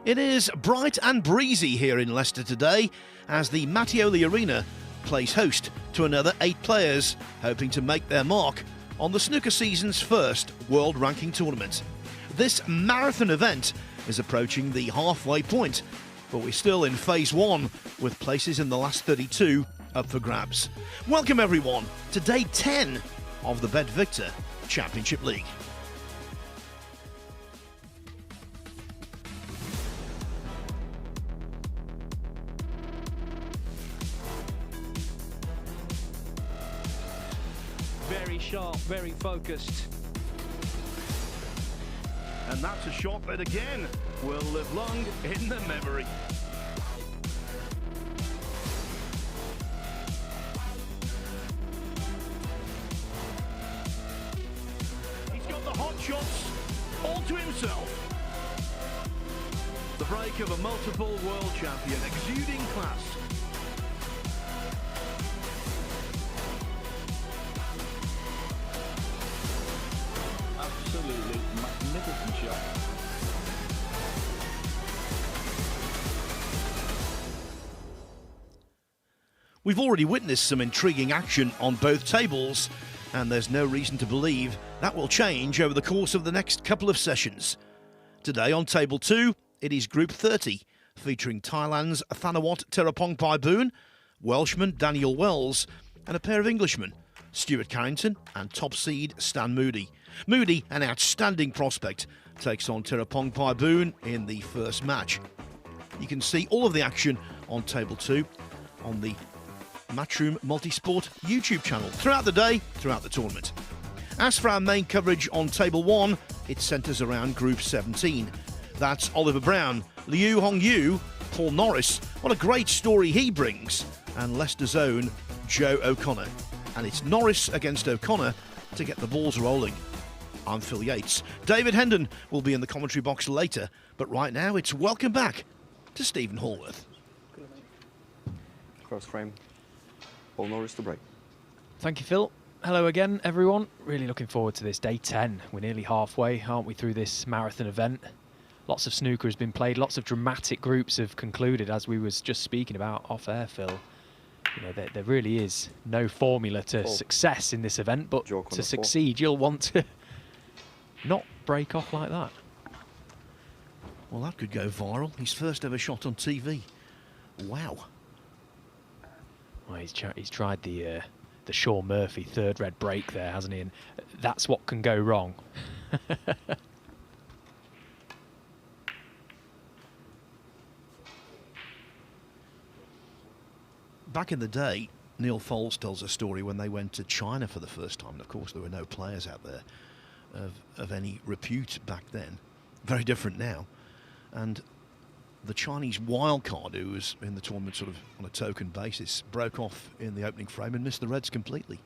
It is bright and breezy here in Leicester today as the Mattioli Arena plays host to another 8 players hoping to make their mark on the snooker season's first world ranking tournament. This marathon event is approaching the halfway point, but we're still in phase 1 with places in the last 32 up for grabs. Welcome everyone to day 10 of the BetVictor Championship League. Very sharp, very focused. And that's a shot that again will live long in the memory. He's got the hot shots all to himself. The break of a multiple world champion, exuding class. Absolutely magnificent shot. We've already witnessed some intriguing action on both tables, and there's no reason to believe that will change over the course of the next couple of sessions. Today on table 2, it is Group 30, featuring Thailand's Thanawat Terapongpaiboon, Welshman Daniel Wells, and a pair of Englishmen, Stuart Carrington and top seed Stan Moody. Moody, an outstanding prospect, takes on Terapongpaiboon in the first match. You can see all of the action on table 2 on the Matchroom Multisport YouTube channel throughout the day, throughout the tournament. As for our main coverage on table 1, it centres around Group 17. That's Oliver Brown, Liu Hongyu, Paul Norris. What a great story he brings, and Leicester's own Joe O'Connor. And it's Norris against O'Connor to get the balls rolling. I'm Phil Yates. David Hendon will be in the commentary box later, but right now it's welcome back to Stephen Hallworth. Cross frame, Paul Norris to break. Thank you, Phil. Hello again, everyone. Really looking forward to this day 10. We're nearly halfway, aren't we, through this marathon event? Lots of snooker has been played, lots of dramatic groups have concluded, as we was just speaking about off air, Phil. You know, there really is no formula to success in this event, but to succeed, you'll want to not break off like that. Well, that could go viral. His first ever shot on TV. Wow. Well, he's tried the Shaw Murphy third red break there, hasn't he? And that's what can go wrong. Back in the day, Neil Foles tells a story when they went to China for the first time. And of course, there were no players out there of any repute back then. Very different now. And the Chinese wildcard, who was in the tournament sort of on a token basis, broke off in the opening frame and missed the reds completely.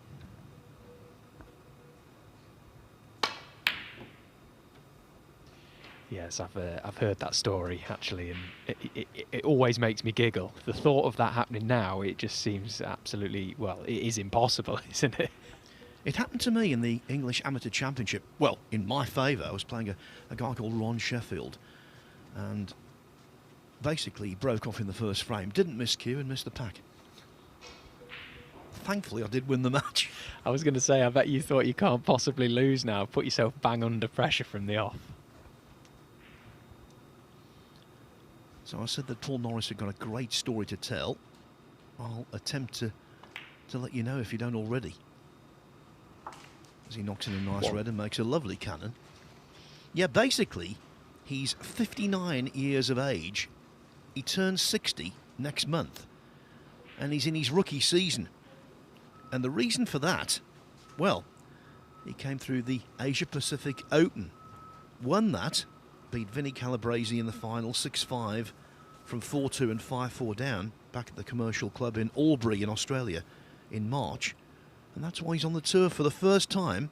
Yes, I've heard that story actually, and it always makes me giggle. The thought of that happening now, it just seems absolutely, well, it is impossible, isn't it? It happened to me in the English Amateur Championship. Well, in my favour, I was playing a guy called Ron Sheffield, and basically he broke off in the first frame, didn't miss cue and missed the pack. Thankfully, I did win the match. I was going to say, I bet you thought you can't possibly lose now. Put yourself bang under pressure from the off. So I said that Paul Norris had got a great story to tell. I'll attempt to let you know if you don't already. As he knocks in a nice red and makes a lovely cannon. Yeah, basically, he's 59 years of age. He turns 60 next month. And he's in his rookie season. And the reason for that, well, he came through the Asia Pacific Open. Won that, beat Vinny Calabrese in the final 6-5 from 4-2 and 5-4 down back at the Commercial Club in Albury in Australia in March. And that's why he's on the tour for the first time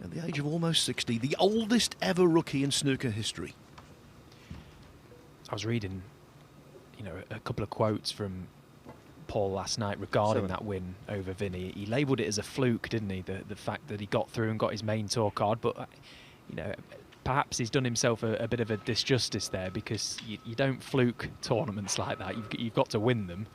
at the age of almost 60, the oldest ever rookie in snooker history. I was reading, you know, a couple of quotes from Paul last night regarding that win over Vinny. He labelled it as a fluke, didn't he? The fact that he got through and got his main tour card, but you know, perhaps he's done himself a bit of a disjustice there, because you don't fluke tournaments like that. You've got to win them.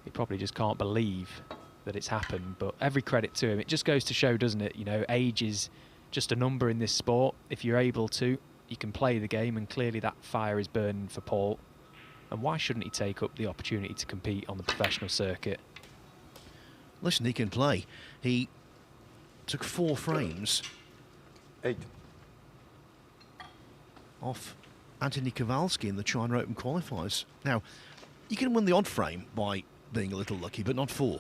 He probably just can't believe that it's happened, but every credit to him. It just goes to show, doesn't it? You know, age is just a number in this sport. If you're able to, you can play the game, and clearly that fire is burning for Paul. And why shouldn't he take up the opportunity to compete on the professional circuit? Listen, he can play. He took 4 frames 8. off Anthony Kowalski in the China Open qualifiers. Now, you can win the odd frame by being a little lucky, but not 4.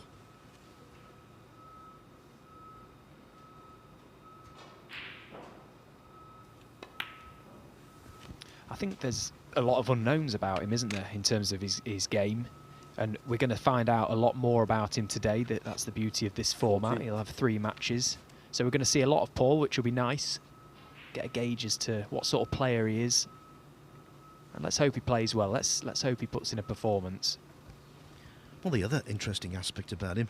I think there's a lot of unknowns about him, isn't there, in terms of his game? And we're going to find out a lot more about him today. That's the beauty of this format. He'll have 3 matches. So we're going to see a lot of Paul, which will be nice. Get a gauge as to what sort of player he is. And let's hope he plays well. Let's hope he puts in a performance. Well, the other interesting aspect about him,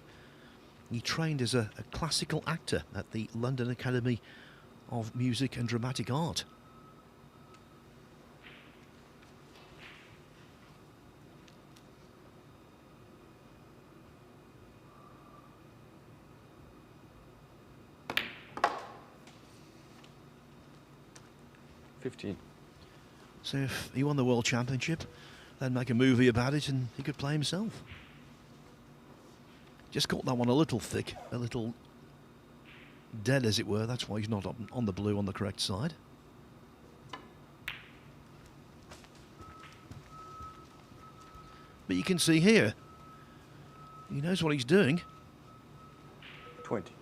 he trained as a classical actor at the London Academy of Music and Dramatic Art. So if he won the World Championship, then make a movie about it and he could play himself. Just caught that one a little thick, a little dead as it were. That's why he's not on the blue on the correct side. But you can see here, he knows what he's doing. 20.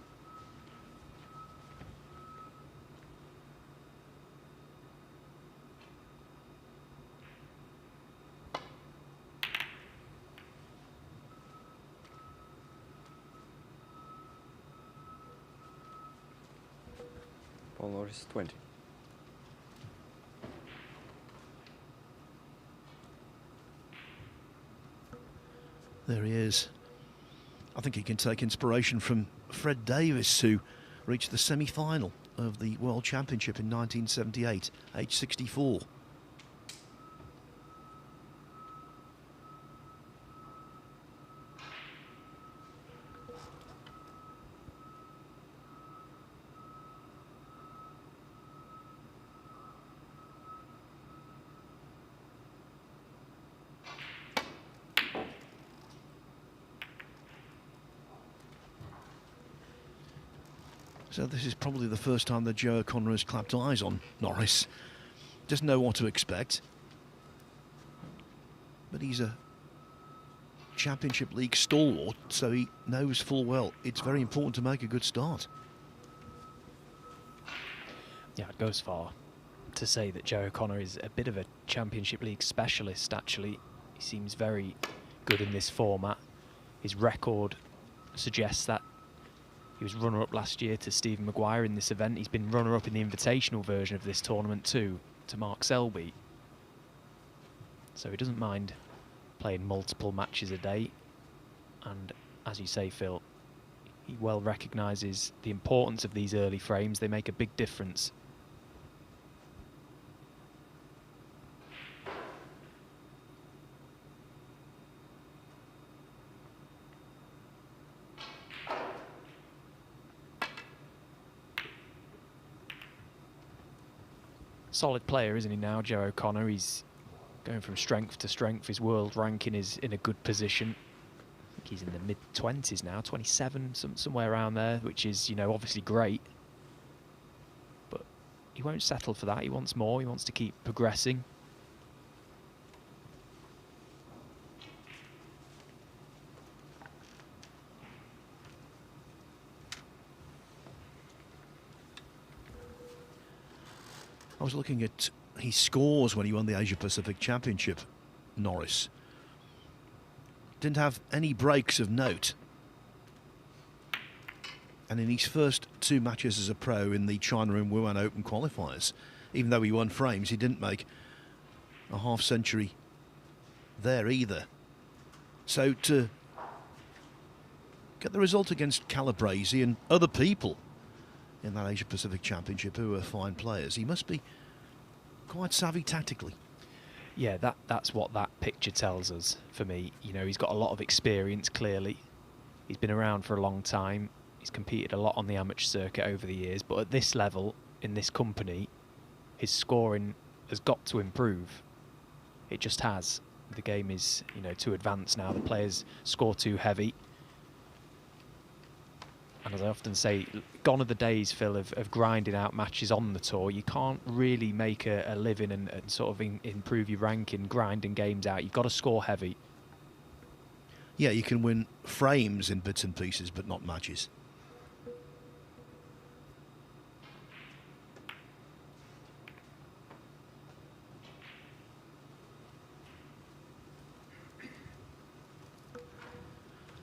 Paul Norris, 20. There he is. I think he can take inspiration from Fred Davis, who reached the semi-final of the World Championship in 1978, age 64. So this is probably the first time that Joe O'Connor has clapped eyes on Norris. Doesn't know what to expect. But he's a Championship League stalwart, so he knows full well it's very important to make a good start. Yeah, it goes far to say that Joe O'Connor is a bit of a Championship League specialist, actually. He seems very good in this format. His record suggests that. He was runner-up last year to Stephen Maguire in this event. He's been runner-up in the invitational version of this tournament too, to Mark Selby. So he doesn't mind playing multiple matches a day. And as you say, Phil, he well recognises the importance of these early frames. They make a big difference. Solid player, isn't he now, Joe O'Connor? He's going from strength to strength. His world ranking is in a good position. I think he's in the mid-20s now, 27, somewhere around there, which is, you know, obviously great. But he won't settle for that. He wants more. He wants to keep progressing. I was looking at his scores when he won the Asia Pacific Championship, Norris. Didn't have any breaks of note. And in his first 2 matches as a pro in the China and Wuhan Open qualifiers, even though he won frames, he didn't make a half century there either. So to get the result against Calabrese and other people in that Asia Pacific Championship who are fine players. He must be quite savvy tactically. Yeah, that's what that picture tells us for me. You know, he's got a lot of experience, clearly. He's been around for a long time. He's competed a lot on the amateur circuit over the years, but at this level, in this company, his scoring has got to improve. It just has. The game is, you know, too advanced now. The players score too heavy. And as I often say, gone are the days, Phil, of grinding out matches on the tour. You can't really make a living and sort of improve your ranking grinding games out. You've got to score heavy. Yeah, you can win frames in bits and pieces, but not matches.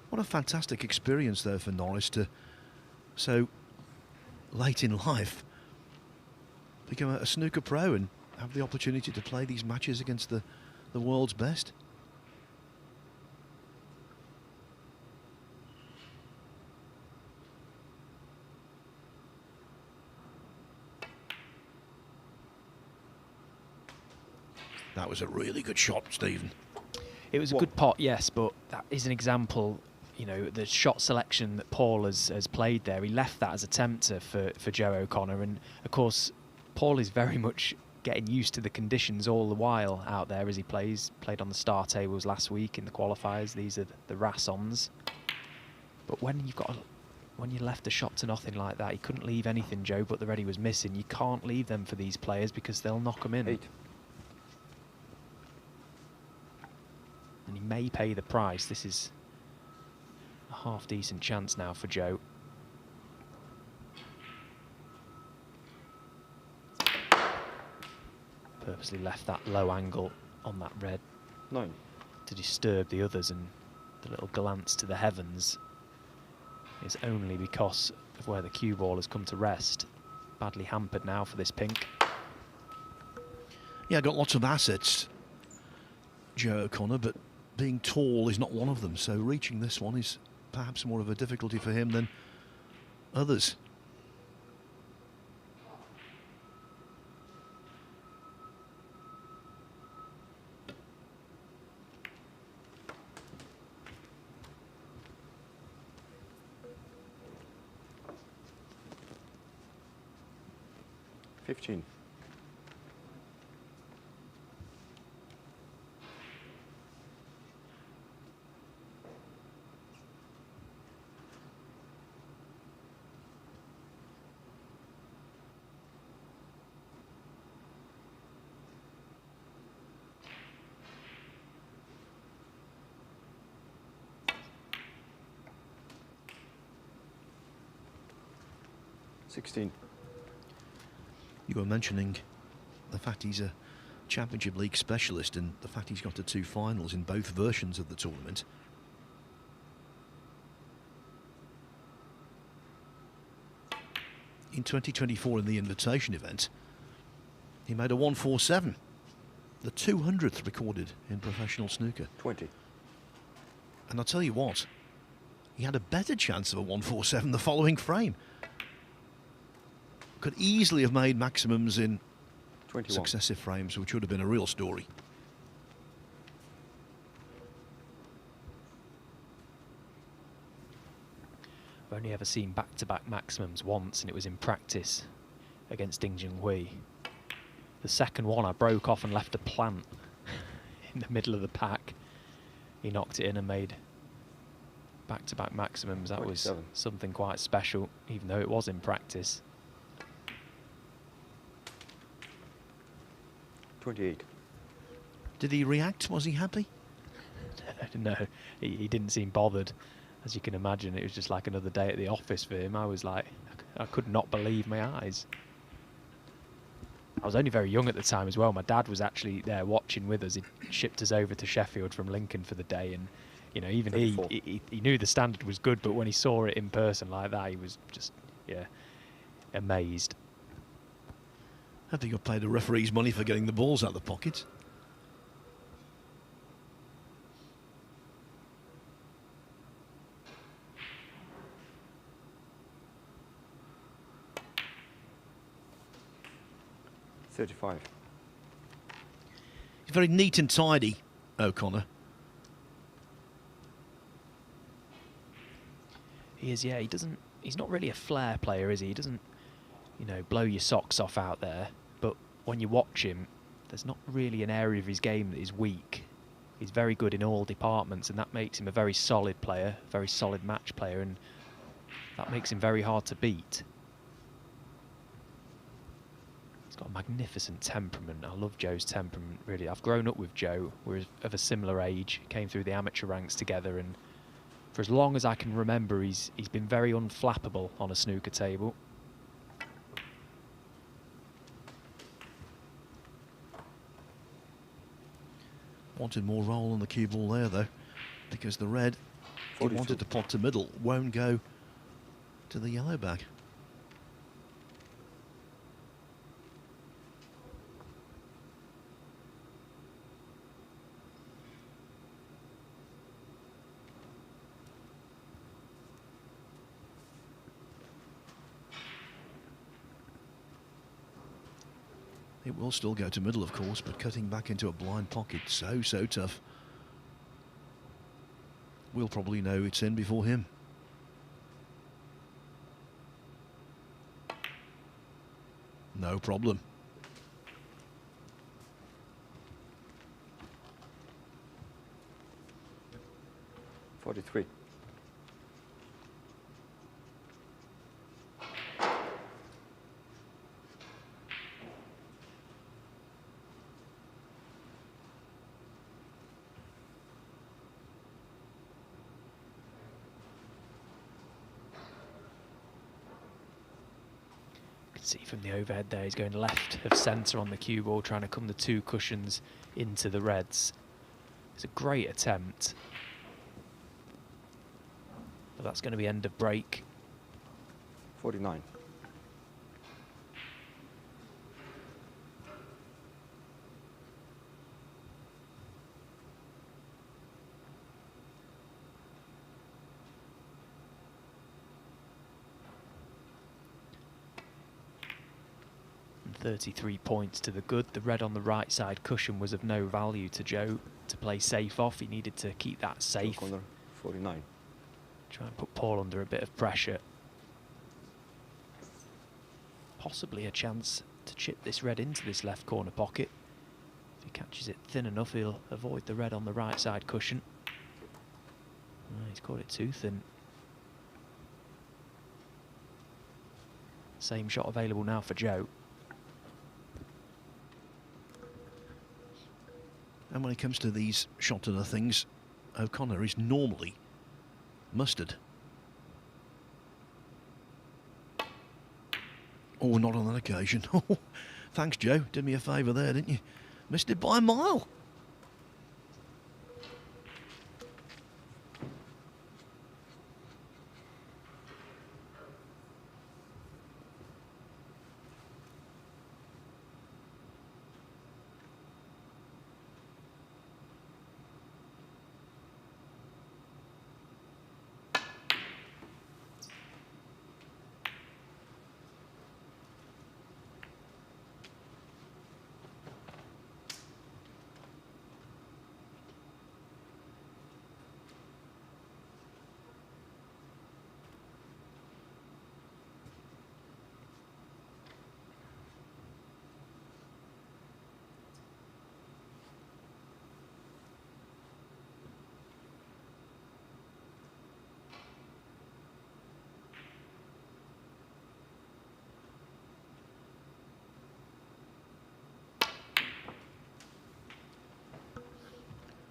What a fantastic experience, though, for Norris to, so late in life, become a snooker pro and have the opportunity to play these matches against the world's best. That was a really good shot, Stephen. It was a good pot, yes, but that is an example, you know, the shot selection that Paul has played there. He left that as a tempter for Joe O'Connor, and of course Paul is very much getting used to the conditions all the while out there as he plays. Played on the star tables last week in the qualifiers. These are the Rassons. But when you left a shot to nothing like that, he couldn't leave anything, Joe, but the red he was missing. You can't leave them for these players because they'll knock them in. 8. And he may pay the price. This is a half-decent chance now for Joe. Purposely left that low angle on that red 9. to disturb the others, and the little glance to the heavens is only because of where the cue ball has come to rest. Badly hampered now for this pink. Yeah, got lots of assets, Joe O'Connor, but being tall is not one of them, so reaching this one is perhaps more of a difficulty for him than others. $15. 16. You were mentioning the fact he's a Championship League specialist and the fact he's got to 2 finals in both versions of the tournament. In 2024 in the invitation event, he made a 147, the 200th recorded in professional snooker. 20. And I'll tell you what, he had a better chance of a 147 the following frame. Could easily have made maximums in 21. successive frames, which would have been a real story. I've only ever seen back-to-back maximums once, and it was in practice against Ding Junhui. The second one I broke off and left a plant in the middle of the pack. He knocked it in and made back-to-back maximums. That 27. was something quite special, even though it was in practice. 28. Did he react? Was he happy? No, he didn't seem bothered. As you can imagine, it was just like another day at the office for him. I was like, I could not believe my eyes. I was only very young at the time as well. My dad was actually there watching with us. He shipped us over to Sheffield from Lincoln for the day, and you know, even he knew the standard was good, but when he saw it in person like that, he was just, yeah, amazed. I think I paid the referee's money for getting the balls out of the pockets. 35. He's very neat and tidy, O'Connor. He is, yeah. He's not really a flair player, is he? He doesn't, you know, blow your socks off out there. But when you watch him, there's not really an area of his game that is weak. He's very good in all departments, and that makes him a very solid player, very solid match player, and that makes him very hard to beat. He's got a magnificent temperament. I love Joe's temperament, really. I've grown up with Joe. We're of a similar age, came through the amateur ranks together, and for as long as I can remember, he's been very unflappable on a snooker table. Wanted more roll on the cue ball there, though, because the red he 42. wanted to pot to middle won't go to the yellow bag. It will still go to middle, of course, but cutting back into a blind pocket, so tough. We'll probably know it's in before him. No problem. $43. See from the overhead there, he's going left of centre on the cue ball, trying to come the two cushions into the reds. It's a great attempt, but that's going to be end of break. 49. And 33 points to the good. The red on the right side cushion was of no value to Joe to play safe off. He needed to keep that safe. Corner, 49. Try and put Paul under a bit of pressure. Possibly a chance to chip this red into this left corner pocket. If he catches it thin enough, he'll avoid the red on the right side cushion. He's caught it too thin. Same shot available now for Joe. And when it comes to these shot-to things, O'Connor is normally mustard. Oh, not on that occasion. Oh, thanks, Joe. Did me a favour there, didn't you? Missed it by a mile.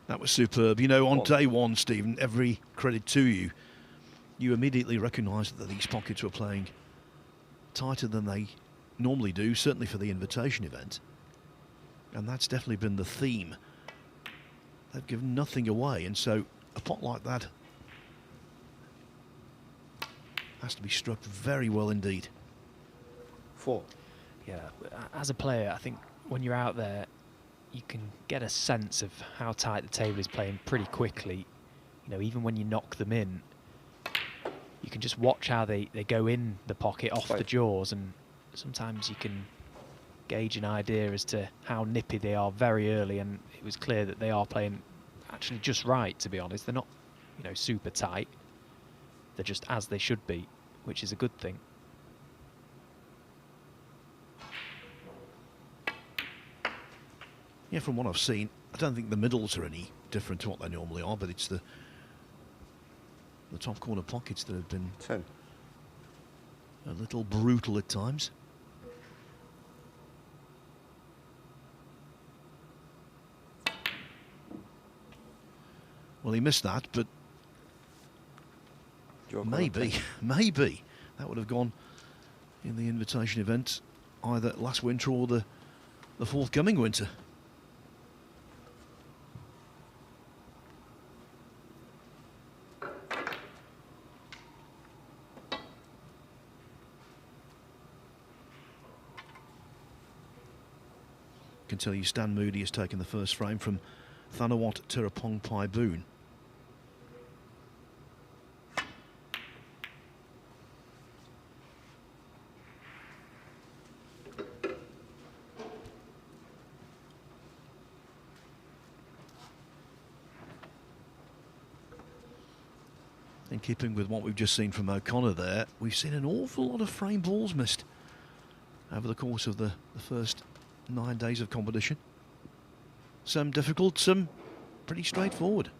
That was superb. You know, on day one, Stephen, every credit to you, you immediately recognised that these pockets were playing tighter than they normally do, certainly for the invitation event. And that's definitely been the theme. They've given nothing away, and so a pot like that has to be struck very well indeed. 4. Yeah, as a player, I think when you're out there, you can get a sense of how tight the table is playing pretty quickly. You know, even when you knock them in, you can just watch how they go in the pocket off the jaws, and sometimes you can gauge an idea as to how nippy they are very early, and it was clear that they are playing actually just right, to be honest. They're not, you know, super tight. They're just as they should be, which is a good thing. Yeah, from what I've seen, I don't think the middles are any different to what they normally are, but it's the top corner pockets that have been 10. a little brutal at times. Well, he missed that, but maybe that would have gone in the invitation event either last winter or the forthcoming winter. Can tell you Stan Moody has taken the first frame from Thanawat Tirapong Boon. In keeping with what we've just seen from O'Connor there, we've seen an awful lot of frame balls missed over the course of the first 9 days of competition. Some difficult, some pretty straightforward.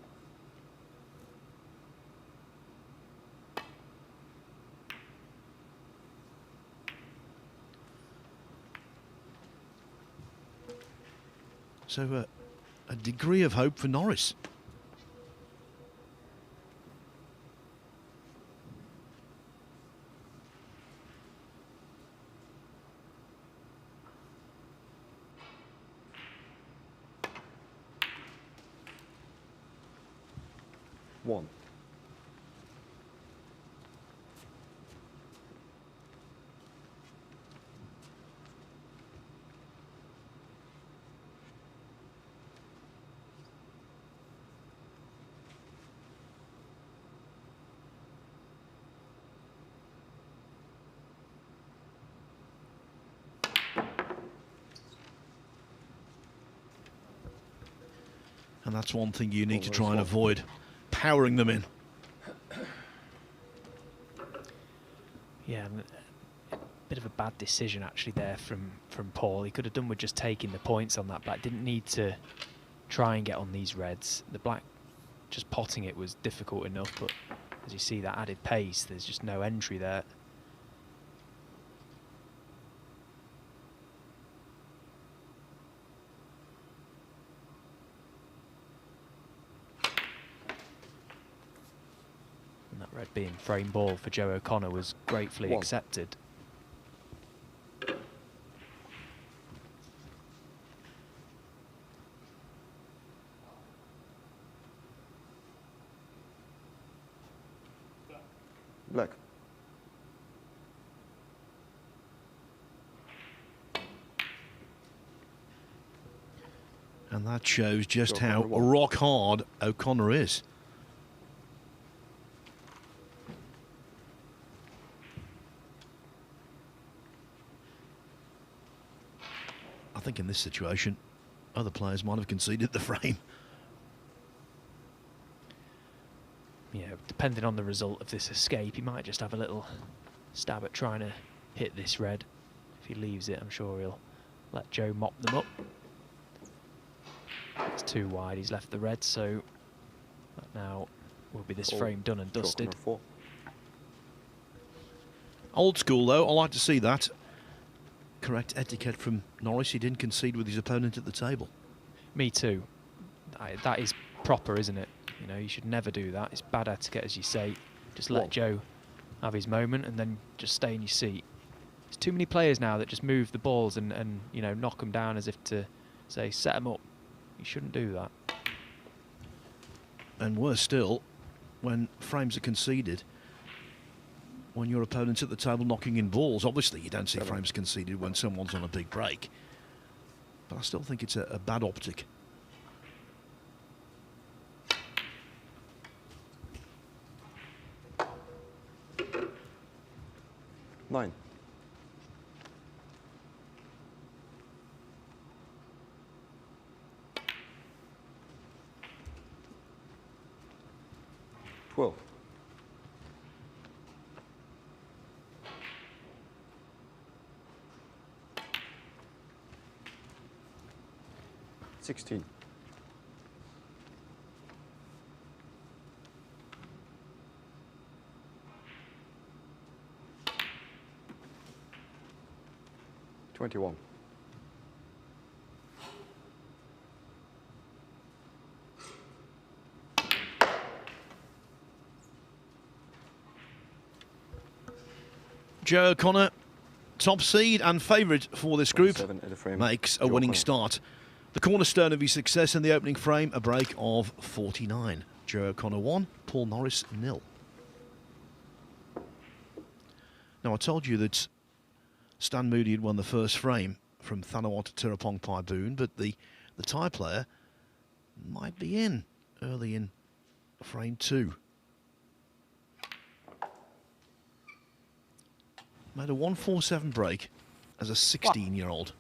So a degree of hope for Norris. One. And that's one thing you need to try and avoid, powering them in. Yeah, a bit of a bad decision actually there from Paul. He could have done with just taking the points on that black. Didn't need to try and get on these reds. The black just potting it was difficult enough, but as you see that added pace, there's just no entry there. And that red being frame ball for Joe O'Connor was gratefully accepted. Black. And that shows just how rock hard O'Connor is. I think in this situation, other players might have conceded the frame. Yeah, depending on the result of this escape, he might just have a little stab at trying to hit this red. If he leaves it, I'm sure he'll let Joe mop them up. It's too wide, he's left the red, so that now will be this frame done and dusted. Old school though, I like to see that. Correct etiquette from Norris, he didn't concede with his opponent at the table. Me too. That is proper, isn't it? You know, you should never do that. It's bad etiquette, as you say. Just let Joe have his moment and then just stay in your seat. There's too many players now that just move the balls and you know, knock them down as if to say, set them up. You shouldn't do that. And worse still, when frames are conceded, when your opponent's at the table knocking in balls, obviously you don't see frames conceded when someone's on a big break. But I still think it's a bad optic. Nine. 12. 16. 21. 'Joe O'Connor, top seed and favourite for this group, 7 at the frame. makes a Joe winning O'Connor. start. The cornerstone of his success in the opening frame, a break of 49. Joe O'Connor 1, Paul Norris 0. Now, I told you that Stan Moody had won the first frame from Thanawat Tirapong Boon, but the Thai player might be in early in frame 2. Made a 147 break as a 16-year-old.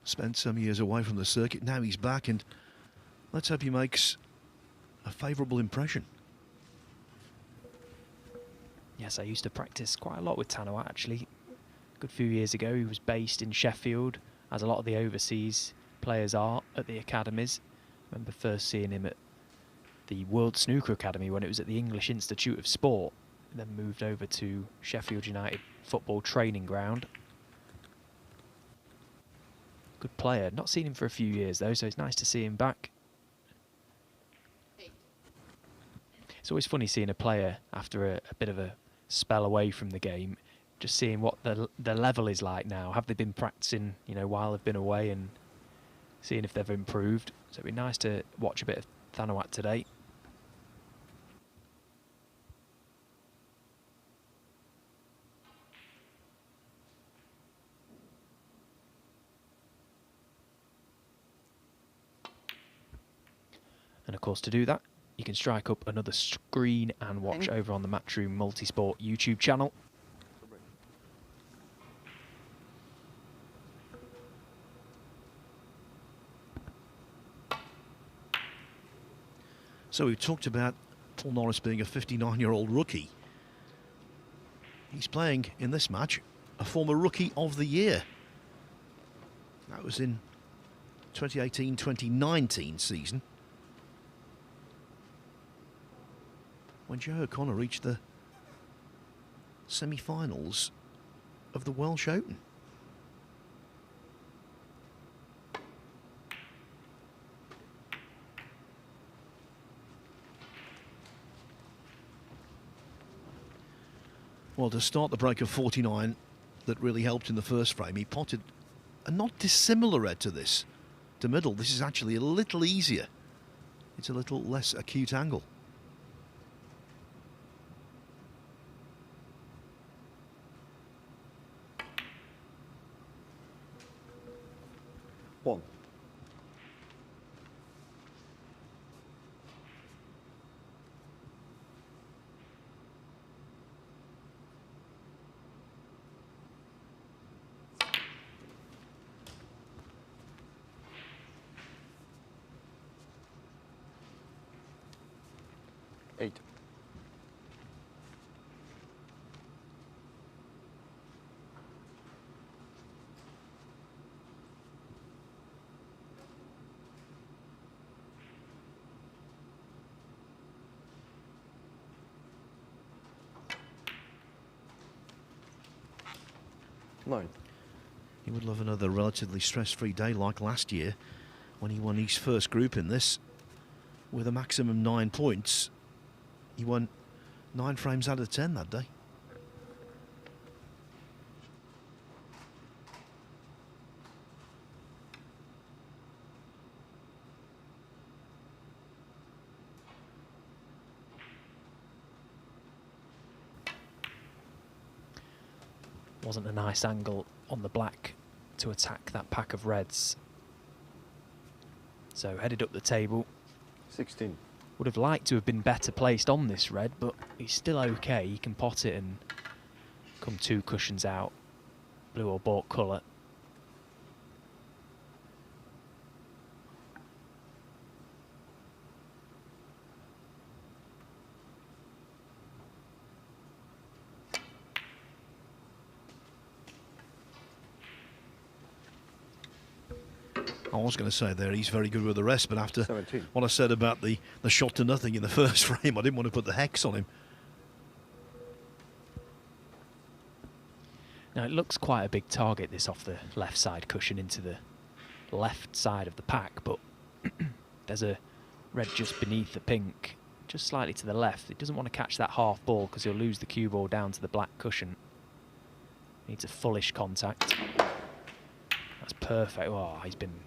Spent some years away from the circuit. Now he's back, and let's hope he makes a favourable impression. Yes, I used to practice quite a lot with Thanawat, actually. A good few years ago, he was based in Sheffield, as a lot of the overseas players are at the academies. I remember first seeing him at the World Snooker Academy when it was at the English Institute of Sport, and then moved over to Sheffield United Football Training Ground. Good player. Not seen him for a few years though, so it's nice to see him back. It's always funny seeing a player after a bit of a spell away from the game, just seeing what the level is like now. Have they been practicing, you know, while they've been away, and seeing if they've improved. So it'd be nice to watch a bit of Thanawat today. And of course, to do that, you can strike up another screen and watch over on the Matchroom Multisport YouTube channel. So we've talked about Paul Norris being a 59-year-old rookie. He's playing in this match a former Rookie of the Year. That was in 2018-2019 season, when Joe O'Connor reached the semi-finals of the Welsh Open. Well, to start the break of 49, that really helped in the first frame. He potted a not dissimilar red to this, to middle. This is actually a little easier. It's a little less acute angle. One. 8. 9. He would love another relatively stress-free day like last year when he won his first group in this with a maximum 9 points. He won 9 frames out of 10 that day. Wasn't a nice angle on the black to attack that pack of reds. So headed up the table. 16. Would have liked to have been better placed on this red, but he's still okay. He can pot it and come 2 cushions out, blue or bought colour. I was going to say there, he's very good with the rest, but after 17. what I said about the shot to nothing in the first frame, I didn't want to put the hex on him. Now it looks quite a big target, this off the left side cushion into the left side of the pack, but there's a red just beneath the pink, just slightly to the left. It doesn't want to catch that half ball because he'll lose the cue ball down to the black cushion. Needs a fullish contact. That's perfect. Oh, he's been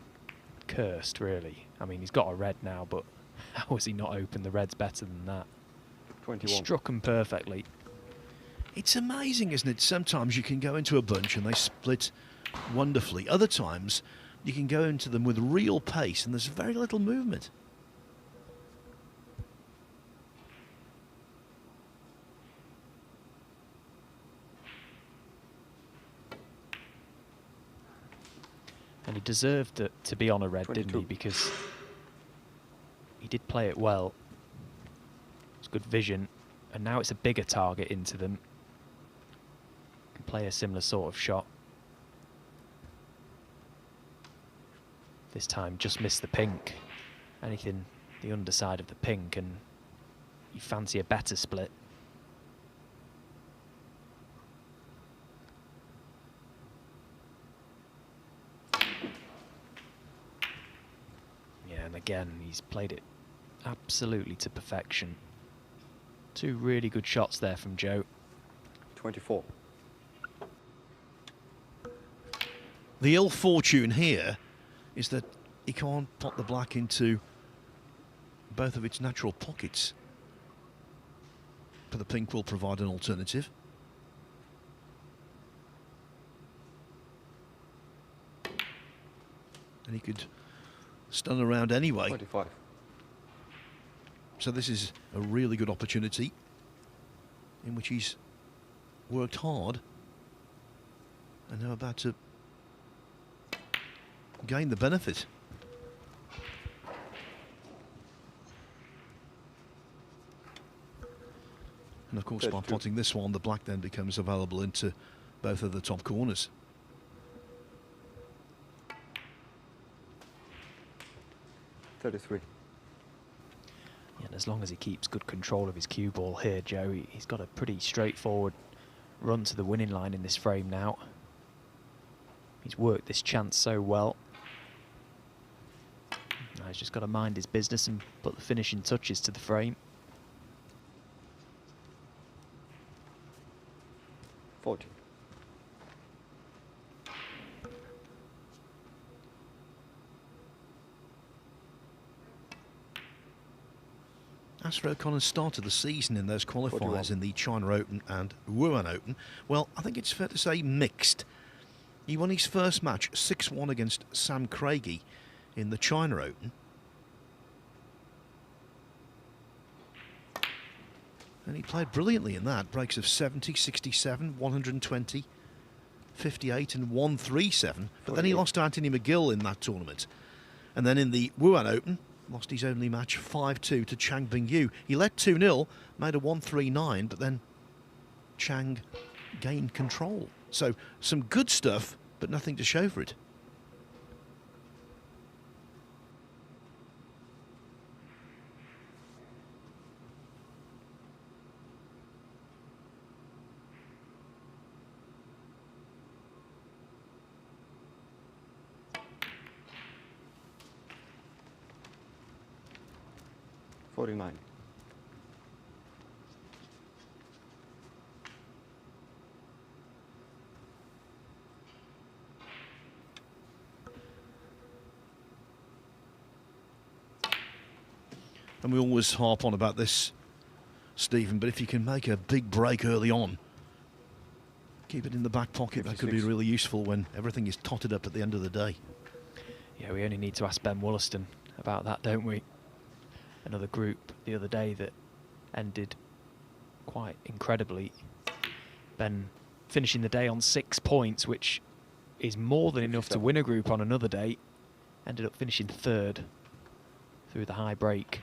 cursed, really. I mean, he's got a red now, but how has he not opened the reds better than that? 21. He struck him perfectly. It's amazing, isn't it? Sometimes you can go into a bunch and they split wonderfully. Other times you can go into them with real pace and there's very little movement. And he deserved it to be on a red, 22. didn't he? Because he did play it well. It's good vision. And now it's a bigger target into them. Can play a similar sort of shot. This time just missed the pink. Anything the underside of the pink, and you fancy a better split. Yeah, and again, he's played it absolutely to perfection. Two really good shots there from Joe. 24. The ill fortune here is that he can't put the black into both of its natural pockets. But the pink will provide an alternative. And he could stun around anyway. 25. So this is a really good opportunity in which he's worked hard and now about to gain the benefit. And of course, by potting this one, the black then becomes available into both of the top corners. 33. And as long as he keeps good control of his cue ball here, Joe, he's got a pretty straightforward run to the winning line in this frame now. He's worked this chance so well. Now he's just got to mind his business and put the finishing touches to the frame. 40. Astro O'Connor started the season in those qualifiers 41. in the China Open and Wuhan Open. Well, I think it's fair to say mixed. He won his first match 6-1 against Sam Craigie in the China Open. And he played brilliantly in that. Breaks of 70, 67, 120, 58 and 137. But then he lost to Anthony McGill in that tournament. And then in the Wuhan Open, lost his only match 5-2 to Chang Bingyu. He led 2-0, made a 1-3-9, but then Chang gained control. So some good stuff, but nothing to show for it. $49. And we always harp on about this, Stephen, but if you can make a big break early on, keep it in the back pocket, 56. that could be really useful when everything is totted up at the end of the day. Yeah, we only need to ask Ben Wollaston about that, don't we? Another group the other day that ended quite incredibly. Ben finishing the day on 6 points, which is more than enough to win a group on another day. Ended up finishing third through the high break.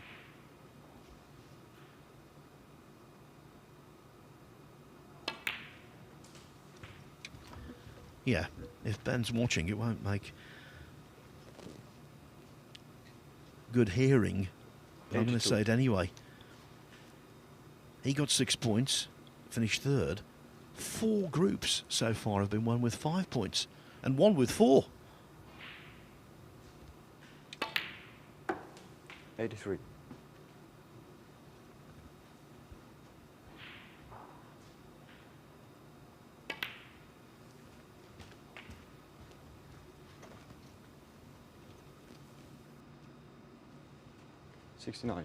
Yeah, if Ben's watching, it won't make good hearing, but I'm going to 82. say it anyway. He got 6 points, finished third. 4 groups so far have been won with 5 points, and 1 with 4. 83. $69.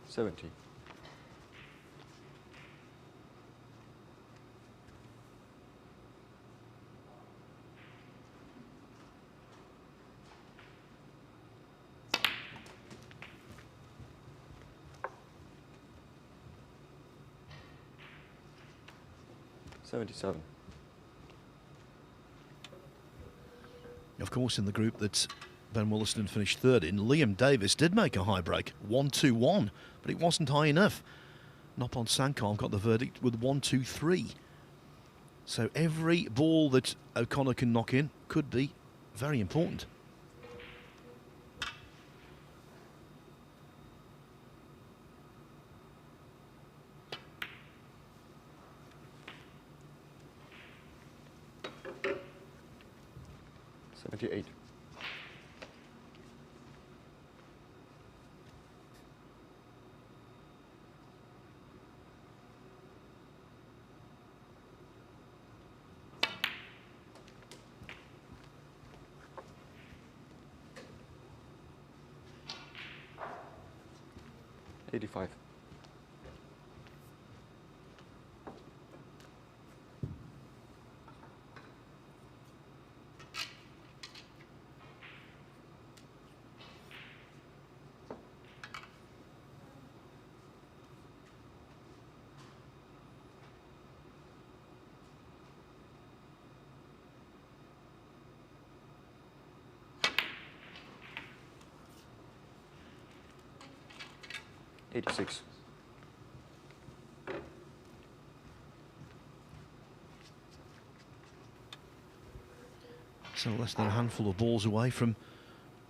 $70. $77. Of course, in the group that Ben Wollaston finished third in, Liam Davis did make a high break, 1-2-1, but it wasn't high enough. Nopon Sankar got the verdict with 1-2-3. So every ball that O'Connor can knock in could be very important. $78. $85. $86. So less than a handful of balls away from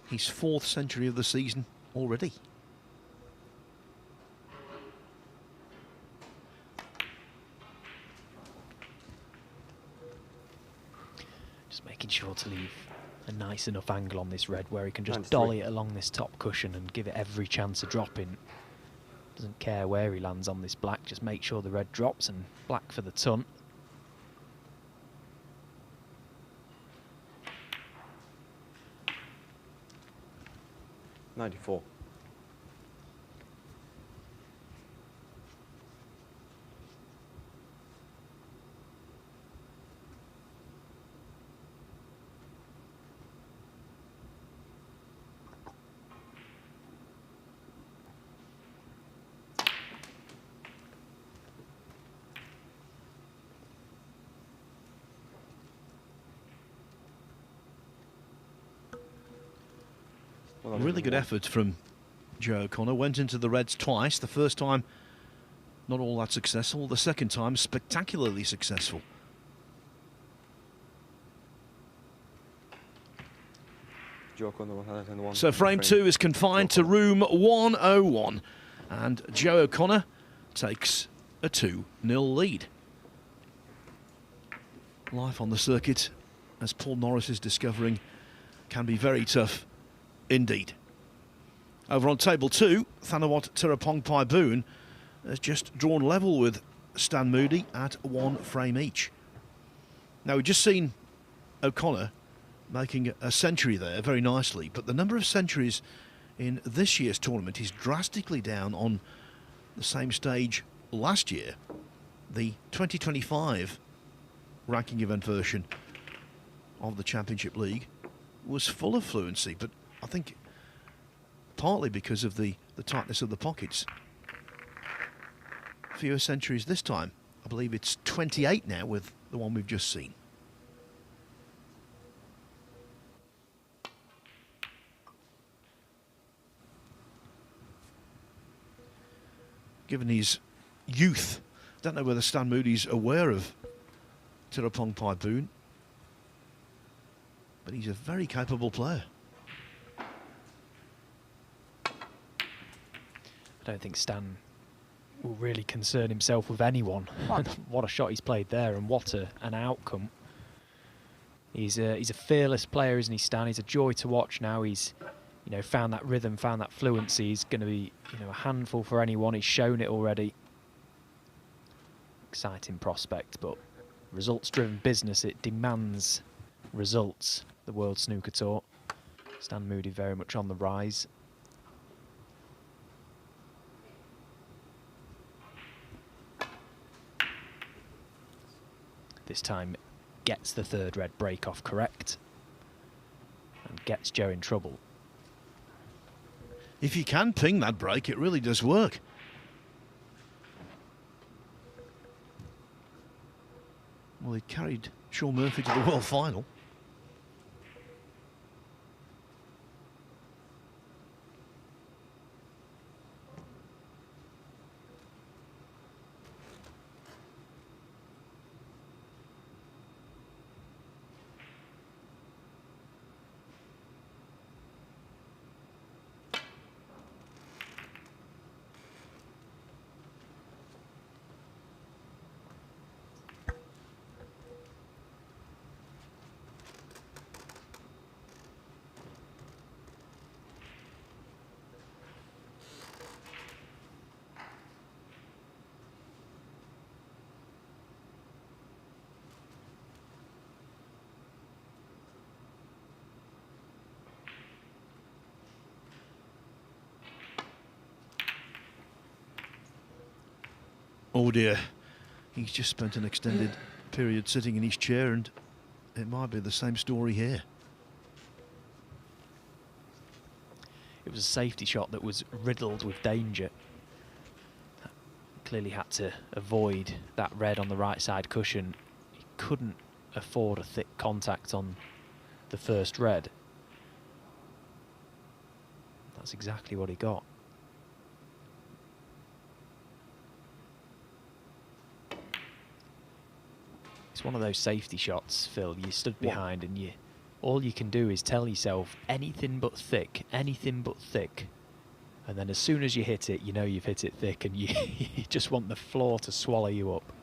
his 4th century of the season already. Just making sure to leave a nice enough angle on this red where he can just 93. dolly it along this top cushion and give it every chance of dropping. Doesn't care where he lands on this black, just make sure the red drops, and black for the ton. $94. A really good effort from Joe O'Connor. Went into the reds twice. The first time, not all that successful. The second time, spectacularly successful. Joe O'Connor 101. So frame 2 is confined to room 101. And Joe O'Connor takes a 2-0 lead. Life on the circuit, as Paul Norris is discovering, can be very tough indeed. Over on table 2, Thanawat Tirapongpai Boone has just drawn level with Stan Moody at 1 frame each. Now, we've just seen O'Connor making a century there very nicely, but the number of centuries in this year's tournament is drastically down on the same stage last year. The 2025 ranking event version of the Championship League was full of fluency, but I think partly because of the tightness of the pockets. Fewer centuries this time. I believe it's 28 now with the one we've just seen. given his youth. Don't know whether Stan Moody's aware of Tirapong Paipoon, but he's a very capable player. I don't think Stan will really concern himself with anyone. What a shot he's played there, and what an outcome. He's a fearless player, isn't he, Stan? He's a joy to watch now. He's, you know, found that rhythm, found that fluency. He's going to be, you know, a handful for anyone. He's shown it already. Exciting prospect, but results-driven business, it demands results. The World Snooker Tour. Stan Moody very much on the rise. This time gets the third red break off correct and gets Joe in trouble. If you can ping that break, it really does work. Well, he carried Shaun Murphy to the World Final. Oh dear, he's just spent an extended period sitting in his chair, and it might be the same story here. It was a safety shot that was riddled with danger. Clearly had to avoid that red on the right side cushion. He couldn't afford a thick contact on the first red. That's exactly what he got. It's one of those safety shots, Phil. You stood behind and all you can do is tell yourself anything but thick, anything but thick. And then as soon as you hit it, you know you've hit it thick, and you just want the floor to swallow you up.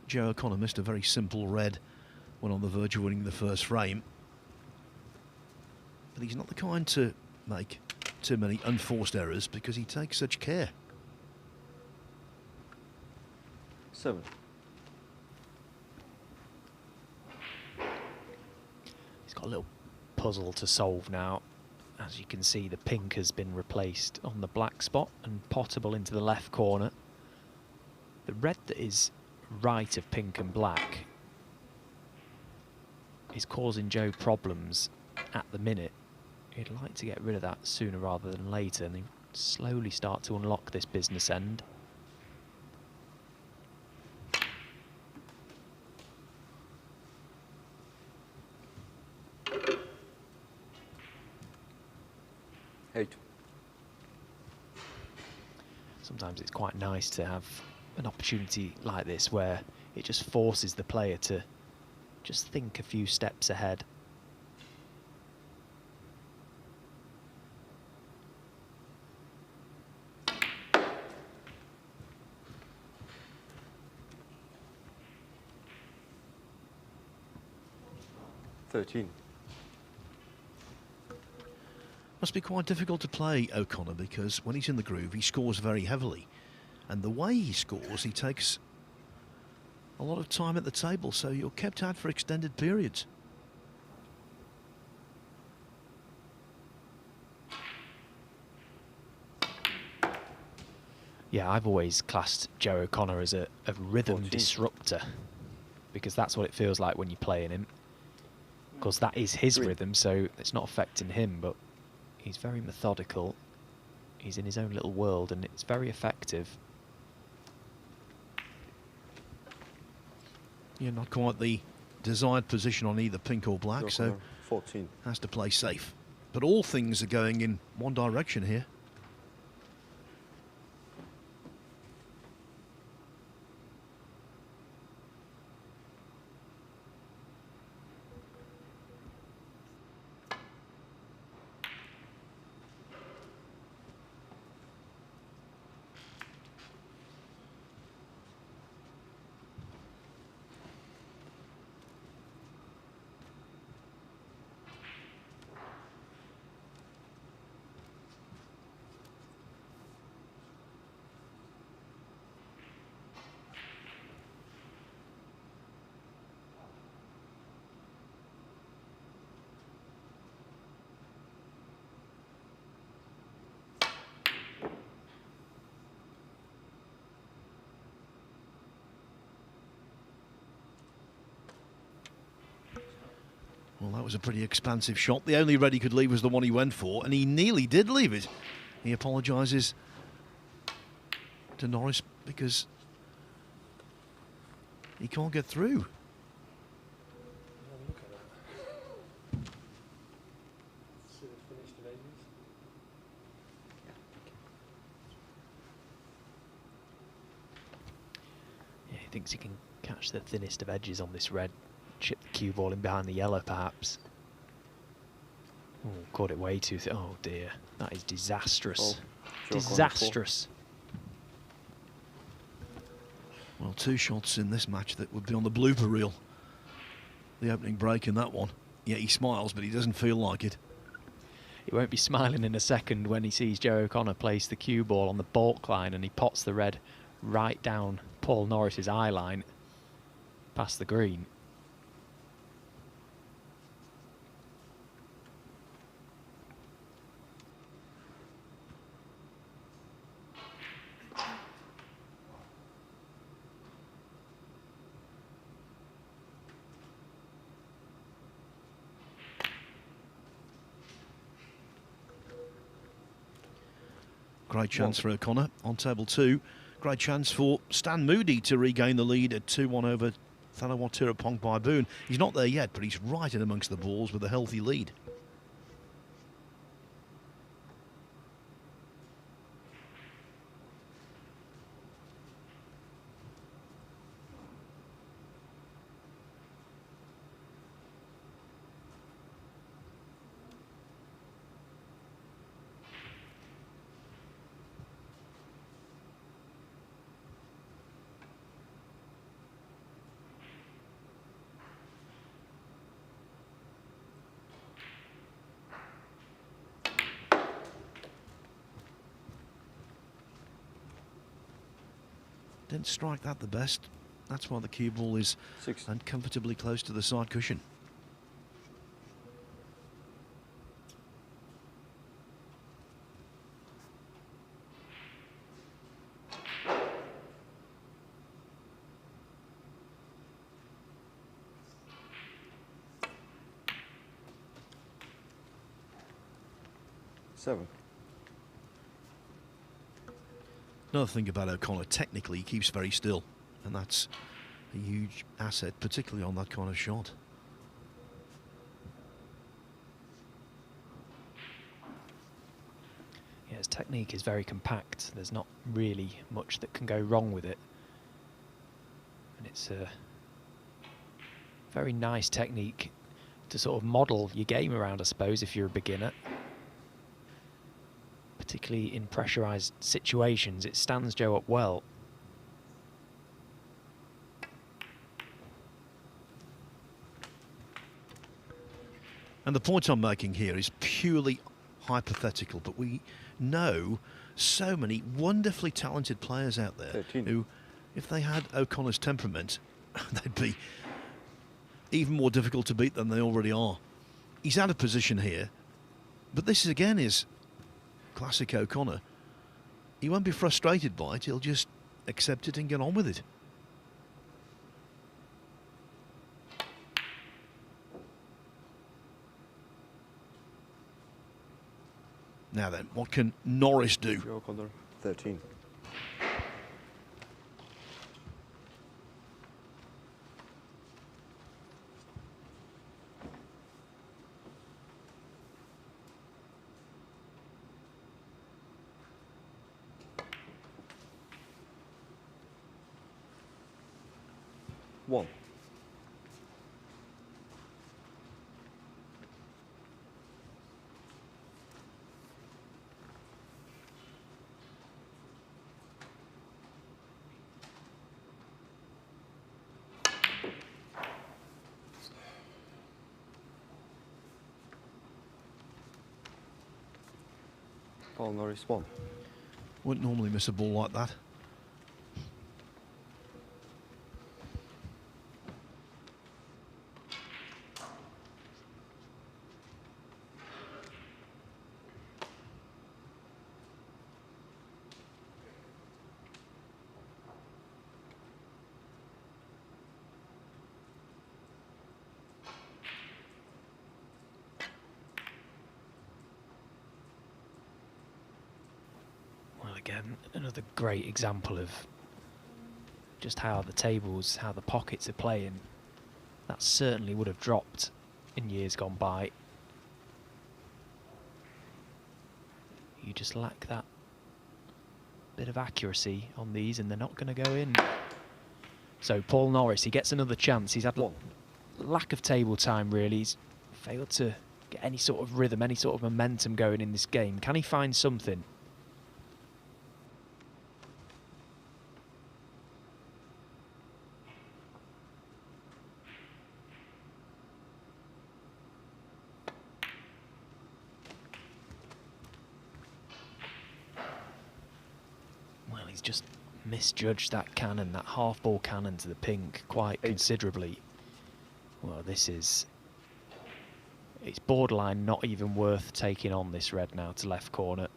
Joe O'Connor missed a very simple red when on the verge of winning the first frame. But he's not the kind to make too many unforced errors because he takes such care. 7. He's got a little puzzle to solve now. As you can see, the pink has been replaced on the black spot and potable into the left corner. The red that is right of pink and black is causing Joe problems at the minute. He'd like to get rid of that sooner rather than later, and he slowly start to unlock this business end. Sometimes it's quite nice to have an opportunity like this where it just forces the player to just think a few steps ahead. Must be quite difficult to play O'Connor because when he's in the groove he scores very heavily, and the way he scores he takes a lot of time at the table, so you're kept out for extended periods. Yeah, I've always classed Joe O'Connor as a rhythm disruptor, because that's what it feels like when you're playing him. Of course, that is his rhythm, so it's not affecting him, but he's very methodical. He's in his own little world, and it's very effective. Yeah, not quite the desired position on either pink or black, so 14. has to play safe. But all things are going in one direction here. Well, that was a pretty expansive shot. The only red he could leave was the one he went for, and he nearly did leave it. He apologises to Norris because he can't get through. Yeah, he thinks he can catch the thinnest of edges on this red. Chip the cue ball in behind the yellow, perhaps. Oh, caught it way too oh dear, that is disastrous. Disastrous. Well, 2 shots in this match that would be on the blooper reel. The opening break in that one. Yeah, he smiles, but he doesn't feel like it. He won't be smiling in a second when he sees Joe O'Connor place the cue ball on the baulk line and he pots the red right down Paul Norris's eye line past the green. Great chance for O'Connor on table 2. Great chance for Stan Moody to regain the lead at 2-1 over Thanawatira Baboon. He's not there yet, but he's right in amongst the balls with a healthy lead. Didn't strike that the best. That's why the cue ball is uncomfortably close to the side cushion. Another thing about O'Connor, technically he keeps very still, and that's a huge asset, particularly on that kind of shot. Yeah, his technique is very compact. There's not really much that can go wrong with it. And it's a very nice technique to sort of model your game around, I suppose, if you're a beginner. Particularly in pressurised situations, it stands Joe up well. And the point I'm making here is purely hypothetical, but we know so many wonderfully talented players out there 13. Who, if they had O'Connor's temperament, they'd be even more difficult to beat than they already are. He's out of position here, but this again is classic O'Connor. He won't be frustrated by it, he'll just accept it and get on with it. Now then, what can Norris do? Your corner, 13. One. Paul Norris, 1. Wouldn't normally miss a ball like that. Again, another great example of just how the tables, how the pockets are playing. That certainly would have dropped in years gone by. You just lack that bit of accuracy on these and they're not going to go in. So Paul Norris, he gets another chance. He's had lack of table time really. He's failed to get any sort of rhythm, any sort of momentum going in this game. Can he find something? Just misjudged that cannon, that half ball cannon to the pink quite considerably. Well, it's borderline not even worth taking on this red now to left corner.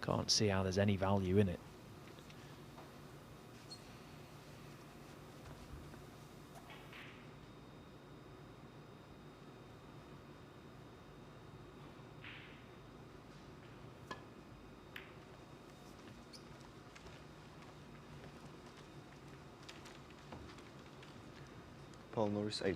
Can't see how there's any value in it. Paul Norris, 8.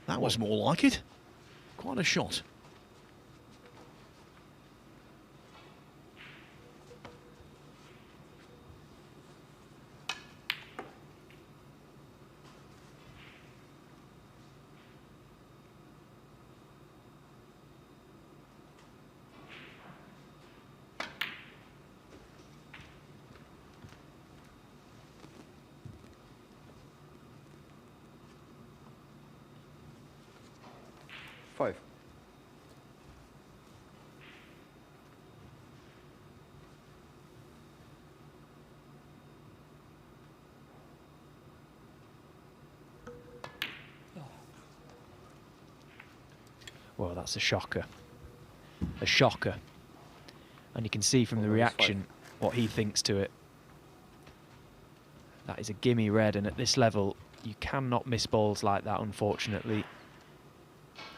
That was more like it. Quite a shot. Five. Well, that's a shocker. A shocker. And you can see from the reaction what he thinks to it. That is a gimme red, and at this level, you cannot miss balls like that, unfortunately.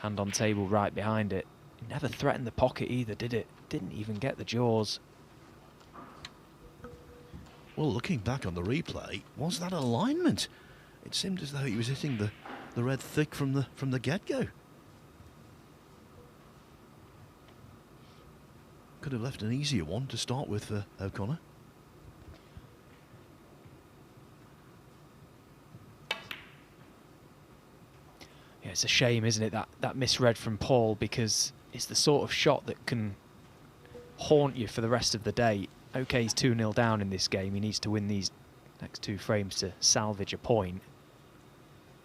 Hand on table right behind it. It never threatened the pocket either, did it? Didn't even get the jaws. Well, looking back on the replay, was that alignment? It seemed as though he was hitting the the red thick from the get-go. Could have left an easier one to start with for O'Connor. Yeah, it's a shame, isn't it, that misread from Paul, because it's the sort of shot that can haunt you for the rest of the day. OK, he's 2-0 down in this game. He needs to win these next 2 frames to salvage a point.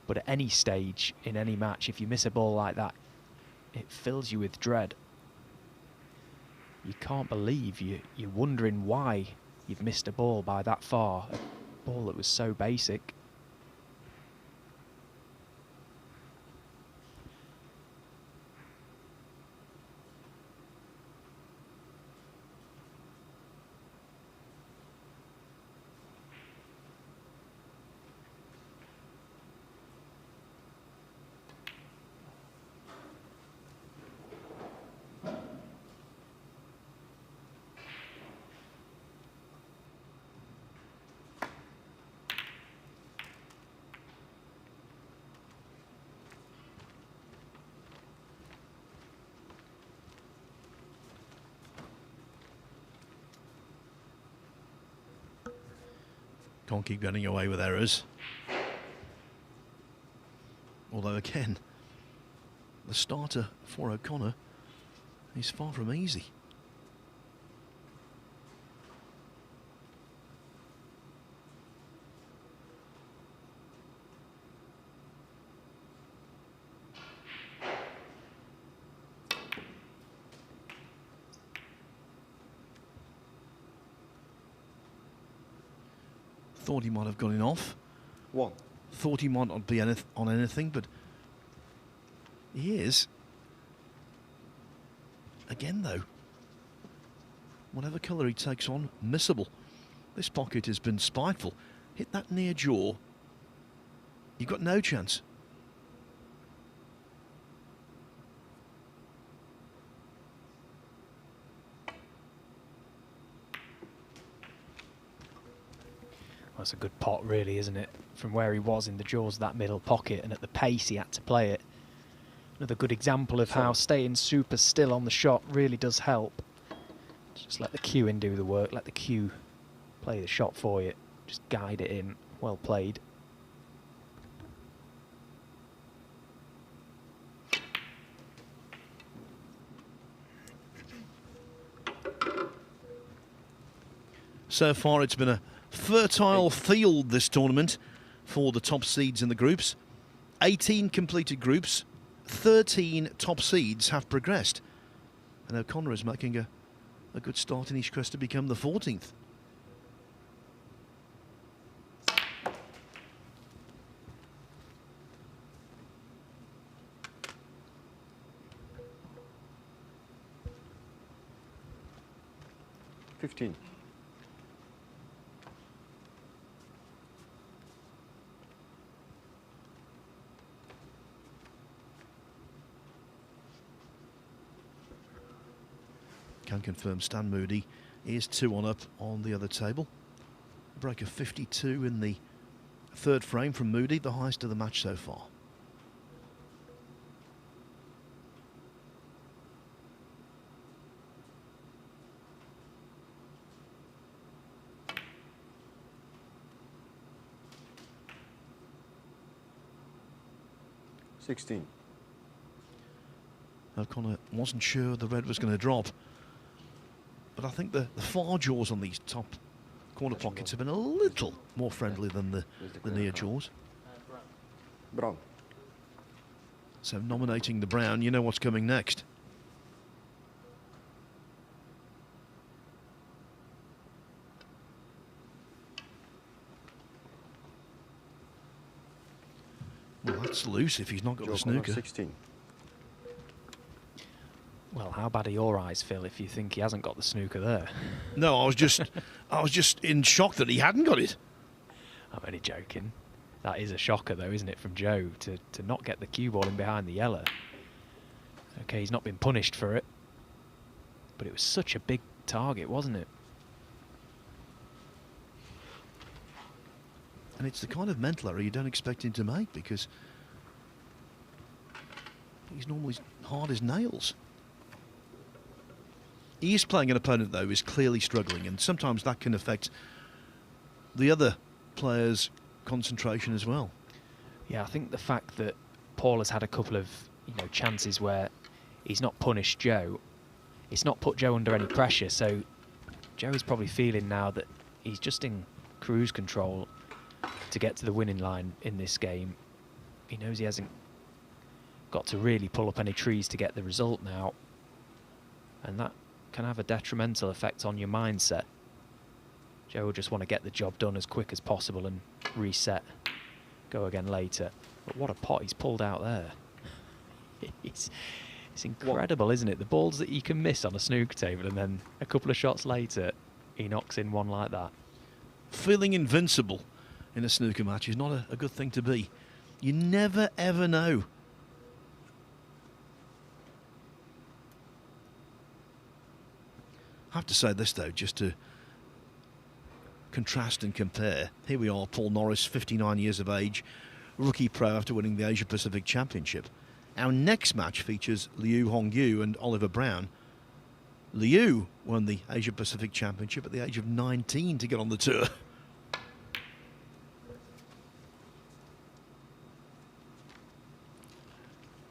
But at any stage in any match, if you miss a ball like that, it fills you with dread. You can't believe you're wondering why you've missed a ball by that far. A ball that was so basic. Can't keep getting away with errors. Although again, the starter for O'Connor is far from easy. Thought he might have got it off. 1. Thought he might not be on anything, but he is. Again, though, whatever colour he takes on, missable. This pocket has been spiteful. Hit that near jaw, you've got no chance. That's a good pot, really, isn't it? From where he was in the jaws of that middle pocket and at the pace he had to play it. Another good example of how staying super still on the shot really does help. Just let the cue in do the work, let the cue play the shot for you. Just guide it in. Well played. So far it's been a fertile field, this tournament, for the top seeds in the groups. 18 completed groups, 13 top seeds have progressed. And O'Connor is making a good start in his quest to become the 14th. $15. Can confirm Stan Moody is 2-1 up on the other table. A break of 52 in the third frame from Moody, the highest of the match so far. $16. O'Connor wasn't sure the red was going to drop. But I think the far jaws on these top corner pockets have been a little more friendly than the near jaws. Brown. So nominating the brown, you know what's coming next. Well, that's loose if he's not got the snooker. 16. Well, how bad are your eyes, Phil, if you think he hasn't got the snooker there? No, I was just in shock that he hadn't got it. I'm only joking. That is a shocker, though, isn't it, from Joe, to not get the cue ball in behind the yellow. OK, he's not been punished for it. But it was such a big target, wasn't it? And it's the kind of mental error you don't expect him to make, because He's normally hard as nails. He is playing an opponent, though, who is clearly struggling, and sometimes that can affect the other players' concentration as well. Yeah, I think the fact that Paul has had a couple of chances where he's not punished Joe, it's not put Joe under any pressure, so Joe is probably feeling now that he's just in cruise control to get to the winning line in this game. He knows he hasn't got to really pull up any trees to get the result now, and that can have a detrimental effect on your mindset. Joe will just want to get the job done as quick as possible and reset, go again later. But what a pot he's pulled out there. It's incredible, isn't it? The balls that you can miss on a snooker table, and then a couple of shots later he knocks in one like that. Feeling invincible in a snooker match is not a good thing to be. You never ever know. I have to say this, though, just to contrast and compare. Here we are, Paul Norris, 59 years of age, rookie pro after winning the Asia Pacific Championship. Our next match features Liu Hongyu and Oliver Brown. Liu won the Asia Pacific Championship at the age of 19 to get on the tour.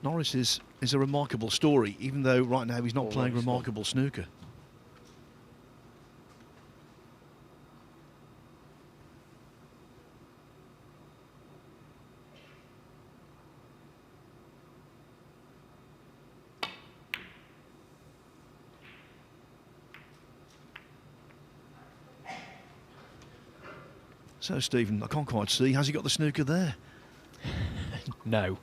Norris is a remarkable story, even though right now he's not playing remarkable snooker. So, Stephen, I can't quite see. Has he got the snooker there? No.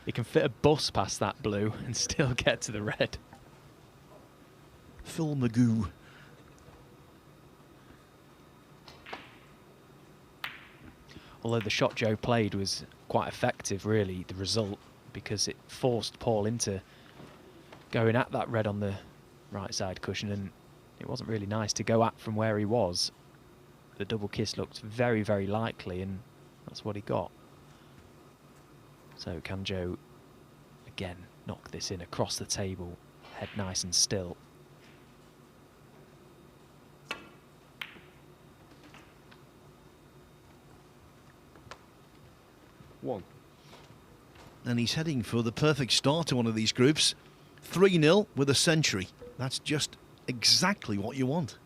He can fit a bus past that blue and still get to the red. Phil Magoo. Although the shot Joe played was quite effective, really, the result, because it forced Paul into going at that red on the right side cushion, and it wasn't really nice to go at from where he was. The double kiss looked very, very likely, and that's what he got. So can Joe again knock this in across the table, head nice and still? One. And he's heading for the perfect start to one of these groups. 3-0 with a century. That's just exactly what you want.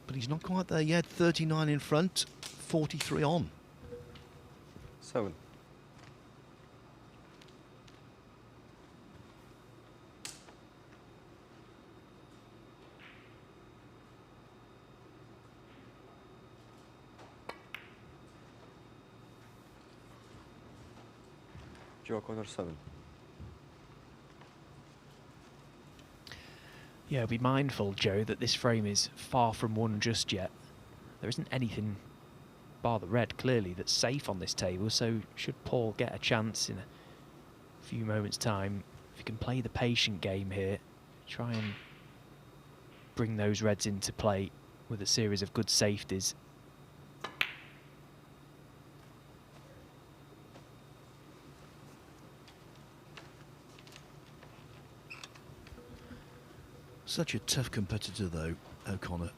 But he's not quite there yet. 39 in front, 43 on. 7. Joe corner 7. Yeah, be mindful, Joe, that this frame is far from won just yet. There isn't anything, bar the red, clearly, that's safe on this table, so should Paul get a chance in a few moments' time, if you can play the patient game here, try and bring those reds into play with a series of good safeties. Such a tough competitor, though, O'Connor.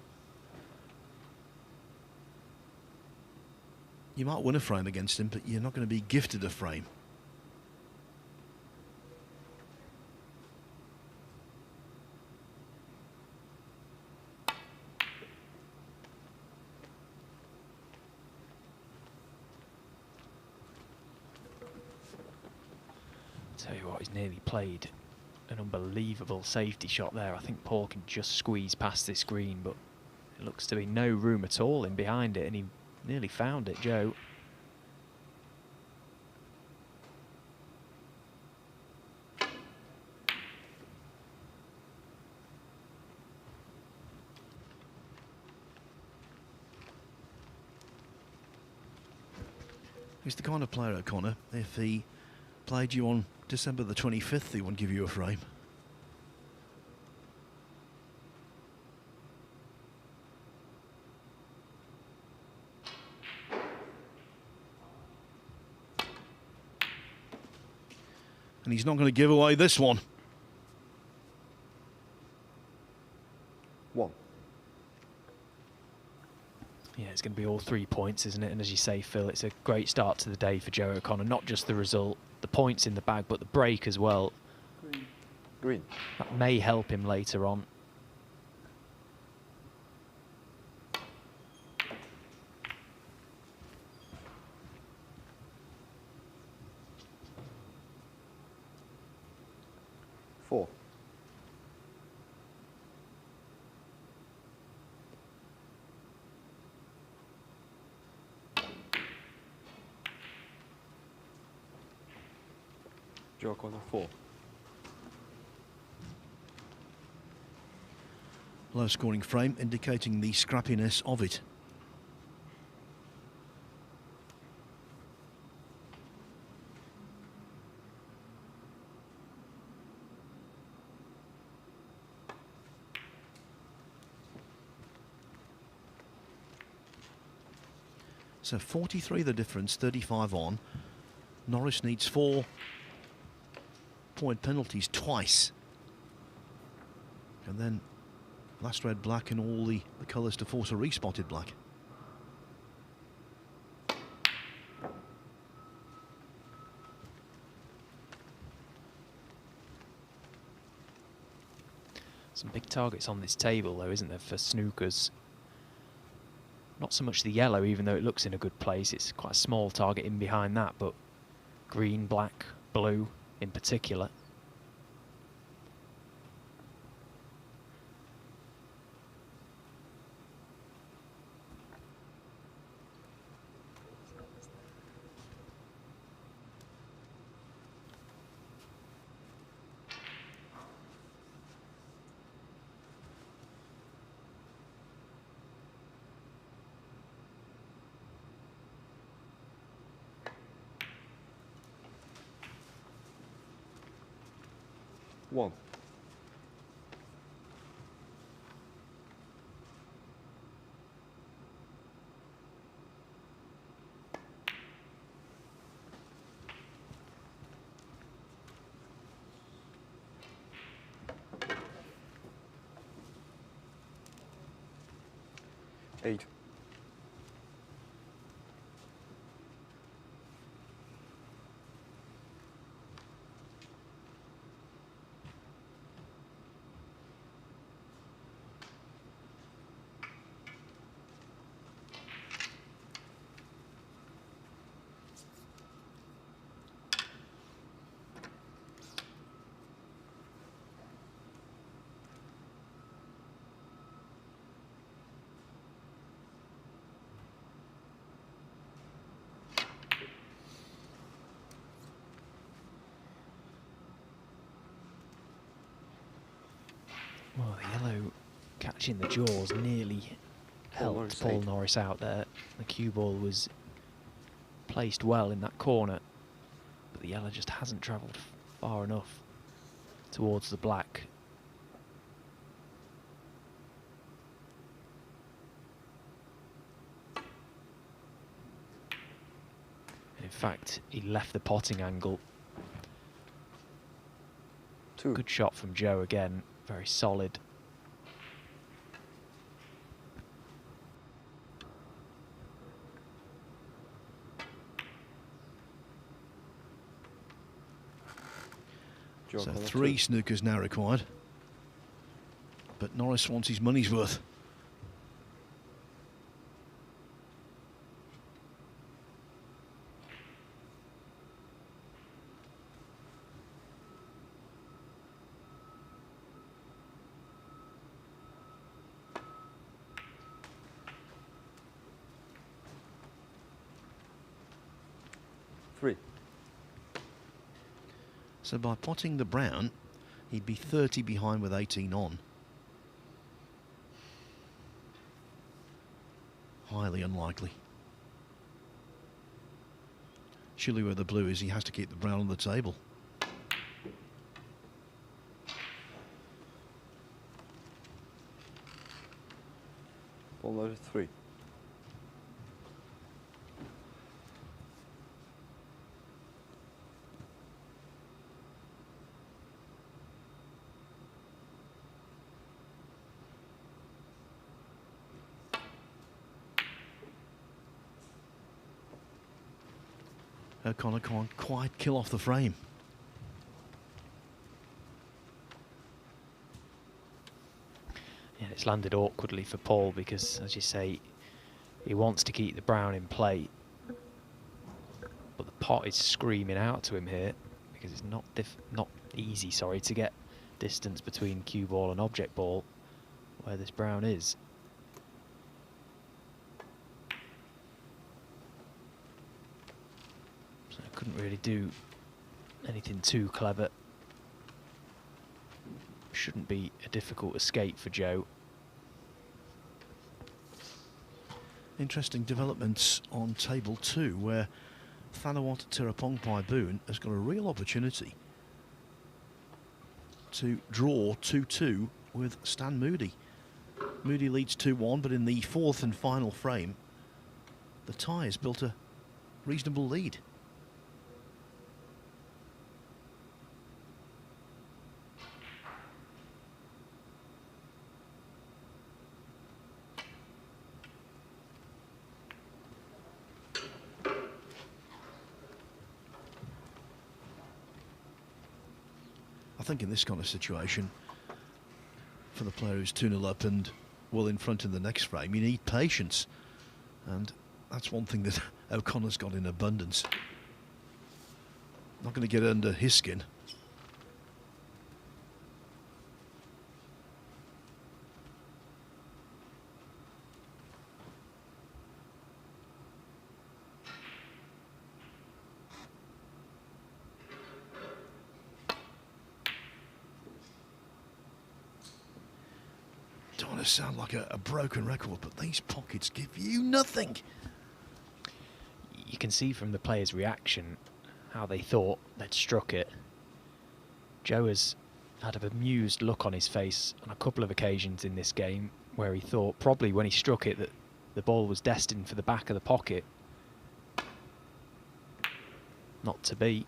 You might win a frame against him, but you're not going to be gifted a frame. Tell you what, he's nearly played an unbelievable safety shot there. I think Paul can just squeeze past this green, but it looks to be no room at all in behind it, and he nearly found it, Joe. He's the kind of player, O'Connor, if he played you on December the 25th, he wouldn't give you a frame. And he's not going to give away this one. 1. Yeah, it's going to be all 3 points, isn't it? And as you say, Phil, it's a great start to the day for Joe O'Connor. Not just the result, the points in the bag, but the break as well. Green. That may help him later on. Four. Joe O'Connor 4. Low scoring frame indicating the scrappiness of it. So 43 the difference, 35 on. Norris needs 4 point penalties twice. And then last red black and all the colours to force a respotted black. Some big targets on this table though, isn't there, for snookers? Not so much the yellow, even though it looks in a good place. It's quite a small target in behind that, but green, black, blue in particular. One. Eight. Well, the yellow catching the jaws nearly helped Paul Norris out there. The cue ball was placed well in that corner, but the yellow just hasn't travelled far enough towards the black. And in fact, he left the potting angle. Good shot from Joe again, very solid. So 3 snookers now required. But Norris wants his money's worth. So by potting the brown, he'd be 30 behind with 18 on. Highly unlikely. Surely where the blue is, he has to keep the brown on the table. Ball number 3. O'Connor can't quite kill off the frame. Yeah, it's landed awkwardly for Paul because, as you say, he wants to keep the brown in play. But the pot is screaming out to him here because it's not easy, to get distance between cue ball and object ball where this brown is. So I couldn't really do anything too clever. Shouldn't be a difficult escape for Joe. Interesting developments on table 2, where Thanawat Tirapongpai Boon has got a real opportunity to draw 2-2 with Stan Moody. Moody leads 2-1, but in the fourth and final frame, the tie has built a reasonable lead. I think in this kind of situation, for the player who's 2-0 up and well in front in the next frame, you need patience. And that's one thing that O'Connor's got in abundance. Not going to get under his skin. Don't want to sound like a broken record, but these pockets give you nothing. You can see from the players' reaction how they thought they'd struck it. Joe has had a bemused look on his face on a couple of occasions in this game where he thought probably when he struck it that the ball was destined for the back of the pocket. Not to be.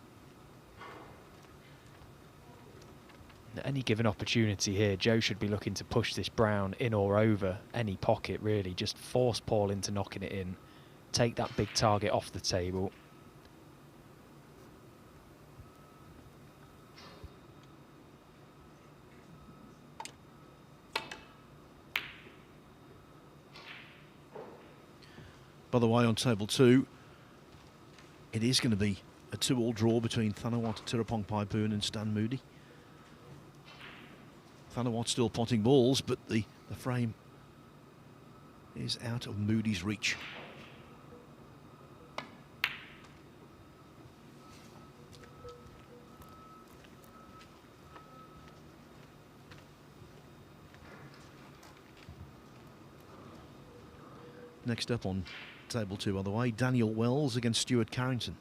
At any given opportunity here, Joe should be looking to push this brown in or over any pocket, really. Just force Paul into knocking it in. Take that big target off the table. By the way, on table 2, it is going to be a 2-all draw between Thanawat Tirapongpai Boon and Stan Moody. Thanawat still potting balls, but the frame is out of Moody's reach. Next up on table 2, by the way, Daniel Wells against Stuart Carrington.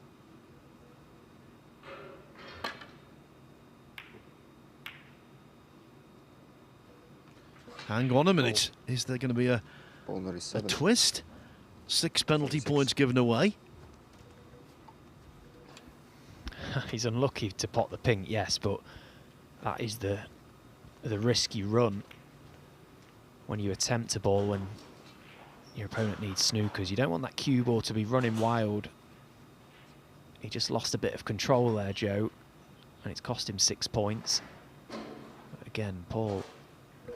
Hang on a minute. Is there going to be a twist? 6 penalty points given away. He's unlucky to pot the pink, yes, but that is the risk you run when you attempt a ball when your opponent needs snookers. You don't want that cue ball to be running wild. He just lost a bit of control there, Joe, and it's cost him 6 points. But again, Paul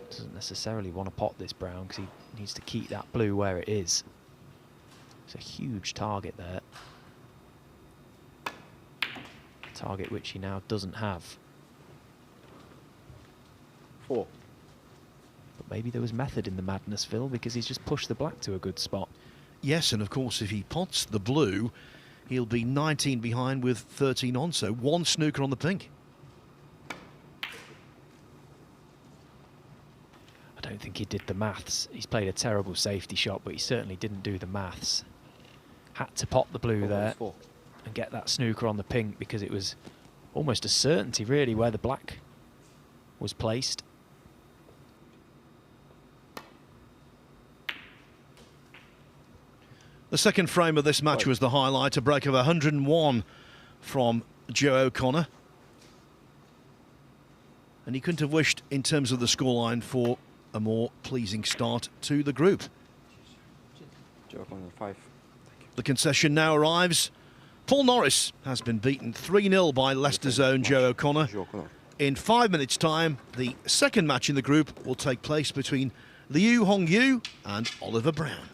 doesn't necessarily want to pot this brown because he needs to keep that blue where it is. It's a huge target there. Target which he now doesn't have. 4. But maybe there was method in the madness, Phil, because he's just pushed the black to a good spot. Yes, and of course if he pots the blue, he'll be 19 behind with 13 on, so 1 snooker on the pink. I don't think he did the maths. He's played a terrible safety shot, but he certainly didn't do the maths. Had to pot the blue there and get that snooker on the pink because it was almost a certainty, really, where the black was placed. The second frame of this match was the highlight, a break of 101 from Joe O'Connor. And he couldn't have wished, in terms of the scoreline, for a more pleasing start to the group. Joe O'Connor 5. The concession now arrives Paul Norris has been beaten 3-0 by Leicester's own Joe O'Connor. In 5 minutes' time, the second match in the group will take place between Liu Hongyu and Oliver Brown.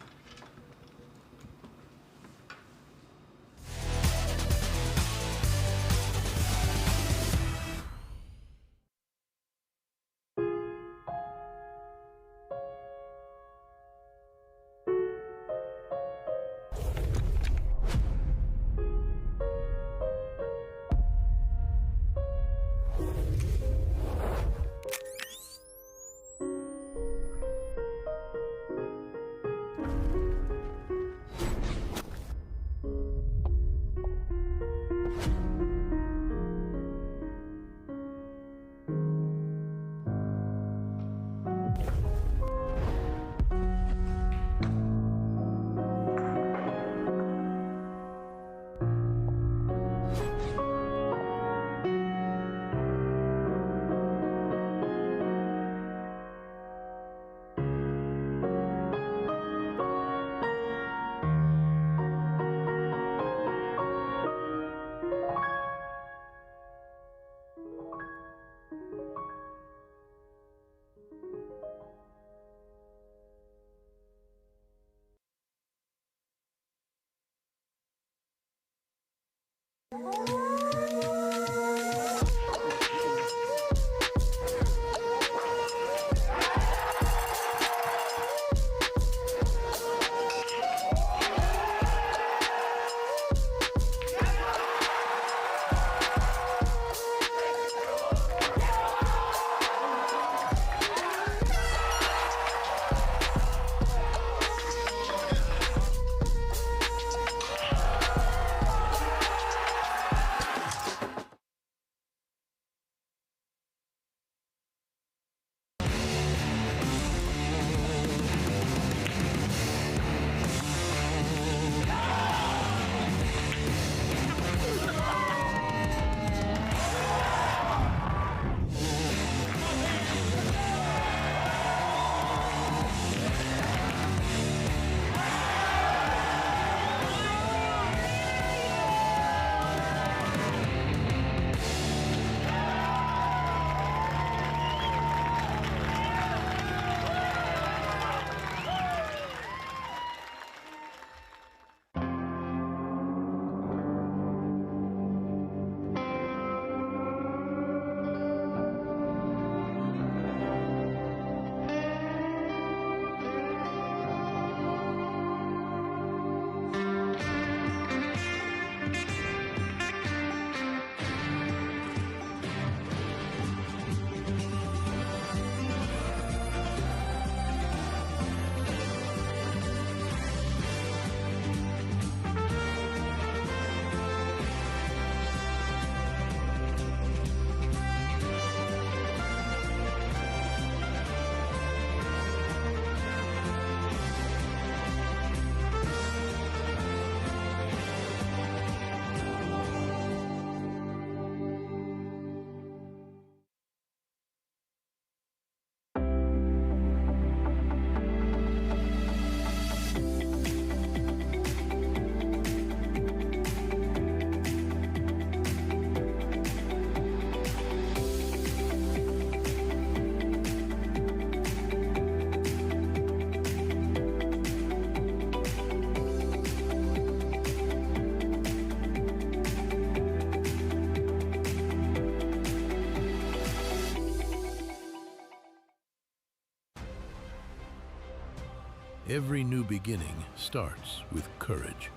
Every new beginning starts with courage.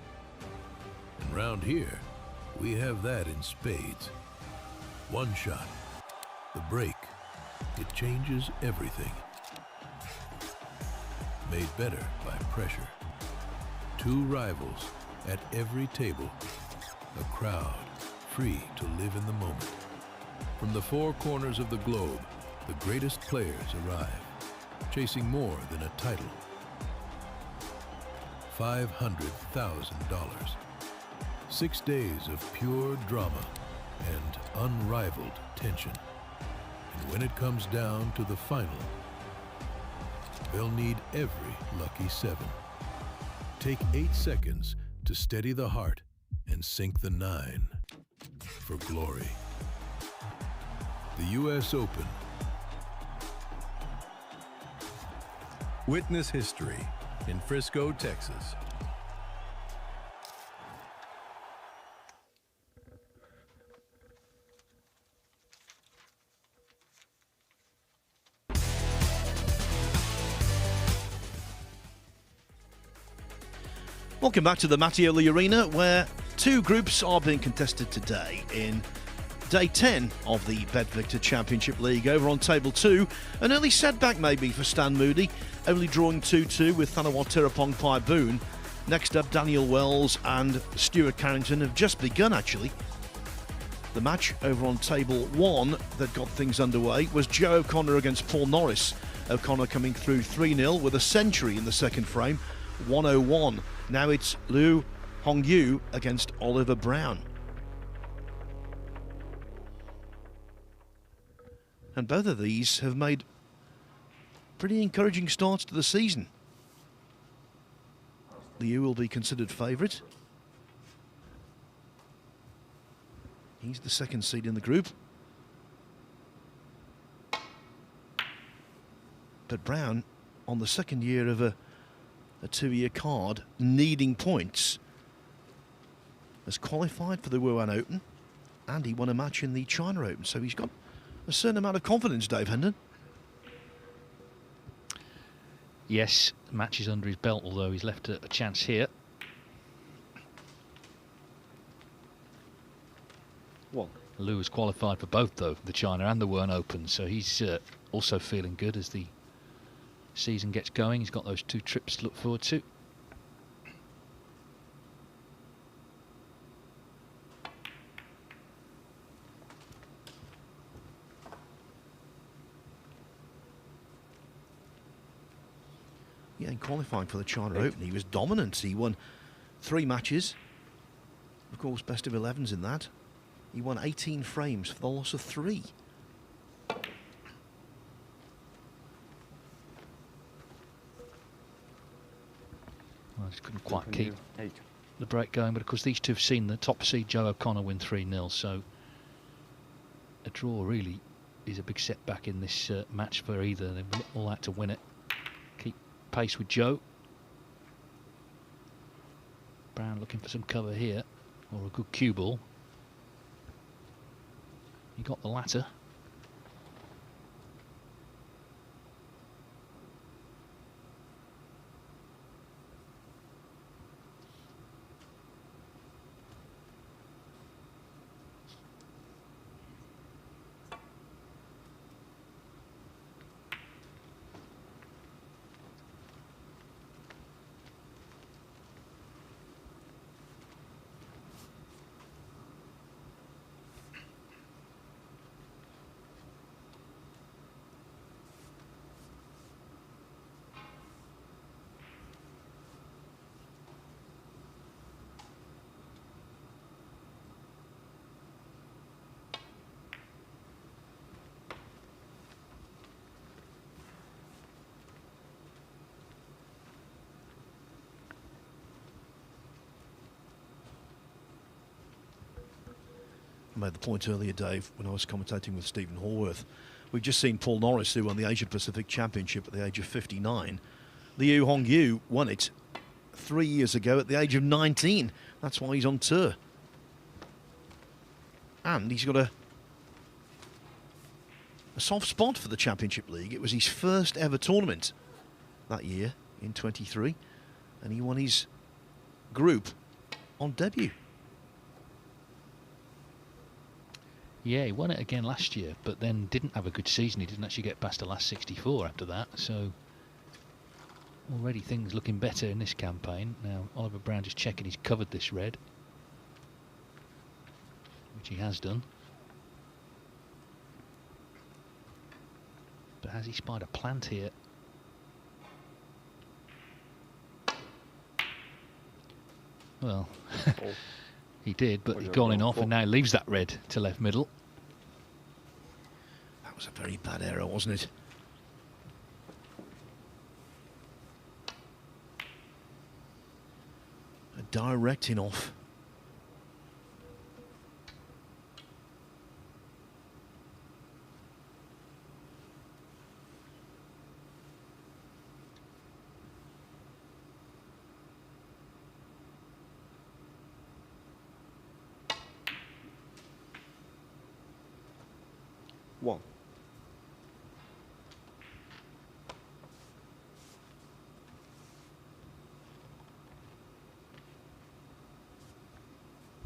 And round here, we have that in spades. One shot, the break, it changes everything. Made better by pressure. Two rivals at every table. A crowd free to live in the moment. From the four corners of the globe, the greatest players arrive, chasing more than a title. $500,000. 6 days of pure drama and unrivaled tension. And when it comes down to the final, they'll need every lucky seven. Take 8 seconds to steady the heart and sink the 9 for glory. The U.S. Open. Witness history in Frisco, Texas. Welcome back to the Mattioli Arena, where two groups are being contested today in Day 10 of the BetVictor Championship League. Over on Table 2, an early setback maybe for Stan Moody, only drawing 2-2 with Thanawat Tirapong Pai Boon. Next up, Daniel Wells and Stuart Carrington have just begun, actually. The match over on Table 1 that got things underway was Joe O'Connor against Paul Norris. O'Connor coming through 3-0 with a century in the second frame, 101. Now it's Liu Hongyu against Oliver Brown. And both of these have made pretty encouraging starts to the season. Liu will be considered favourite. He's the second seed in the group. But Brown, on the second year of a two-year card, needing points, has qualified for the Wuhan Open, and he won a match in the China Open, so he's got a certain amount of confidence, Dave Hendon. Yes, match is under his belt, although he's left a chance here. 1. Liu has qualified for both, though, the China and the Wuhan Open, so he's also feeling good as the season gets going. He's got those 2 trips to look forward to. Yeah, in qualifying for the China Open, he was dominant. He won 3 matches. Of course, best of 11s in that. He won 18 frames for the loss of 3. I just couldn't quite keep the break going, but of course these two have seen the top seed Joe O'Connor win 3-0, so a draw really is a big setback in this match for either. They've all out to win it. Keep pace with Joe. Brown looking for some cover here, or a good cue ball. He got the latter. I made the point earlier, Dave, when I was commentating with Stephen Hallworth. We've just seen Paul Norris, who won the Asia Pacific Championship at the age of 59. Liu Hongyu won it 3 years ago at the age of 19. That's why he's on tour. And he's got a soft spot for the Championship League. It was his first ever tournament that year in 23, and he won his group on debut. Yeah, he won it again last year, but then didn't have a good season. He didn't actually get past the last 64 after that, so already things looking better in this campaign. Now, Oliver Brown just checking he's covered this red, which he has done. But has he spied a plant here? Well, he did, but he's gone off and now leaves that red to left middle. That was a very bad error, wasn't it? A directing off. 1.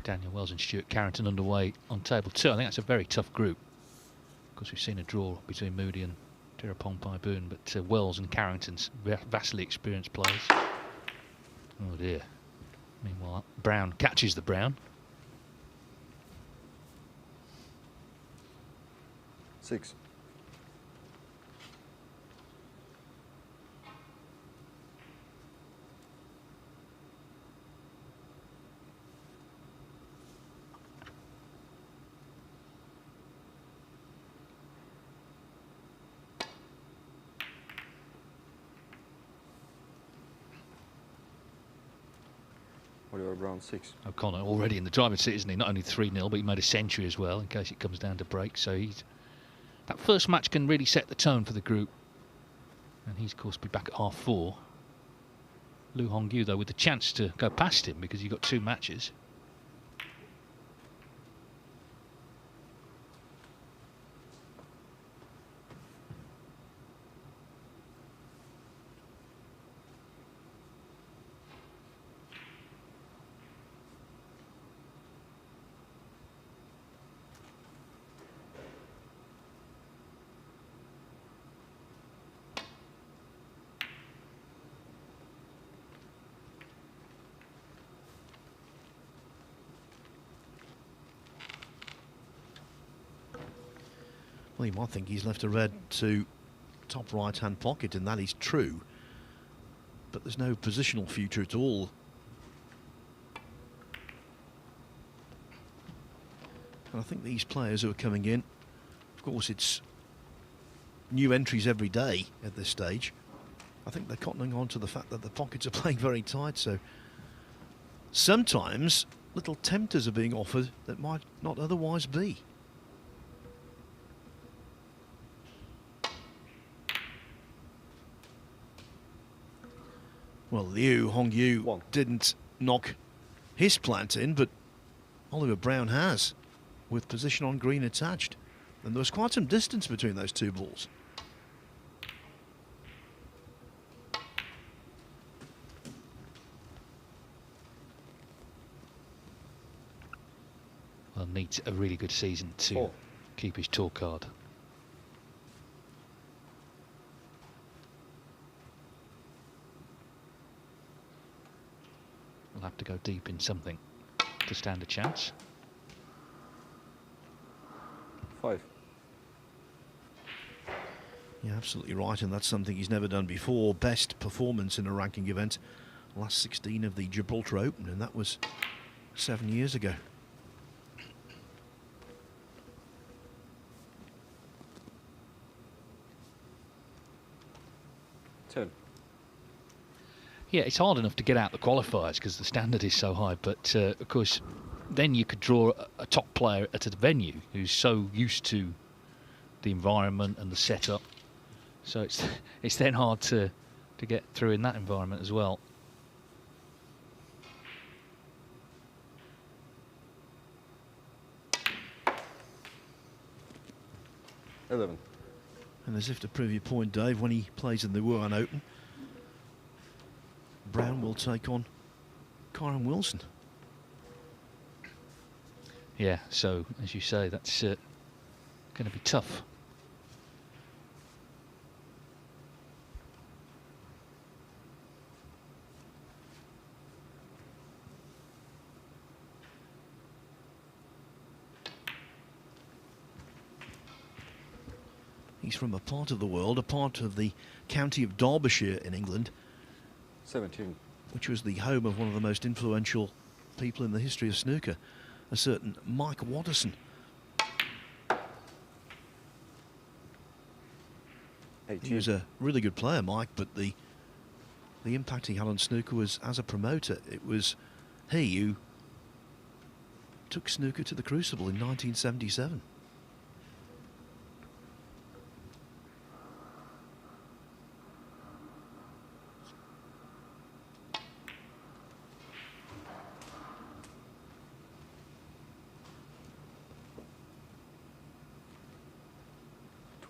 Daniel Wells and Stuart Carrington underway on table 2. I think that's a very tough group. Of course, we've seen a draw between Moody and Tirapong Boon, but Wells and Carrington's vastly experienced players. Oh dear. Meanwhile, Brown catches the brown. 6. Oliver Brown 6. O'Connor already in the driver's seat, isn't he? Not only 3-0, but he made a century as well in case it comes down to break. So that first match can really set the tone for the group. And he's, of course, be back at half 4. Lu Hongyu, though, with the chance to go past him because you've got 2 matches. Well, you might think he's left a red to top right-hand pocket, and that is true. But there's no positional future at all. And I think these players who are coming in, of course it's new entries every day at this stage. I think they're cottoning on to the fact that the pockets are playing very tight, so sometimes little tempters are being offered that might not otherwise be. Well, Liu Hongyu didn't knock his plant in, but Oliver Brown has, with position on green attached. And there was quite some distance between those 2 balls. Well, needs a really good season to keep his tour card. Will have to go deep in something to stand a chance. 5. Yeah, absolutely right, and that's something he's never done before. Best performance in a ranking event, last 16 of the Gibraltar Open, and that was 7 years ago. Yeah, it's hard enough to get out the qualifiers because the standard is so high, but of course then you could draw a top player at a venue who's so used to the environment and the setup, so it's then hard to get through in that environment as well. $11. And as if to prove your point, Dave, when he plays in the Wuhan Open, Brown will take on Kyron Wilson. Yeah, so as you say, that's going to be tough. He's from a part of the world, a part of the county of Derbyshire in England, 17. which was the home of one of the most influential people in the history of snooker, a certain Mike Watterson. 18. He was a really good player, Mike, but the impact he had on snooker was as a promoter. It was he who took snooker to the Crucible in 1977.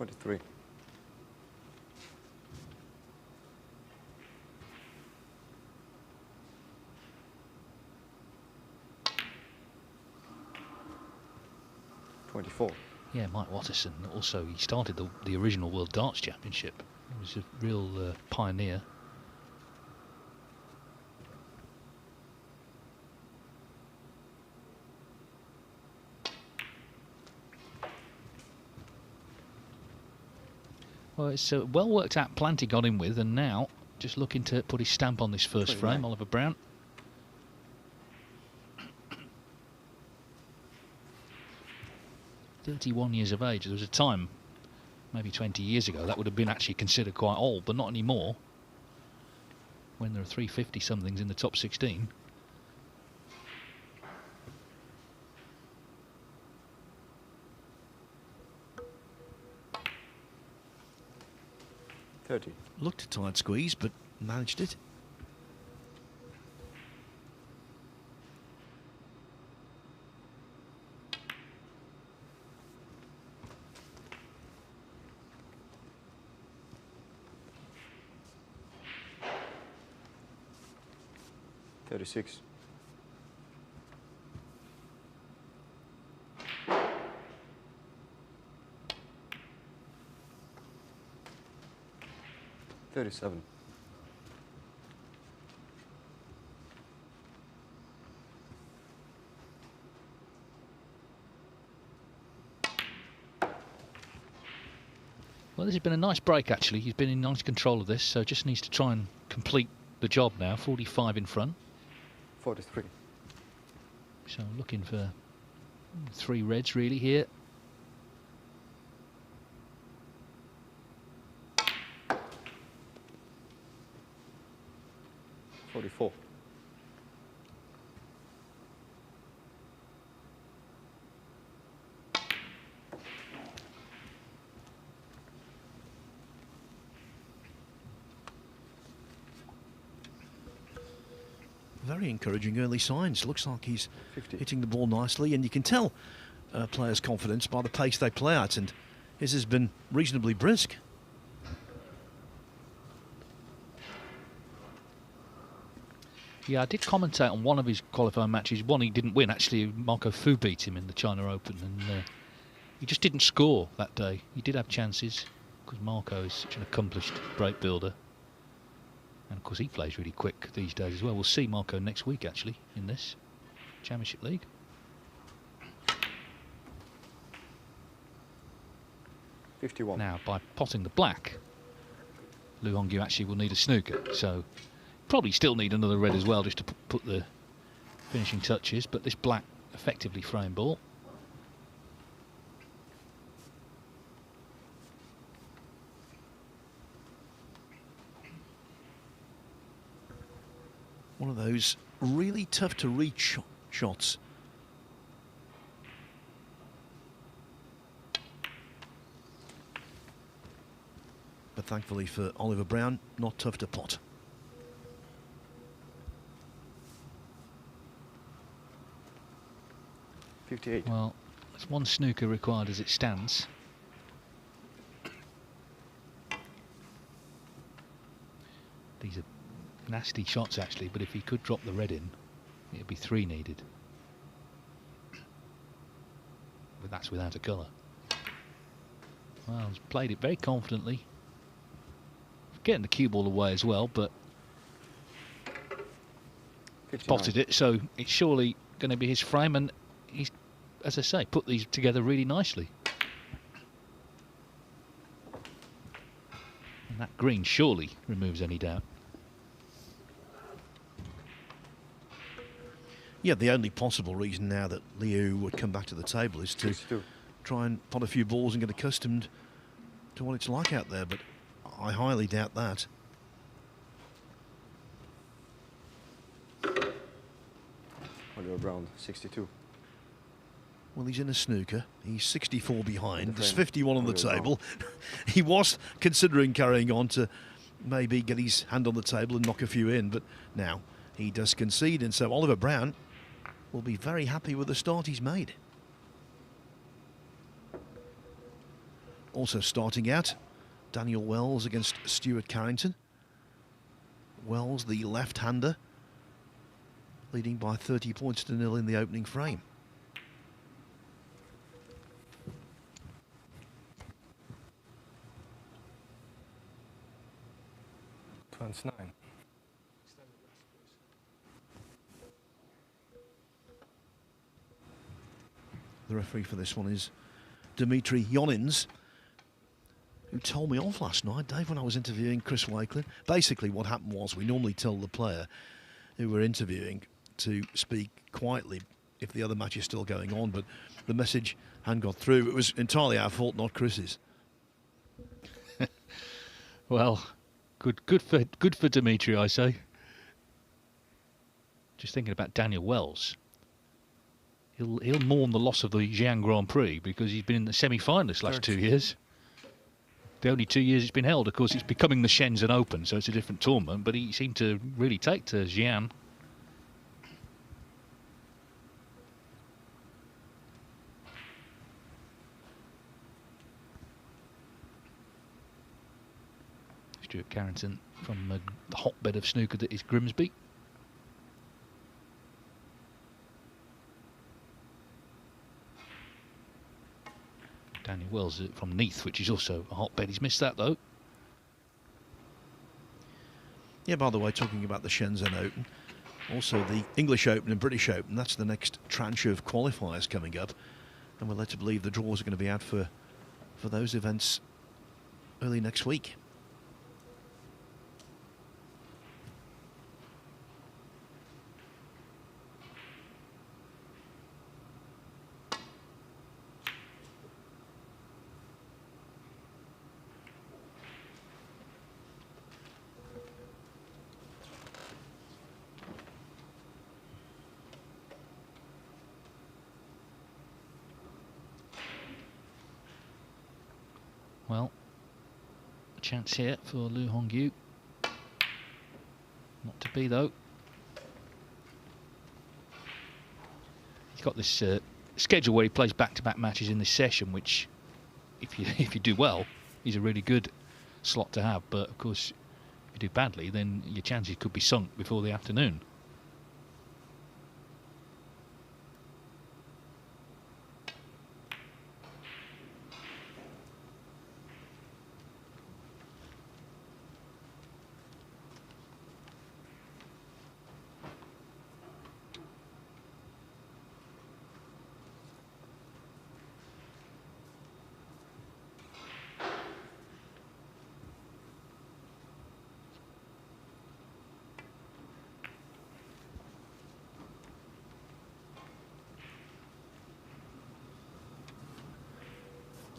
23. Yeah, Mike Watterson. Also, he started the original World Darts Championship. He was a real pioneer. Well, it's a well worked out plant he got in with, and now just looking to put his stamp on this first frame, Oliver Brown. "31 years of age." There was a time, maybe 20 years ago, that would have been actually considered quite old, but not anymore. When there are 350-somethings in the top 16. Looked a tight squeeze, but managed it. $36. $37. Well, this has been a nice break, actually. He's been in nice control of this, so just needs to try and complete the job now. 45 in front. 43. So looking for 3 reds really here. $44. Very encouraging early signs. Looks like he's 50. hitting the ball nicely, and you can tell players' confidence by the pace they play at, and his has been reasonably brisk. Yeah, I did commentate on one of his qualifying matches. One he didn't win, actually. Marco Fu beat him in the China Open, and he just didn't score that day. He did have chances, because Marco is such an accomplished break builder. And of course he plays really quick these days as well. We'll see Marco next week, actually, in this Championship League. 51. Now, by potting the black, Lu Hongyu actually will need a snooker, so probably still need another red as well just to put the finishing touches, but this black effectively frame ball. One of those really tough to reach shots. But thankfully for Oliver Brown, not tough to pot. $58. Well, there's one snooker required as it stands. These are nasty shots, actually, but if he could drop the red in, it'd be 3 needed. But that's without a colour. Well, he's played it very confidently. Getting the cue ball away as well, but spotted it, so it's surely going to be his frame, and he's, as I say, put these together really nicely. And that green surely removes any doubt. Yeah, the only possible reason now that Liu would come back to the table is to try and pot a few balls and get accustomed to what it's like out there, but I highly doubt that. Oliver Brown, 62. Well, he's in a snooker. He's 64 behind. There's frame. 51 on the Oliver Brown. table. He was considering carrying on to maybe get his hand on the table and knock a few in, but now he does concede, and so Oliver Brown will be very happy with the start he's made. Also starting out, Daniel Wells against Stuart Carrington. Wells, the left-hander, leading by 30 points to 0 in the opening frame. The referee for this one is Dimitri Yonins, who told me off last night, Dave, when I was interviewing Chris Wakelin. Basically what happened was we normally tell the player who we're interviewing to speak quietly if the other match is still going on, but the message hadn't got through. It was entirely our fault, not Chris's. Well, good for Dimitri, I say. Just thinking about Daniel Wells. He'll mourn the loss of the Xi'an Grand Prix because he's been in the semi-finalists last 2 years. The only 2 years it's been held, of course, it's becoming the Shenzhen Open, so it's a different tournament, but he seemed to really take to Xi'an. Stuart Carrington from the hotbed of snooker that is Grimsby. Daniel Wells from Neath, which is also a hotbed. He's missed that, though. Yeah, by the way, talking about the Shenzhen Open, also the English Open and British Open, that's the next tranche of qualifiers coming up. And we're led to believe the draws are going to be out for those events early next week. Well, a chance here for Lu Hongyu. Not to be, though. He's got this schedule where he plays back-to-back matches in this session, which, if you do well, is a really good slot to have. But, of course, if you do badly, then your chances could be sunk before the afternoon.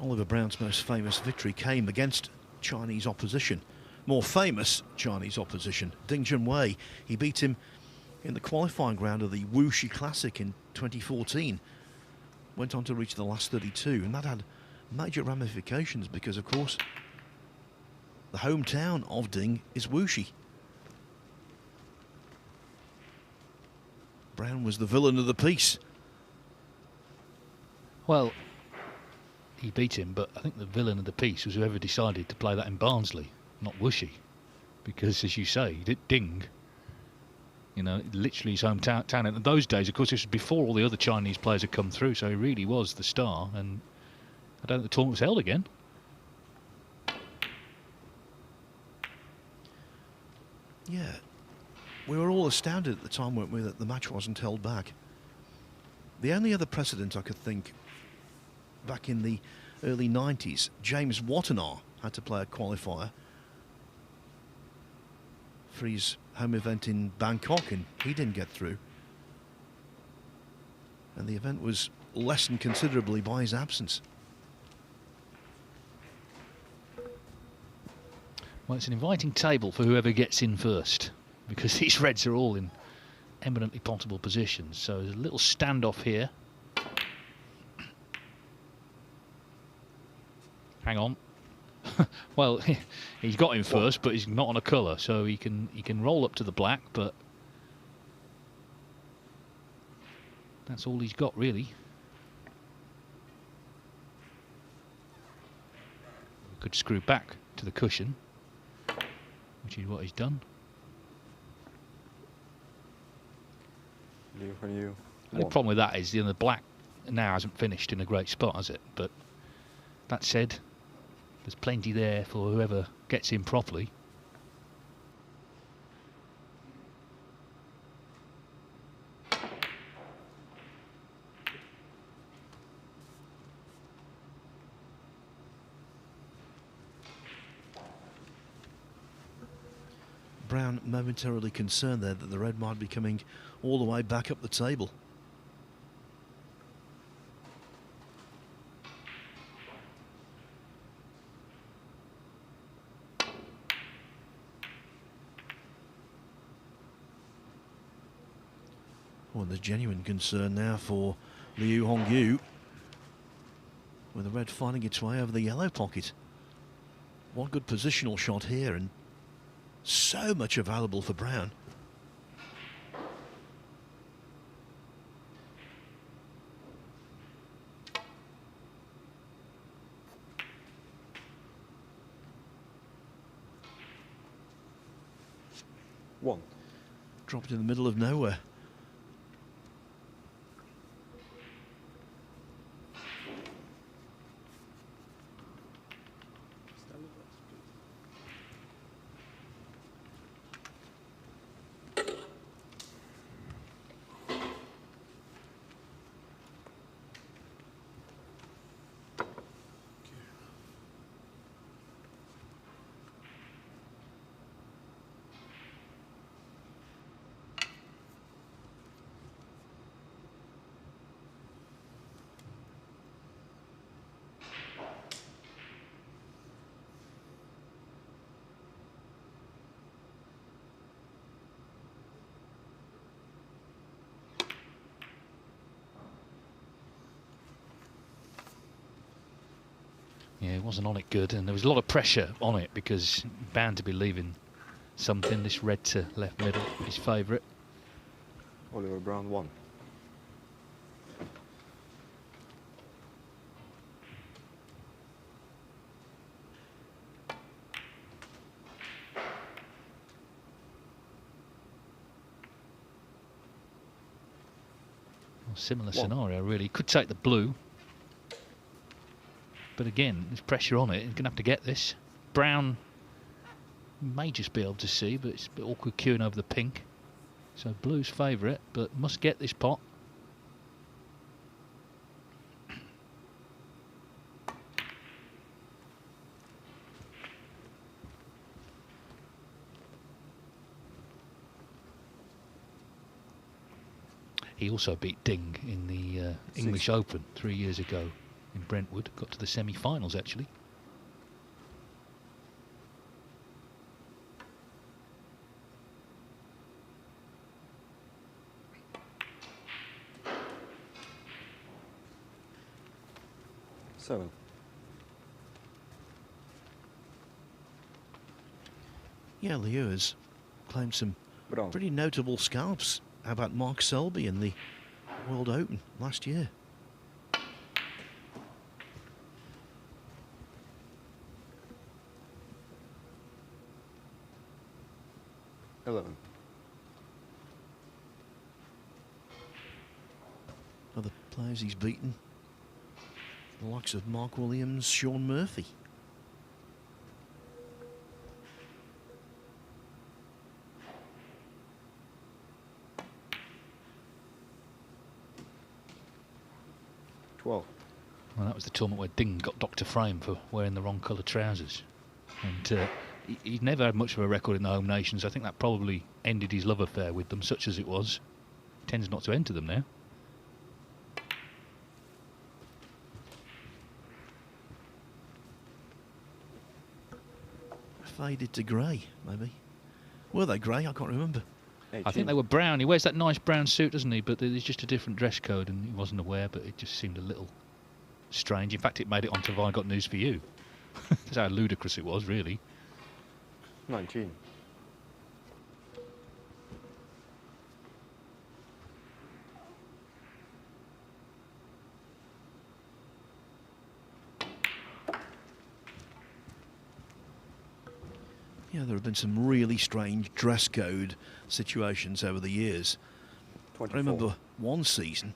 Oliver Brown's most famous victory came against Chinese opposition. More famous Chinese opposition, Ding Junhui. He beat him in the qualifying round of the Wuxi Classic in 2014. Went on to reach the last 32, and that had major ramifications because, of course, the hometown of Ding is Wuxi. Brown was the villain of the piece. Well, he beat him, but I think the villain of the piece was whoever decided to play that in Barnsley, not Wuxi. Because, as you say, Ding, you know, literally his hometown. And in those days, of course, this was before all the other Chinese players had come through, so he really was the star. And I don't think the tournament was held again. Yeah. We were all astounded at the time, weren't we, that the match wasn't held back. The only other precedent I could think, back in the early 90s, James Wattenaar had to play a qualifier for his home event in Bangkok, and he didn't get through. And the event was lessened considerably by his absence. Well, it's an inviting table for whoever gets in first, because these reds are all in eminently potable positions. So there's a little standoff here. Hang on. Well, he's got him first, but he's not on a colour, so he can roll up to the black, but that's all he's got, really. Could screw back to the cushion, which is what he's done. Liu Hongyu. The only problem with that is the black now hasn't finished in a great spot, has it? But that said, there's plenty there for whoever gets in properly. Brown momentarily concerned there that the red might be coming all the way back up the table. Well, there's genuine concern now for Liu Hongyu, with the red finding its way over the yellow pocket. One good positional shot here, and so much available for Brown. One. Dropped in the middle of nowhere. Yeah, it wasn't on it good, and there was a lot of pressure on it because bound to be leaving something. This red to left middle, his favourite. Oliver Brown 1. Well, similar scenario, really. Could take the blue. But again, there's pressure on it. He's going to have to get this. Brown may just be able to see, but it's a bit awkward queuing over the pink. So blue's favourite, but must get this pot. He also beat Ding in the English Open 3 years ago in Brentwood. Got to the semi-finals, actually. Seven. Yeah, Liu has claimed some Brown. pretty notable scalps. How about Mark Selby in the World Open last year? $11. Other players he's beaten, the likes of Mark Williams, Sean Murphy. $12. Well, that was the tournament where Ding got Dr. Frame for wearing the wrong colour trousers. And he'd never had much of a record in the home nations. I think that probably ended his love affair with them, such as it was. He tends not to enter them now. Faded to grey, maybe. Were they grey? I can't remember. 18. I think they were brown. He wears that nice brown suit, doesn't he? But there's just a different dress code, and he wasn't aware, but it just seemed a little strange. In fact, it made it onto Have I Got News For You. That's how ludicrous it was, really. 19. Yeah, there have been some really strange dress code situations over the years. 24. I remember one season,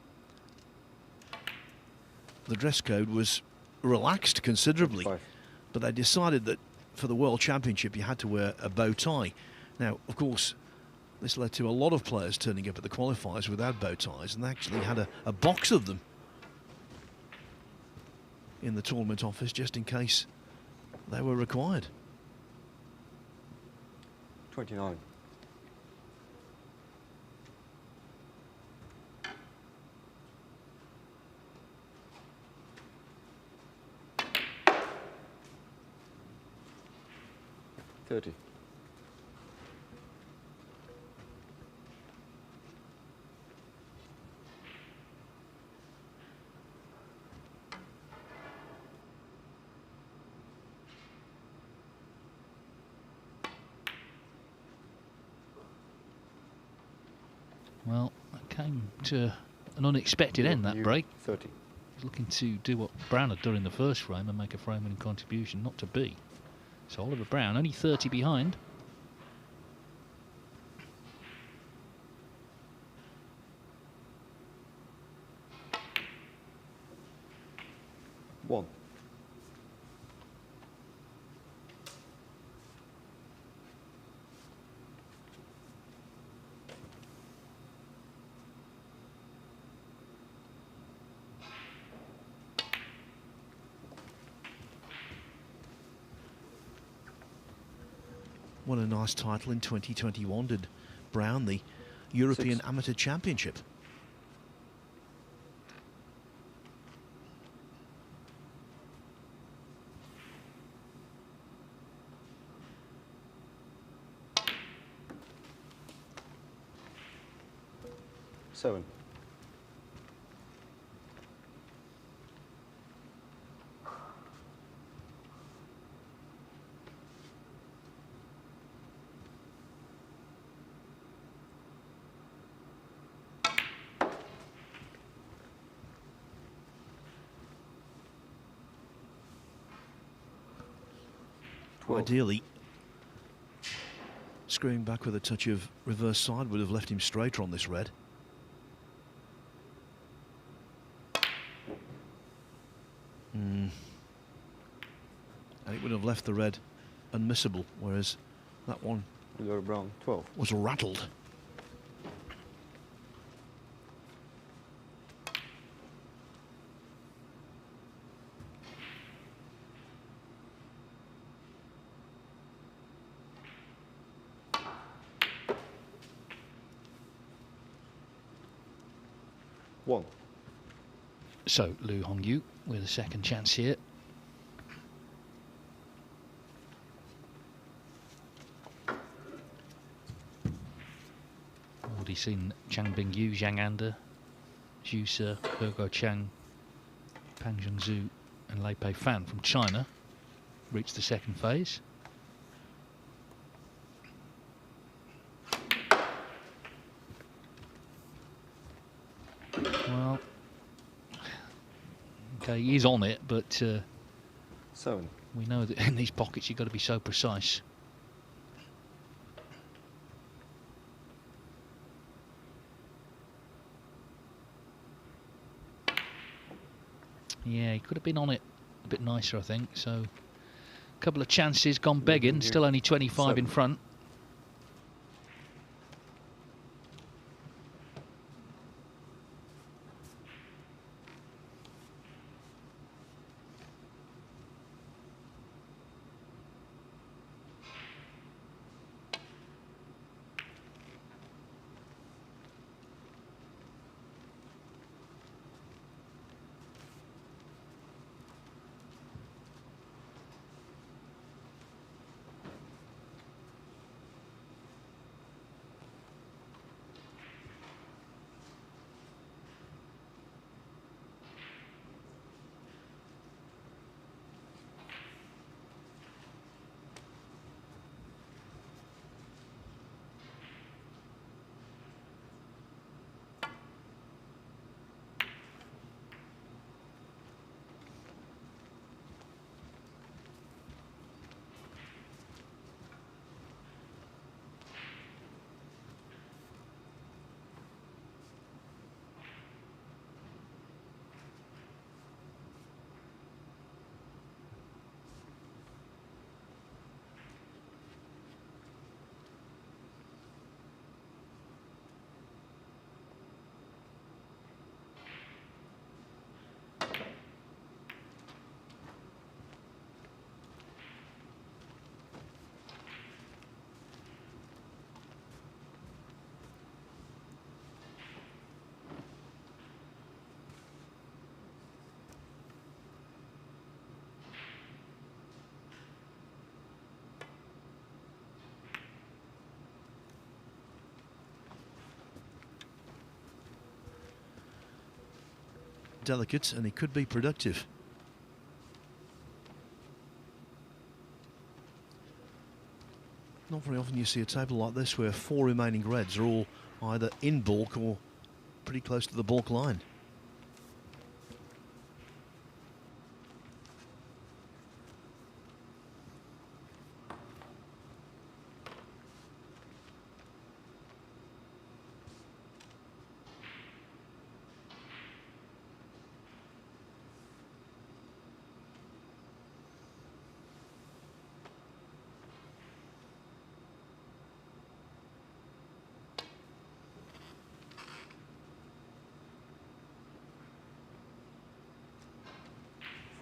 the dress code was relaxed considerably, 25. but they decided that for the World Championship you had to wear a bow tie. Now, of course, this led to a lot of players turning up at the qualifiers without bow ties, and they actually had a box of them in the tournament office just in case they were required. 29. $30. Well, it came to an unexpected end, that break. 30. He's looking to do what Brown had done in the first frame and make a frame-winning contribution, not to be. So Oliver Brown only 30 behind. One. Won a nice title in 2021, did Brown, the European 6. Amateur Championship. Seven. Ideally, screwing back with a touch of reverse side would have left him straighter on this red. And it would have left the red unmissable, whereas that one Oliver Brown, 12. was rattled. One. So Lu Hongyu with a second chance here. Already seen Chang Bingyu, Zhang Anda, Zhu Se, Hugo Chang, Pang Zhengzhu and Lei Pei Fan from China reach the second phase. Well, okay, he's on it, but 7. we know that in these pockets you've got to be so precise. Yeah, he could have been on it a bit nicer, I think. So, a couple of chances gone begging. Still only 25 in front. delicate and it could be productive. Not very often you see a table like this where 4 remaining reds are all either in baulk or pretty close to the baulk line.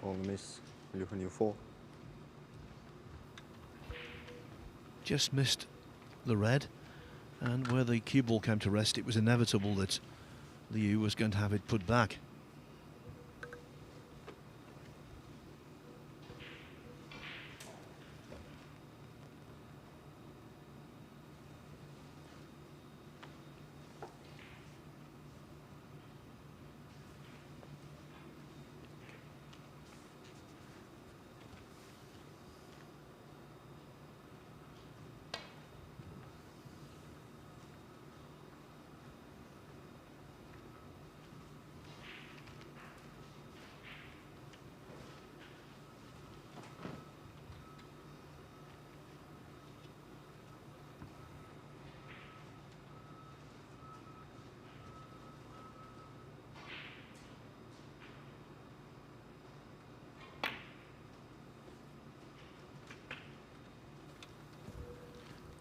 Fall miss. Look on you 4. Just missed the red, and where the cue ball came to rest, it was inevitable that Liu was going to have it put back.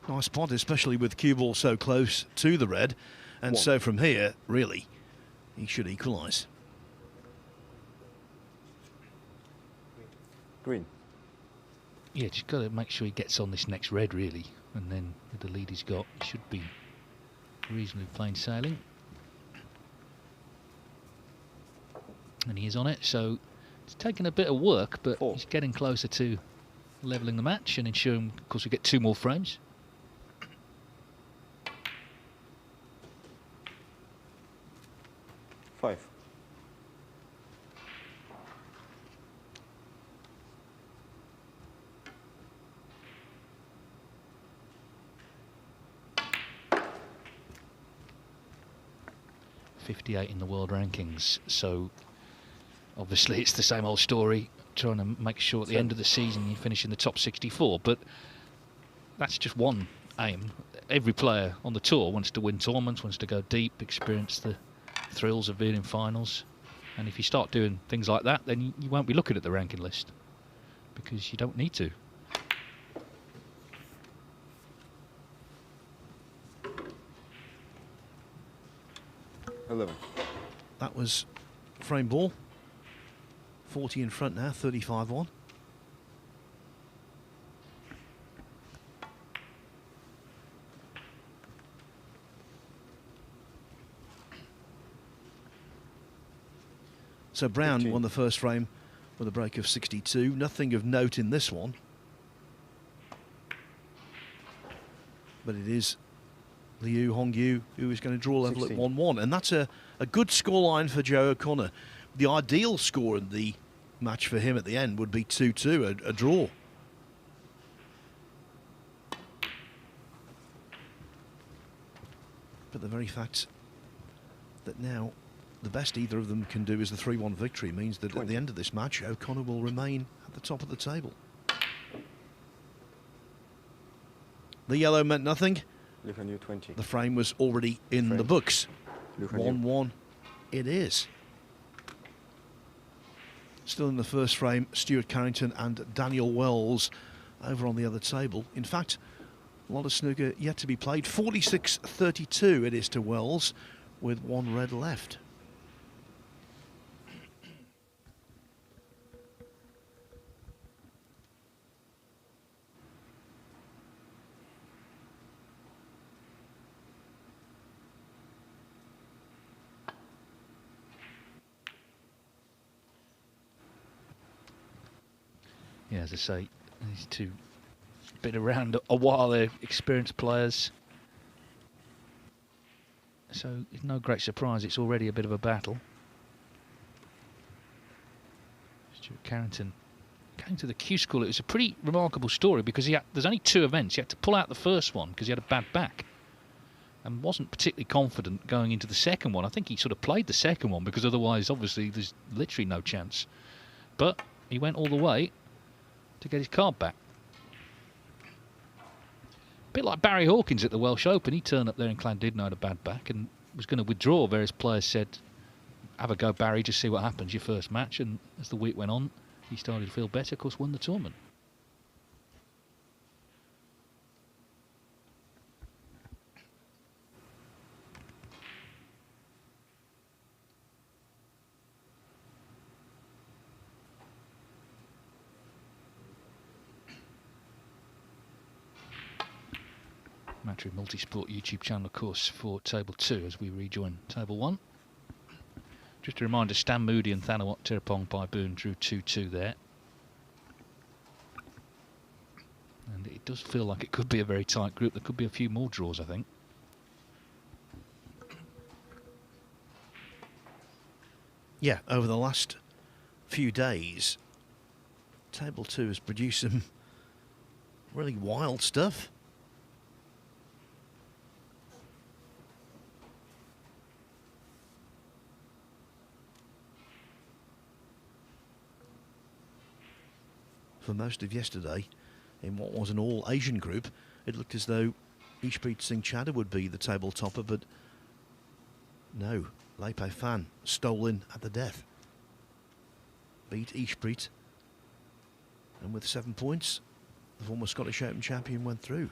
Nice spot, especially with cue ball so close to the red. And so from here, really, he should equalise. Green. Yeah, just got to make sure he gets on this next red, really. And then with the lead he's got, he should be reasonably plain sailing. And he is on it, so it's taken a bit of work, but he's getting closer to levelling the match and ensuring, of course, we get 2 more frames. Five. '58 in the world rankings, so obviously it's the same old story, trying to make sure at the end of the season you finish in the top 64, but that's just one aim. Every player on the tour wants to win tournaments, wants to go deep, experience the thrills of being in finals, and if you start doing things like that, then you won't be looking at the ranking list because you don't need to. That was frame ball. 40 in front now, 35 on. So Brown 15. won the first frame with a break of 62. Nothing of note in this one. But it is Liu Hongyu who is going to draw level 16. at 1-1. And that's a good scoreline for Joe O'Connor. The ideal score in the match for him at the end would be 2-2, a draw. But the very fact that now the best either of them can do is the 3-1 victory means that at the end of this match, O'Connor will remain at the top of the table. The yellow meant nothing. Look on you 20. The frame was already in the books. Look on you. 1-1 it is. Still in the first frame, Stuart Carrington and Daniel Wells over on the other table. In fact, a lot of snooker yet to be played. 46-32 it is to Wells with 1 red left. Yeah, as I say, these two been around a while, they're experienced players. So it's no great surprise, it's already a bit of a battle. Stuart Carrington came to the Q School. It was a pretty remarkable story because there's only 2 events. He had to pull out the first one because he had a bad back and wasn't particularly confident going into the second one. I think he sort of played the second one because otherwise, obviously, there's literally no chance. But he went all the way to get his card back. A bit like Barry Hawkins at the Welsh Open. He turned up there in Llandudno, had a bad back and was going to withdraw. Various players said, have a go, Barry, just see what happens, your first match. And as the week went on, he started to feel better, of course, won the tournament. Match with Multisport YouTube channel, of course, for Table 2 as we rejoin Table 1. Just a reminder, Stan Moody and Thanawat Tirapong Baiboon drew 2-2 there. And it does feel like it could be a very tight group. There could be a few more draws, I think. Yeah, over the last few days, Table 2 has produced some really wild stuff. For most of yesterday, in what was an all-Asian group, it looked as though Ishpreet Singh Chadha would be the table topper, but no, Leipe Fan stole in at the death. Beat Ishpreet, and with 7 points, the former Scottish Open champion went through.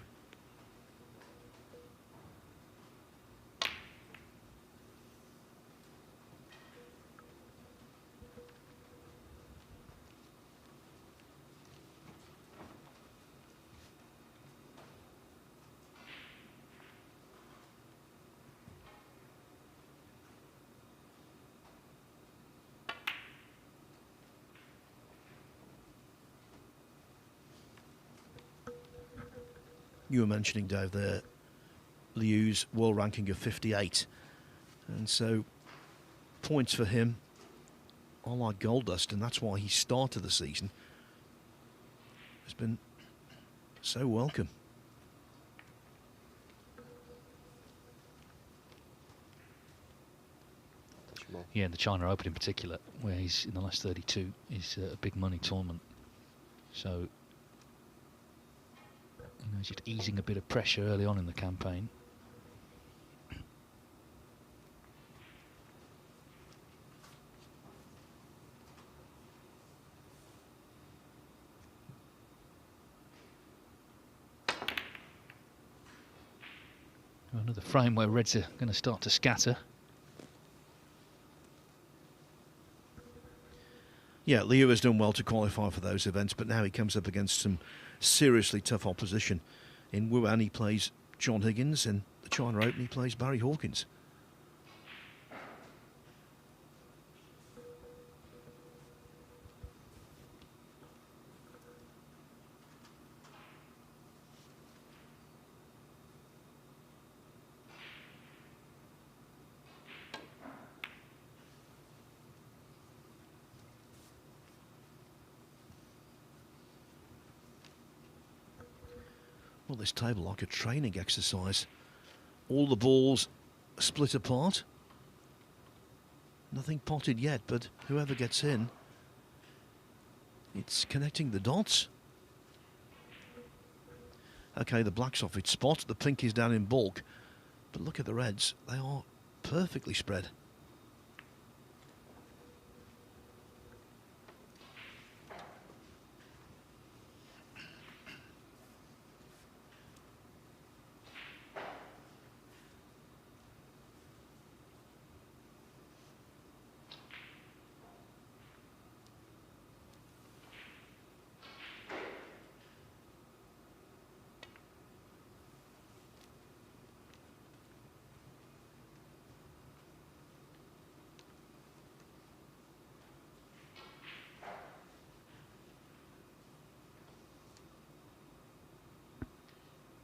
You were mentioning, Dave, there, Liu's world ranking of 58. And so points for him are like gold dust, and that's why he started the season. It's been so welcome. Yeah, the China Open in particular, where he's in the last 32, is a big money tournament. So, you know, he's just easing a bit of pressure early on in the campaign. Another frame where Reds are going to start to scatter. Yeah, Liu has done well to qualify for those events, but now he comes up against some seriously tough opposition. In Wuhan he plays John Higgins, in the China Open he plays Barry Hawkins. Well, this table like a training exercise. All the balls split apart. Nothing potted yet, but whoever gets in, it's connecting the dots. Okay, the black's off its spot, the pink is down in bulk, but look at the reds, they are perfectly spread.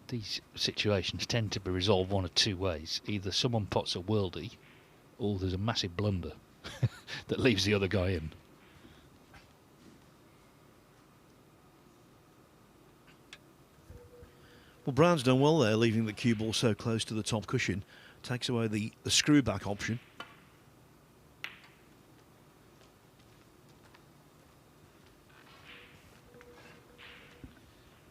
These situations tend to be resolved one of two ways. Either someone pots a worldie, or there's a massive blunder that leaves the other guy in. Well, Brown's done well there, leaving the cue ball so close to the top cushion. Takes away the screw back option.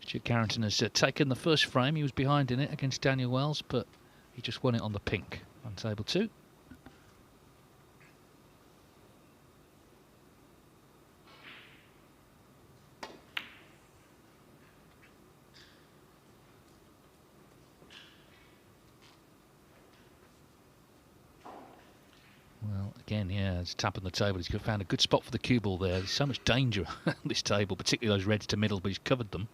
Stuart Carrington has taken the first frame. He was behind in it against Daniel Wells, but he just won it on the pink on table 2. Well, again, yeah, it's tapping the table. He's found a good spot for the cue ball there. There's so much danger on this table, particularly those reds to middle, but he's covered them.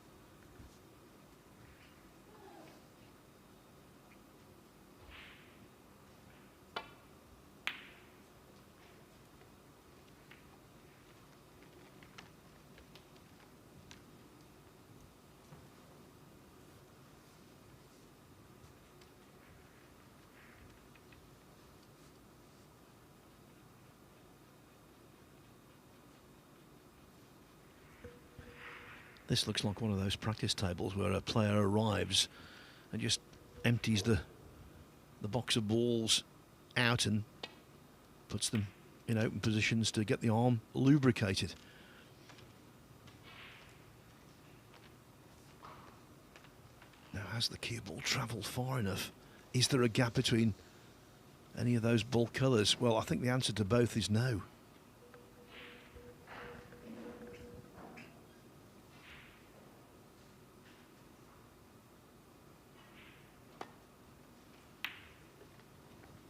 This looks like one of those practice tables where a player arrives and just empties the box of balls out and puts them in open positions to get the arm lubricated. Now, has the cue ball travelled far enough? Is there a gap between any of those ball colours? Well, I think the answer to both is no.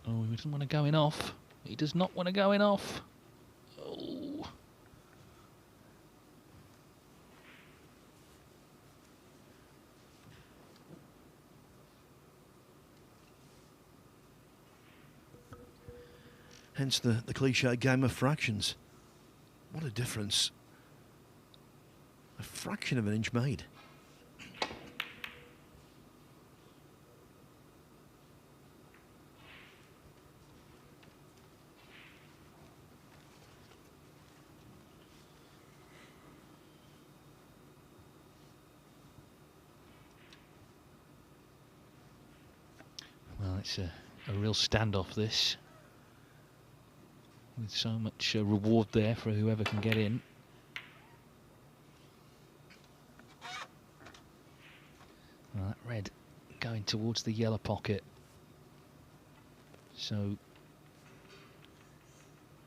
Oh, he doesn't want to go in off. He does not want to go in off. Oh. Hence the cliche game of fractions. What a difference. A fraction of an inch made. Well, it's a real standoff, this, with so much reward there for whoever can get in. Well, that red going towards the yellow pocket. So,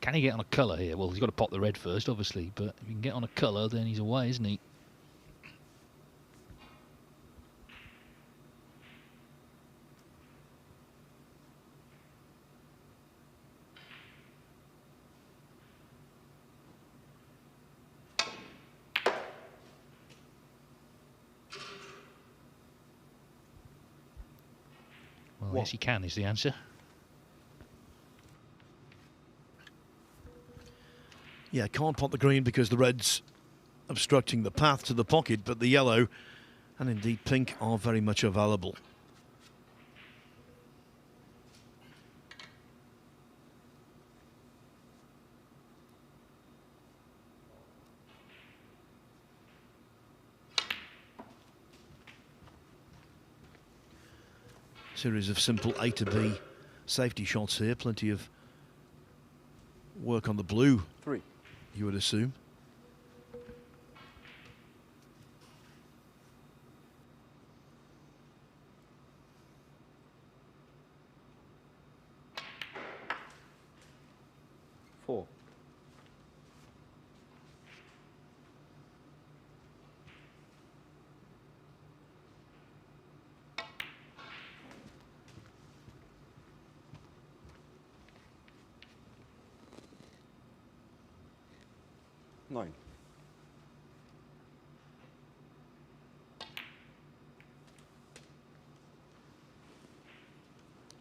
can he get on a colour here? Well, he's got to pop the red first, obviously, but if he can get on a colour, then he's away, isn't he? Well, yes, he can, is the answer. Yeah, can't pot the green because the red's obstructing the path to the pocket, but the yellow and indeed pink are very much available. Series of simple A to B safety shots here. Plenty of work on the blue, 3. you would assume. Four. Nine.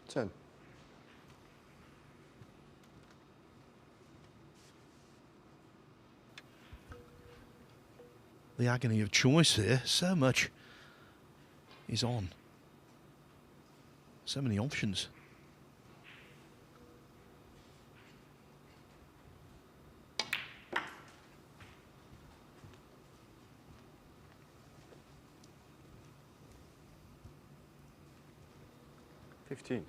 Ten. The agony of choice here. So much is on. So many options. 15.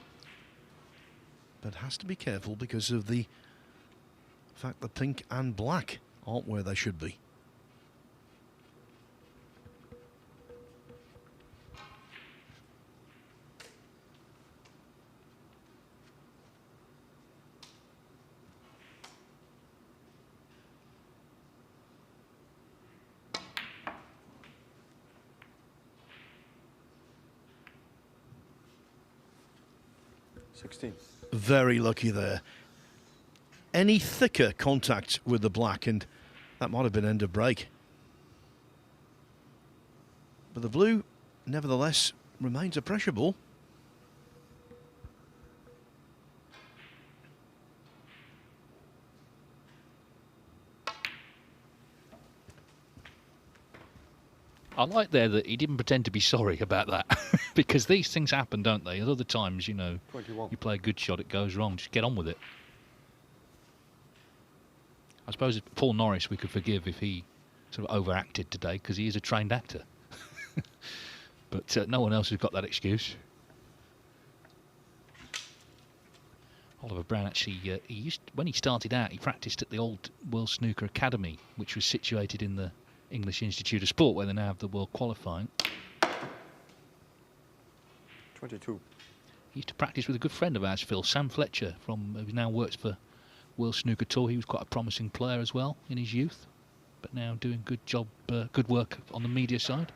But has to be careful because of the fact that pink and black aren't where they should be. Very lucky there. Any thicker contact with the black and that might have been end of break. But the blue, nevertheless, remains a pressure ball. I like there that he didn't pretend to be sorry about that. Because these things happen, don't they? At other times, you know, 21. you play a good shot, it goes wrong. Just get on with it. I suppose it's Paul Norris we could forgive if he sort of overacted today, because he is a trained actor. But no one else has got that excuse. Oliver Brown actually, when he started out, he practiced at the old World Snooker Academy, which was situated in the English Institute of Sport, where they now have the World Qualifying. 22. He used to practice with a good friend of ours, Phil, Sam Fletcher, who now works for World Snooker Tour. He was quite a promising player as well in his youth, but now doing good work on the media side.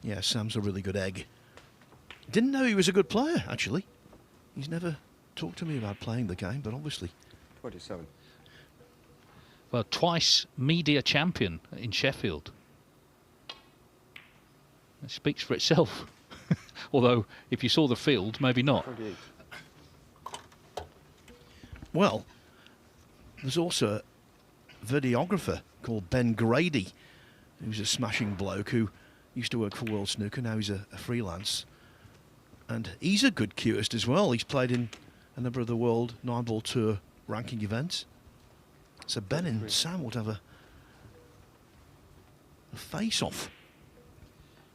Yeah, Sam's a really good egg. Didn't know he was a good player, actually. He's never talked to me about playing the game, but obviously. 27. Well, twice media champion in Sheffield. It speaks for itself. Although, if you saw the field, maybe not. 28. Well, there's also a videographer called Ben Grady, who's a smashing bloke who used to work for World Snooker. Now he's a freelance. And he's a good cueist as well. He's played in a number of the World 9-Ball Tour ranking events. So Ben and Sam would have a face-off.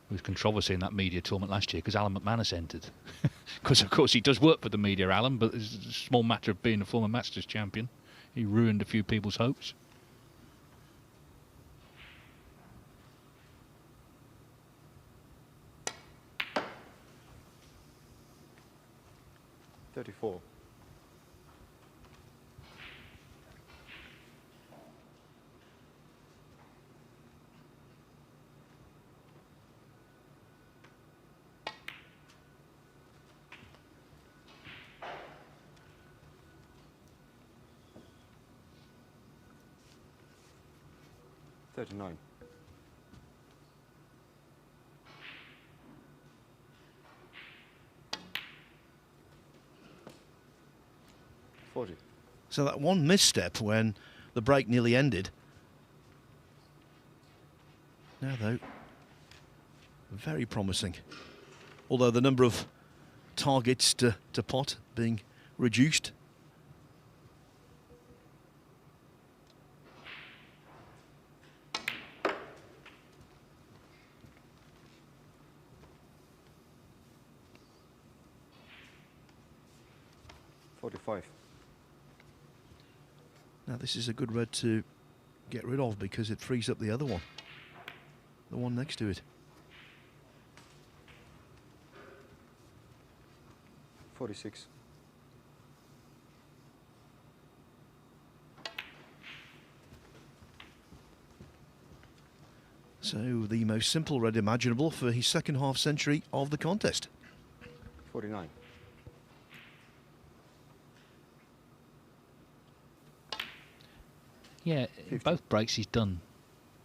There was controversy in that media tournament last year because Alan McManus entered. Because, of course, he does work for the media, Alan, but it's a small matter of being a former Masters champion. He ruined a few people's hopes. $34. $39. $40. So that one misstep when the break nearly ended. Now, though, very promising. Although the number of targets to pot being reduced. $45. Now this is a good red to get rid of because it frees up the other one. The one next to it. $46. So the most simple red imaginable for his second half century of the contest. 49. Yeah, in both breaks he's done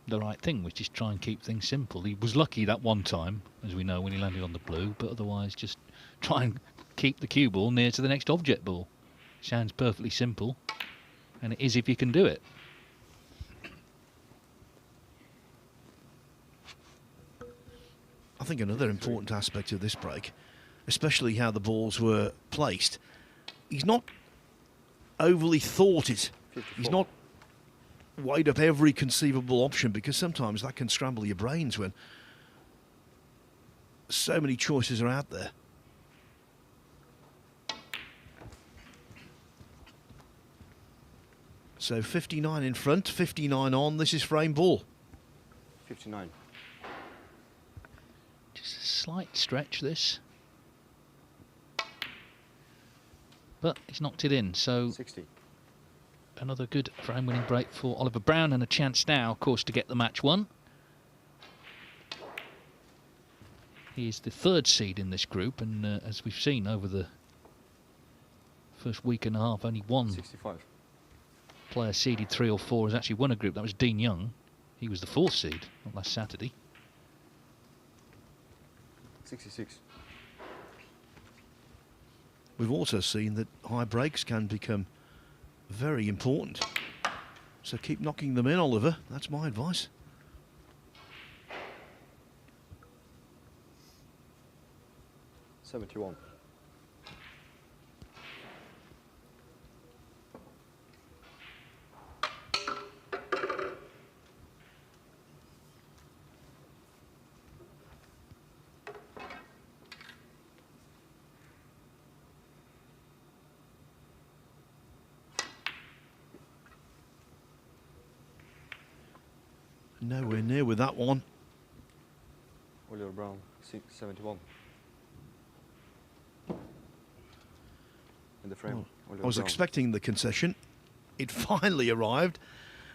the right thing, which is try and keep things simple. He was lucky that one time, as we know, when he landed on the blue, but otherwise just try and keep the cue ball near to the next object ball. Sounds perfectly simple, and it is if you can do it. I think another important aspect of this break, especially how the balls were placed, he's not overly thought it. 54. He's not weighed up every conceivable option, because sometimes that can scramble your brains when so many choices are out there. So 59 in front, 59 on. This is frame ball. 59. Just a slight stretch, this. But he's knocked it in, so 60. another good frame-winning break for Oliver Brown, and a chance now, of course, to get the match won. He is the 3rd seed in this group, and as we've seen over the first week and a half, only one 65. player seeded 3 or 4 has actually won a group. That was Dean Young. He was the 4th seed on last Saturday. 66. We've also seen that high breaks can become very important. So keep knocking them in, Oliver. That's my advice. $71. Nowhere near with that one. Oliver Brown, 71. In the frame. I was Brown. expecting the concession. It finally arrived.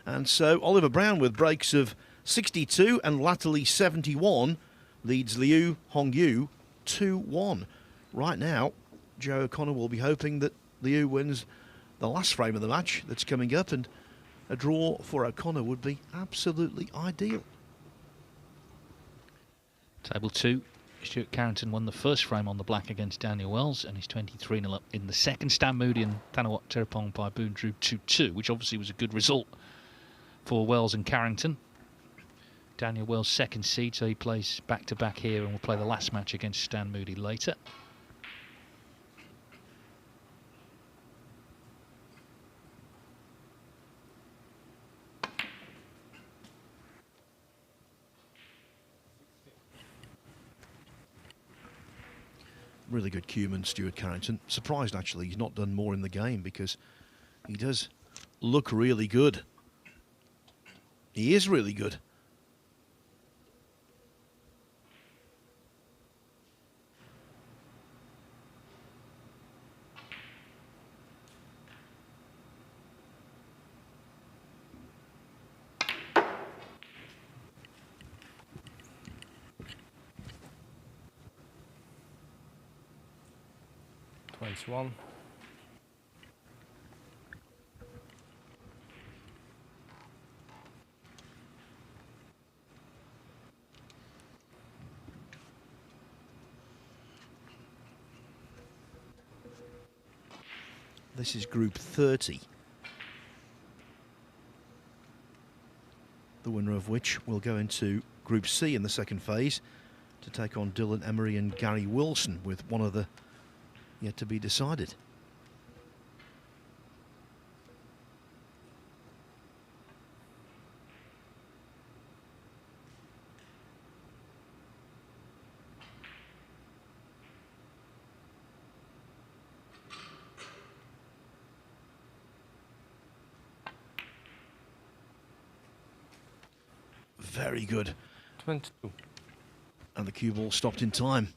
And so Oliver Brown with breaks of 62 and latterly 71 leads Liu Hongyu 2-1. Right now, Joe O'Connor will be hoping that Liu wins the last frame of the match that's coming up, and a draw for O'Connor would be absolutely ideal. Table 2, Stuart Carrington won the first frame on the black against Daniel Wells, and he's 23-0 up in the second. Stan Moody and Thanawat Terapong Paiboon drew 2-2, which obviously was a good result for Wells and Carrington. Daniel Wells 2nd seed, so he plays back-to-back here and will play the last match against Stan Moody later. Really good cueman, Stuart Carrington. Surprised, actually, he's not done more in the game, because he does look really good. He is really good. One. This is Group 30. The winner of which will go into Group C in the second phase to take on Dylan Emery and Gary Wilson, with one of the yet to be decided. Very good. 22. And the cue ball stopped in time.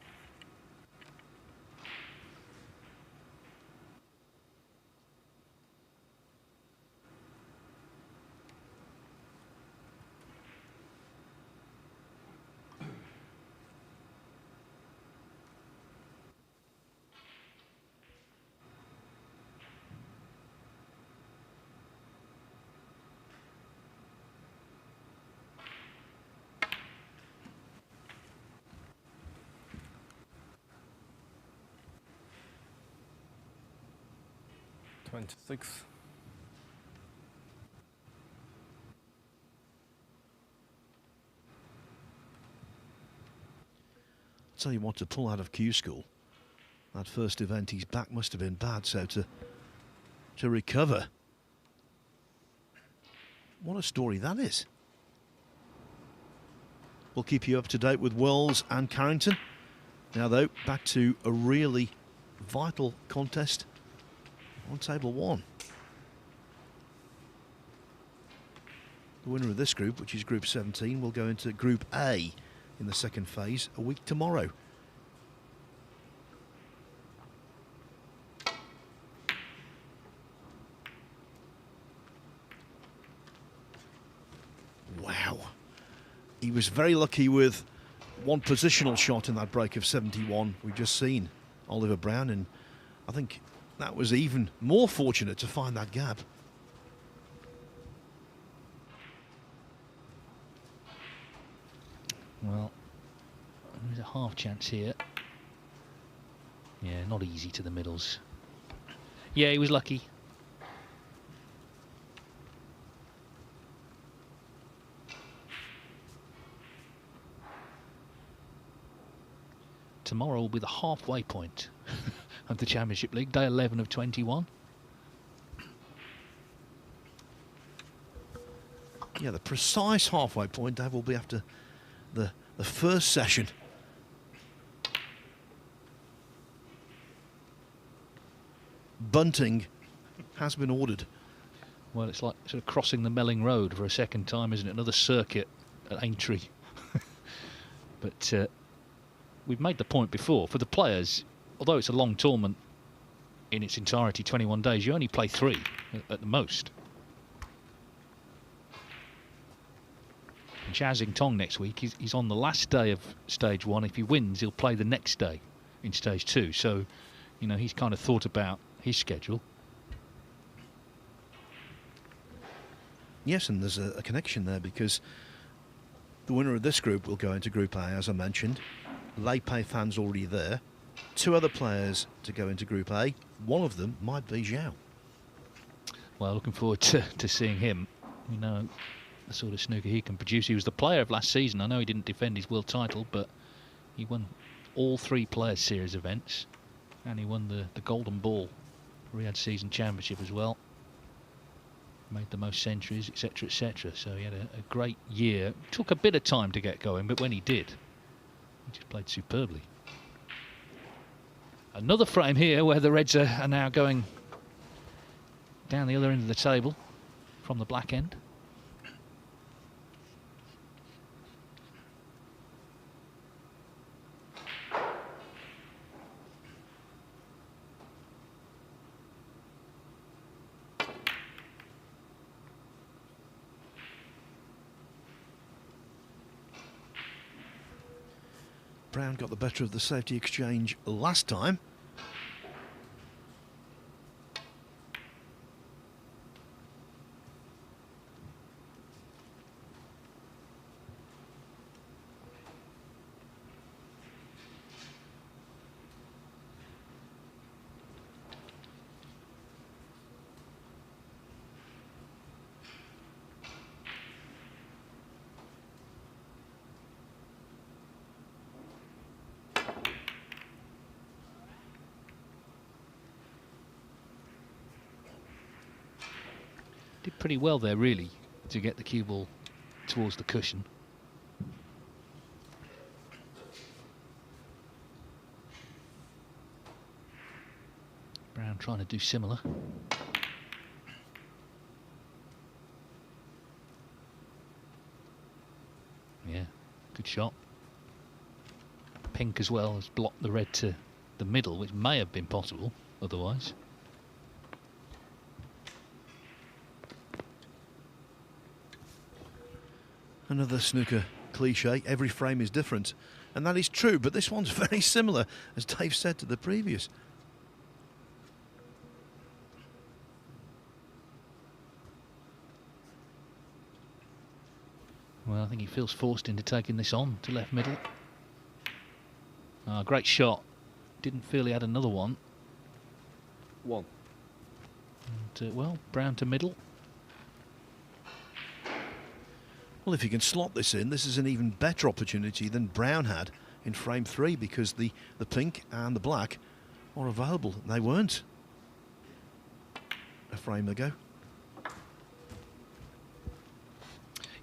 $26. Tell you what, to pull out of Q School, that first event, his back must have been bad, so to recover, what a story that is. We'll keep you up to date with Wells and Carrington Now, though, back to a really vital contest on table 1. The winner of this group, which is Group 17, will go into Group A in the second phase a week tomorrow. Wow. He was very lucky with one positional shot in that break of 71 we've just seen, Oliver Brown, and I think that was even more fortunate to find that gap. Well, there's a half chance here. Yeah, not easy to the middles. Yeah, he was lucky. Tomorrow will be the halfway point of the Championship League, day 11 of 21. Yeah, the precise halfway point, Dave, will be after the first session. Bunting has been ordered. Well, it's like sort of crossing the Melling Road for a second time, isn't it? Another circuit at Aintree. But we've made the point before, for the players, although it's a long tournament in its entirety, 21 days, you only play 3 at the most. And Chia Tong next week, he's on the last day of stage 1. If he wins, he'll play the next day in stage 2. So, you know, he's kind of thought about his schedule. Yes, and there's a connection there because the winner of this group will go into Group A, as I mentioned. Lei Pei Fan's already there. 2 other players to go into Group A. One of them might be Zhao. Well, looking forward to seeing him. We know the sort of snooker he can produce. He was the player of last season. I know he didn't defend his world title, but he won all 3 Players Series events, and he won the Golden Ball Riyadh Season Championship as well. Made the most centuries, etc., etc. So he had a great year. Took a bit of time to get going, but when he did, he just played superbly. Another frame here where the Reds are now going down the other end of the table from the black end. Brown got the better of the safety exchange last time. Did pretty well there, really, to get the cue ball towards the cushion. Brown trying to do similar. Yeah, good shot. Pink as well has blocked the red to the middle, which may have been possible otherwise. Another snooker cliche, every frame is different. And that is true, but this one's very similar, as Dave said, to the previous. Well, I think he feels forced into taking this on to left middle. Great shot. Didn't feel he had another one. 1. And, well, Brown to middle. Well, if you can slot this in, this is an even better opportunity than Brown had in frame 3 because the pink and the black are available. They weren't a frame ago.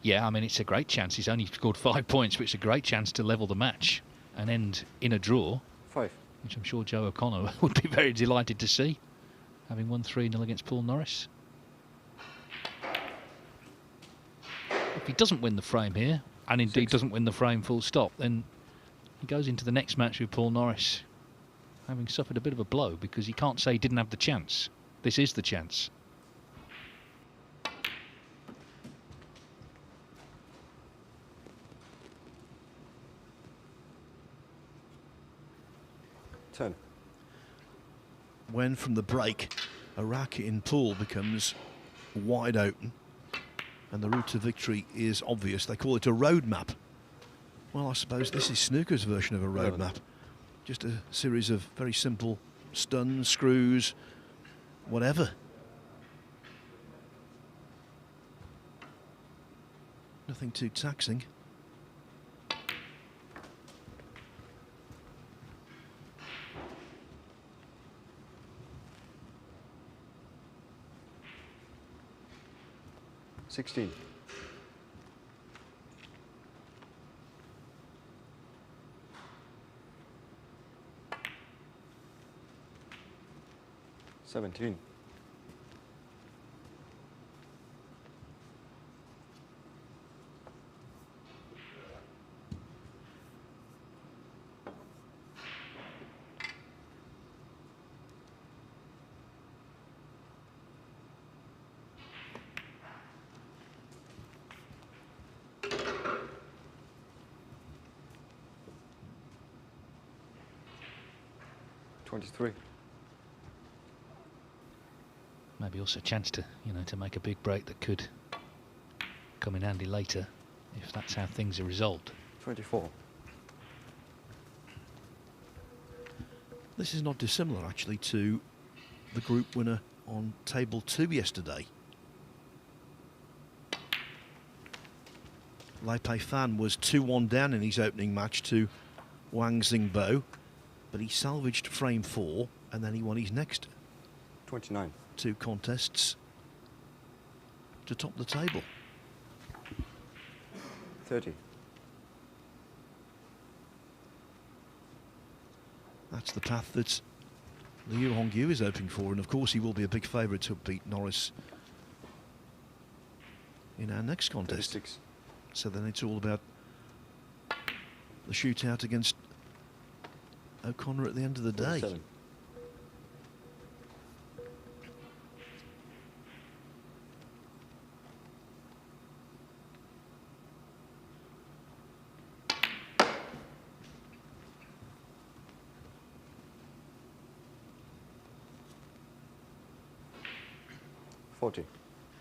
Yeah, I mean, it's a great chance. He's only scored 5 points, but it's a great chance to level the match. and end in a draw, 5. which I'm sure Joe O'Connor would be very delighted to see, having won 3-0 against Paul Norris. If he doesn't win the frame here, and indeed 6. doesn't win the frame full stop, then he goes into the next match with Paul Norris having suffered a bit of a blow, because he can't say he didn't have the chance. This is the chance. When from the break a racket in pool becomes wide open and the route to victory is obvious, they call it a roadmap. Well, I suppose this is snooker's version of a roadmap. Just a series of very simple stuns, screws, whatever. Nothing too taxing. $16. $17. $23. Maybe also a chance to, to make a big break that could come in handy later, if that's how things are resolved. 24. This is not dissimilar actually to the group winner on table 2 yesterday. Lai Pei Fan was 2-1 down in his opening match to Wang Xingbo, but he salvaged frame 4 and then he won his next 29. 2 contests to top the table. 30. That's the path that Liu Hongyu is hoping for, and of course he will be a big favourite to beat Norris in our next contest. 36. So then it's all about the shootout against O'Connor at the end of the day. 47.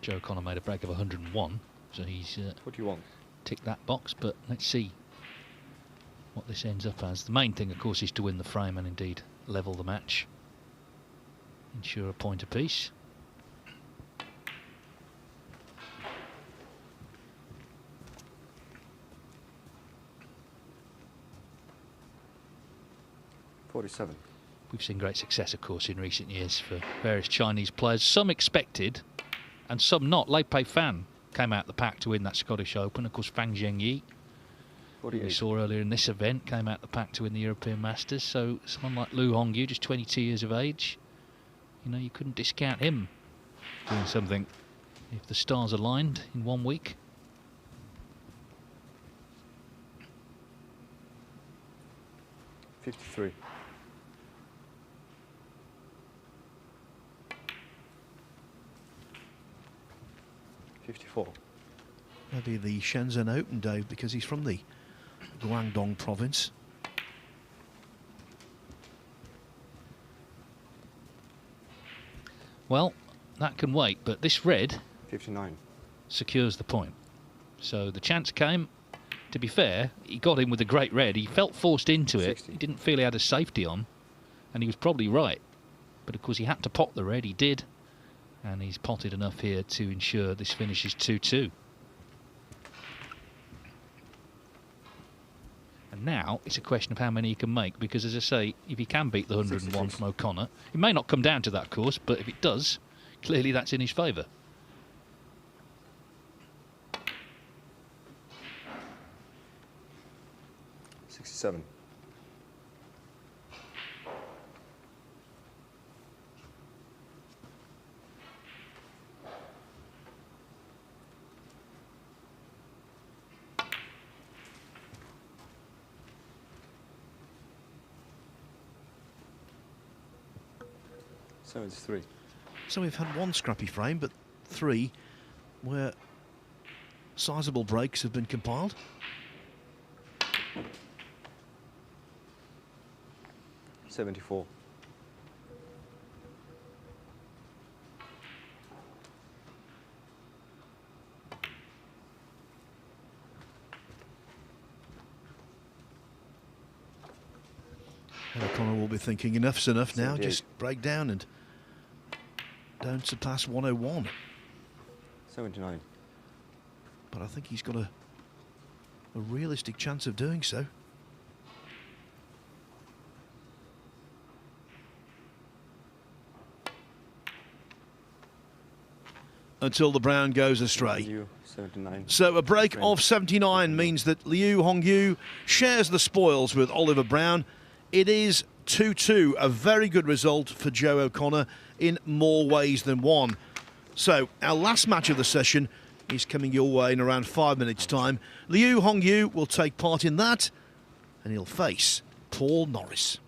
Joe O'Connor made a break of 101, so he's 41. ticked that box, but let's see what this ends up as. The main thing, of course, is to win the frame and indeed level the match, ensure a point apiece. $47. We've seen great success, of course, in recent years for various Chinese players. Some expected and some not. Lai Pei Fan came out the pack to win that Scottish Open. Of course, Fang Zhengyi, who we saw earlier in this event, came out the pack to win the European Masters. So someone like Liu Hongyu, just 22 years of age, you couldn't discount him doing something if the stars aligned in 1 week. $53. $54. Maybe the Shenzhen Open day because he's from the Guangdong province. Well, that can wait, but this red 59. secures the point. So the chance came. To be fair, he got in with a great red. He felt forced into it. 60. He didn't feel he had a safety on, and he was probably right. But of course he had to pot the red. He did, and he's potted enough here to ensure this finishes 2-2. And now it's a question of how many he can make, because as I say, if he can beat the 101 66. from O'Connor, it may not come down to that, of course, but if it does, clearly that's in his favour. 67. So it's 3. So we've had one scrappy frame, but 3 where sizable breaks have been compiled. $74. And O'Connor will be thinking enough's enough now, 78. just break down and don't surpass 101. 79. But I think he's got a realistic chance of doing so. Until the brown goes astray. Liu, 79. So a break of 79 means that Liu Hongyu shares the spoils with Oliver Brown. It is 2-2, a very good result for Joe O'Connor in more ways than one. So our last match of the session is coming your way in around 5 minutes' time. Liu Hongyu will take part in that, and he'll face Paul Norris.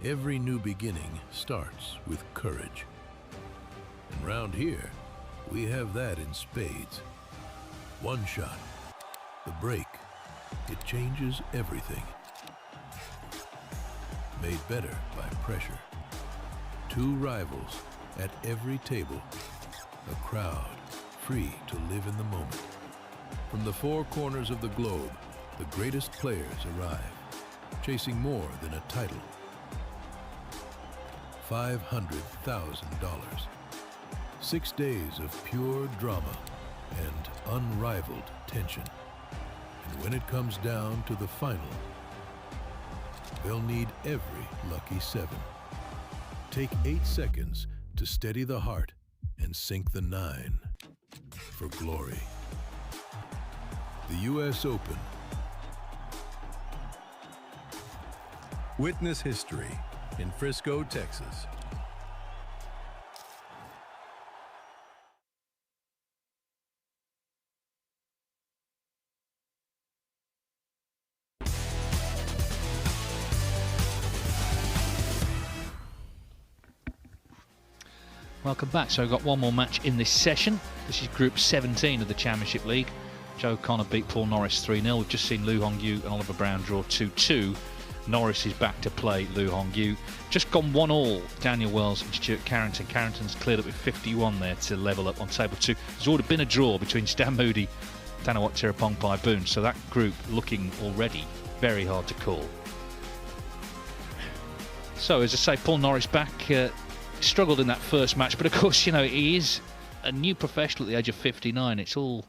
Every new beginning starts with courage. And round here, we have that in spades. One shot, the break, it changes everything. Made better by pressure. Two rivals at every table. A crowd free to live in the moment. From the four corners of the globe, the greatest players arrive, chasing more than a title. $500,000. 6 days of pure drama and unrivaled tension. And when it comes down to the final, they'll need every lucky seven. Take 8 seconds to steady the heart and sink the 9 for glory. The U.S. Open. Witness history in Frisco, Texas. Welcome back. So we've got one more match in this session. This is Group 17 of the Championship League. Joe O'Connor beat Paul Norris 3-0. We've just seen Lu Hongyu and Oliver Brown draw 2-2. Norris is back to play Lu Hongyu. Just gone 1-1, Daniel Wells and Stuart Carrington. Carrington's cleared up with 51 there to level up on table 2. There's already been a draw between Stan Moody, Thanawat Tirapongpai Boone. So that group looking already very hard to call. So as I say, Paul Norris back. Struggled in that first match, but of course, you know, he is a new professional at the age of 59. It's all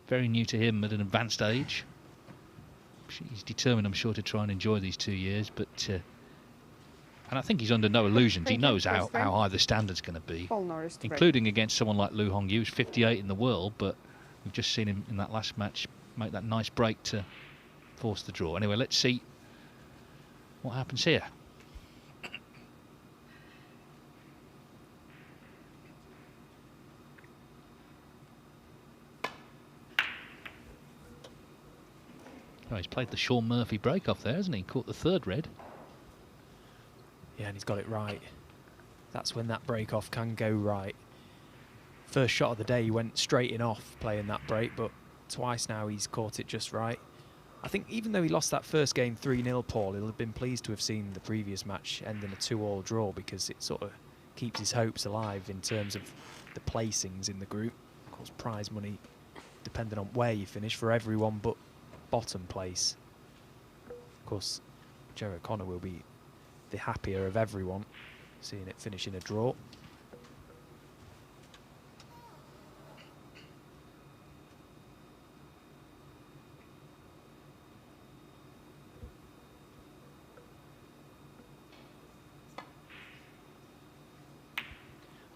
very new to him at an advanced age. He's determined, I'm sure, to try and enjoy these 2 years, but and I think he's under no illusions. He knows how high the standard's going to be, including against someone like Lu Hongyu, who's 58 in the world, but we've just seen him in that last match make that nice break to force the draw. Anyway, let's see what happens here. Oh, he's played the Sean Murphy break-off there, hasn't he? Caught the third red. Yeah, and he's got it right. That's when that break-off can go right. First shot of the day, he went straight in off playing that break, but twice now he's caught it just right. I think even though he lost that first game 3-0, Paul, he'll have been pleased to have seen the previous match end in a 2-2 draw, because it sort of keeps his hopes alive in terms of the placings in the group. Of course, prize money, depending on where you finish, for everyone but bottom place. Of course, Joe O'Connor will be the happier of everyone seeing it finish in a draw.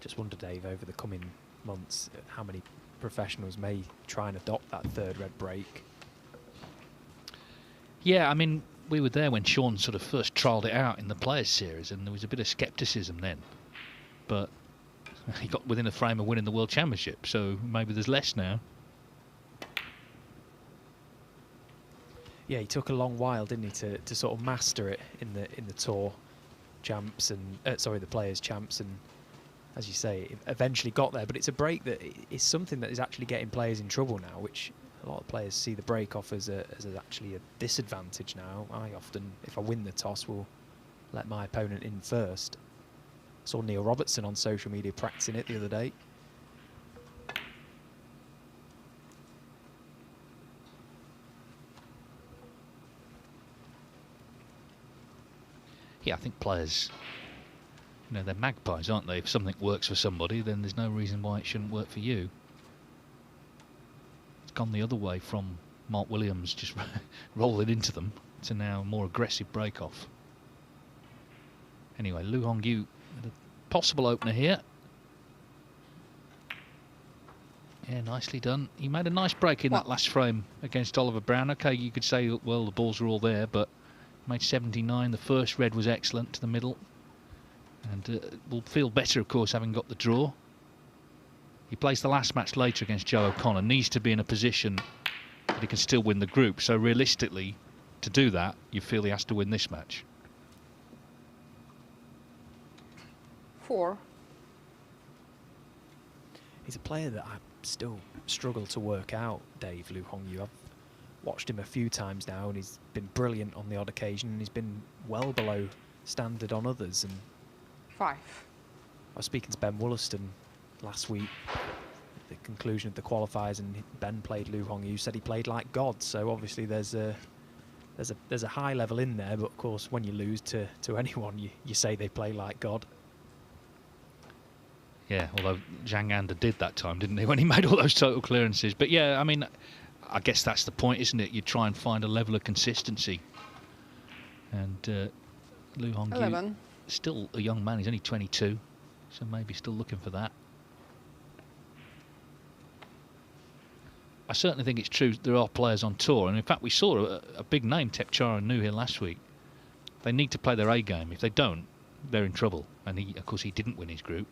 Just wonder, Dave, over the coming months, how many professionals may try and adopt that third red break. Yeah, I mean, we were there when Sean sort of first trialled it out in the Players Series, and there was a bit of scepticism then. But he got within a frame of winning the World Championship, so maybe there's less now. Yeah, he took a long while, didn't he, to sort of master it in the Tour Champs and the Players Champs, and as you say, it eventually got there. But it's a break that is something that is actually getting players in trouble now, which a lot of players see the break off as actually a disadvantage now. I often, if I win the toss, will let my opponent in first. Saw Neil Robertson on social media practicing it the other day. Yeah, I think players, you know, they're magpies, aren't they? If something works for somebody, then there's no reason why it shouldn't work for you. Gone the other way from Mark Williams just rolling into them to now a more aggressive break-off. Anyway, Lu Hongyu, a possible opener here. Yeah, nicely done. He made a nice break in that last frame against Oliver Brown. Okay, you could say, well, the balls are all there, but made 79. The first red was excellent to the middle. And will feel better, of course, having got the draw. He plays the last match later against Joe O'Connor, needs to be in a position that he can still win the group. So realistically, to do that, you feel he has to win this match. 54. He's a player that I still struggle to work out, Dave, Lu Hongyu. I've watched him a few times now, and he's been brilliant on the odd occasion, and he's been well below standard on others. And 5. I was speaking to Ben Wollaston last week at the conclusion of the qualifiers, and Ben played Lu Hongyu, said he played like God. So obviously there's a high level in there, but of course when you lose to anyone, you say they play like God. Yeah, although Zhang Anda did that time, didn't he, when he made all those total clearances. But yeah, I mean, I guess that's the point, isn't it? You try and find a level of consistency. And Lu Hongyu, 11. still a young man, he's only 22, so maybe still looking for that. I certainly think it's true there are players on tour, and in fact we saw a big name, Tepchara Nu, here last week. They need to play their A game. If they don't, they're in trouble. And of course he didn't win his group.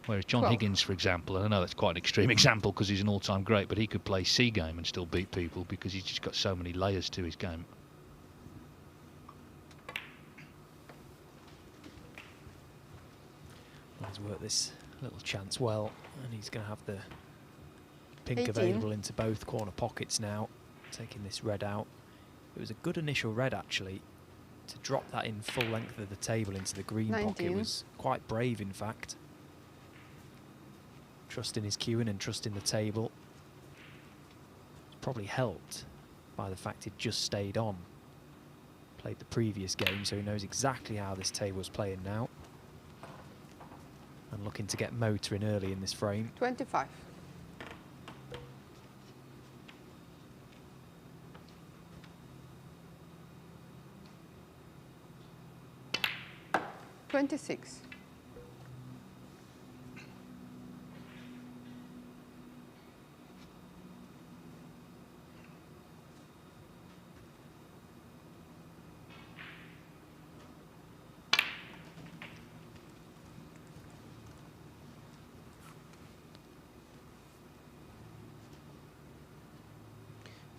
Whereas John 12. Higgins, for example, and I know that's quite an extreme example because he's an all-time great, but he could play C game and still beat people because he's just got so many layers to his game. He's worked this little chance well, and he's going to have the pink 18. available into both corner pockets now, taking this red out. It was a good initial red, actually. To drop that in full length of the table into the green 19. pocket was quite brave, in fact. Trusting his cueing and trusting the table. Probably helped by the fact he'd just stayed on. Played the previous game, so he knows exactly how this table's playing now. And looking to get motoring early in this frame. 25. 26.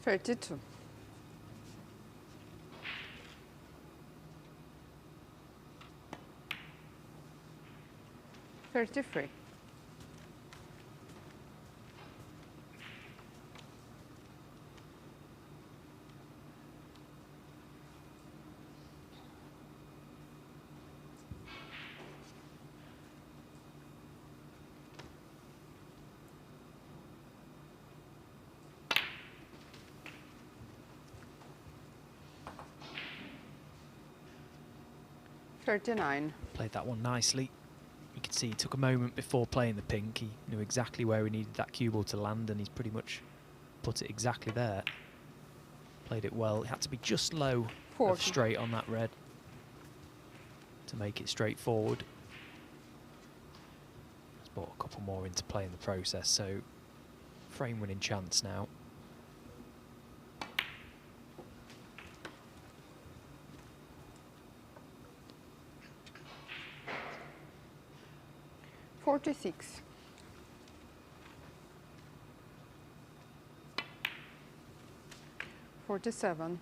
32. 33. 39. Played that one nicely. You can see he took a moment before playing the pink. He knew exactly where he needed that cue ball to land, and he's pretty much put it exactly there. Played it well. It had to be just low of straight on that red to make it straightforward. He's brought a couple more into play in the process, so frame winning chance now. Forty-six. 47.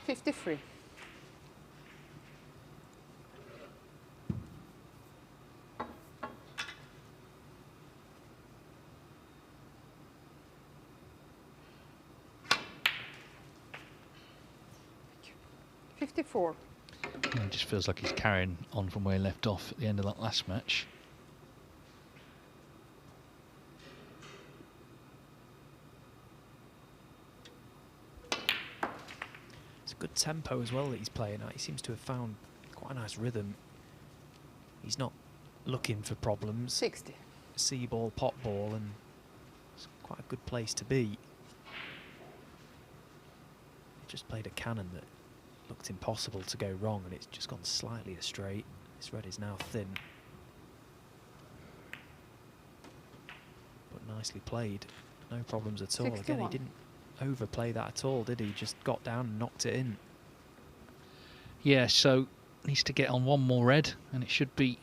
53. 54. It just feels like he's carrying on from where he left off at the end of that last match. It's a good tempo as well that he's playing at. He seems to have found quite a nice rhythm. He's not looking for problems. 60. See ball, pot ball, and it's quite a good place to be. He just played a cannon that looked impossible to go wrong, and it's just gone slightly astray. This red is now thin, but nicely played. No problems at all. 61. Again, he didn't overplay that at all, did he? Just got down and knocked it in. Yeah, so needs to get on one more red, and it should be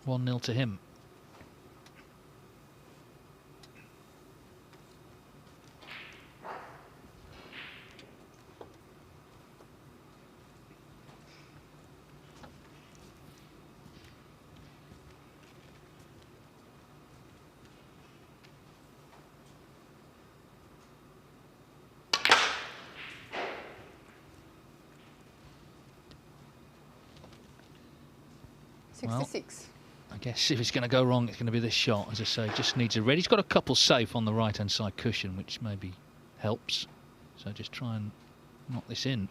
1-0 to him. Well, 66. I guess if it's going to go wrong, it's going to be this shot. As I say, just needs a red. He's got a couple safe on the right-hand side cushion, which maybe helps. So just try and knock this in.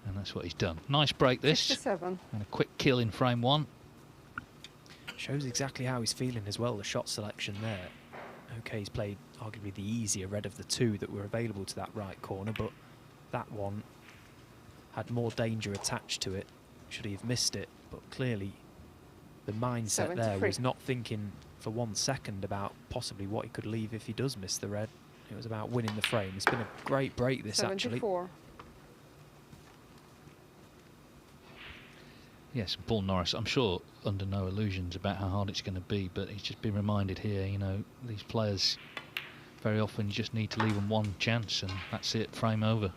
And that's what he's done. Nice break, this. 67. And a quick kill in frame one. Shows exactly how he's feeling as well, the shot selection there. Okay, he's played arguably the easier red of the two that were available to that right corner, but that one had more danger attached to it. Should he have missed it? But clearly the mindset 73. there was not thinking for 1 second about possibly what he could leave if he does miss the red. It was about winning the frame. It's been a great break, this, 74. actually. Yes, Paul Norris, I'm sure, under no illusions about how hard it's going to be, but he's just been reminded here, you know, these players, very often you just need to leave them one chance, and that's it, frame over.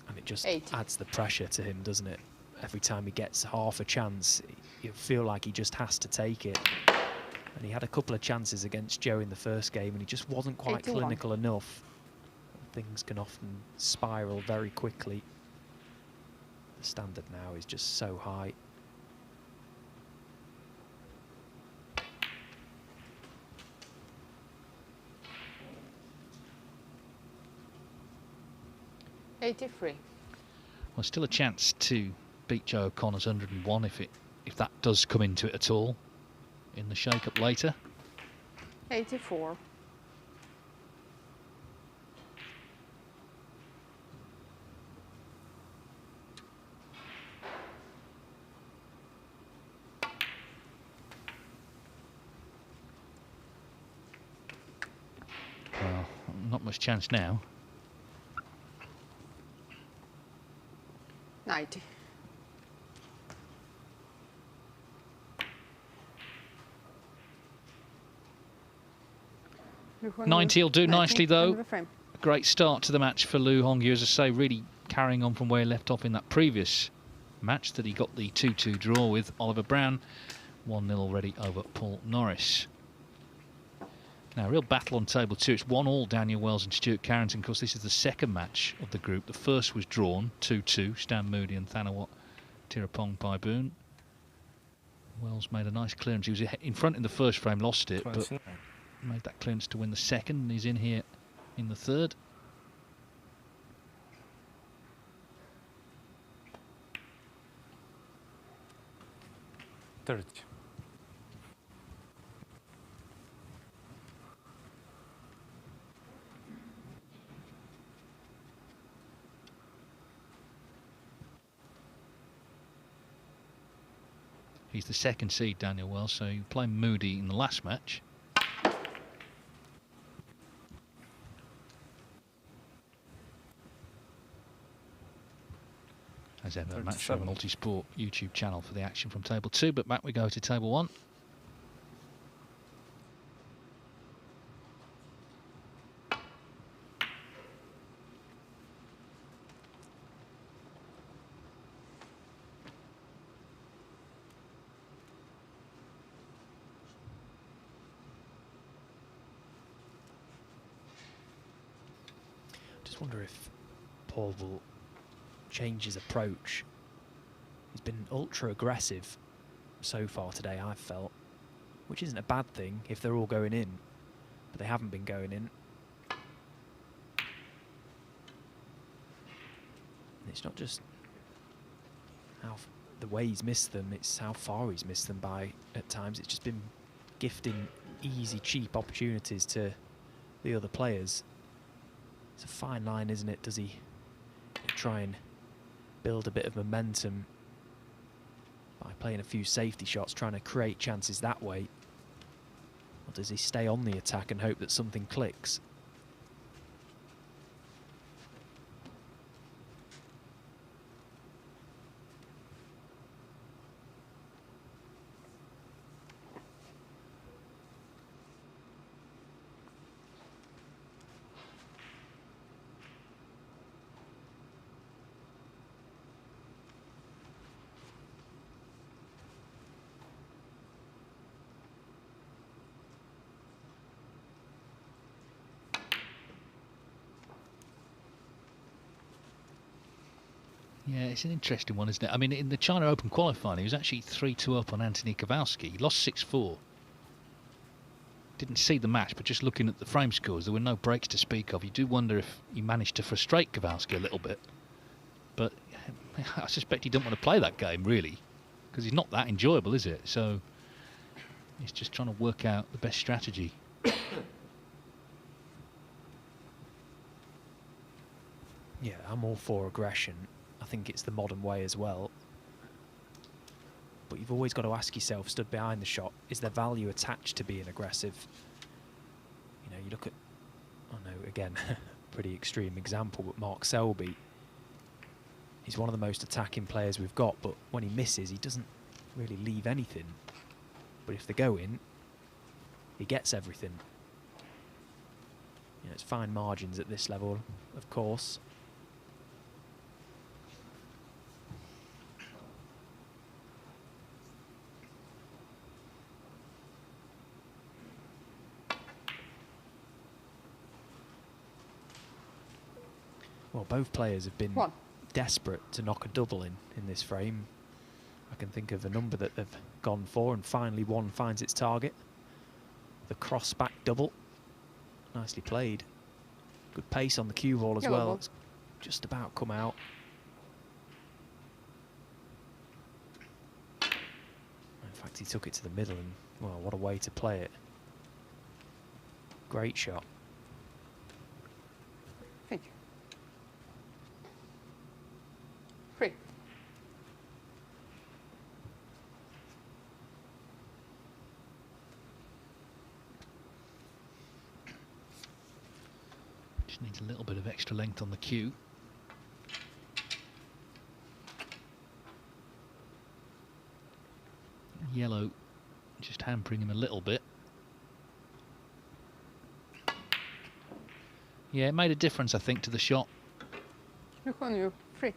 And it just 80. adds the pressure to him, doesn't it? Every time he gets half a chance, you feel like he just has to take it. And he had a couple of chances against Joe in the first game, and he just wasn't quite 81. clinical enough. Things can often spiral very quickly. The standard now is just so high. $83. Well, still a chance to beat Joe O'Connor's 101 if that does come into it at all in the shake-up later. 84. Well, not much chance now. 90. Lu Hongyu, 90 will do 90, nicely, though. end of the frame. A great start to the match for Lu Hongyu, as I say, really carrying on from where he left off in that previous match that he got the 2-2 draw with Oliver Brown. 1-0 already over Paul Norris. Now, a real battle on table two. It's 1-1, Daniel Wells and Stuart Carrington. Of course, this is the second match of the group. The first was drawn 2-2, Stan Moody and Thanawat Tirapong Paiboon. Wells made a nice clearance. He was in front in the first frame, lost it, but made that clearance to win the second, and he's in here in the third. He's the second seed, Daniel Wells, so he played Moody in the last match. As ever, Match on Multisport YouTube channel for the action from table two, but back we go to table one. Just wonder if Paul will change his approach. He's been ultra aggressive so far today, I've felt, which isn't a bad thing if they're all going in, but they haven't been going in. And it's not just how the way he's missed them, it's how far he's missed them by at times. It's just been gifting easy, cheap opportunities to the other players. It's a fine line, isn't it? Does he try and build a bit of momentum by playing a few safety shots, trying to create chances that way? Or does he stay on the attack and hope that something clicks? Yeah, it's an interesting one, isn't it? I mean, in the China Open qualifying, he was actually 3-2 up on Anthony Kowalski. He lost 6-4. Didn't see the match, but just looking at the frame scores, there were no breaks to speak of. You do wonder if he managed to frustrate Kowalski a little bit. But I suspect he didn't want to play that game, really, because he's not that enjoyable, is it? So he's just trying to work out the best strategy. Yeah, I'm all for aggression. I think it's the modern way as well. But you've always got to ask yourself, stood behind the shot, is there value attached to being aggressive? You know, you look at, I know, again, pretty extreme example, but Mark Selby, he's one of the most attacking players we've got, but when he misses, he doesn't really leave anything. But if they go in, he gets everything. You know, it's fine margins at this level, of course. Well, both players have been desperate to knock a double in this frame. I can think of a number that they've gone for, and finally one finds its target. The cross-back double. Nicely played. Good pace on the cue ball as well. It's just about come out. In fact, he took it to the middle, and, well, what a way to play it. Great shot. Thank you. 3. Just needs a little bit of extra length on the cue. Yellow just hampering him a little bit. Yeah, it made a difference, I think, to the shot. Look on you. 3.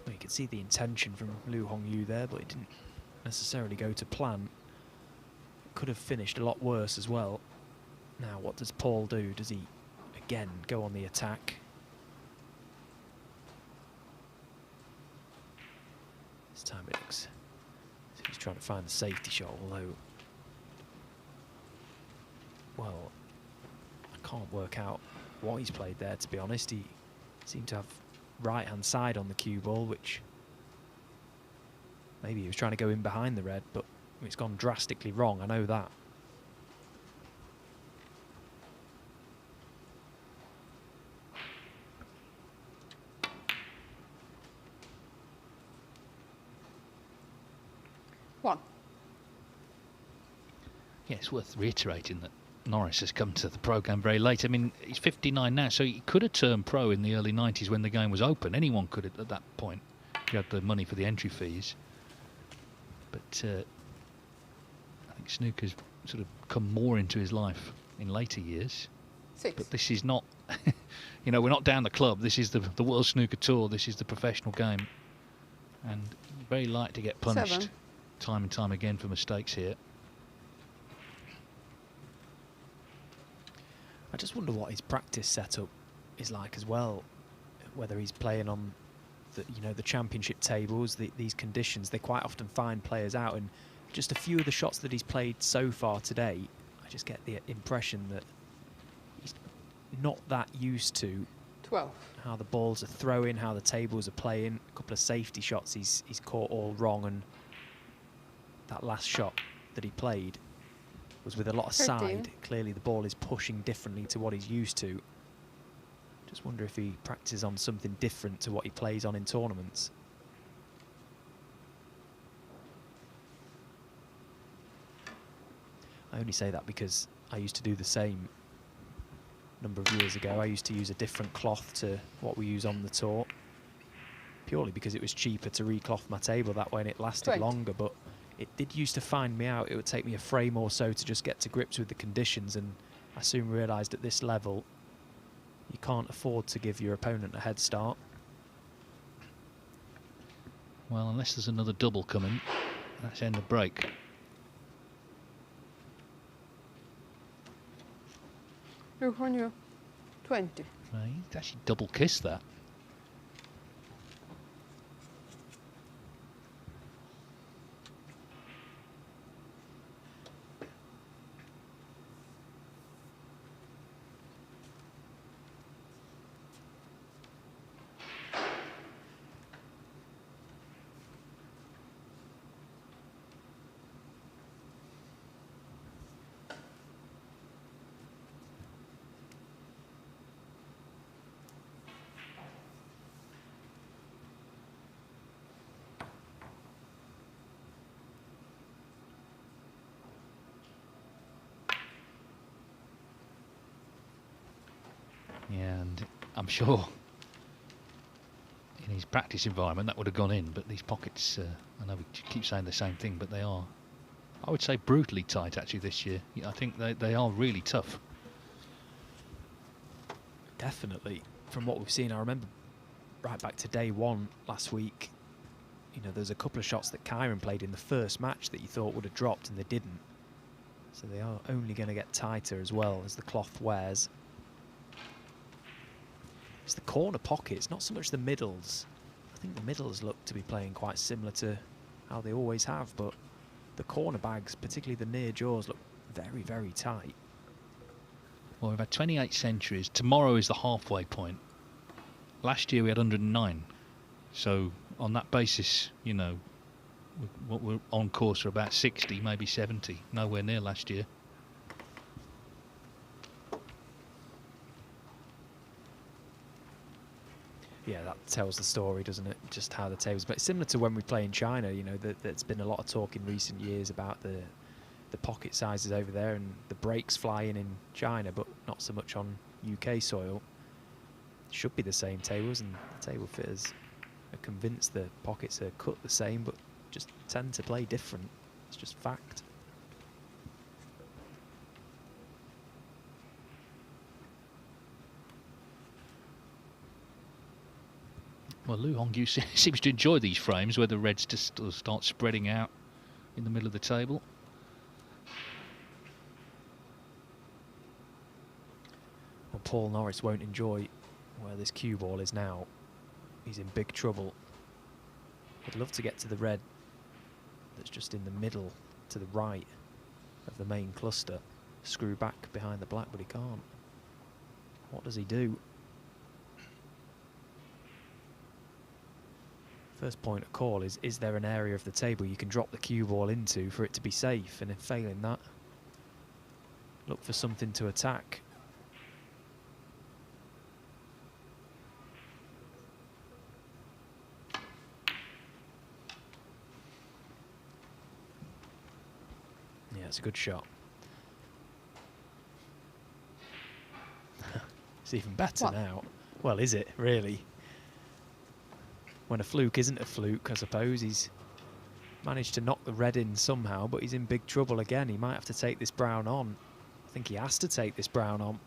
You could see the intention from Liu Hongyu there, but it didn't necessarily go to plan. Could have finished a lot worse as well. Now, what does Paul do? Does he, again, go on the attack? This time it looks as if he's trying to find the safety shot, although, well, I can't work out what he's played there, to be honest. He seemed to have right-hand side on the cue ball, which maybe he was trying to go in behind the red, but it's gone drastically wrong, I know that. One. Yeah, it's worth reiterating that Norris has come to the programme very late. I mean, he's 59 now, so he could have turned pro in the early 90s when the game was open. Anyone could have at that point. He had the money for the entry fees. But I think snooker's sort of come more into his life in later years. 6. But this is not, you know, we're not down the club. This is the World Snooker Tour. This is the professional game. And very light to get punished 7. time and time again for mistakes here. I just wonder what his practice setup is like as well. Whether he's playing on the championship tables, these conditions, they quite often find players out. And just a few of the shots that he's played so far today, I just get the impression that he's not that used to 12. how the balls are throwing, how the tables are playing. A couple of safety shots he's caught all wrong, and that last shot that he played was with a lot of 13. side. Clearly the ball is pushing differently to what he's used to. Just wonder if he practices on something different to what he plays on in tournaments. I only say that because I used to do the same a number of years ago. I used to use a different cloth to what we use on the tour, purely because it was cheaper to recloth my table that way and it lasted 20. longer. But it did used to find me out. It would take me a frame or so to just get to grips with the conditions, and I soon realised at this level you can't afford to give your opponent a head start. Well, unless there's another double coming, that's end of break. Look on you. 20. Well, he's actually double kissed that. Yeah, and I'm sure in his practice environment that would have gone in, but these pockets, I know we keep saying the same thing, but they are, I would say, brutally tight actually this year. Yeah, I think they are really tough. Definitely. From what we've seen, I remember right back to day one last week, you know, there's a couple of shots that Kyron played in the first match that you thought would have dropped and they didn't. So they are only going to get tighter as well as the cloth wears. It's the corner pockets, not so much the middles. I think the middles look to be playing quite similar to how they always have, but the corner bags, particularly the near jaws, look very, very tight. Well, we've had 28 centuries. Tomorrow is the halfway point. Last year we had 109. So on that basis, you know, we're on course for about 60, maybe 70. Nowhere near last year. Yeah, that tells the story, doesn't it? Just how the tables. But similar to when we play in China, you know, there's been a lot of talk in recent years about the pocket sizes over there and the breaks flying in China, but not so much on UK soil. It should be the same tables, and the table fitters are convinced the pockets are cut the same, but just tend to play different. It's just fact. Well, Lu Hongyu seems to enjoy these frames where the reds just start spreading out in the middle of the table. Well, Paul Norris won't enjoy where this cue ball is now. He's in big trouble. He'd love to get to the red that's just in the middle to the right of the main cluster. Screw back behind the black, but he can't. What does he do? First point of call is there an area of the table you can drop the cue ball into for it to be safe? And if failing that, look for something to attack. Yeah, it's a good shot. It's even better now. Well, is it, really? When a fluke isn't a fluke, I suppose. He's managed to knock the red in somehow, but he's in big trouble again. He might have to take this brown on. think he has to take this brown on.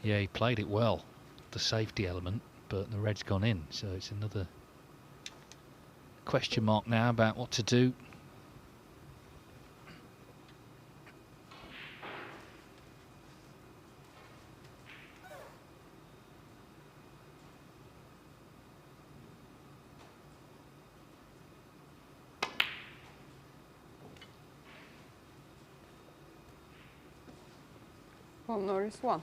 Yeah, he played it well, the safety element, but the red's gone in, so it's another question mark now about what to do. Paul Norris 1.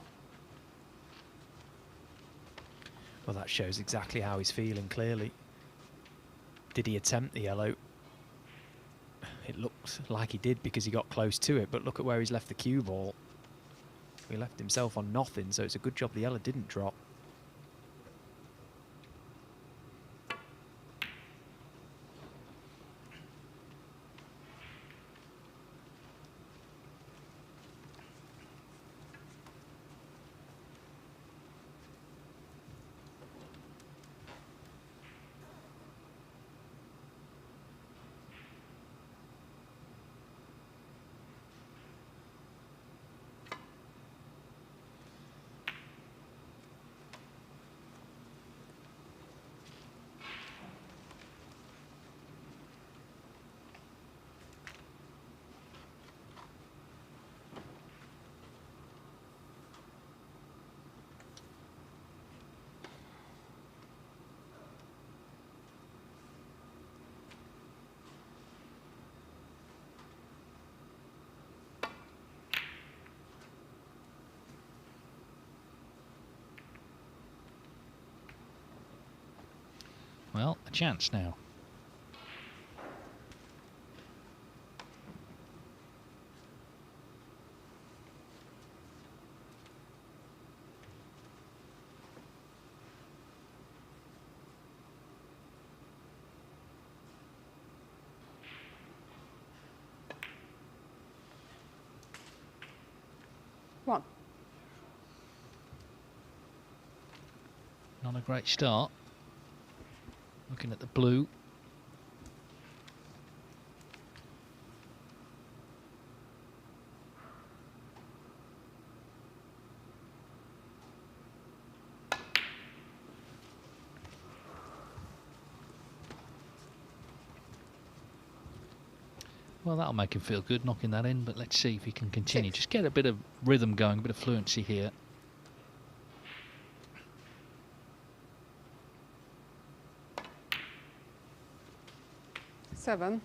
Well, that shows exactly how he's feeling, clearly. Did he attempt the yellow? It looks like he did because he got close to it, but look at where he's left the cue ball. He left himself on nothing, so it's a good job the yellow didn't drop. Well, a chance now. One. Not a great start. Looking at the blue. Well, that'll make him feel good, knocking that in, but let's see if he can continue. Just get a bit of rhythm going, a bit of fluency here. Seven.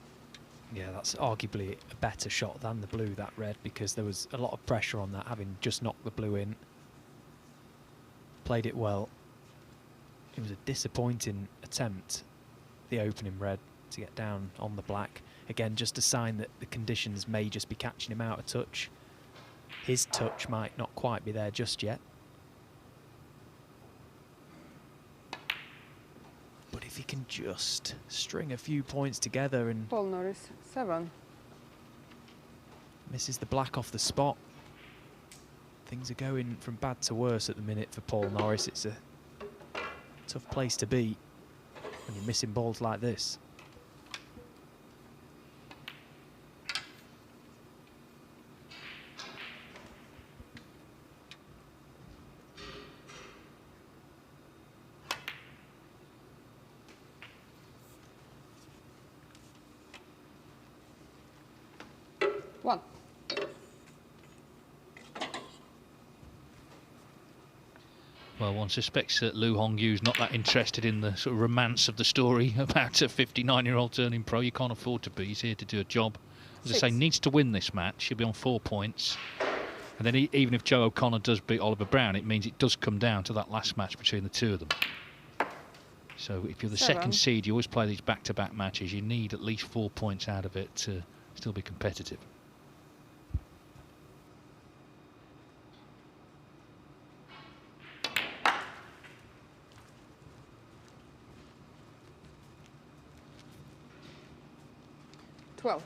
Yeah, that's arguably a better shot than the blue, that red, because there was a lot of pressure on that, having just knocked the blue in. Played it well. It was a disappointing attempt, the opening red, to get down on the black. Again, just a sign that the conditions may just be catching him out of touch. His touch might not quite be there just yet. But if he can just string a few points together and Paul Norris 7. misses the black off the spot, things are going from bad to worse at the minute for Paul Norris. It's a tough place to be when you're missing balls like this. One. Well, one suspects that Lu Hongyu's not that interested in the sort of romance of the story about a 59-year-old turning pro. You can't afford to be. He's here to do a job. As I say, needs to win this match. He'll be on 4 points. And then even if Joe O'Connor does beat Oliver Brown, it means it does come down to that last match between the two of them. So if you're the second seed, you always play these back-to-back matches. You need at least 4 points out of it to still be competitive. Twelve.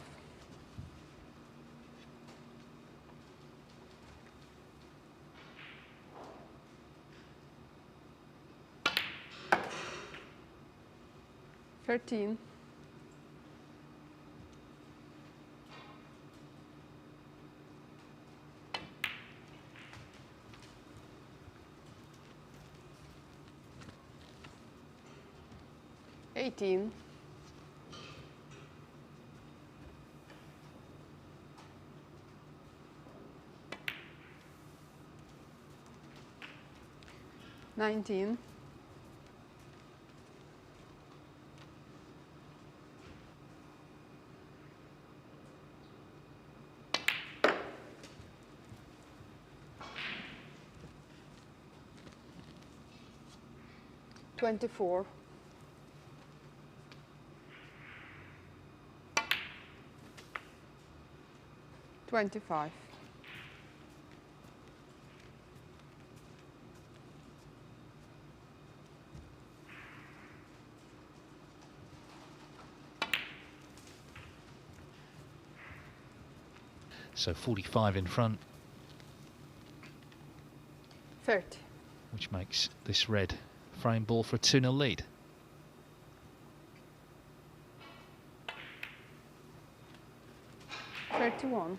Thirteen. 18. 19. 24. 25. So 45 in front, 30. which makes this red frame ball for a 2-0 lead. $31.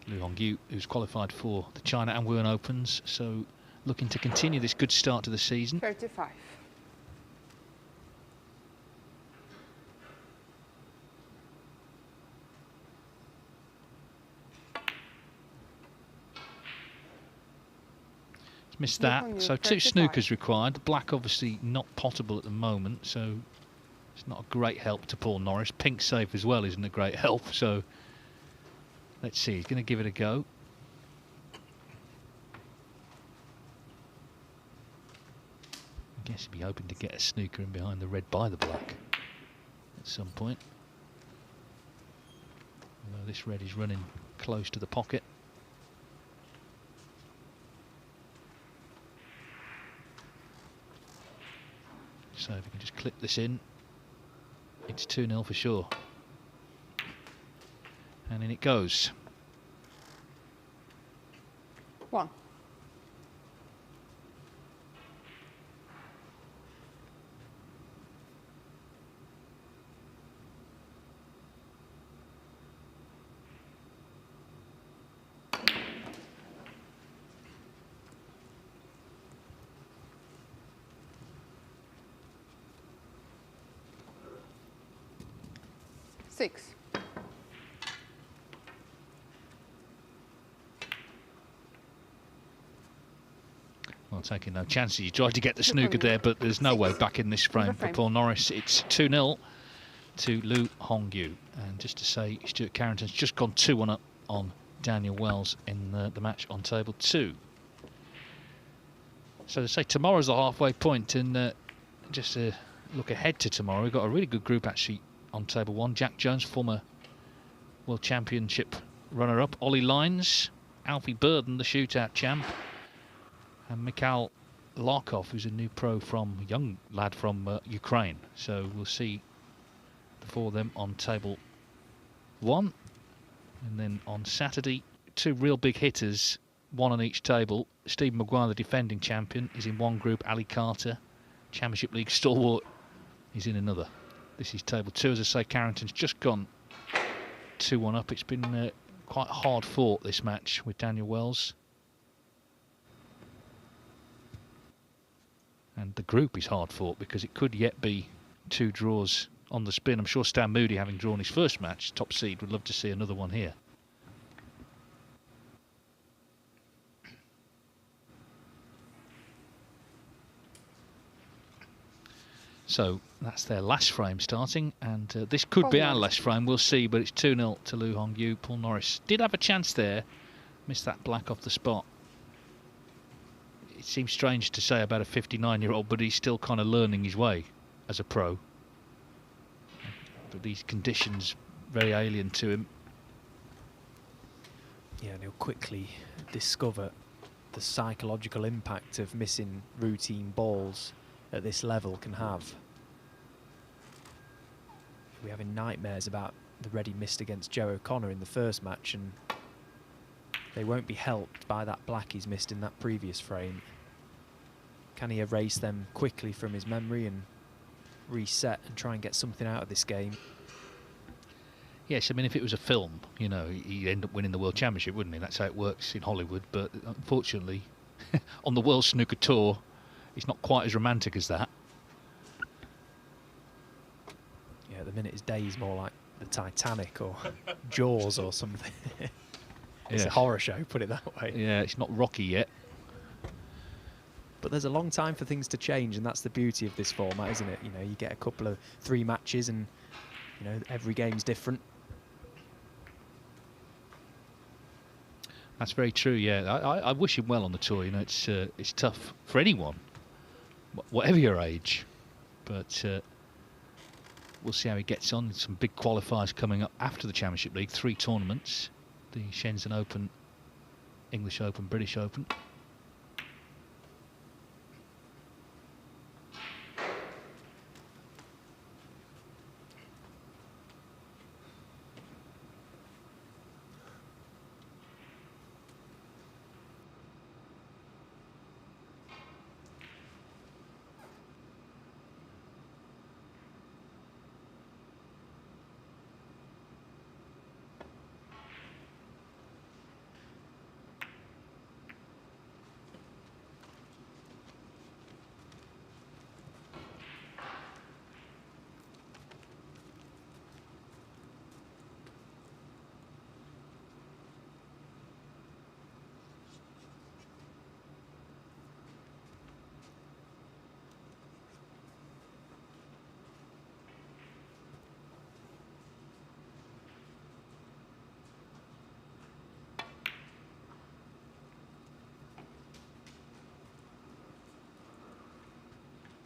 Lu Hongyu, who's qualified for the China and Wuhan Opens, so looking to continue this good start to the season. 35. Missed that, so 2 snookers required. The black obviously not potable at the moment, so it's not a great help to Paul Norris. Pink safe as well isn't a great help, so let's see, he's going to give it a go. I guess he'd be hoping to get a snooker in behind the red by the black at some point. Although this red is running close to the pocket. So if we can just clip this in, it's 2-0 for sure. And in it goes. 1. Six. Well, taking no chances. He tried to get the snooker there, but there's no way back in this frame for Paul Norris. It's 2-0 to Lu Hongyu. And just to say, Stuart Carrington's just gone 2-1 up on Daniel Wells in the match on table 2. So to say, tomorrow's the halfway point, and just to look ahead to tomorrow, we've got a really good group actually on table 1. Jack Jones, former World Championship runner-up. Ollie Lines, Alfie Burden, the shootout champ, and Mikhail Larkov, who's a new pro from, young lad from Ukraine. So we'll see the 4 of them on table 1. And then on Saturday, 2 real big hitters, 1 on each table. Steve Maguire, the defending champion, is in one group. Ali Carter, Championship League stalwart, is in another. This is table 2. As I say, Carrington's just gone 2-1 up. It's been quite hard fought, this match, with Daniel Wells. And the group is hard fought because it could yet be 2 draws on the spin. I'm sure Stan Moody, having drawn his first match, top seed, would love to see another one here. So that's their last frame starting, and this could be our last frame, we'll see, but it's 2-0 to Lu Hongyu. Paul Norris did have a chance there, missed that black off the spot. It seems strange to say about a 59-year-old, but he's still kind of learning his way as a pro. But these conditions, very alien to him. Yeah, and he'll quickly discover the psychological impact of missing routine balls at this level can have. We're having nightmares about the red he missed against Joe O'Connor in the first match, and they won't be helped by that black he's missed in that previous frame. Can he erase them quickly from his memory and reset and try and get something out of this game. Yes, I mean, if it was a film, you know, he'd end up winning the World Championship, wouldn't he? That's how it works in Hollywood. But unfortunately, on the World Snooker Tour, it's not quite as romantic as that. Yeah, at the minute his day's more like the Titanic or Jaws or something. It's a horror show, put it that way. Yeah, it's not Rocky yet. But there's a long time for things to change, and that's the beauty of this format, isn't it? You know, you get a couple of 3 matches, and you know every game's different. That's very true. Yeah, I wish him well on the tour. You know, it's tough for anyone, whatever your age. But we'll see how he gets on. Some big qualifiers coming up after the Championship League. 3 tournaments: the Shenzhen Open, English Open, British Open.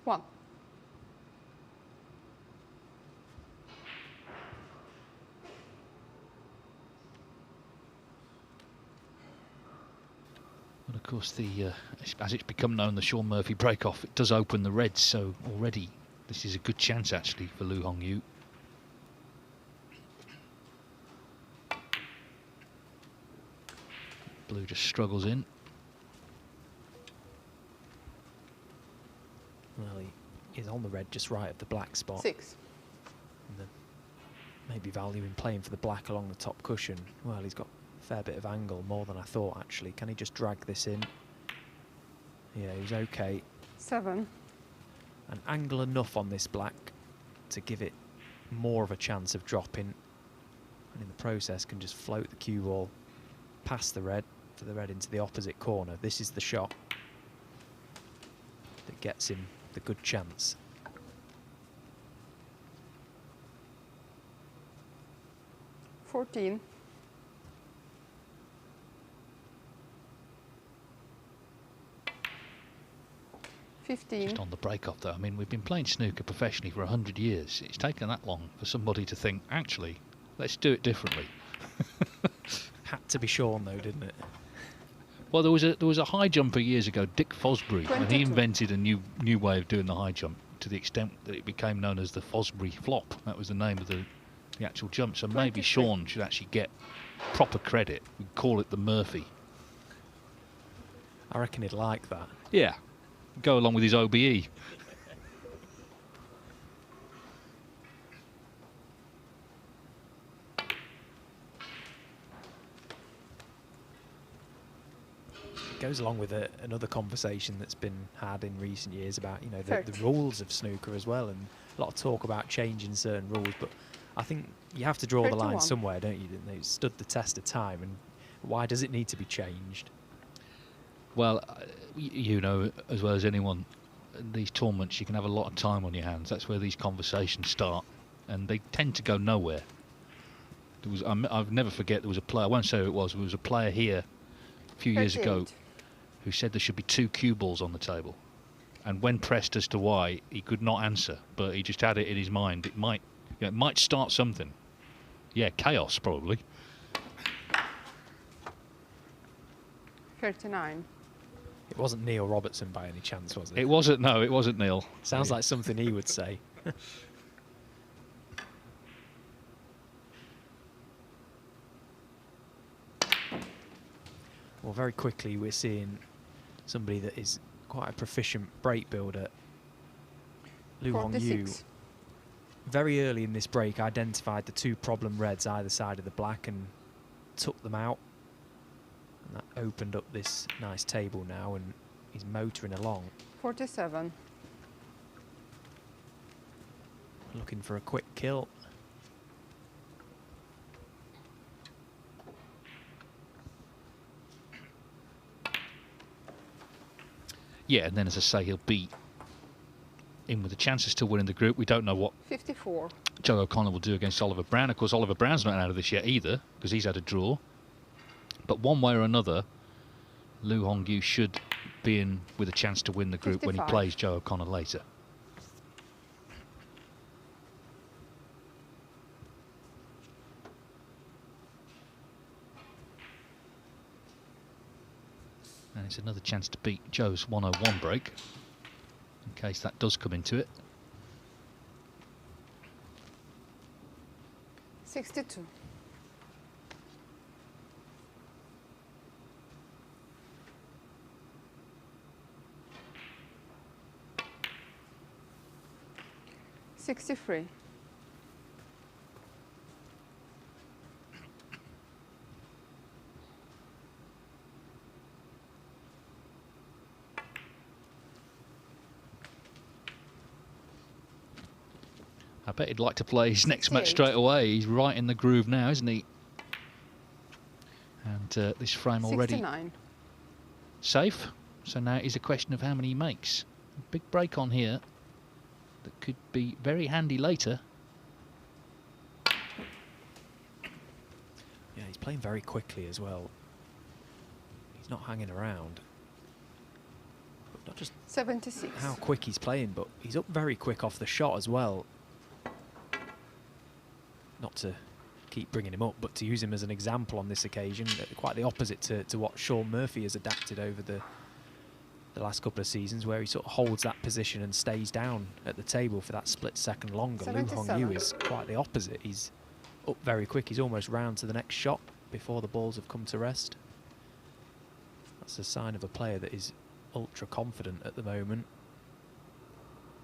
One. And of course, as it's become known, the Sean Murphy break-off, it does open the reds, so already this is a good chance actually for Lu Hongyu. Blue just struggles in. Well, he is on the red just right of the black spot. 6. And maybe value in playing for the black along the top cushion. Well, he's got a fair bit of angle, more than I thought actually. Can he just drag this in? Yeah, he's okay. 7. And angle enough on this black to give it more of a chance of dropping. And in the process can just float the cue ball past the red, for the red into the opposite corner. This is the shot that gets him the good chance. $14. 15. Just on the break-off though, I mean, we've been playing snooker professionally for 100 years. It's taken that long for somebody to think, actually, let's do it differently. Had to be Sean though, didn't it? Well, there was a high jumper years ago, Dick Fosbury, when he 22. invented a new way of doing the high jump, to the extent that it became known as the Fosbury flop. That was the name of the actual jump. So maybe 23. Sean should actually get proper credit. We call it the Murphy. I reckon he'd like that. Yeah, go along with his OBE. Goes along with another conversation that's been had in recent years about, you know, the rules of snooker as well, and a lot of talk about changing certain rules, but I think you have to draw the line 31. somewhere, don't you? It stood the test of time, and why does it need to be changed? Well, you know as well as anyone, these tournaments you can have a lot of time on your hands. That's where these conversations start, and they tend to go nowhere. There was, I'll never forget, there was a player, I won't say who it was, there was a player here a few years ago 38. who said there should be 2 cue balls on the table, and when pressed as to why, he could not answer, but he just had it in his mind. It might, you know, it might start something. Yeah, chaos probably. 39. It wasn't Neil Robertson by any chance, was it? It wasn't. No, it wasn't Neil. Sounds like something he would say. Well, very quickly we're seeing somebody that is quite a proficient break builder. Lu Hongyu 46. very early in this break identified the two problem reds either side of the black and took them out. And that opened up this nice table now, and he's motoring along. 47. Looking for a quick kill. Yeah, and then as I say, he'll be in with the chances still winning the group. We don't know what 54. Joe O'Connor will do against Oliver Brown. Of course, Oliver Brown's not out of this yet either, because he's had a draw. But one way or another, Lu Hongyu should be in with a chance to win the group 55. when he plays Joe O'Connor later. And it's another chance to beat Joe's 101 break, in case that does come into it. 62. $63. I bet he'd like to play his next match 68. straight away. He's right in the groove now, isn't he? And this frame already 69. safe. So now it is a question of how many he makes. Big break on here that could be very handy later. Yeah, he's playing very quickly as well. He's not hanging around. But not just 76. how quick he's playing, but he's up very quick off the shot as well. Not to keep bringing him up, but to use him as an example on this occasion, quite the opposite to what Sean Murphy has adapted over the last couple of seasons, where he sort of holds that position and stays down at the table for that split second longer. Lu 77. Hongyu is quite the opposite. He's up very quick. He's almost round to the next shot before the balls have come to rest. That's a sign of a player that is ultra confident at the moment.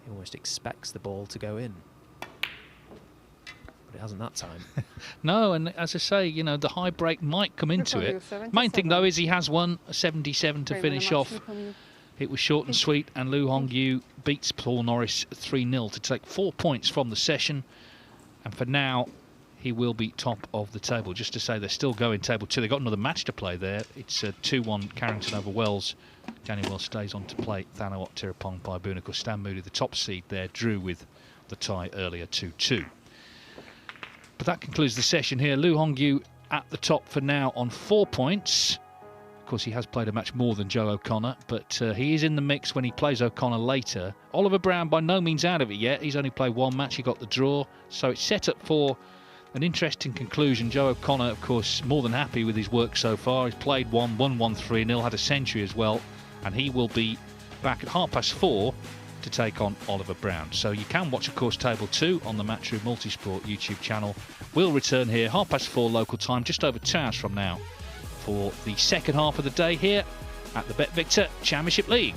He almost expects the ball to go in. But it hasn't that time. No, and as I say, you know, the high break might come into it. Main thing, though, is he has won a 77 to finish off. It was short and sweet, and Lu Hongyu beats Paul Norris 3-0 to take 4 points from the session. And for now, he will be top of the table. Just to say, they're still going table 2. They've got another match to play there. It's 2-1 Carrington over Wells. Daniel Wells stays on to play Thanawat Tirapong Paibun. Of course, Stan Moody, the top seed there, drew with the tie earlier 2-2. But that concludes the session here. Lu Hongyu at the top for now on 4 points. Of course, he has played a match more than Joe O'Connor, but he is in the mix when he plays O'Connor later. Oliver Brown by no means out of it yet. He's only played one match. He got the draw. So it's set up for an interesting conclusion. Joe O'Connor, of course, more than happy with his work so far. He's played one, won 3-0, had a century as well. And he will be back at 4:30 to take on Oliver Brown. So you can watch, of course, Table 2 on the Matchroom Multisport YouTube channel. We'll return here 4:30 local time, just over 2 hours from now, for the second half of the day here at the BetVictor Championship League.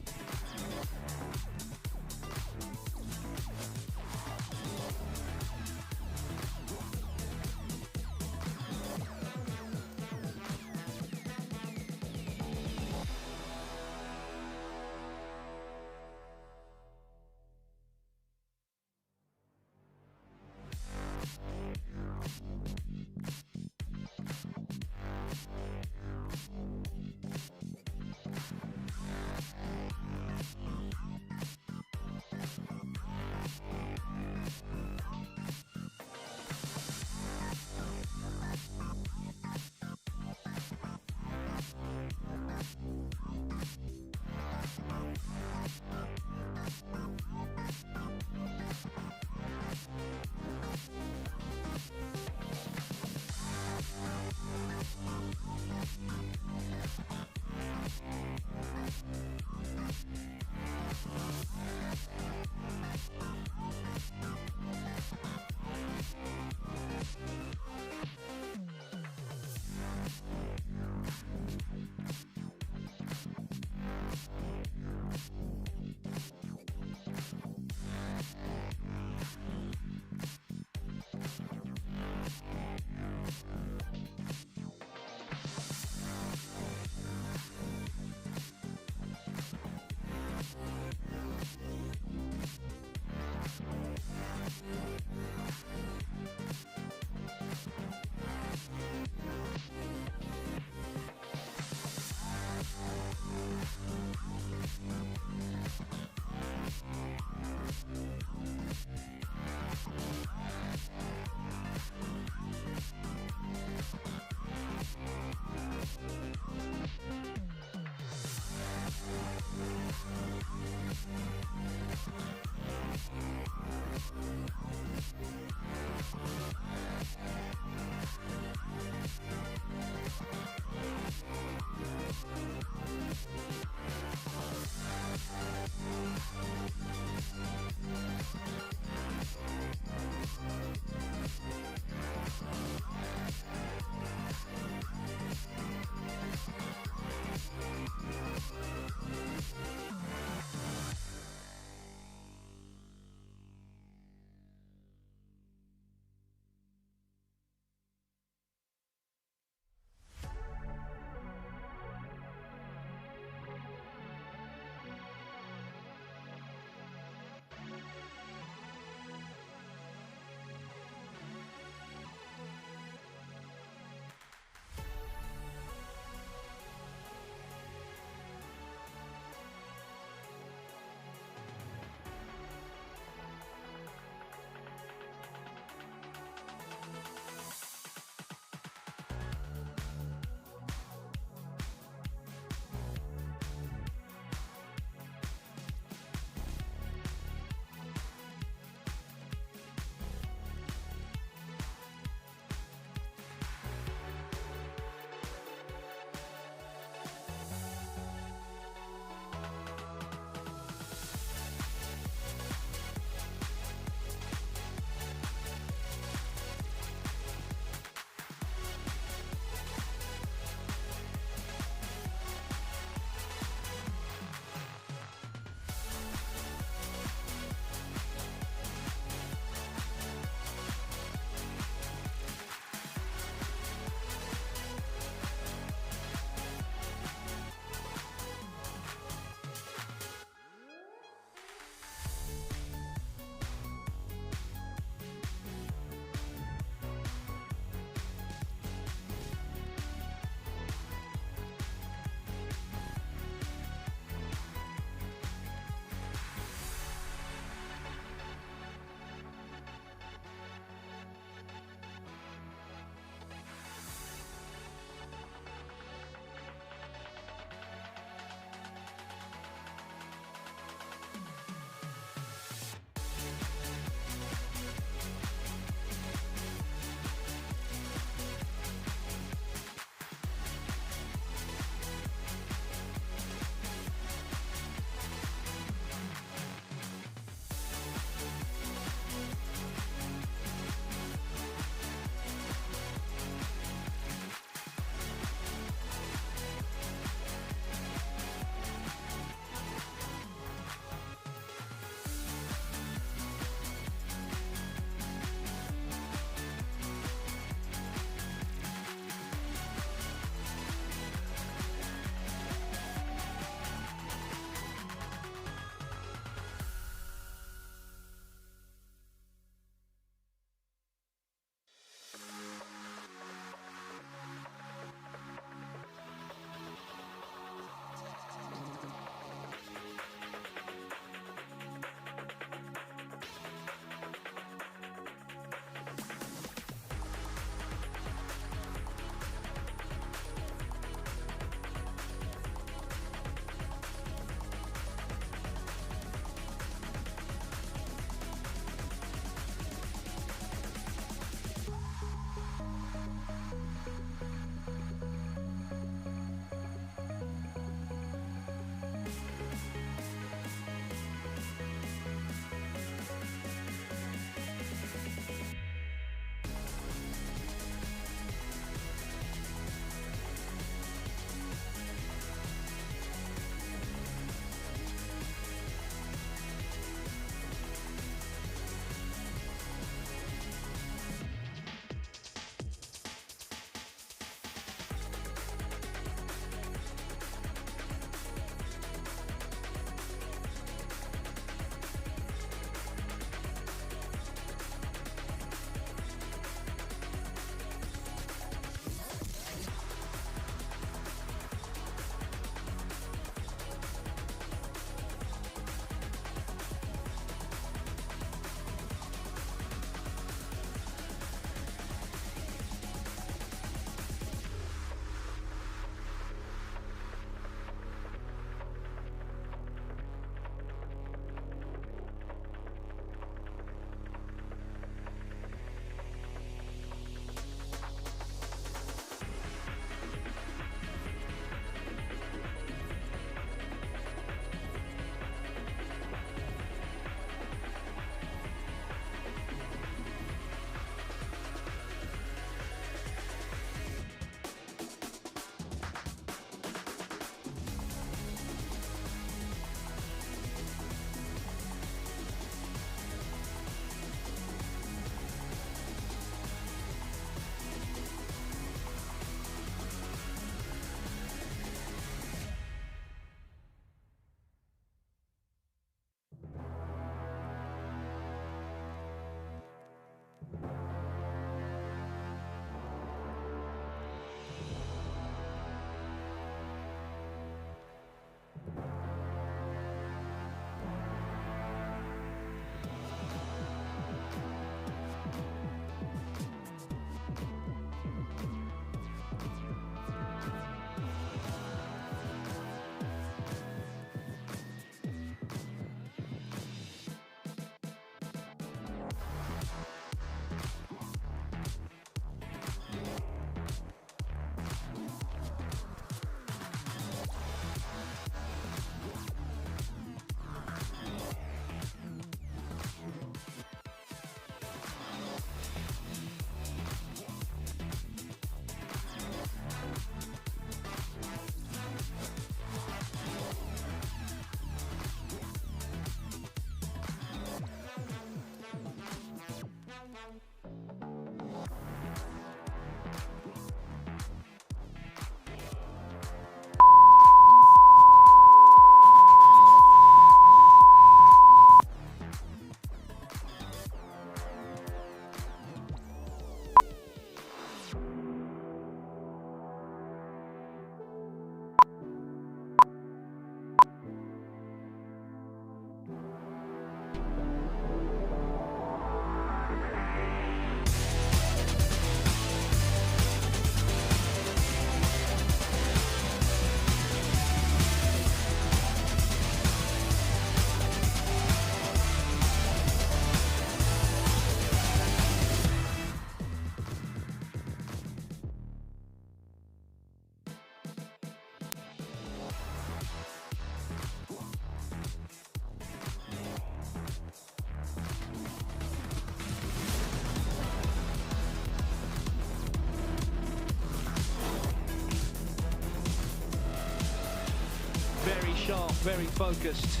very sharp, very focused.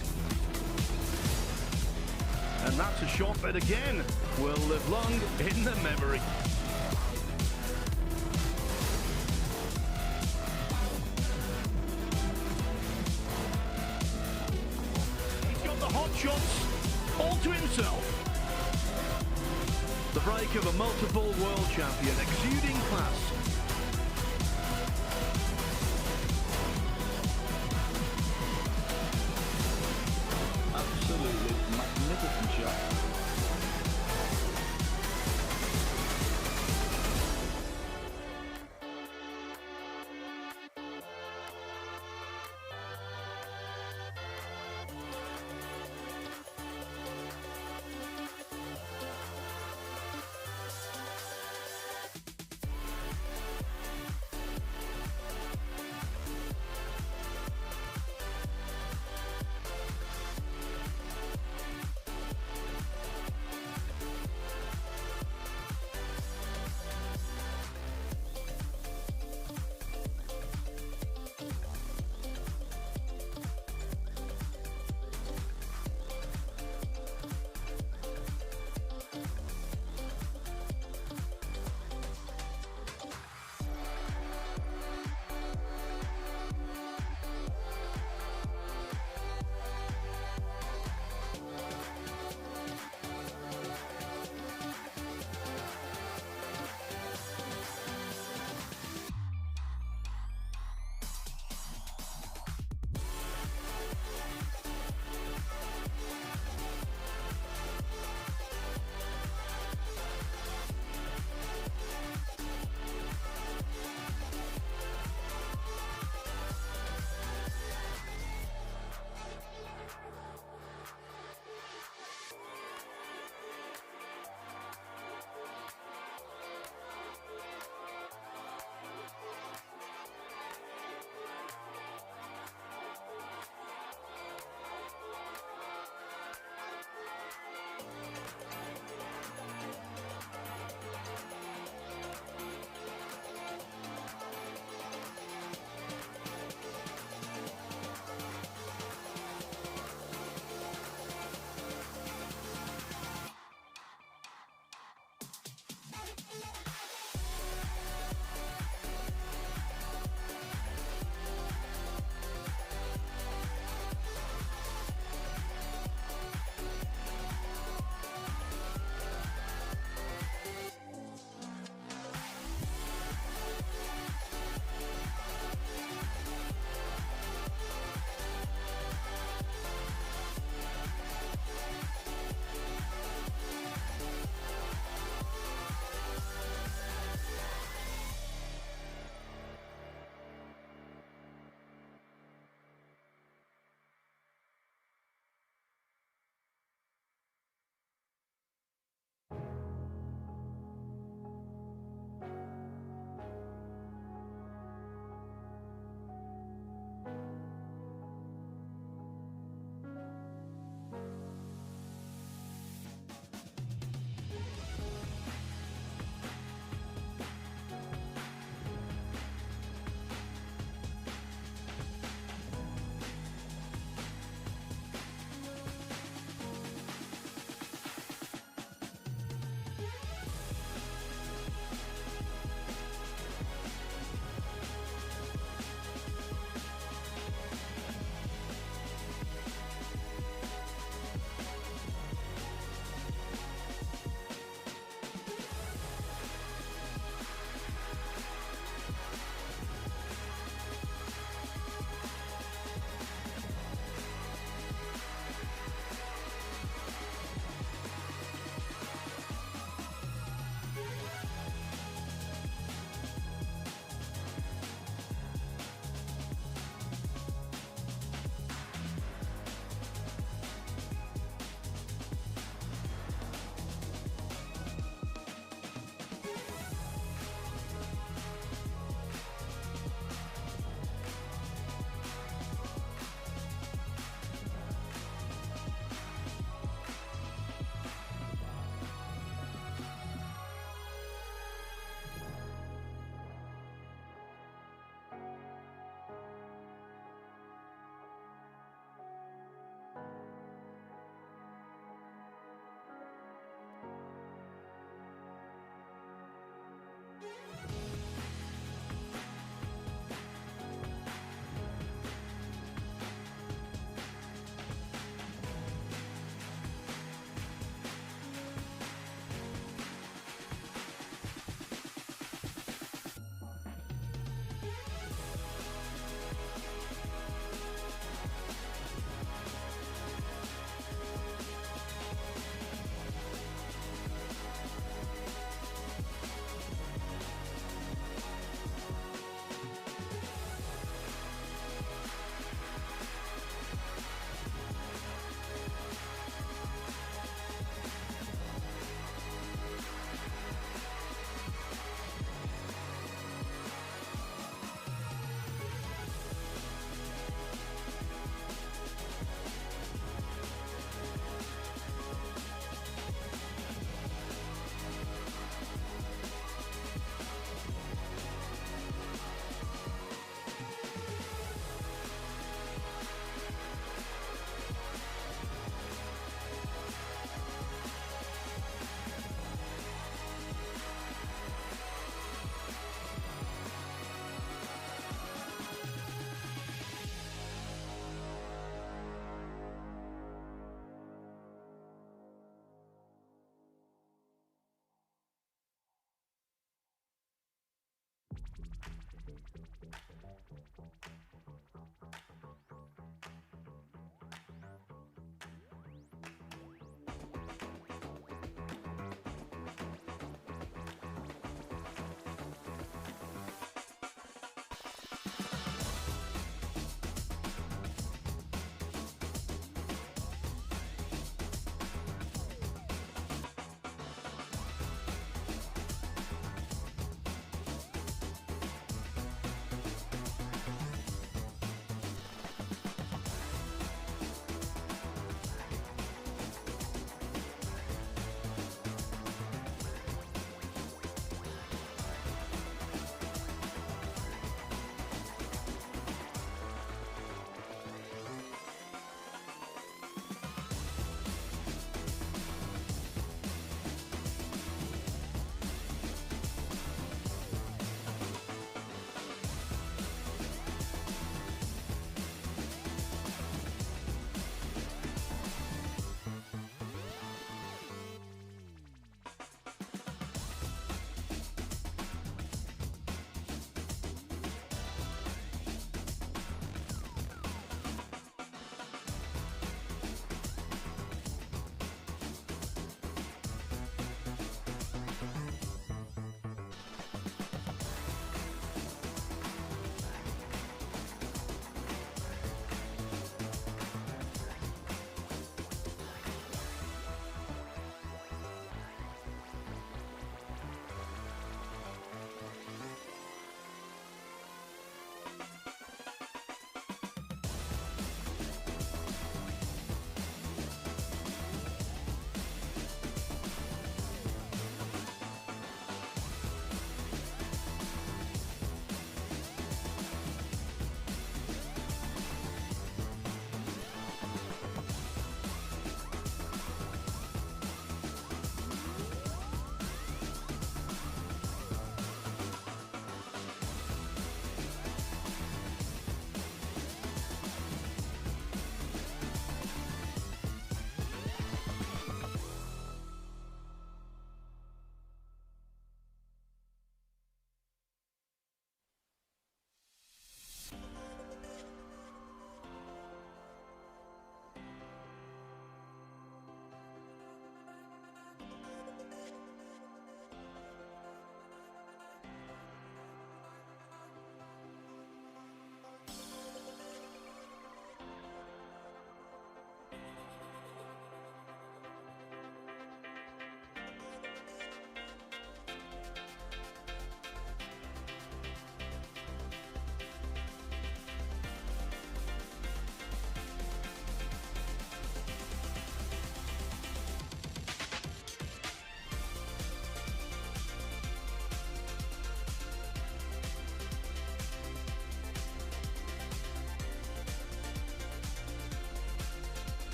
And that's a shot that again will live long in the memory. He's got the hot shots all to himself. The break of a multiple world champion, exuding class. Absolutely magnificent shot.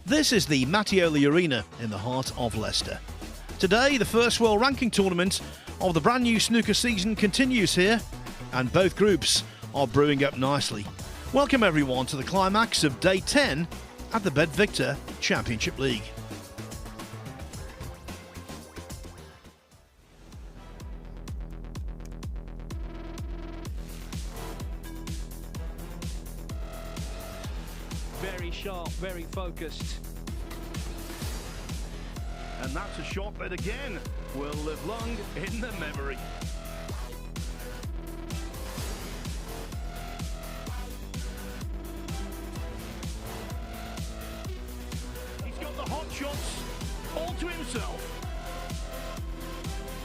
This is the Mattioli Arena in the heart of Leicester. Today, the first World Ranking Tournament of the brand new snooker season continues here, and both groups are brewing up nicely. Welcome everyone to the climax of Day 10 at the BetVictor Championship League. Very sharp, very focused. And that's a shot that again will live long in the memory. He's got the hot shots all to himself.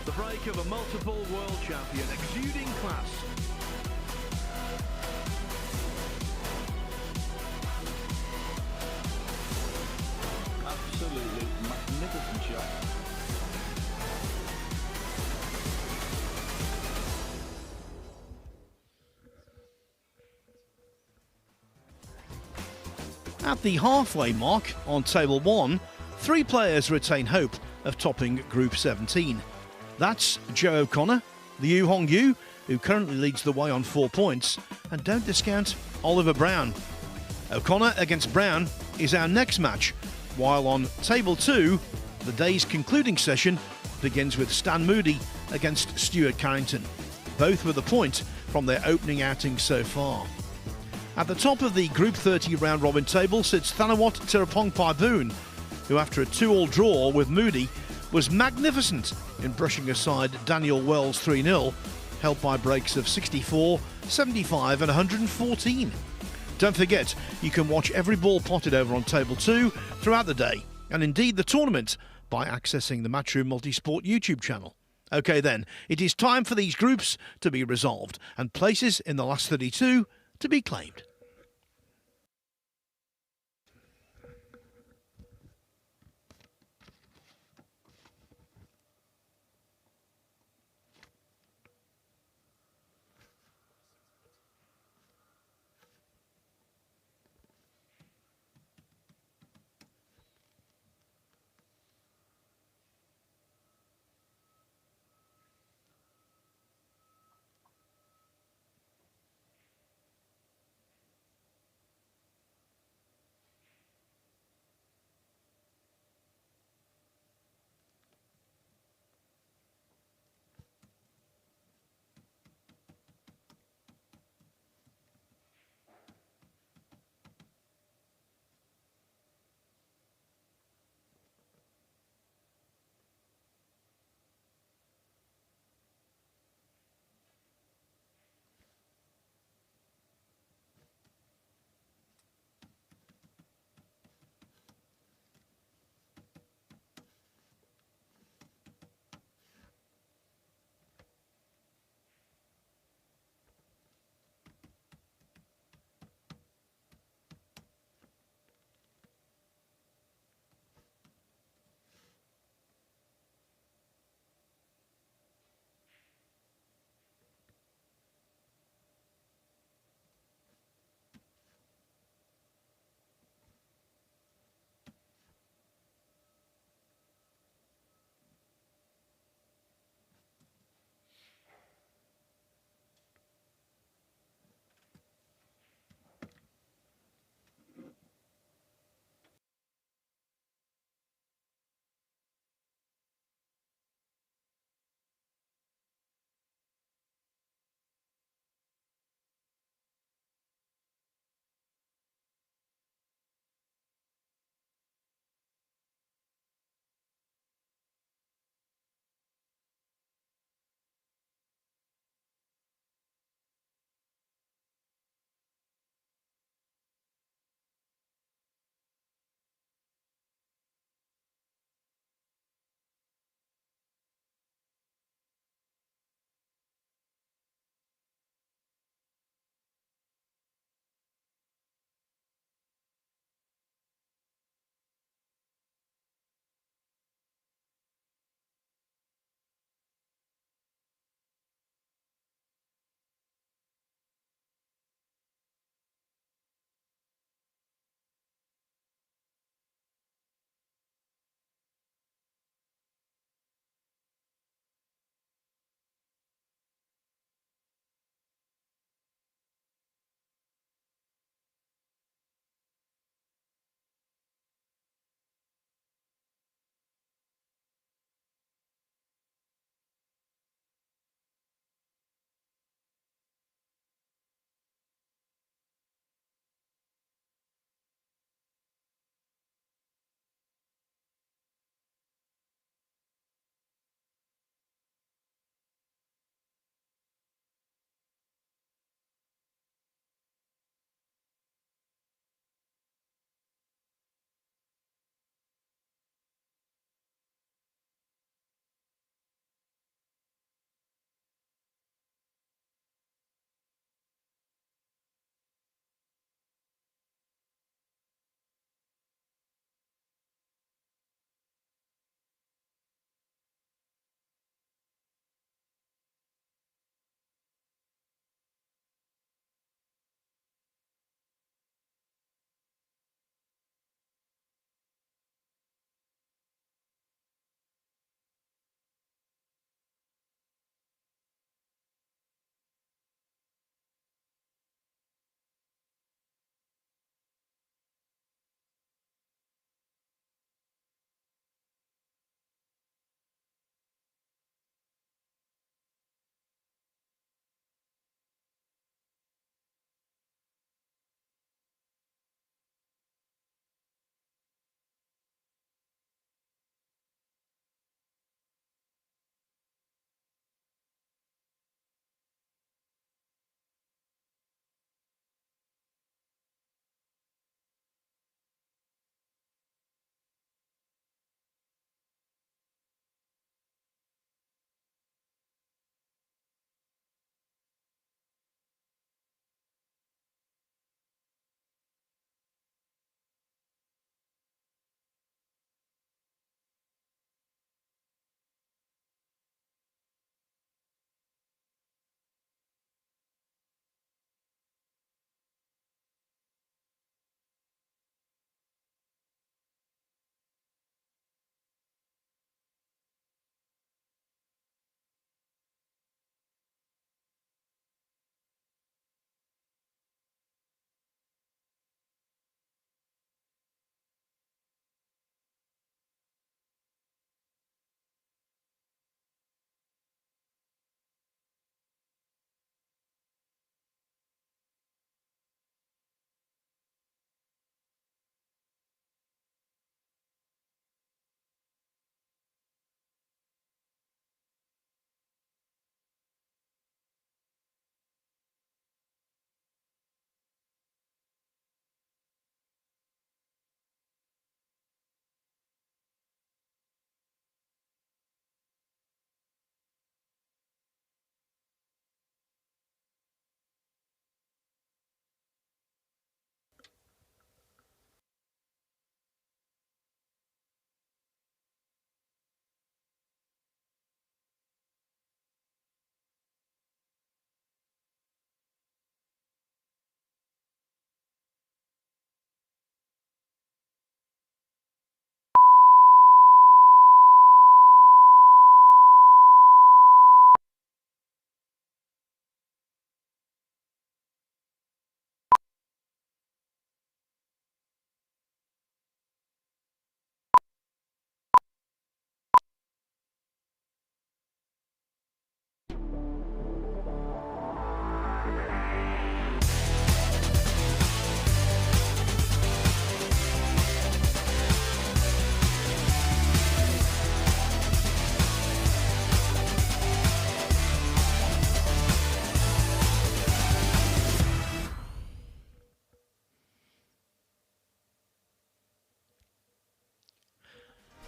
The break of a multiple world champion, exuding class. Absolutely magnificent shot. At the halfway mark on Table 1, 3 players retain hope of topping Group 17. That's Joe O'Connor, the Yu Hong Yu, who currently leads the way on 4 points, and don't discount Oliver Brown. O'Connor against Brown is our next match, while on Table 2, the day's concluding session begins with Stan Moody against Stuart Carrington, both with a point from their opening outing so far. At the top of the Group 30 round-robin table sits Thanawat Tirapong-Paiboon, who after a 2-all draw with Moody was magnificent in brushing aside Daniel Wells 3-0, helped by breaks of 64, 75 and 114. Don't forget, you can watch every ball potted over on Table 2 throughout the day, and indeed the tournament, by accessing the Matchroom Multisport YouTube channel. OK then, it is time for these groups to be resolved, and places in the last 32 to be claimed.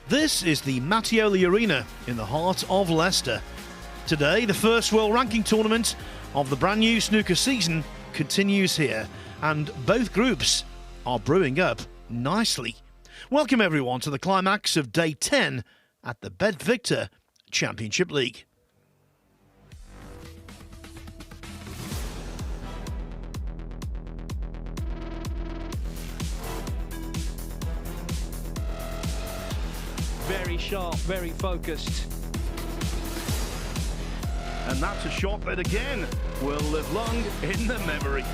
This is the Mattioli Arena in the heart of Leicester. Today, the first world ranking tournament of the brand new snooker season continues here, and both groups are brewing up nicely. Welcome everyone to the climax of day 10 at the BetVictor Championship League. Very sharp, very focused. And that's a shot that again will live long in the memory.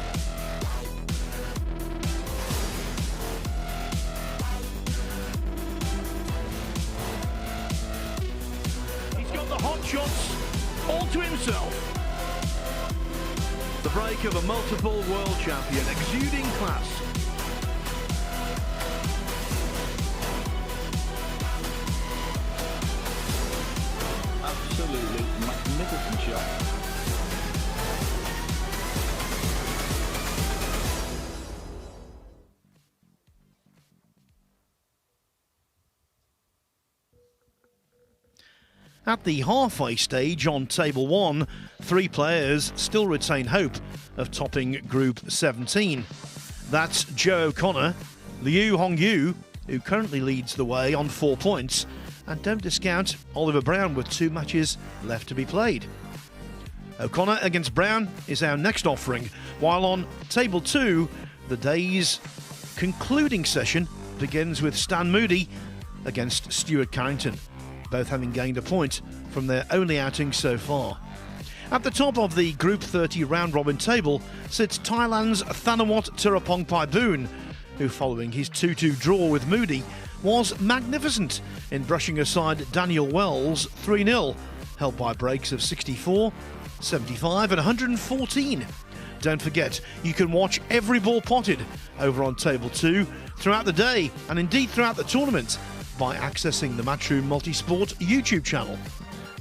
He's got the hot shots all to himself. The break of a multiple world champion, exuding class. Absolutely magnificent shot. At the halfway stage on table 1, 3 players still retain hope of topping Group 17. That's Joe O'Connor, Liu Hongyu, who currently leads the way on 4 points, and don't discount Oliver Brown with 2 matches left to be played. O'Connor against Brown is our next offering, while on table 2, the day's concluding session begins with Stan Moody against Stuart Carrington, both having gained a point from their only outing so far. At the top of the Group 30 round-robin table sits Thailand's Thanawat Tirapongpai-Boon, who, following his 2-2 draw with Moody, was magnificent in brushing aside Daniel Wells 3-0, held by breaks of 64, 75 and 114. Don't forget, you can watch every ball potted over on table 2 throughout the day and indeed throughout the tournament by accessing the Matchroom Multisport YouTube channel.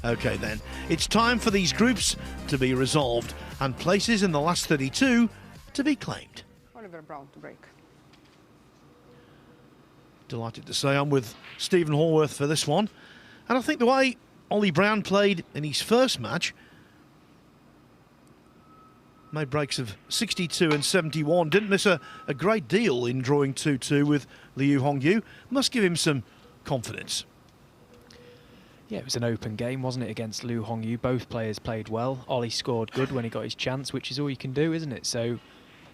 OK then, it's time for these groups to be resolved and places in the last 32 to be claimed. Oliver Brown to break. Delighted to say I'm with Stephen Hallworth for this one. And I think the way Ollie Brown played in his first match, made breaks of 62 and 71, didn't miss a great deal in drawing 2-2 with Liu Hongyu, must give him some confidence. Yeah, it was an open game, wasn't it, against Liu Hongyu? Both players played well. Ollie scored good when he got his chance, which is all you can do, isn't it? So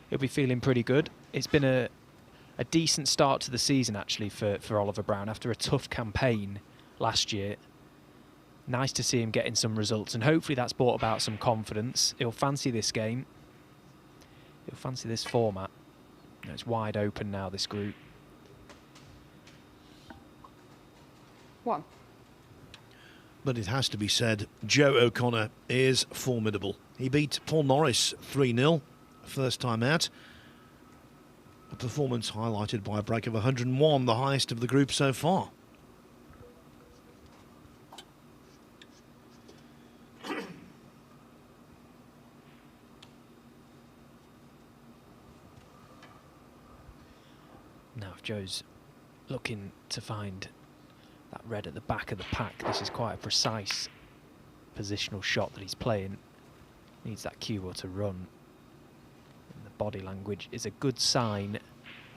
he'll be feeling pretty good. It's been a decent start to the season, actually, for Oliver Brown after a tough campaign last year. Nice to see him getting some results, and hopefully that's brought about some confidence. He'll fancy this game. He'll fancy this format. You know, it's wide open now, this group. 1. But it has to be said, Joe O'Connor is formidable. He beat Paul Norris 3-0, first time out. A performance highlighted by a break of 101, the highest of the group so far. Now, if Joe's looking to find that red at the back of the pack, this is quite a precise positional shot that he's playing. Needs that cue ball to run. And the body language is a good sign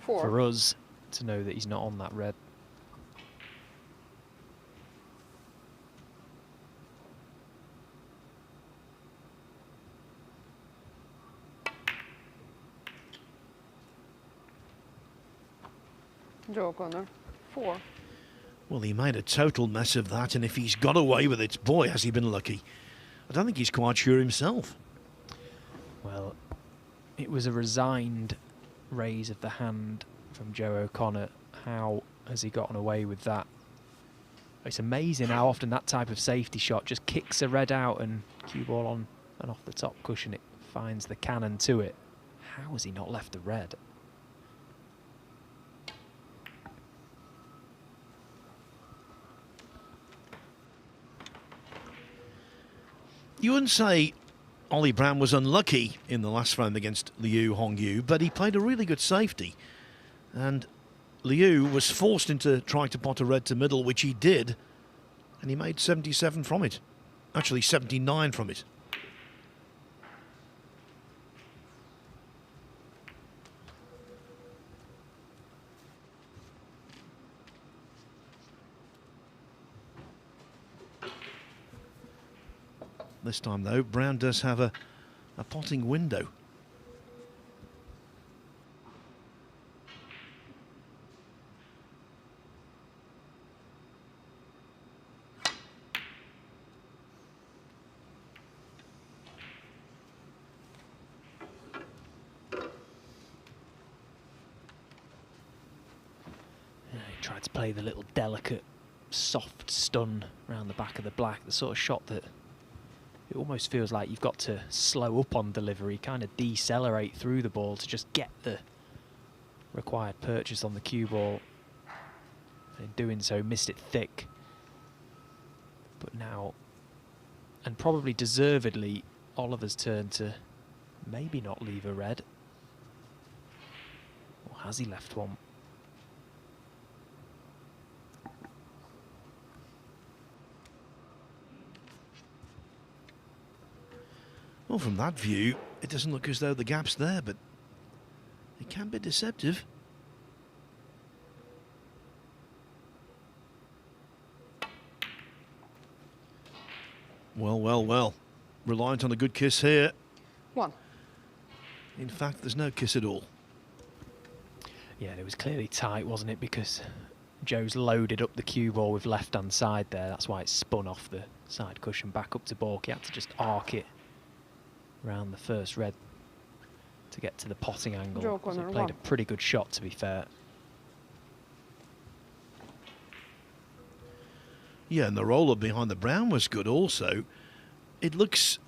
4. for us to know that he's not on that red. Joe O'Connor 4. Well, he made a total mess of that, and if he's got away with it, boy, has he been lucky. I don't think he's quite sure himself. Well, it was a resigned raise of the hand from Joe O'Connor. How has he gotten away with that? It's amazing how often that type of safety shot just kicks a red out and cue ball on and off the top cushion. It finds the cannon to it. How has he not left the red? You wouldn't say Ollie Brown was unlucky in the last round against Liu Hongyu, but he played a really good safety. And Liu was forced into trying to pot a red to middle, which he did, and he made 77 from it. Actually, 79 from it. This time, though, Brown does have a potting window. He tried to play the little delicate, soft stun around the back of the black, the sort of shot that it almost feels like you've got to slow up on delivery, kind of decelerate through the ball to just get the required purchase on the cue ball. In doing so, missed it thick. But now, and probably deservedly, Oliver's turn to maybe not leave a red. Or has he left one? Well, from that view, it doesn't look as though the gap's there, but it can be deceptive. Well, well, well. Reliant on a good kiss here. 1. In fact, there's no kiss at all. Yeah, it was clearly tight, wasn't it? Because Joe's loaded up the cue ball with left-hand side there. That's why it spun off the side cushion back up to balk. He had to just arc it around the first red to get to the potting angle. Joe So he corner played 1. a pretty good shot, to be fair. Yeah, and the roll-up behind the brown was good also. It looks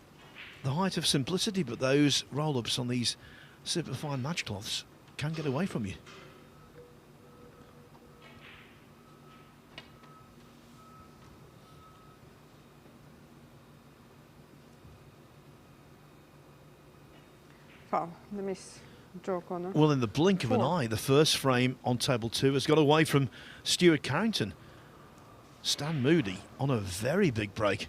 the height of simplicity, but those roll-ups on these super fine match cloths can get away from you. Foul. The miss. Draw corner. Well, in the blink of an 4. eye, the first frame on table 2 has got away from Stuart Carrington. Stan Moody on a very big break.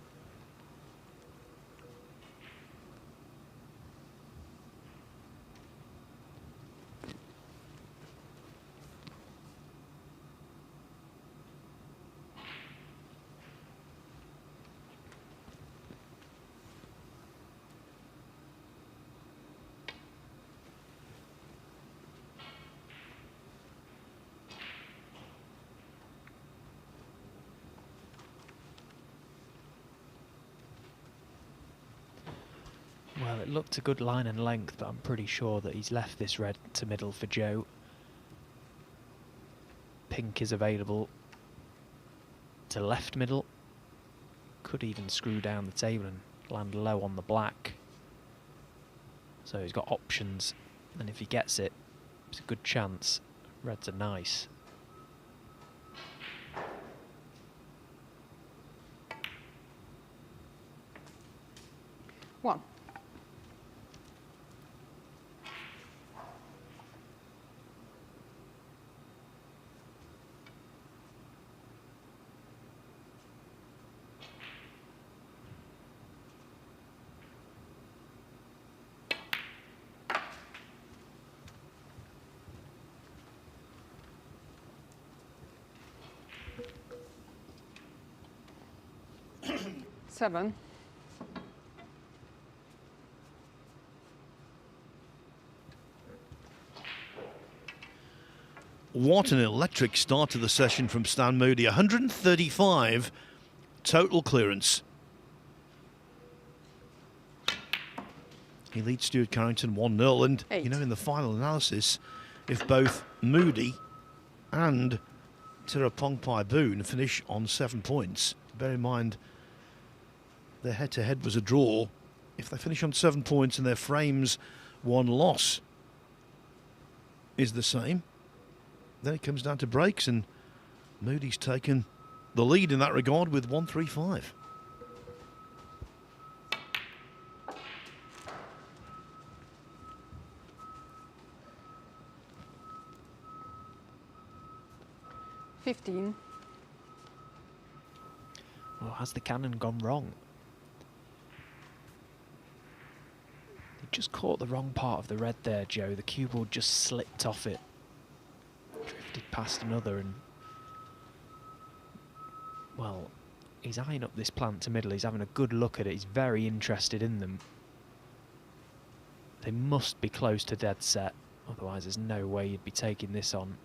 Well, it looked a good line and length, but I'm pretty sure that he's left this red to middle for Joe. Pink is available to left middle. Could even screw down the table and land low on the black. So he's got options, and if he gets it, it's a good chance. Reds are nice. One. Seven. What an electric start to the session from Stan Moody. 135 total clearance. He leads Stuart Carrington 1-0, and 8. you know, in the final analysis, if both Moody and Tirapongpai Boone finish on 7 points, bear in mind their head-to-head was a draw. If they finish on 7 points and their frames 1 loss is the same, then it comes down to breaks, and Moody's taken the lead in that regard with 135. 15. Well, has the cannon gone wrong? He just caught the wrong part of the red there, Joe. The cue ball just slipped off it. Drifted past another and... Well, he's eyeing up this plant to middle. He's having a good look at it. He's very interested in them. They must be close to dead set. Otherwise, there's no way you'd be taking this on.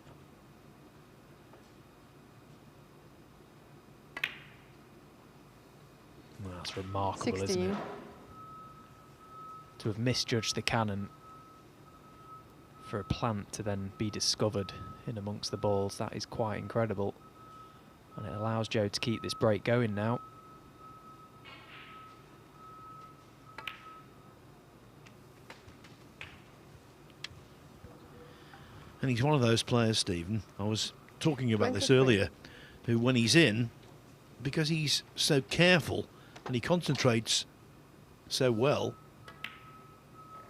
Well, that's remarkable, 16. isn't it? To have misjudged the cannon for a plant to then be discovered in amongst the balls, that is quite incredible. And it allows Joe to keep this break going now. And he's one of those players, Stephen, I was talking about this 23. earlier, who when he's in, because he's so careful and he concentrates so well,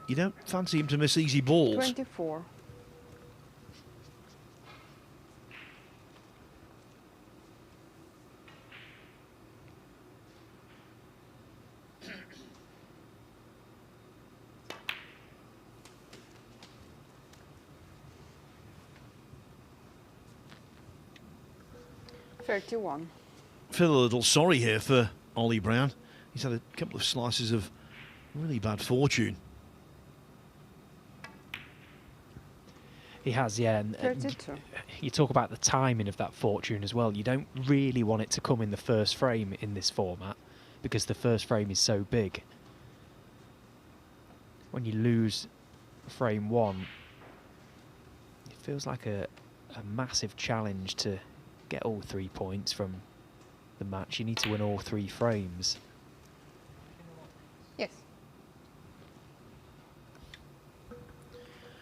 you don't fancy him to miss easy balls. 24. $31. Feel a little sorry here for Ollie Brown. He's had a couple of slices of really bad fortune. He has, yeah. And 32. you talk about the timing of that fortune as well. You don't really want it to come in the first frame in this format because the first frame is so big. When you lose frame one, it feels like a massive challenge to get all 3 points from the match. You need to win all 3 frames. Yes.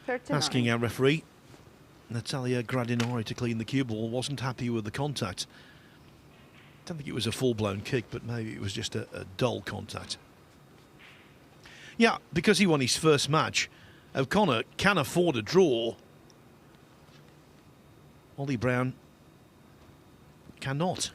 39. Asking our referee, Natalia Gradinari, to clean the cue ball, wasn't happy with the contact. Don't think it was a full-blown kick, but maybe it was just a dull contact. Yeah, because he won his first match, O'Connor can afford a draw. Ollie Brown cannot.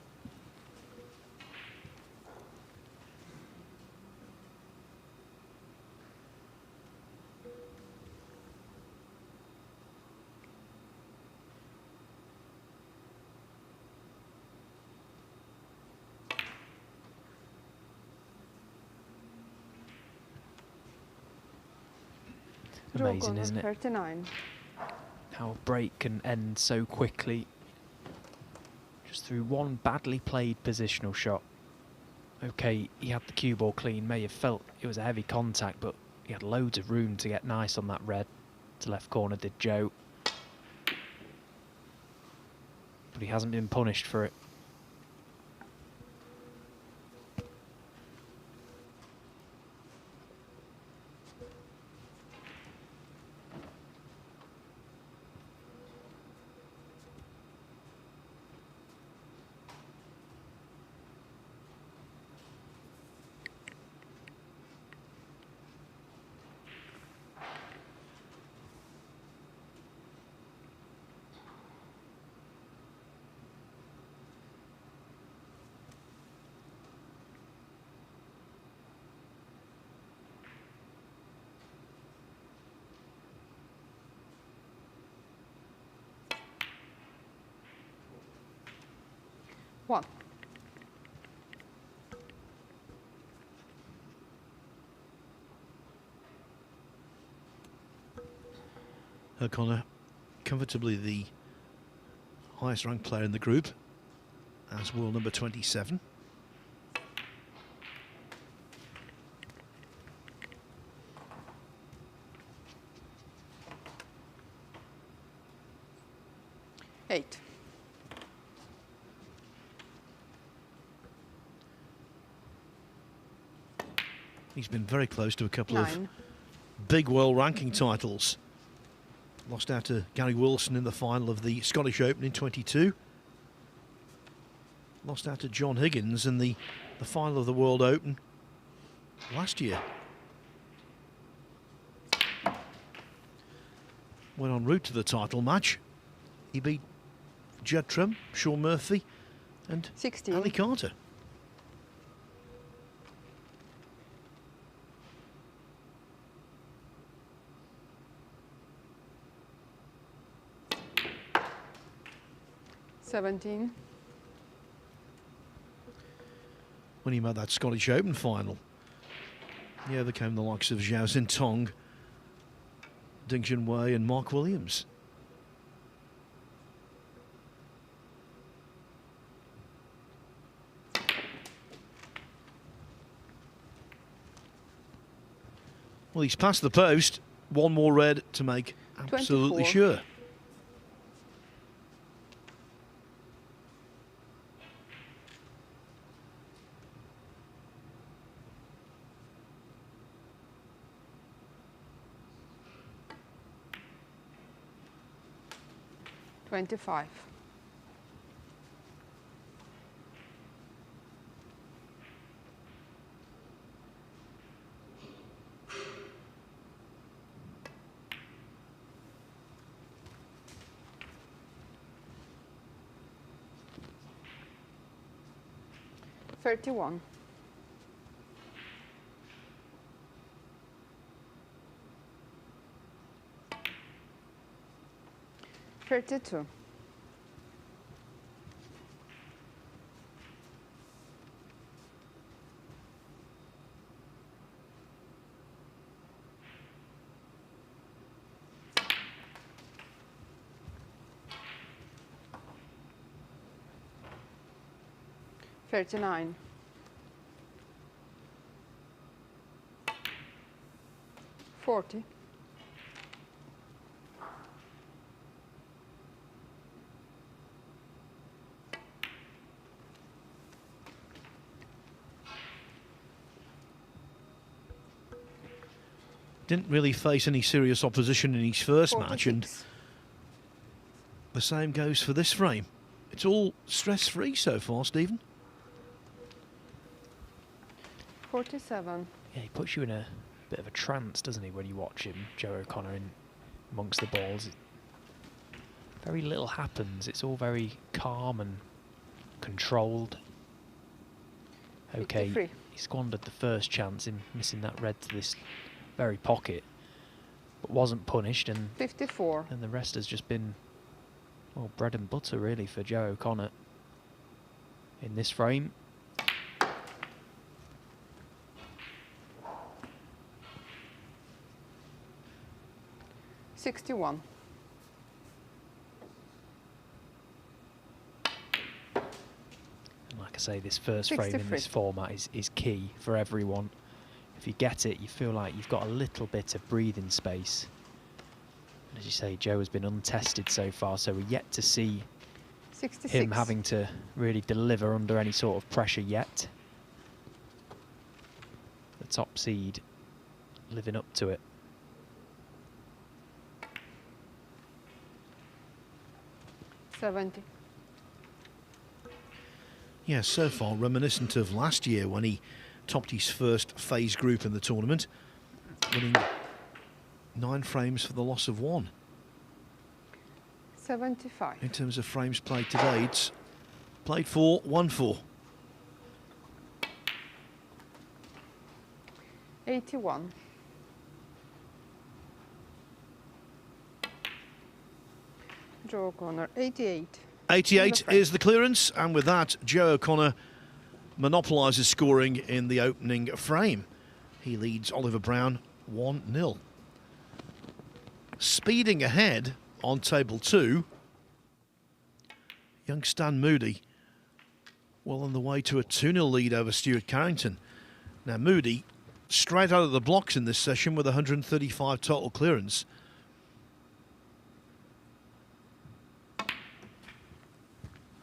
Amazing, isn't it? 39. How a break can end so quickly. Just through one badly played positional shot. Okay, he had the cue ball clean, may have felt it was a heavy contact, but he had loads of room to get nice on that red. To left corner did Joe. But he hasn't been punished for it. One. O'Connor, comfortably the highest ranked player in the group, as world number 27. Eight. He's been very close to a couple 9. of big world ranking titles. Lost out to Gary Wilson in the final of the Scottish Open in 22. Lost out to John Higgins in the final of the World Open last year. Went en route to the title match. He beat Judd Trump, Sean Murphy and 16. Ali Carter. $17. When he made that Scottish Open final, he overcame the likes of Zhao Xintong, Ding Junhui and Mark Williams. Well, he's past the post. One more red to make absolutely 24. sure. $25. $31. $32. $39. $40. Didn't really face any serious opposition in his first match, and 46. the same goes for this frame. It's all stress-free so far, Stephen. 47. Yeah, he puts you in a bit of a trance, doesn't he, when you watch him, Joe O'Connor, in amongst the balls. Very little happens. It's all very calm and controlled. Okay, 53. he squandered the first chance in missing that red to this very pocket, but wasn't punished, and 54. the rest has just been, well, bread and butter really for Joe O'Connor in this frame. $61. And like I say, this first frame in 63. this format is key for everyone. If you get it, you feel like you've got a little bit of breathing space. And as you say, Joe has been untested so far, so we're yet to see 66. him having to really deliver under any sort of pressure yet. The top seed living up to it. $70. Yeah, so far reminiscent of last year when he topped his first phase group in the tournament, winning 9 frames for the loss of 1. 75. In terms of frames played today, it's played for, won for. 81. Joe O'Connor, 88. 88 is the clearance, and with that, Joe O'Connor monopolises scoring in the opening frame. He leads Oliver Brown 1-0. Speeding ahead on table 2, young Stan Moody well on the way to a 2-0 lead over Stuart Carrington. Now Moody straight out of the blocks in this session with 135 total clearance.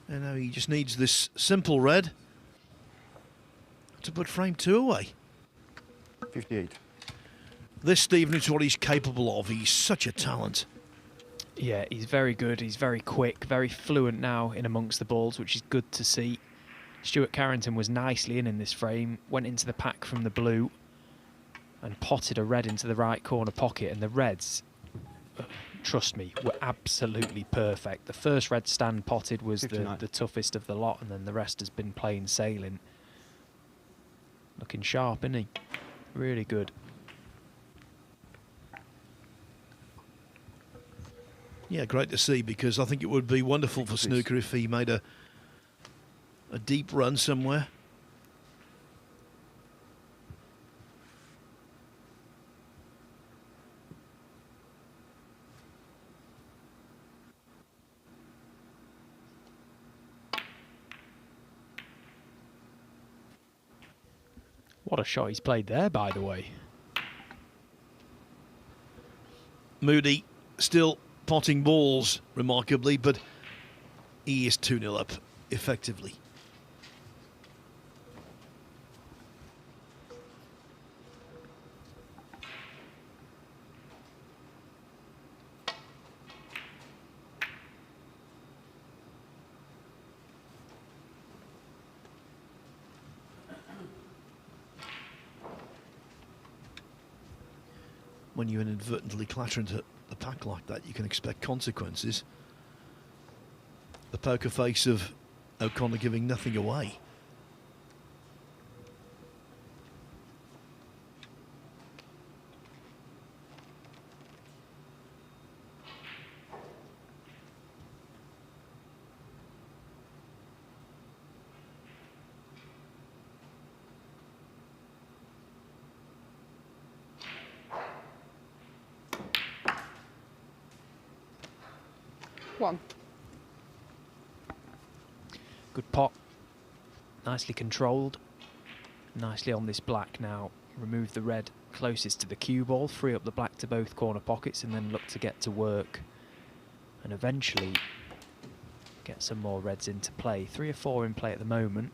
And now he just needs this simple red to put frame 2 away. 58. This, Stephen, is what he's capable of. He's such a talent. Yeah, he's very good. He's very quick, very fluent now in amongst the balls, which is good to see. Stuart Carrington was nicely in this frame, went into the pack from the blue and potted a red into the right corner pocket, and the reds trust me, were absolutely perfect. The first red stand potted was 59. the toughest of the lot, and then the rest has been plain sailing. Looking sharp, isn't he? Really good. Yeah, great to see, because I think it would be wonderful for snooker if he made a deep run somewhere. What a shot he's played there, by the way. Moody still potting balls, remarkably, but he is 2-0 up, effectively. When you inadvertently clatter into the pack like that, you can expect consequences. The poker face of O'Connor giving nothing away. One. Good pot. Nicely controlled. Nicely on this black now. Remove the red closest to the cue ball, free up the black to both corner pockets, and then look to get to work. And eventually get some more reds into play. 3 or 4 in play at the moment.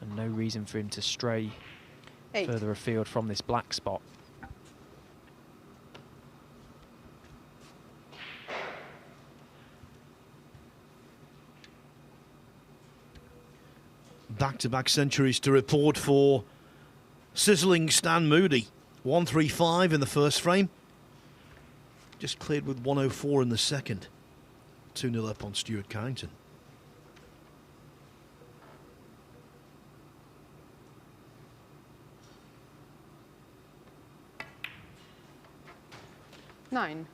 And no reason for him to stray 8. further afield from this black spot. Back-to-back centuries to report for sizzling Stan Moody. 135 in the first frame. Just cleared with 104 in the second. 2-0 up on Stuart Carrington. Nine.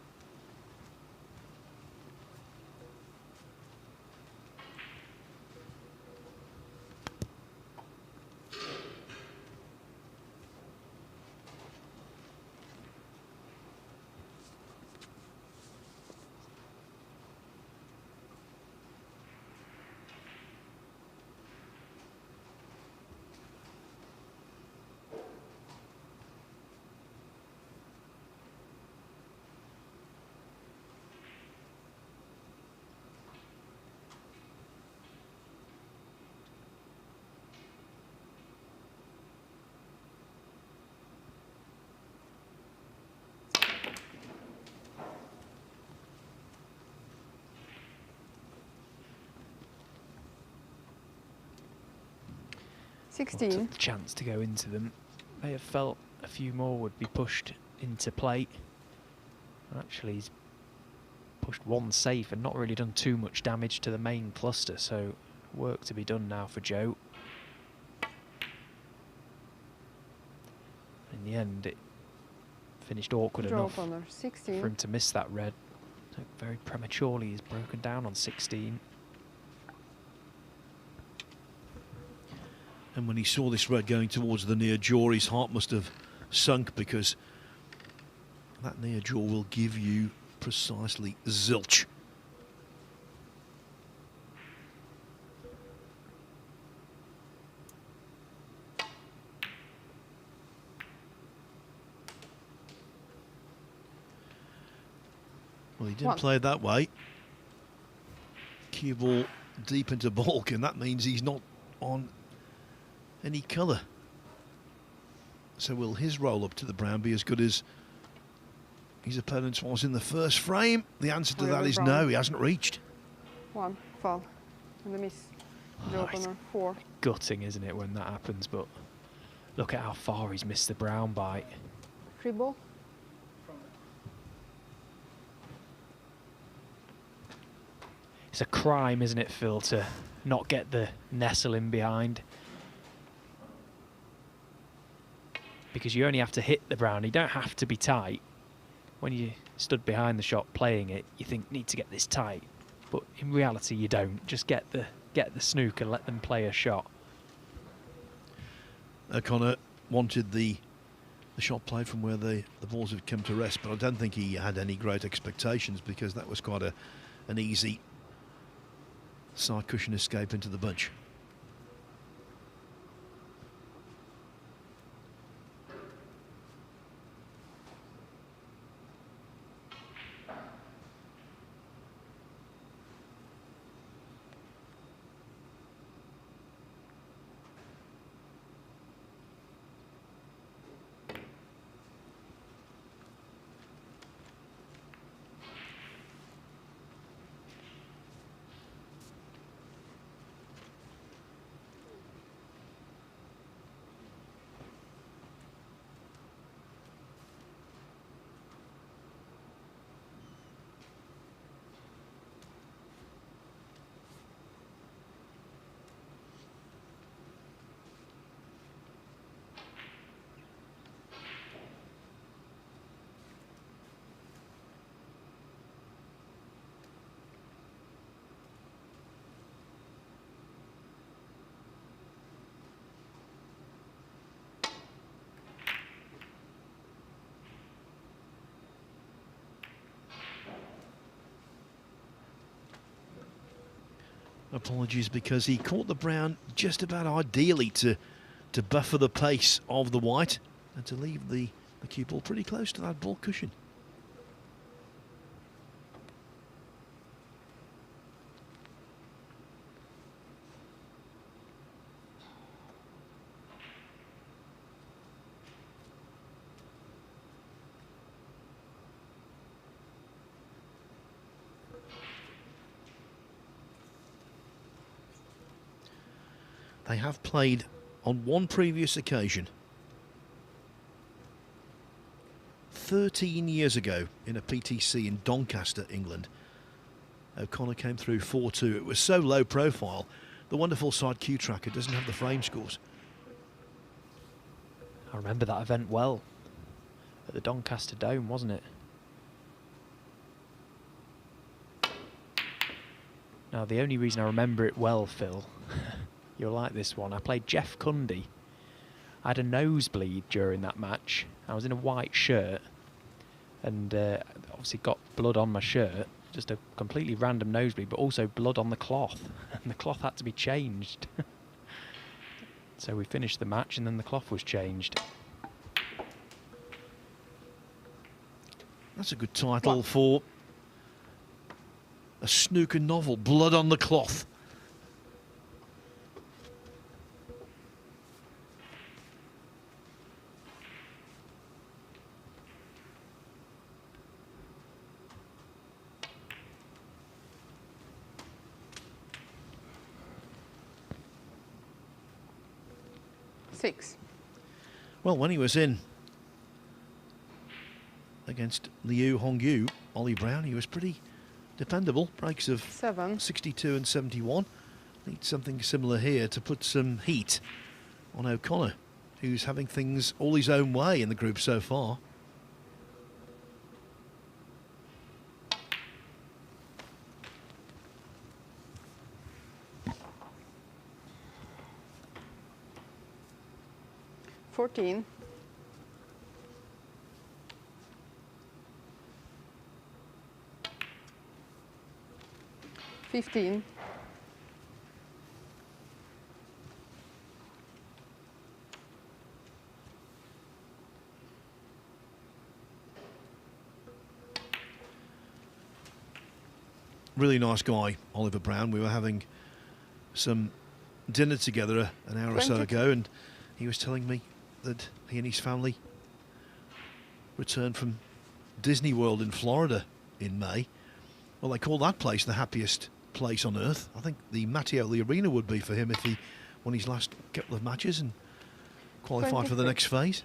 Well, 16. took the chance to go into them. May have felt a few more would be pushed into play. Actually, he's pushed one safe and not really done too much damage to the main cluster, so work to be done now for Joe. In the end, it finished awkward Draw enough corner 16. for him to miss that red. So very prematurely, he's broken down on 16. And when he saw this red going towards the near jaw, his heart must have sunk, because that near jaw will give you precisely zilch. Well, he didn't One. play it that way. Cue ball deep into baulk, and that means he's not on any colour. So will his roll up to the brown be as good as his opponent's was in the first frame? The answer to that is no, he hasn't reached. 1. Fall. And the miss. Draw it's corner 4. gutting, isn't it, when that happens? But look at how far he's missed the brown by. Free ball. It's a crime, isn't it, Phil, to not get the nestle in behind. Because you only have to hit the brown. You don't have to be tight. When you stood behind the shot playing it, you think, need to get this tight. But in reality, you don't. Just get the snooker, let them play a shot. O'Connor wanted the shot played from where the balls had come to rest, but I don't think he had any great expectations, because that was quite an easy side cushion escape into the bunch. Apologies, because he caught the brown just about ideally to buffer the pace of the white and to leave the cue ball pretty close to that ball cushion. They have played on one previous occasion, 13 years ago, in a PTC in Doncaster, England. O'Connor came through 4-2. It was so low profile, the wonderful side cue tracker doesn't have the frame scores. I remember that event well. At the Doncaster Dome, wasn't it? Now, the only reason I remember it well, Phil, you'll like this one. I played Jeff Cundy. I had a nosebleed during that match. I was in a white shirt and obviously got blood on my shirt. Just a completely random nosebleed, but also blood on the cloth. And the cloth had to be changed. So we finished the match and then the cloth was changed. That's a good title for a snooker novel, Blood on the Cloth. Well, when he was in against Liu Hongyu, Ollie Brown, he was pretty dependable. Breaks of 62 and 71. Needs something similar here to put some heat on O'Connor, who's having things all his own way in the group so far. $14. 15. Really nice guy, Oliver Brown. We were having some dinner together an hour or so ago, and he was telling me that he and his family returned from Disney World in Florida in May. Well, they call that place the happiest place on earth. I think the Mattioli Arena would be for him if he won his last couple of matches and qualified for the next phase.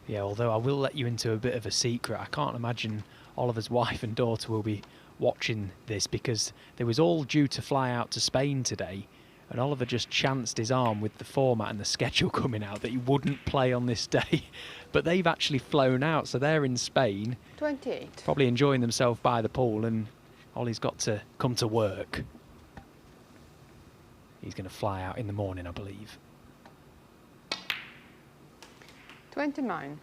Yeah, although I will let you into a bit of a secret. I can't imagine Oliver's wife and daughter will be watching this, because they was all due to fly out to Spain today, and Oliver just chanced his arm with the format and the schedule coming out that he wouldn't play on this day. But they've actually flown out, so they're in Spain. 28. Probably enjoying themselves by the pool, and Ollie's got to come to work. He's going to fly out in the morning, I believe. 29.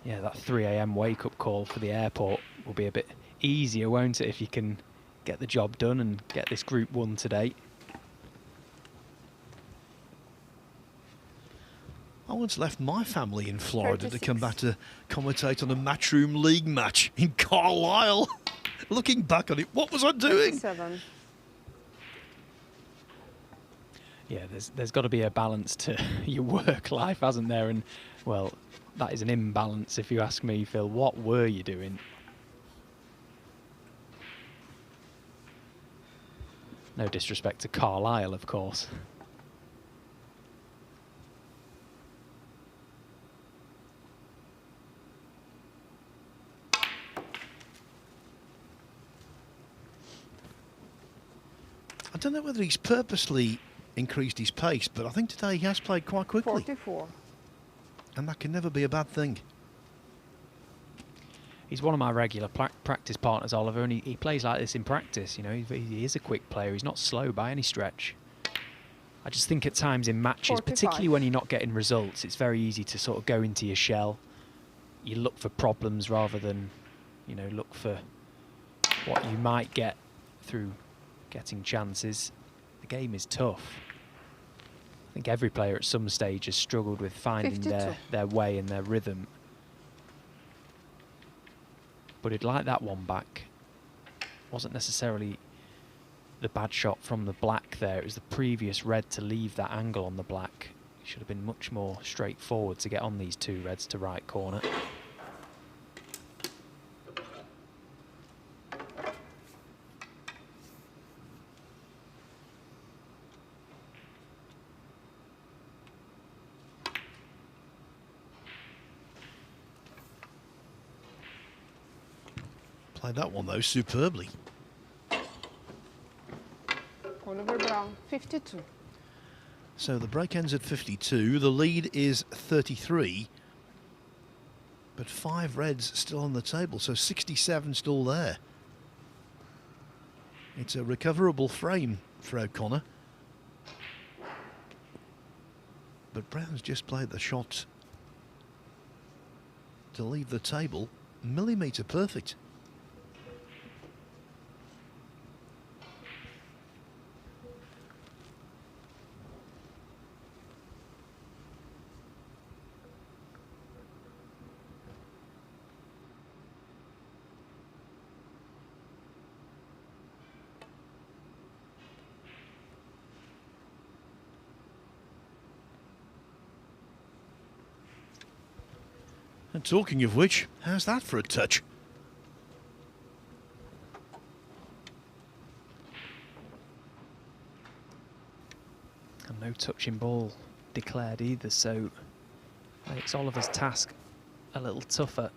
Yeah, that 3 a.m. wake-up call for the airport will be a bit easier, won't it, if you can get the job done and get this Group 1 today. I once left my family in Florida to come back to commentate on a Matchroom League match in Carlisle. Looking back on it, what was I doing? 37. Yeah, there's got to be a balance to your work life, hasn't there? And, well, that is an imbalance, if you ask me, Phil. What were you doing? No disrespect to Carlisle, of course. I don't know whether he's purposely increased his pace, but I think today he has played quite quickly. 44. And that can never be a bad thing. He's one of my regular practice partners, Oliver, and he plays like this in practice. You know, he is a quick player. He's not slow by any stretch. I just think at times in matches, 45. particularly when you're not getting results, it's very easy to sort of go into your shell. You look for problems rather than, you know, look for what you might get through getting chances. The game is tough. I think every player at some stage has struggled with finding their way and their rhythm. But he'd like that one back. Wasn't necessarily the bad shot from the black there. It was the previous red to leave that angle on the black. He should have been much more straightforward to get on these two reds to right corner. Played that one, though, superbly. Oliver Brown, 52. So the break ends at 52. The lead is 33. But 5 reds still on the table, so 67 still there. It's a recoverable frame for O'Connor. But Brown's just played the shot to leave the table millimetre perfect. And talking of which, how's that for a touch? And no touching ball declared either, so makes Oliver's task a little tougher.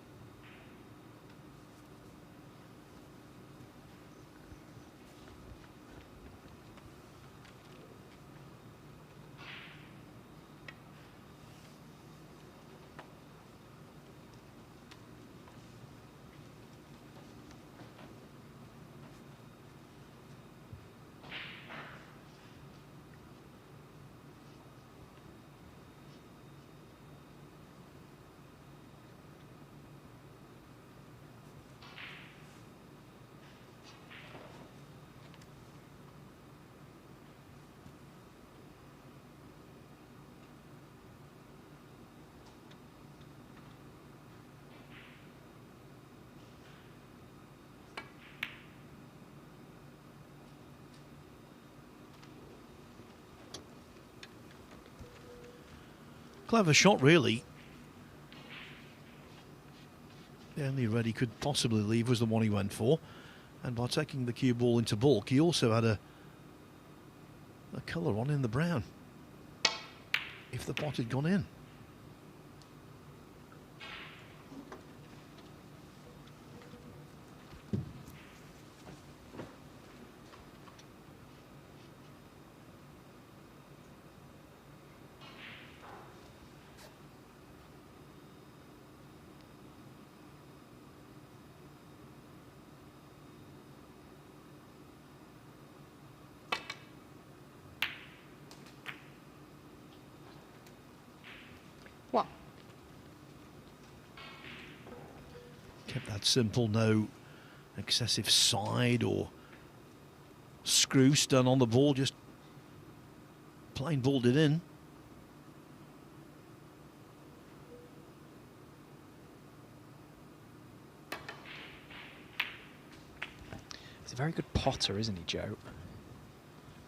Clever shot, really. The only red he could possibly leave was the one he went for. And by taking the cue ball into balk, he also had a colour on in the brown, if the pot had gone in. Kept that simple, no excessive side or screw stun on the ball, just plain balled it in. He's a very good potter, isn't he, Joe?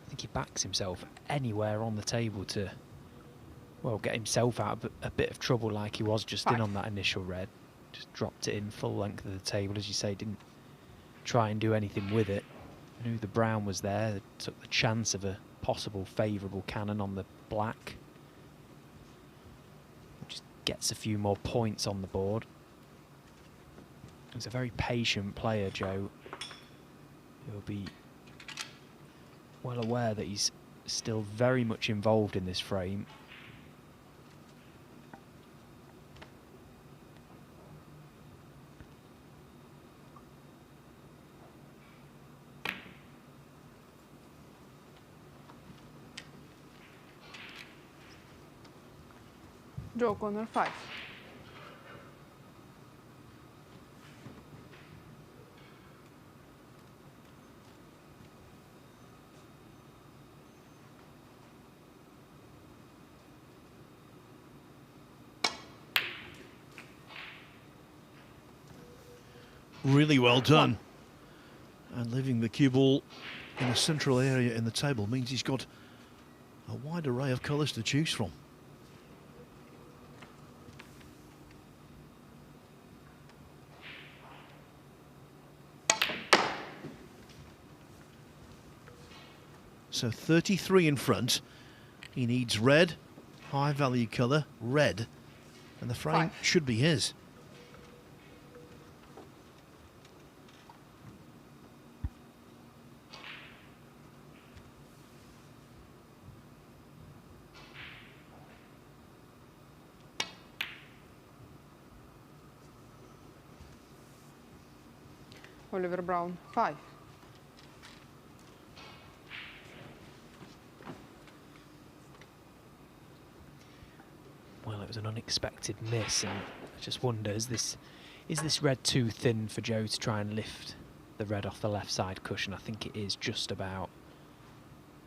I think he backs himself anywhere on the table to, well, get himself out of a bit of trouble like he was just in on that initial red. Just dropped it in full length of the table, as you say, didn't try and do anything with it. Knew the brown was there, took the chance of a possible favourable cannon on the black. Just gets a few more points on the board. He's a very patient player, Joe. He'll be well aware that he's still very much involved in this frame. Draw corner 5. Really well done. And leaving the cue ball in a central area in the table means he's got a wide array of colours to choose from. So 33 in front. He needs red, high value colour, red, and the frame should be his. Oliver Brown 5. Well, it was an unexpected miss, and I just wonder, is this red too thin for Joe to try and lift the red off the left side cushion? I think it is just about.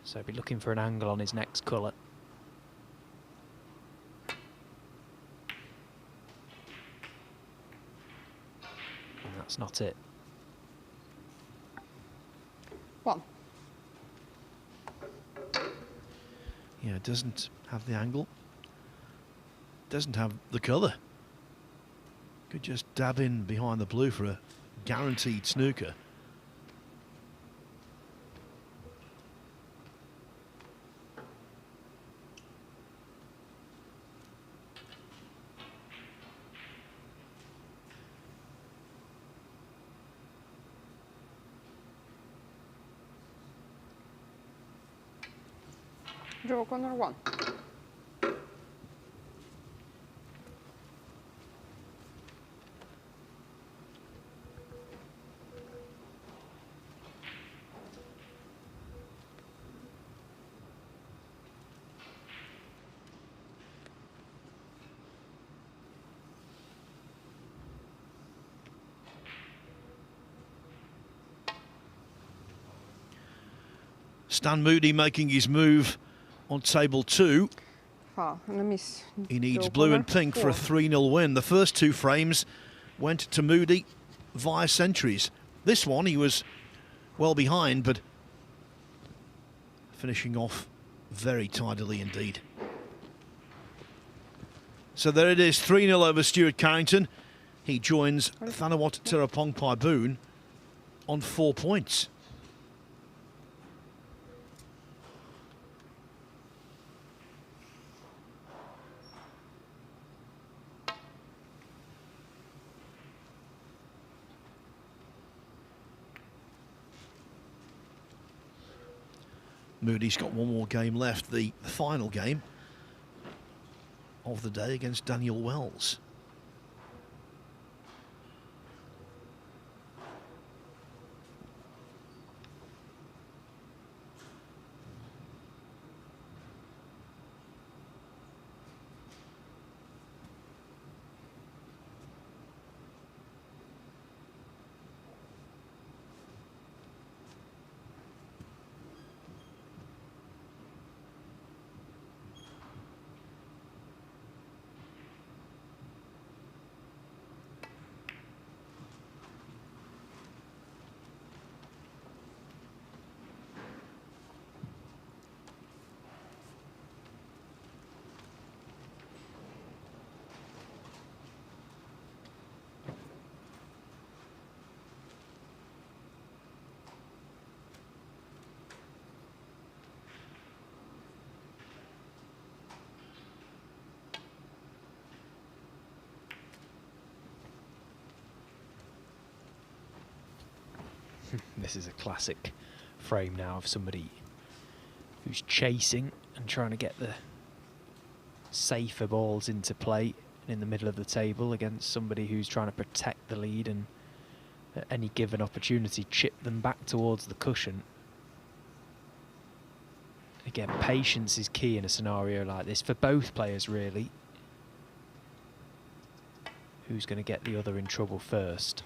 So be looking for an angle on his next colour. And that's not it. 1. Yeah, it doesn't have the angle. Doesn't have the colour. Could just dab in behind the blue for a guaranteed snooker. Draw corner 1. Stan Moody making his move on table 2. Foul and a miss. He needs Draw blue corner and pink for a 4. 3-0 win. The first 2 frames went to Moody via centuries. This one he was well behind, but finishing off very tidily indeed. So there it is, 3-0 over Stuart Carrington. He joins Thanawat Terapong Boon on 4 points. Moody's got one more game left, the final game of the day against Daniel Wells. This is a classic frame now of somebody who's chasing and trying to get the safer balls into play in the middle of the table against somebody who's trying to protect the lead and at any given opportunity chip them back towards the cushion. Again, patience is key in a scenario like this for both players, really. Who's going to get the other in trouble first?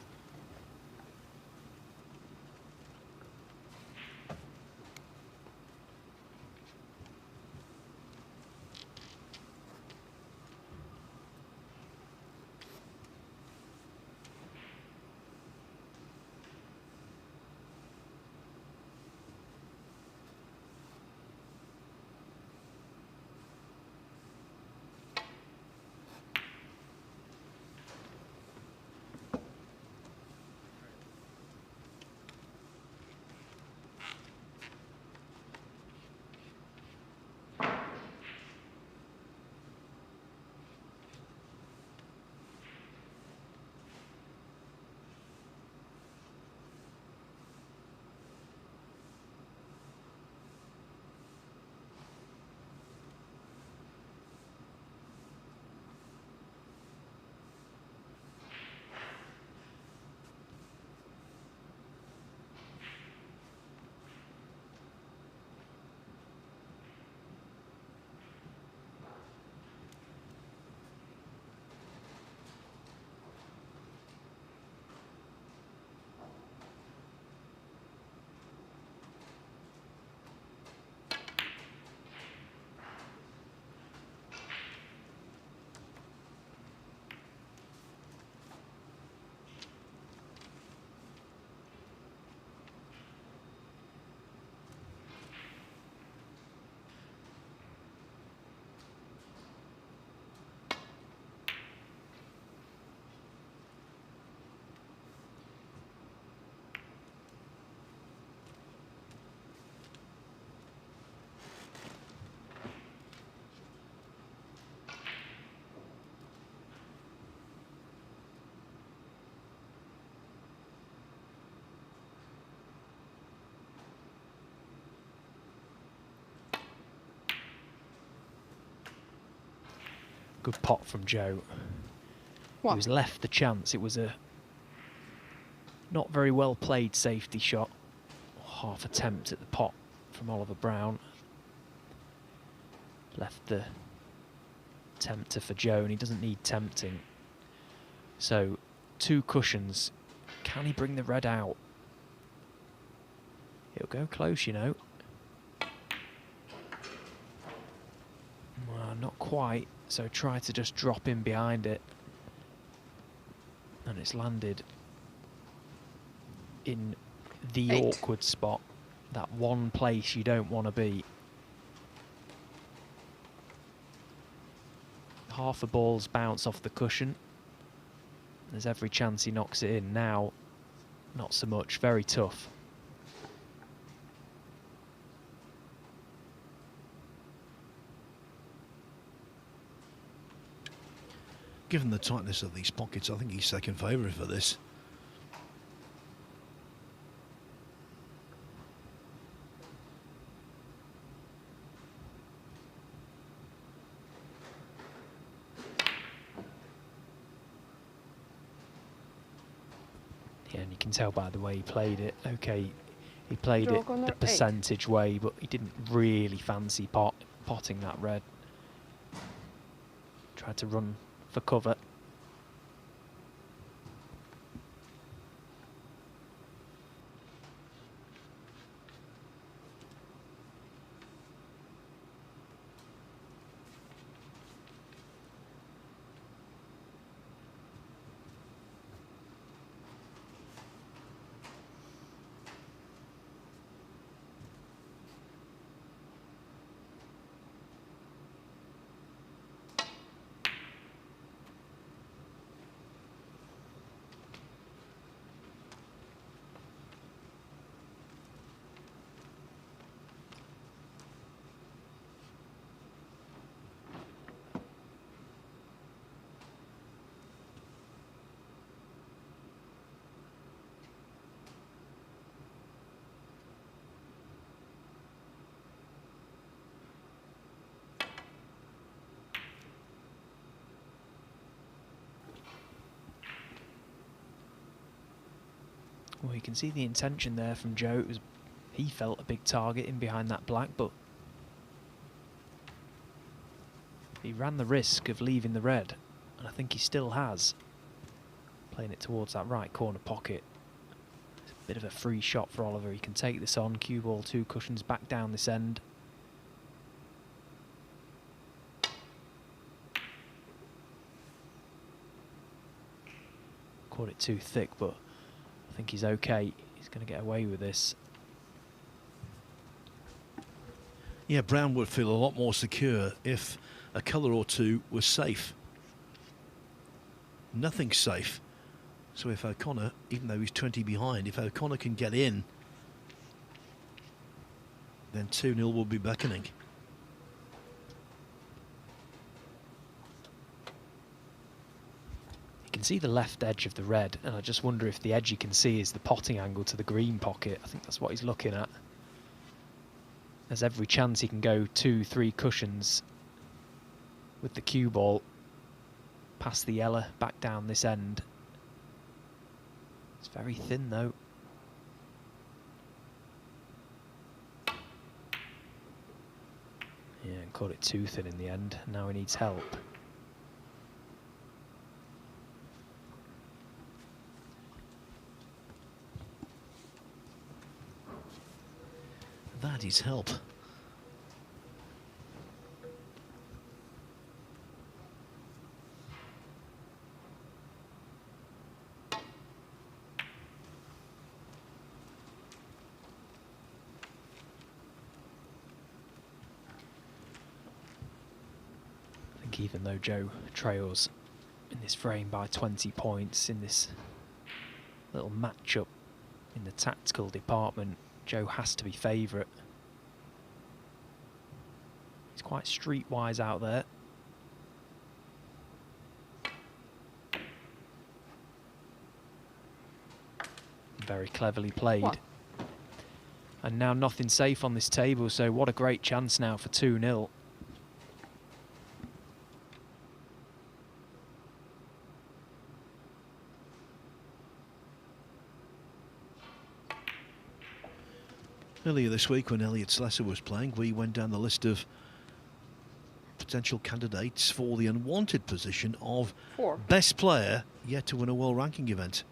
Good pot from Joe. What? He was left the chance. It was a not very well played safety shot. Half attempt at the pot from Oliver Brown. Left the tempter for Joe, and he doesn't need tempting. So, 2 cushions. Can he bring the red out? It'll go close, you know. Well, not quite. So try to just drop in behind it. And it's landed in the 8. awkward spot. That one place you don't want to be. Half a ball's bounce off the cushion. There's every chance he knocks it in. Now, not so much. Very tough. Given the tightness of these pockets, I think he's second favourite for this. Yeah, and you can tell by the way he played it. Okay, he played Draw it corner the 8. percentage way, but he didn't really fancy potting that red. Tried to run for cover. Well, you can see the intention there from Joe. He felt a big target in behind that black, but he ran the risk of leaving the red, and I think he still has. Playing it towards that right corner pocket. It's a bit of a free shot for Oliver. He can take this on. Cue ball 2 cushions back down this end. Caught it too thick, but I think he's okay. He's going to get away with this. Yeah, Brown would feel a lot more secure if a colour or two was safe. Nothing's safe. So if O'Connor, even though he's 20 behind, if O'Connor can get in, then 2-0 will be beckoning. You can see the left edge of the red, and I just wonder if the edge you can see is the potting angle to the green pocket. I think that's what he's looking at. There's every chance he can go 2-3 cushions with the cue ball past the yellow, back down this end. It's very thin though. Yeah, and caught it too thin in the end. Now he needs help. That is help. I think even though Joe trails in this frame by 20 points in this little matchup in the tactical department, Joe has to be favourite. He's quite streetwise out there. Very cleverly played. What? And now nothing safe on this table, so what a great chance now for 2-0. Earlier this week when Leicester was playing, we went down the list of potential candidates for the unwanted position of 4. best player yet to win a world ranking event.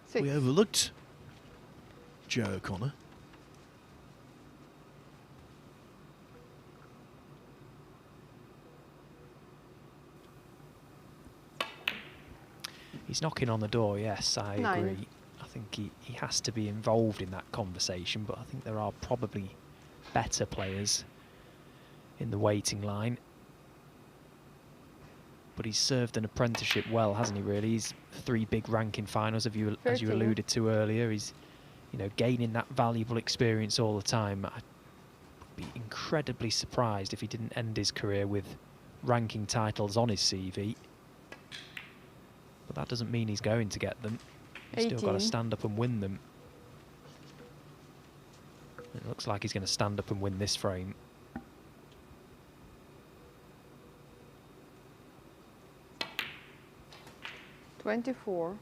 6. We overlooked Joe O'Connor. He's knocking on the door, yes, I 9. agree. I think he has to be involved in that conversation, but I think there are probably better players in the waiting line. But he's served an apprenticeship well, hasn't he, really? He's 3 big ranking finals, as you 13. alluded to earlier. He's, you know, gaining that valuable experience all the time. I'd be incredibly surprised if he didn't end his career with ranking titles on his CV. But that doesn't mean he's going to get them. He's still got to 18. stand up and win them. It looks like he's going to stand up and win this frame. $24.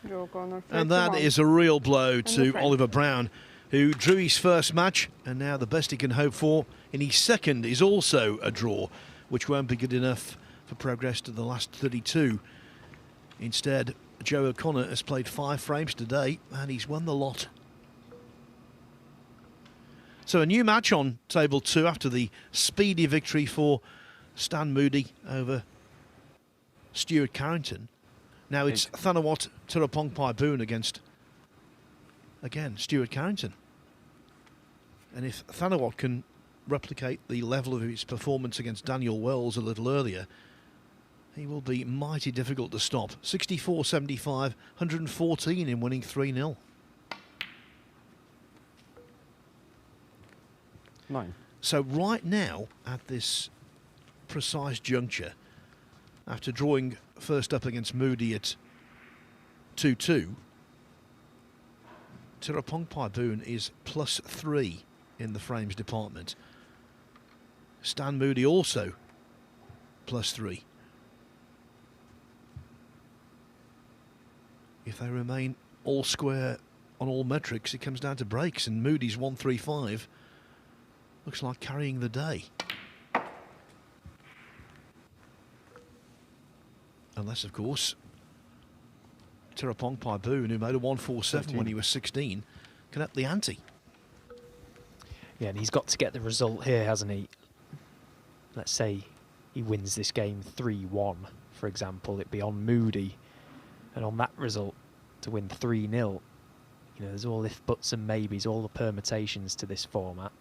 Joe O'Connor, 31. And that is a real blow the to frame. Oliver Brown, who drew his first match, and now the best he can hope for in his second is also a draw, which won't be good enough for progress to the last 32. Instead, Joe O'Connor has played 5 frames today, and he's won the lot. So a new match on table 2 after the speedy victory for Stan Moody over Stuart Carrington. Now it's Thanawat Tirapongpai Boone against, again, Stuart Carrington. And if Thanawat can replicate the level of his performance against Daniel Wells a little earlier, he will be mighty difficult to stop. 64-75, 114 in winning 3-0. 9. So right now, at this precise juncture, after drawing first up against Moody at 2-2, Tirapongpai Boone is +3 in the frames department. Stan Moody also +3. If they remain all square on all metrics, it comes down to breaks, and Moody's 135 looks like carrying the day. Unless, of course, Tirapong Paiboon, who made a 147 when he was 16, can up the ante. Yeah, and he's got to get the result here, hasn't he? Let's say he wins this game 3-1, for example. It'd be on Moody, and on that result, to win 3-0. You know, there's all if, buts and maybes, all the permutations to this format.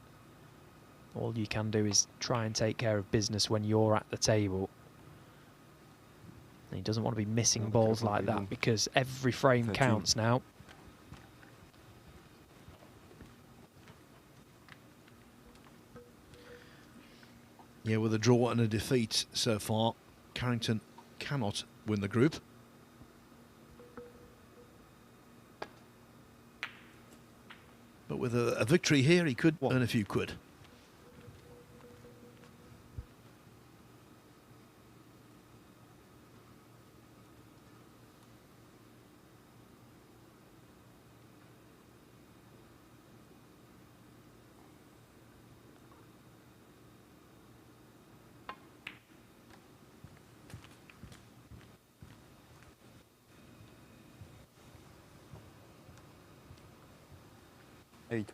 All you can do is try and take care of business when you're at the table. And he doesn't want to be missing balls like that, because every frame counts now. Yeah, with a draw and a defeat so far, Carrington cannot win the group. But with a victory here, he could earn a few quid. Eight.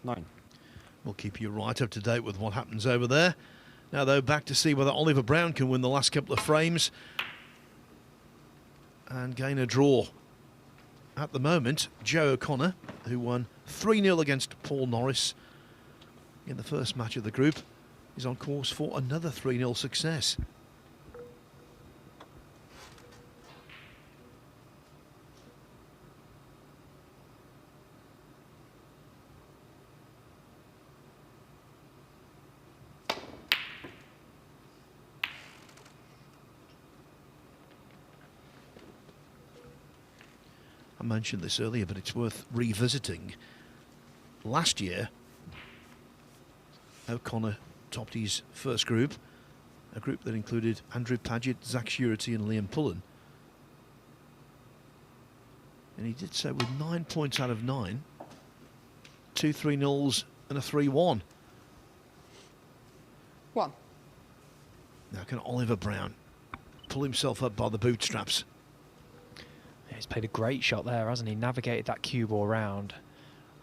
Nine. We'll keep you right up to date with what happens over there. Now, though, back to see whether Oliver Brown can win the last couple of frames and gain a draw. At the moment, Joe O'Connor, who won 3-0 against Paul Norris in the first match of the group, is on course for another 3-0 success. I mentioned this earlier, but it's worth revisiting. Last year, O'Connor topped his first group, a group that included Andrew Paget, Zach Surety and Liam Pullen. And he did so with 9 points out of 9, 2 3-0s and a 3-1. 1. Now can Oliver Brown pull himself up by the bootstraps? He's played a great shot there, hasn't he? Navigated that cue ball round.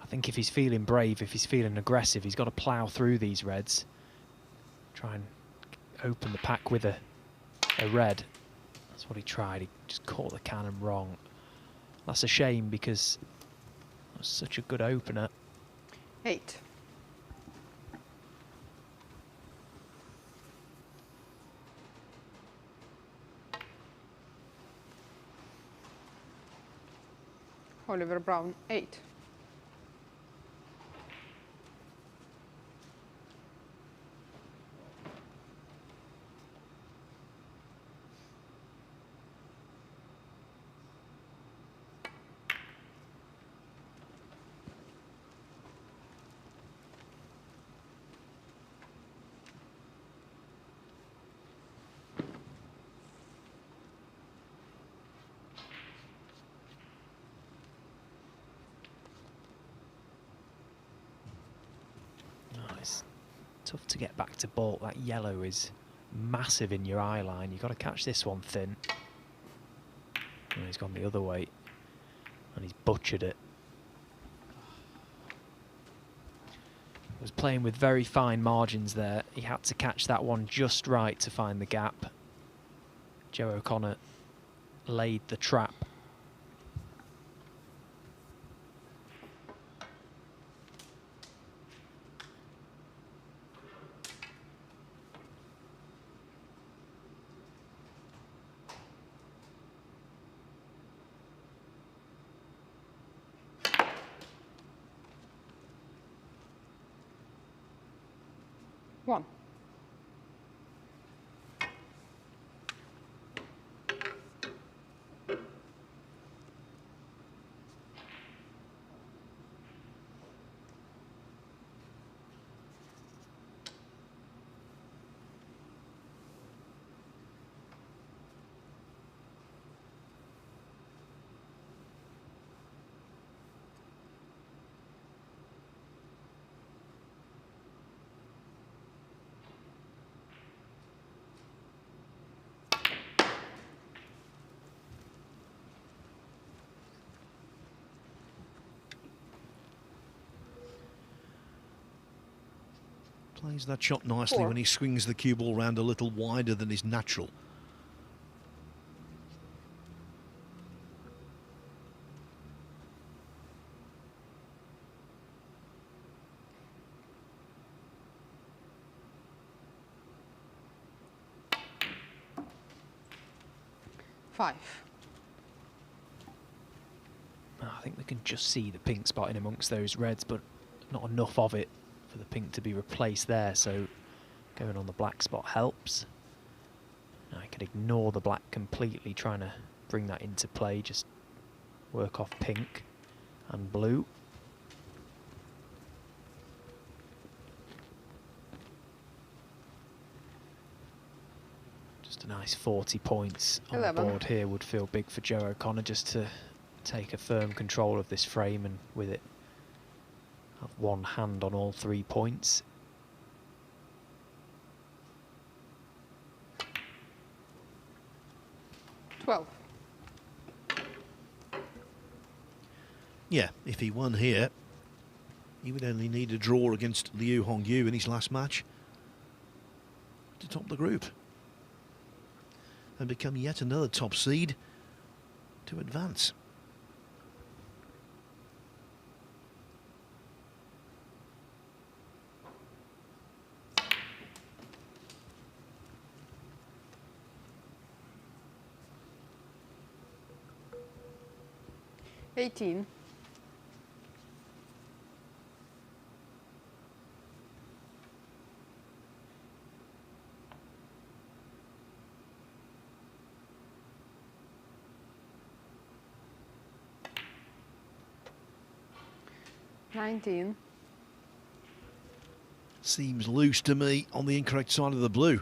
I think if he's feeling brave, if he's feeling aggressive, he's got to plough through these reds. Try and open the pack with a red. That's what he tried. He just caught the cannon wrong. That's a shame, because it was such a good opener. 8. Oliver Brown, 8. Tough to get back to baulk. That yellow is massive in your eye line. You've got to catch this one thin. And he's gone the other way, and he's butchered it. He was playing with very fine margins there. He had to catch that one just right to find the gap. Joe O'Connor laid the trap. 1. Plays that shot nicely 4. when he swings the cue ball round a little wider than is natural. I think we can just see the pink spot in amongst those reds, but not enough of it for the pink to be replaced there, so going on the black spot helps. Now I can ignore the black completely, trying to bring that into play, just work off pink and blue. Just a nice 40 points on 11. the board here would feel big for Joe O'Connor, just to take a firm control of this frame and with it have one hand on all 3 points. Yeah, if he won here, he would only need a draw against Liu Hongyu in his last match to top the group and become yet another top seed to advance. $18. 19. Seems loose to me on the incorrect side of the blue.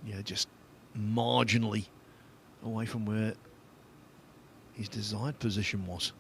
Yeah, just marginally away from where his desired position was.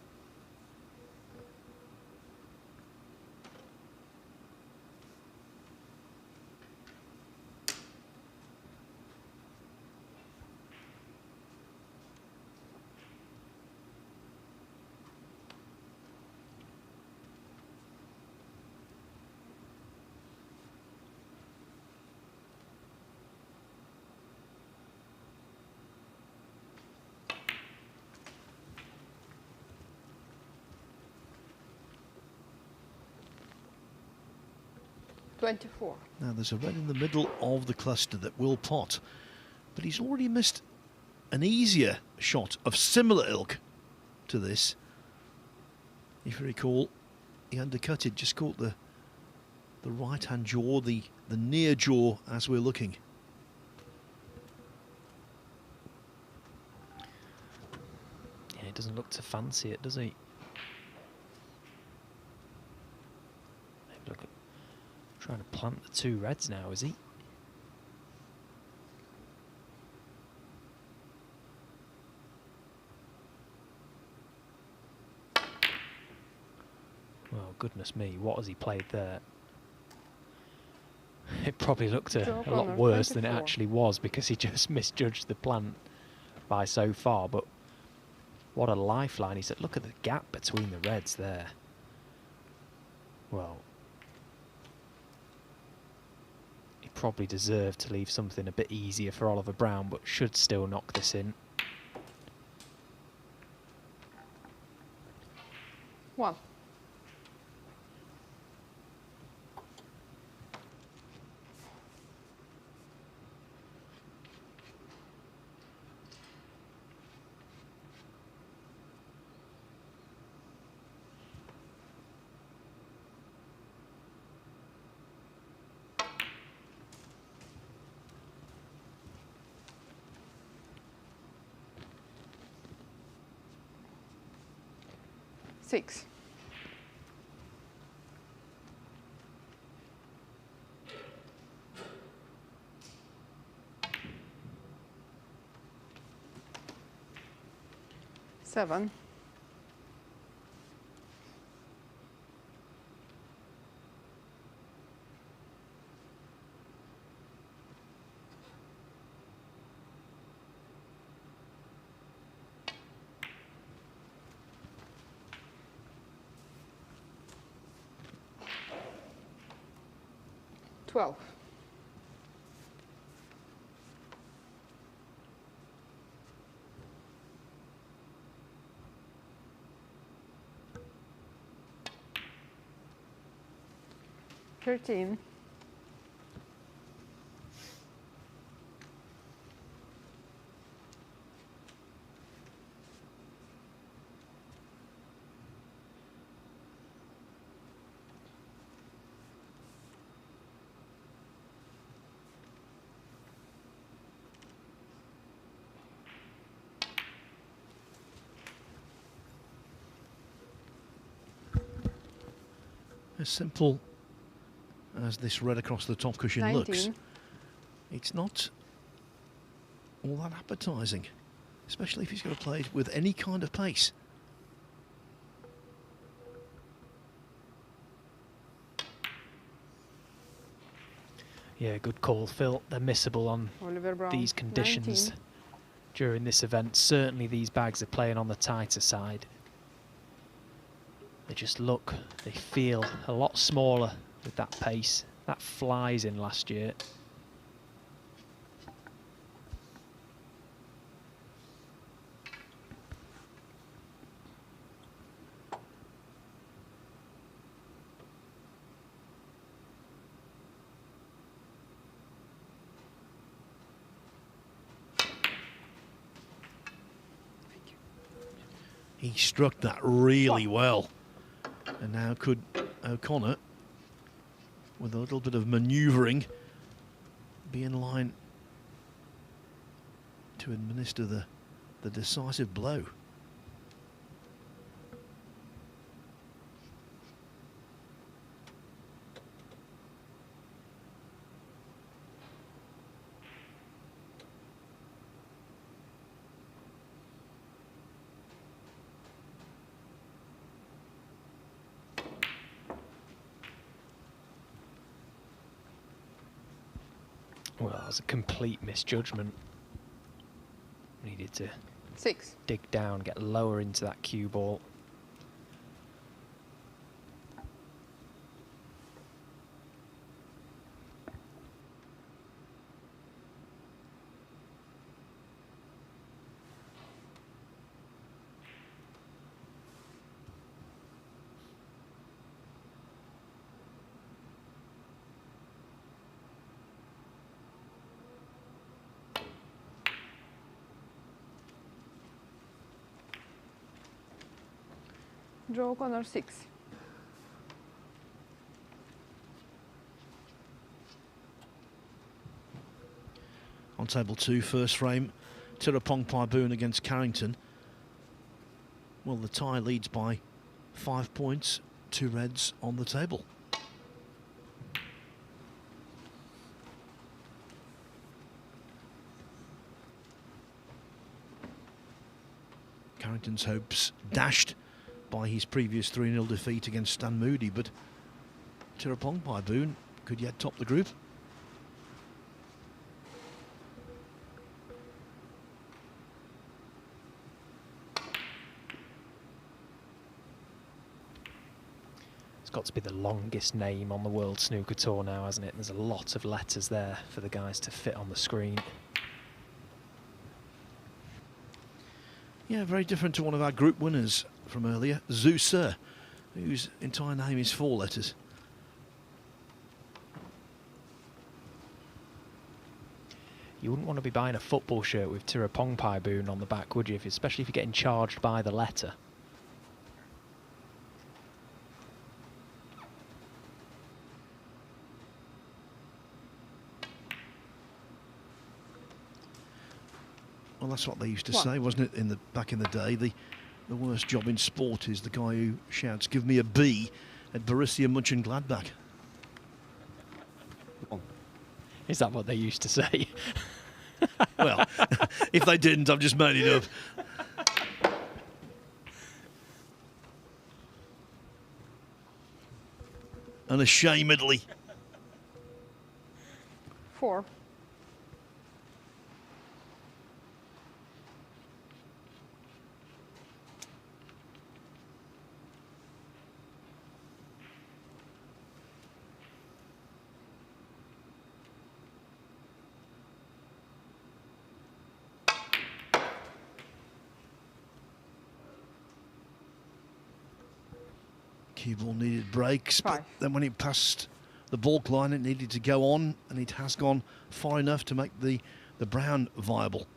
$24. Now there's a red in the middle of the cluster that will pot, but he's already missed an easier shot of similar ilk to this. If you recall, he undercut it, just caught the right hand jaw, the near jaw as we're looking. Yeah, he doesn't look to fancy it, does he? Maybe look at trying to plant the 2 reds now, is he? Well, goodness me, what has he played there? It probably looked a lot worse than it actually was, because he just misjudged the plant by so far, but what a lifeline. He said, look at the gap between the reds there. Well, he probably deserved to leave something a bit easier for Oliver Brown, but should still knock this in. 1. 6. Seven. 12. Thirteen. As simple as this red across the top cushion 19. looks, it's not all that appetising, especially if he's going to play it with any kind of pace. Yeah, good call, Phil. They're missable on Oliver Brown, these conditions 19. during this event. Certainly these bags are playing on the tighter side. They just look, they feel a lot smaller with that pace. That flies in last year. He struck that really well. And now could O'Connor, with a little bit of manoeuvring, be in line to administer the decisive blow. Well, that was a complete misjudgment. Needed to 6. dig down, get lower into that cue ball. Draw O'Connor 6. On table 2, first frame, Tirapongpai-Boone against Carrington. Well, the tie leads by 5 points, 2 reds on the table. Carrington's hopes dashed by his previous 3-0 defeat against Stan Moody, but Tirapongpai-Boone could yet top the group. It's got to be the longest name on the World Snooker Tour now, hasn't it? There's a lot of letters there for the guys to fit on the screen. Yeah, very different to one of our group winners from earlier, Zhu Se, whose entire name is 4 letters. You wouldn't want to be buying a football shirt with Tirapongpai-Boone on the back, would you? Especially if you're getting charged by the letter. Well, that's what they used to say, wasn't it, back in the day? The the worst job in sport is the guy who shouts, "Give me a B" at Borussia Mönchengladbach. Is that what they used to say? Well, if they didn't, I've just made it up. Unashamedly. 4. Cue ball needed breaks, but 5. then when it passed the baulk line, it needed to go on, and it has gone far enough to make the brown viable.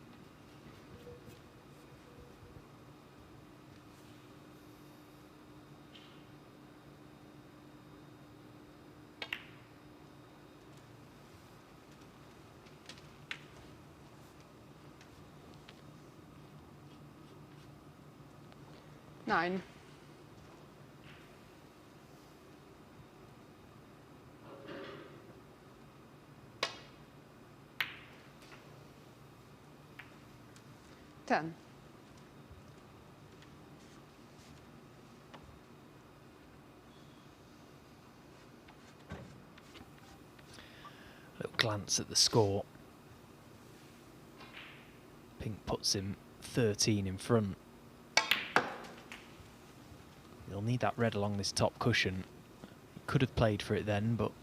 Nine. Ten. Little glance at the score. Pink puts him 13 in front. He'll need that red along this top cushion. He could have played for it then, but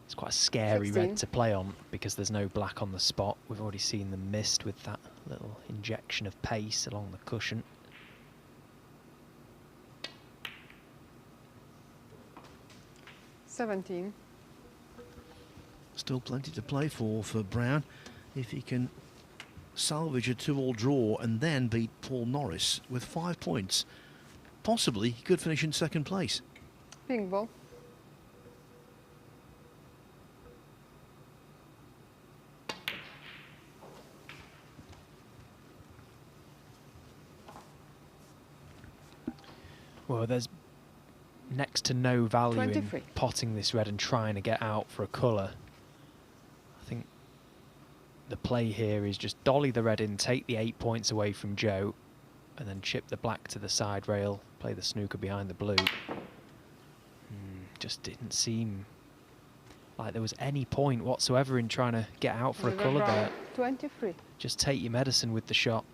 it's quite a scary 16. red to play on because there's no black on the spot. We've already seen them missed with that little injection of pace along the cushion. $17. Still plenty to play for Brown if he can salvage a 2-all draw and then beat Paul Norris with 5 points. Possibly he could finish in second place. Pink ball. Well, there's next to no value 23. in potting this red and trying to get out for a colour. I think the play here is just dolly the red in, take the 8 points away from Joe, and then chip the black to the side rail, play the snooker behind the blue. Just didn't seem like there was any point whatsoever in trying to get out for a colour there. 23. Just take your medicine with the shot.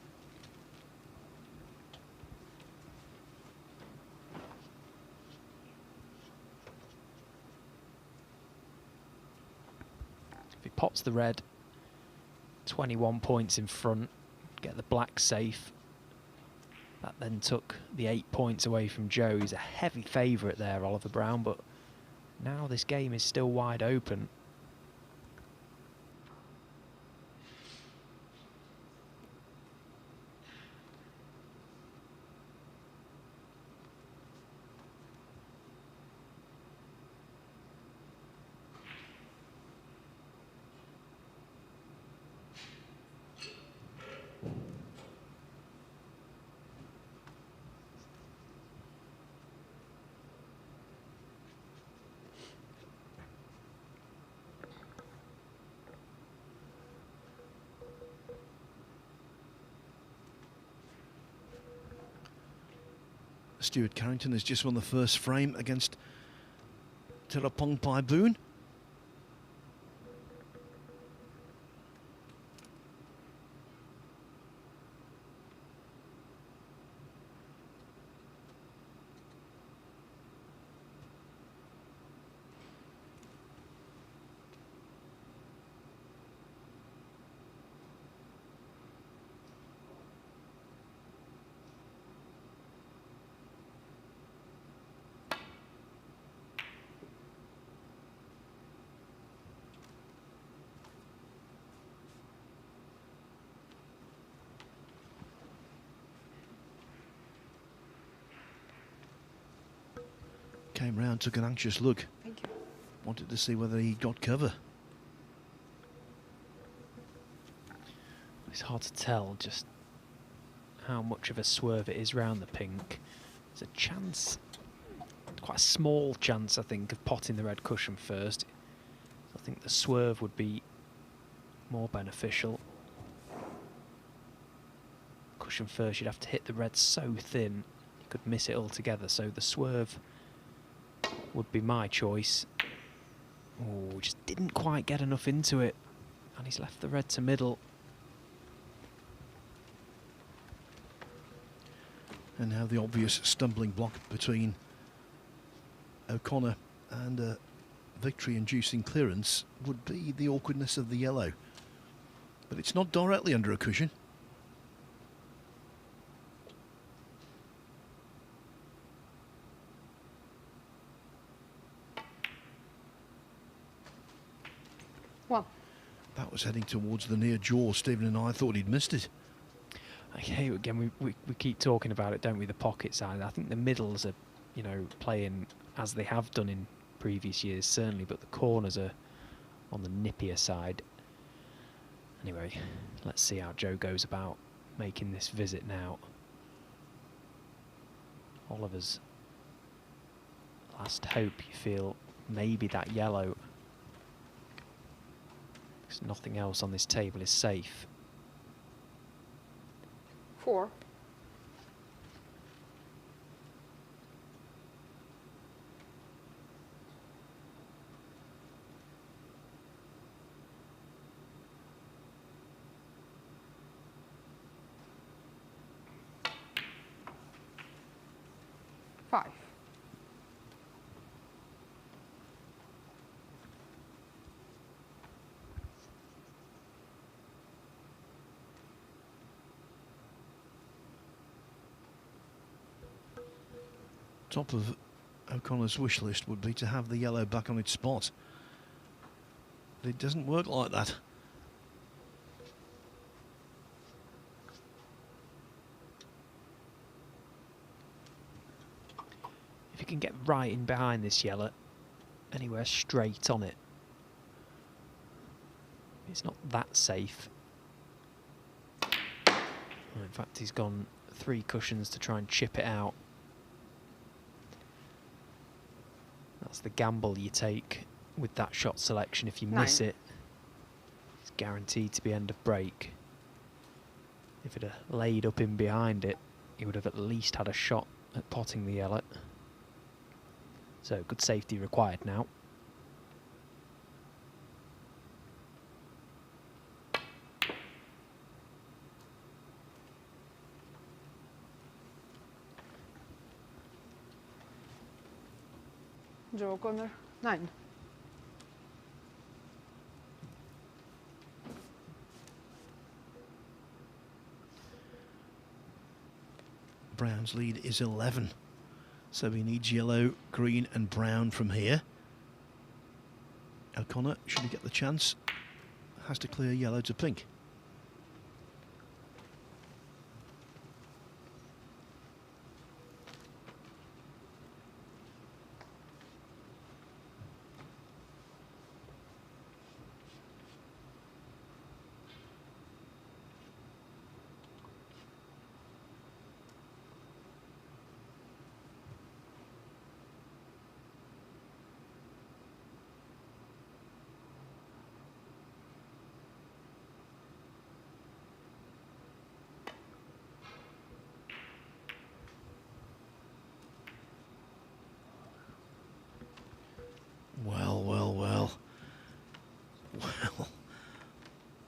If he pots the red, 21 points in front, get the black safe. That then took the 8 points away from Joe. He's a heavy favourite there, Oliver Brown, but now this game is still wide open. Stuart Carrington has just won the first frame against Terapong Pai Boon. Came round, took an anxious look. Thank you. Wanted to see whether he got cover. It's hard to tell just how much of a swerve it is round the pink. There's a chance, quite a small chance, I think, of potting the red cushion first. I think the swerve would be more beneficial. Cushion first, you'd have to hit the red so thin you could miss it altogether, so the swerve would be my choice. Oh, just didn't quite get enough into it, and he's left the red to middle. And now the obvious stumbling block between O'Connor and a victory-inducing clearance would be the awkwardness of the yellow. But it's not directly under a cushion. Well, that was heading towards the near jaw. Stephen and I thought he'd missed it. Okay, again, we keep talking about it, don't we, the pocket side. I think the middles are, you know, playing as they have done in previous years, certainly, but the corners are on the nippier side. Anyway, let's see how Joe goes about making this visit now. Oliver's last hope, you feel, maybe that yellow, because nothing else on this table is safe. 4. Five. Top of O'Connor's wish list would be to have the yellow back on its spot. But it doesn't work like that. If you can get right in behind this yellow, anywhere straight on it, it's not that safe. Well, in fact, he's gone 3 cushions to try and chip it out. That's the gamble you take with that shot selection. If you miss it, it's guaranteed to be end of break. If it had laid up in behind it, he would have at least had a shot at potting the yellow. So good safety required now. Joe O'Connor, 9. Brown's lead is 11. So he needs yellow, green and brown from here. O'Connor, should he get the chance, has to clear yellow to pink. Well.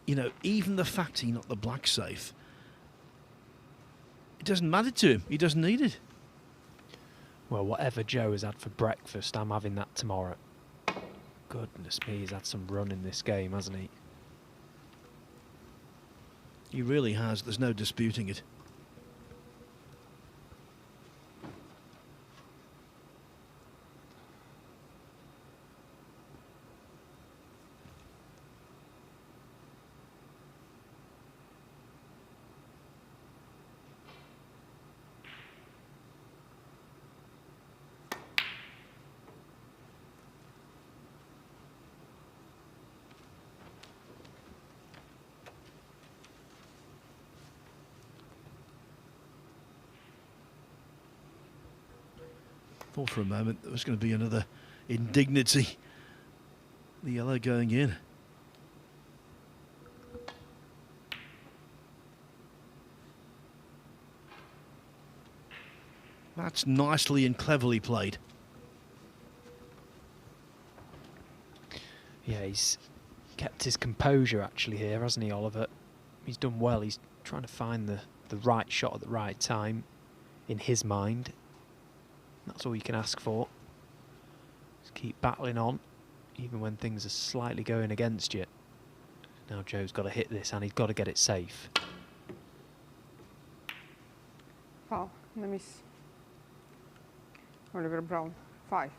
You know, even the fact he knocked the black safe, it doesn't matter to him. He doesn't need it. Well, whatever Joe has had for breakfast, I'm having that tomorrow. Goodness me, he's had some run in this game, hasn't he? He really has. There's no disputing it. Thought for a moment there was going to be another indignity. The yellow going in. That's nicely and cleverly played. Yeah, he's kept his composure actually here, hasn't he, Oliver? He's done well. He's trying to find the right shot at the right time in his mind. That's all you can ask for. Just keep battling on, even when things are slightly going against you. Now Joe's got to hit this and he's got to get it safe. Foul. And the miss. Oliver Brown, 5.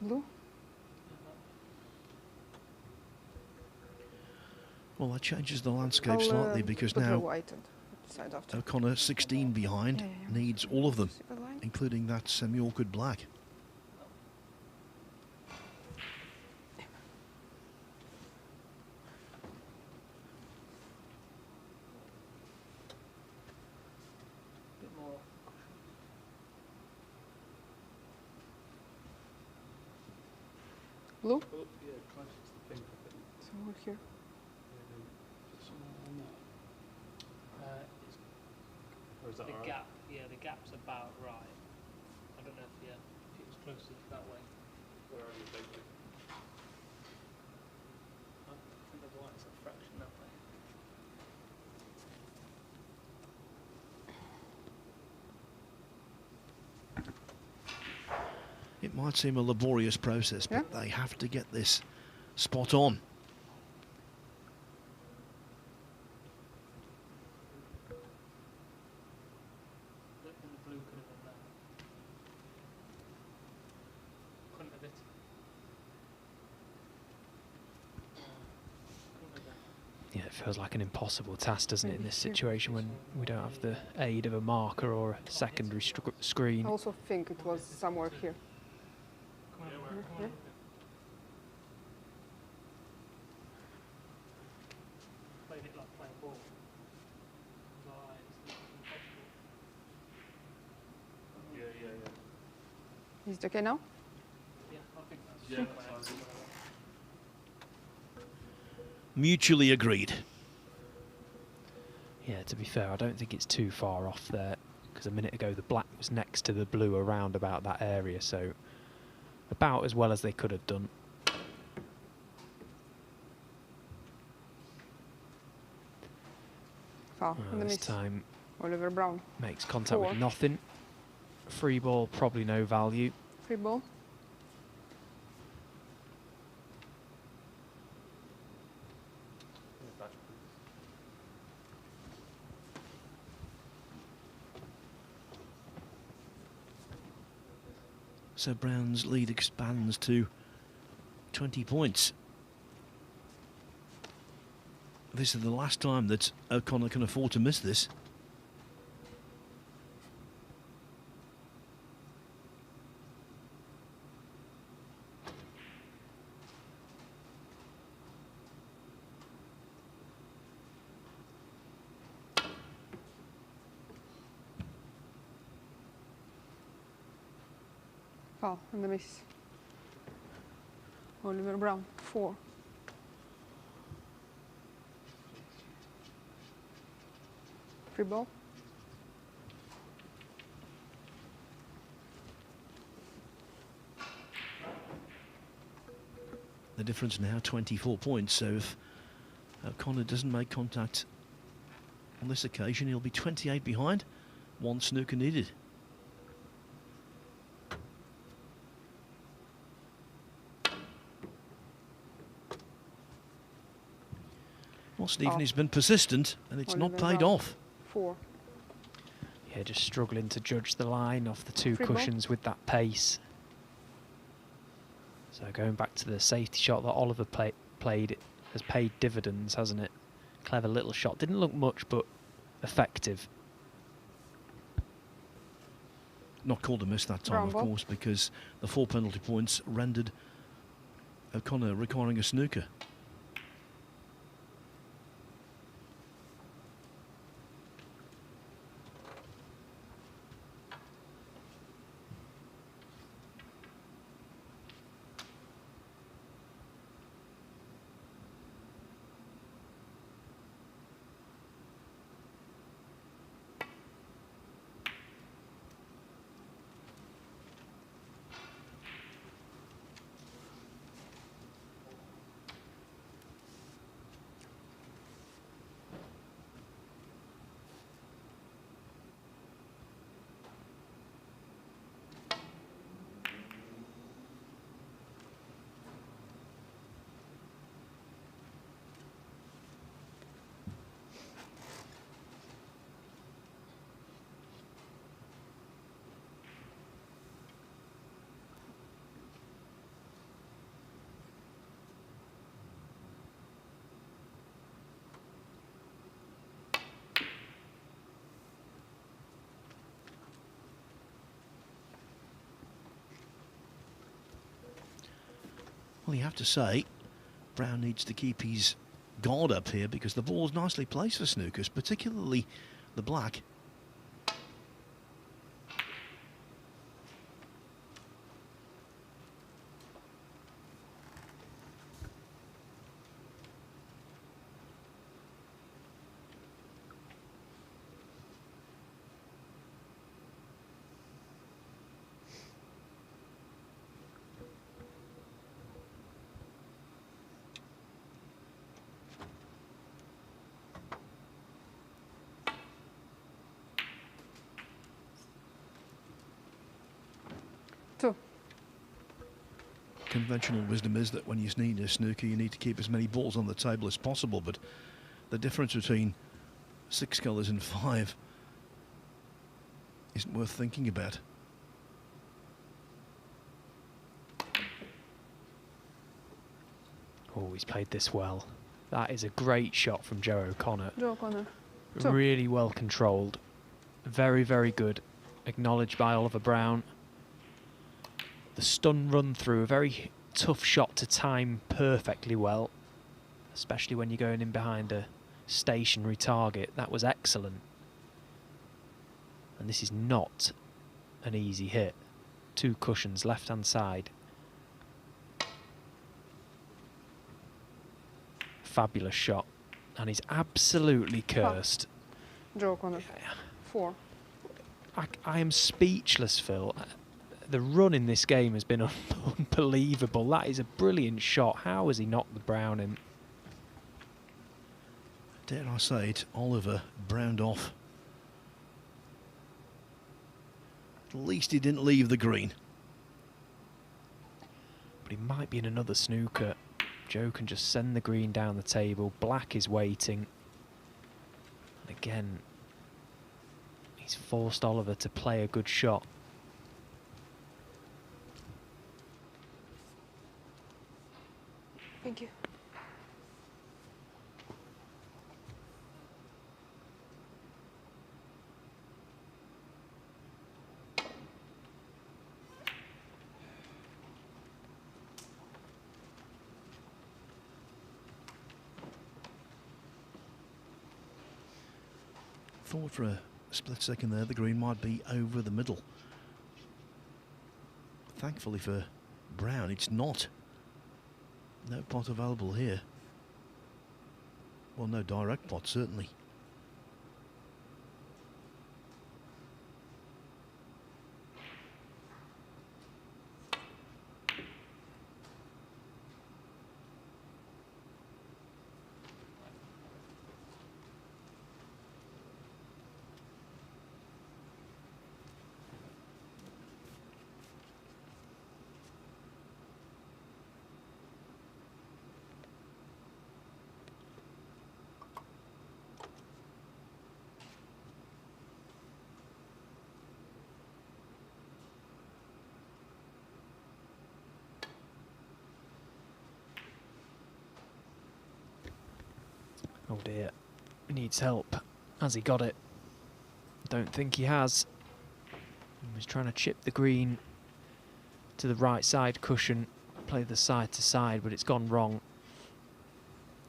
Blue. Well, that changes the landscape slightly because now O'Connor, 16 behind, needs all of them, including that semi-awkward black. Blue? Somewhere here. The gap, yeah, the gap's about right. I don't know if, if it was closer that way. Where are you, baby? I think the white's a fraction that way. It might seem a laborious process, but they have to get this spot on. Yeah, it feels like an impossible task, doesn't it, in this situation when we don't have the aid of a marker or a secondary screen. I also think it was somewhere here. Yeah. Played it like playing ball. Is it okay now? Yeah, I think that's Mutually agreed. Yeah, to be fair, I don't think it's too far off there, because a minute ago the black was next to the blue around about that area, so about as well as they could have done. Foul. This time Oliver Brown. makes contact 4. with nothing. Free ball, probably no value. Free ball. So Brown's lead expands to 20 points. This is the last time that O'Connor can afford to miss this. Foul and the miss. Oliver Brown, 4. Free ball. The difference now 24 points, so if O'Connor doesn't make contact on this occasion, he'll be 28 behind. 1 snooker needed. Well, Stephen, he's been persistent, and it's not paid off. 4. Yeah, just struggling to judge the line off the 2 Free ball. cushions with that pace. So going back to the safety shot that Oliver played has paid dividends, hasn't it? Clever little shot. Didn't look much, but effective. Not called a miss that time, of course, because the 4 penalty points rendered O'Connor requiring a snooker. Well, you have to say, Brown needs to keep his guard up here because the ball's nicely placed for snookers, particularly the black. Conventional wisdom is that when you need a snooker, you need to keep as many balls on the table as possible, but the difference between 6 colours and 5 isn't worth thinking about. Oh, he's played this well. That is a great shot from Joe O'Connor. Joe O'Connor. Really well controlled. Very, very good. Acknowledged by Oliver Brown. The stun run through, a very tough shot to time perfectly well, especially when you're going in behind a stationary target. That was excellent. And this is not an easy hit. 2 cushions, left-hand side. Fabulous shot. And he's absolutely cursed. Joe O'Connor. 4. I am speechless, Phil. The run in this game has been unbelievable. That is a brilliant shot. How has he knocked the Brown in? Dare I say it, Oliver browned off. At least he didn't leave the green. But he might be in another snooker. Joe can just send the green down the table. Black is waiting. And again, he's forced Oliver to play a good shot. Thank you. Thought for a split second there the green might be over the middle. Thankfully for Brown, it's not. No pot available here. Well, no direct pot, certainly. Oh dear, he needs help. Has he got it? Don't think he has. He was trying to chip the green to the right side cushion, play the side to side, but it's gone wrong.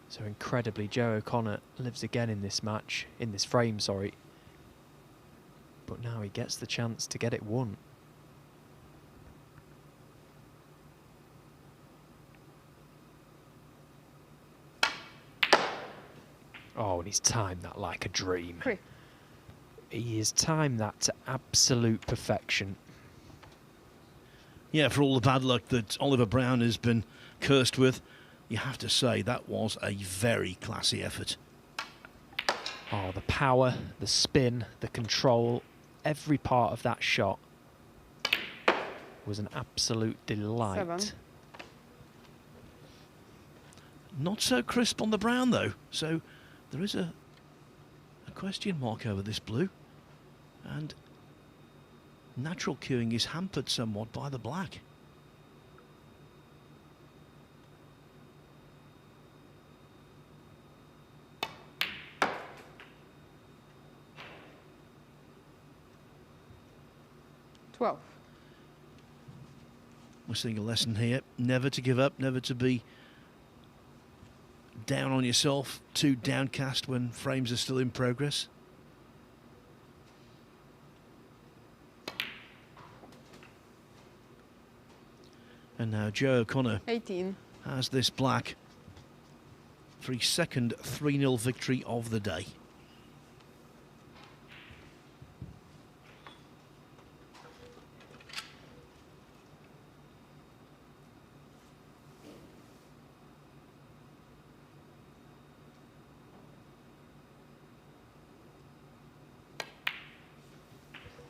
So incredibly, Joe O'Connor lives again in this match, in this frame, sorry. But now he gets the chance to get it won. Oh, and he's timed that like a dream. He has timed that to absolute perfection. Yeah, for all the bad luck that Oliver Brown has been cursed with, you have to say that was a very classy effort. Oh, the power, the spin, the control, every part of that shot was an absolute delight. 7. Not so crisp on the Brown, though, so there is a question mark over this blue, and natural cueing is hampered somewhat by the black. seeing a lesson here. Never to give up, never to be down on yourself, too downcast when frames are still in progress. And now Joe O'Connor 18. has this black for his second 3-0 victory of the day.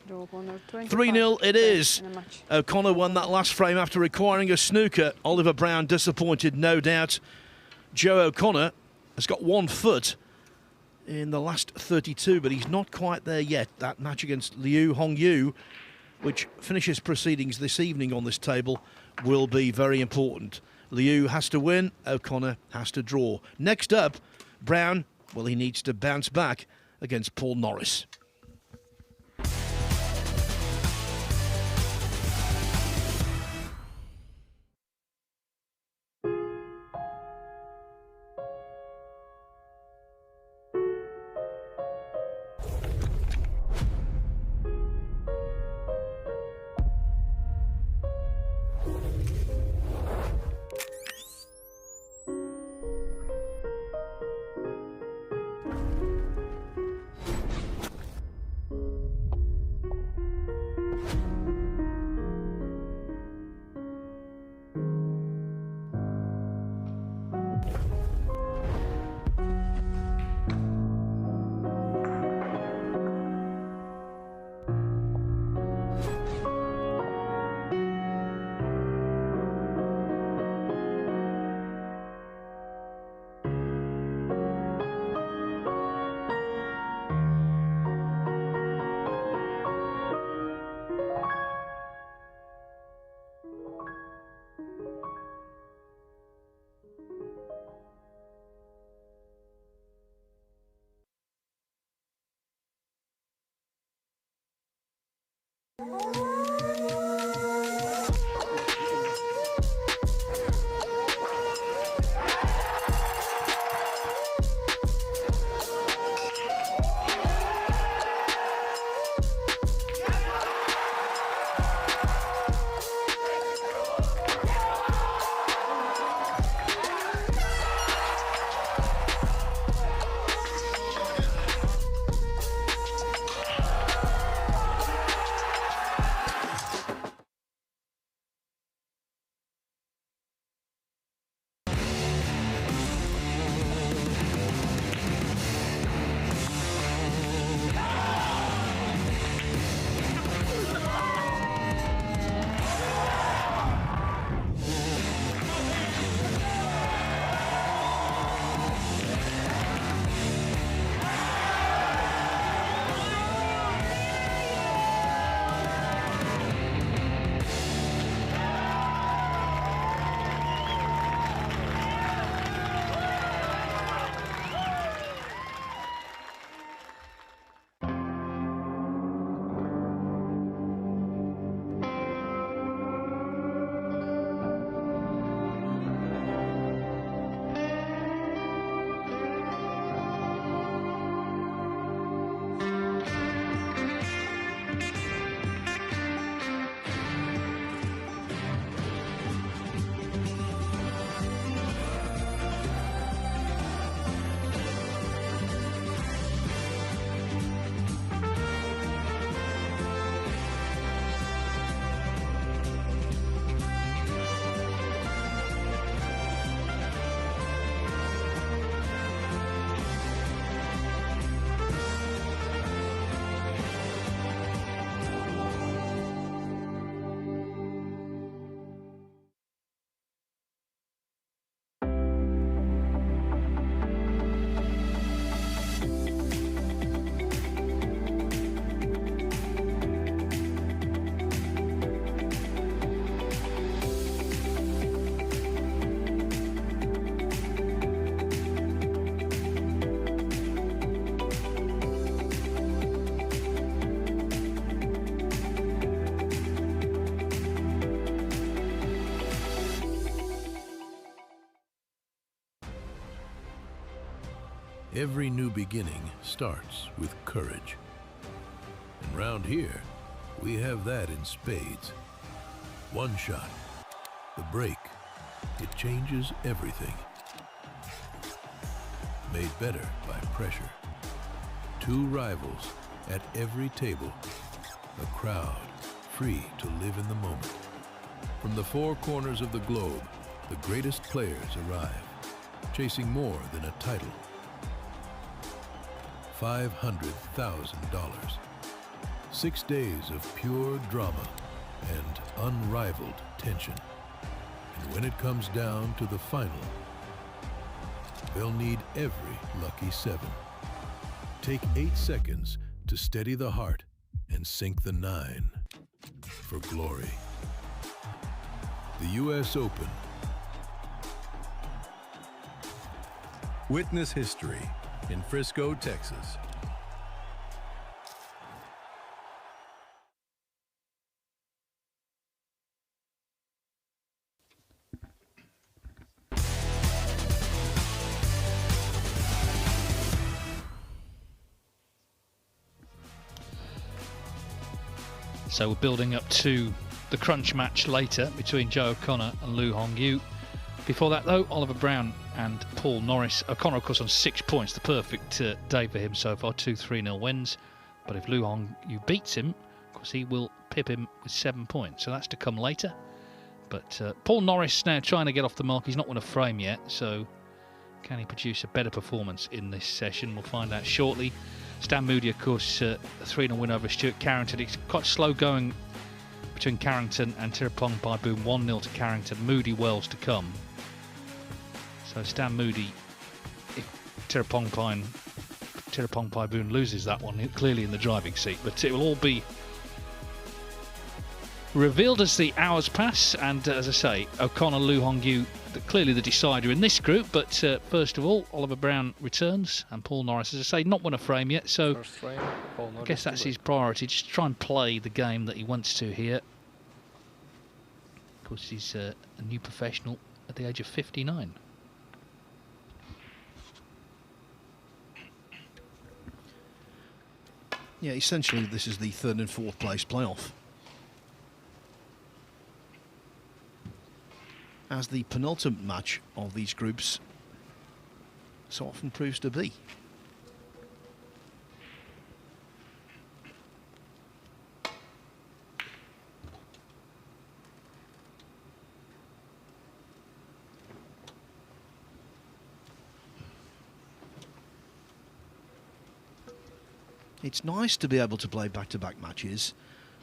Joe O'Connor 25. 3-0 it is. In a match. O'Connor won that last frame after requiring a snooker. Oliver Brown disappointed, no doubt. Joe O'Connor has got 1 foot in the last 32, but he's not quite there yet. That match against Liu Hongyu, which finishes proceedings this evening on this table, will be very important. Liu has to win, O'Connor has to draw. Next up, Brown, well, he needs to bounce back against Paul Norris. Every new beginning starts with courage. And round here, we have that in spades. One shot, the break, it changes everything. Made better by pressure. Two rivals at every table. A crowd free to live in the moment. From the four corners of the globe, the greatest players arrive, chasing more than a title. $500,000. 6 days of pure drama and unrivaled tension. And when it comes down to the final, they'll need every lucky seven. Take 8 seconds to steady the heart and sink the 9 for glory. The U.S. Open. Witness history in Frisco, Texas. So we're building up to the crunch match later between Joe O'Connor and Lu Hongyu. Before that, though, Oliver Brown and Paul Norris. O'Connor, of course, on 6 points, the perfect day for him so far, 2-3-0 wins. But if Lu Hongyu beats him, of course, he will pip him with 7 points. So that's to come later. But Paul Norris now trying to get off the mark. He's not won a frame yet, so can he produce a better performance in this session? We'll find out shortly. Stan Moody, of course, a 3-0 win over Stuart Carrington. It's quite slow going between Carrington and Tirapong Paiboon. 1-0 to Carrington. Moody Wells to come. So Stan Moody, if Tirapong Paiboon loses that one, clearly in the driving seat. But it will all be revealed as the hours pass. And as I say, O'Connor, Lu Hongyu, clearly the decider in this group. But first of all, Oliver Brown returns, and Paul Norris, as I say, not won a frame yet. So First frame, Paul I Norris guess that's his priority, just try and play the game that he wants to here. Of course, he's a new professional at the age of 59. Yeah, essentially this is the 3rd and 4th place playoff. As the penultimate match of these groups so often proves to be. It's nice to be able to play back-to-back matches,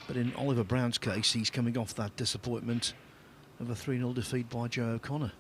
but in Oliver Brown's case, he's coming off that disappointment of a 3-0 defeat by Joe O'Connor.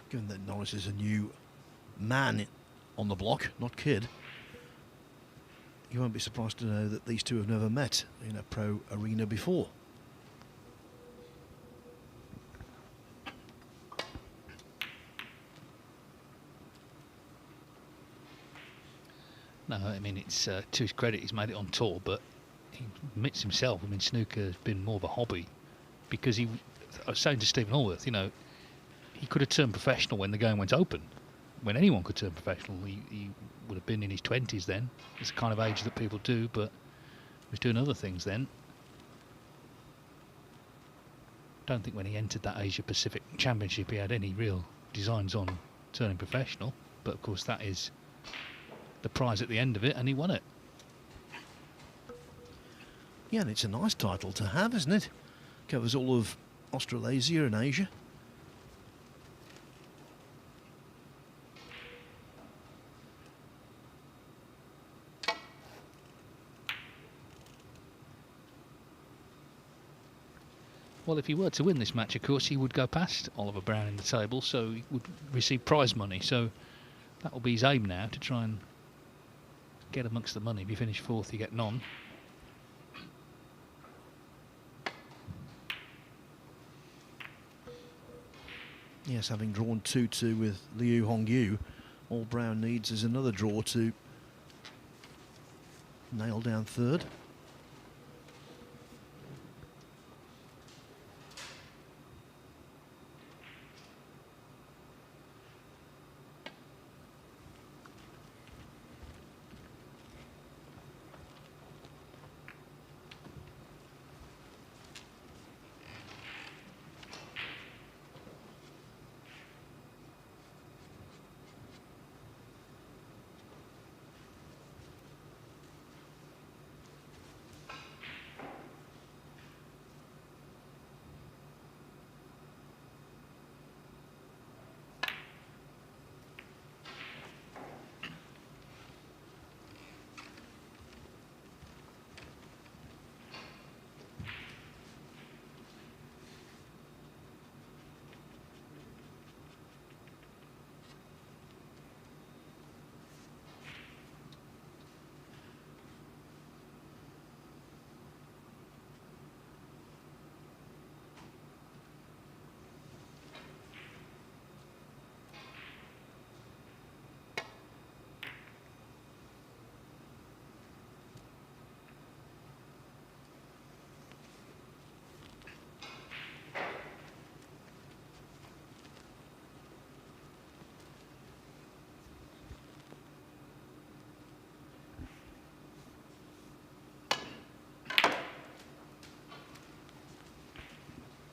Given that Norris is a new man on the block, not kid, you won't be surprised to know that these two have never met in a pro arena before. No, I mean, it's to his credit, he's made it on tour, but he admits himself, I mean, snooker has been more of a hobby because I was saying to Stephen Allworth, you know, he could have turned professional when the game went open. When anyone could turn professional, he would have been in his 20s then. It's the kind of age that people do, but he was doing other things then. Don't think when he entered that Asia Pacific Championship he had any real designs on turning professional, but of course that is the prize at the end of it, and he won it. Yeah, and it's a nice title to have, isn't it? Covers all of Australasia and Asia. Well, if he were to win this match, of course, he would go past Oliver Brown in the table, so he would receive prize money. So that will be his aim now, to try and get amongst the money. If you finish fourth, you get none. Yes, having drawn 2-2 with Liu Hongyu, all Brown needs is another draw to nail down third.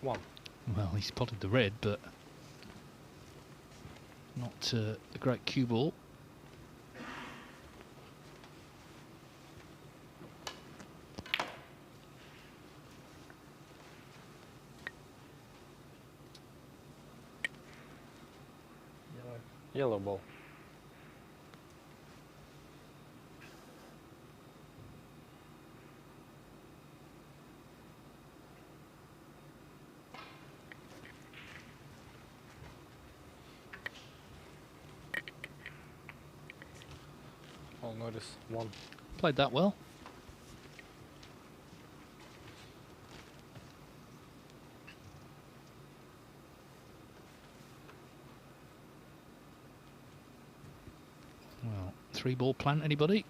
One. Well, he spotted the red, but not a great cue ball. Yellow ball. I'll notice one. Played that well. Well, 3-ball plan, anybody?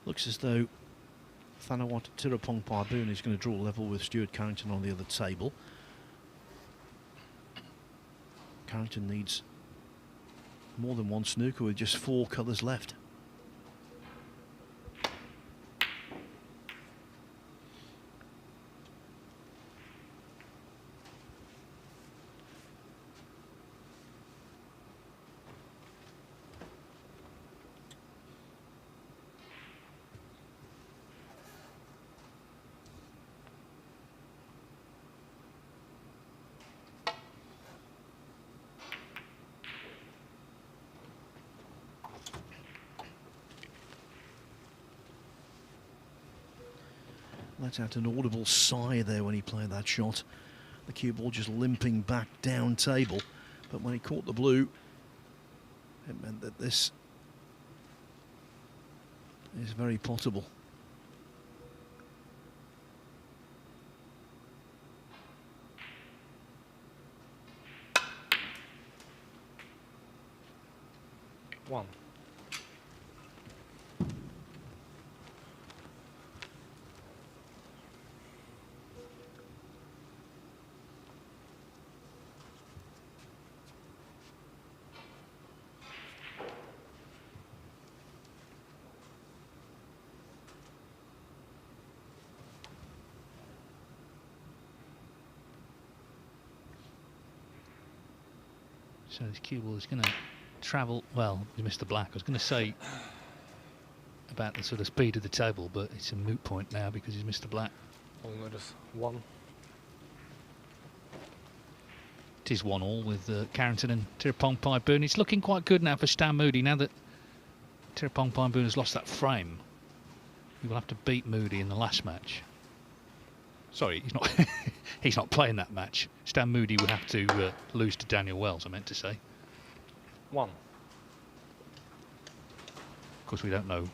Looks as though Thanawat Tirapong Parboon is going to draw level with Stuart Carrington on the other table. Carrington needs more than one snooker with just 4 colours left. Let out an audible sigh there when he played that shot. The cue ball just limping back down table. But when he caught the blue, it meant that this is very potable. One. So this cue ball is going to travel. Well, we missed the black. I was going to say about the sort of speed of the table, but it's a moot point now because he's missed the black. I'll notice 1. It is 1-1 with Carrington and Tirapong-Paiboon. It's looking quite good now for Stan Moody. Now that Tirapong-Paiboon has lost that frame, he will have to beat Moody in the last match. Sorry, he's not. He's not playing that match. Stan Moody would have to lose to Daniel Wells, I meant to say. 1. Of course, we don't know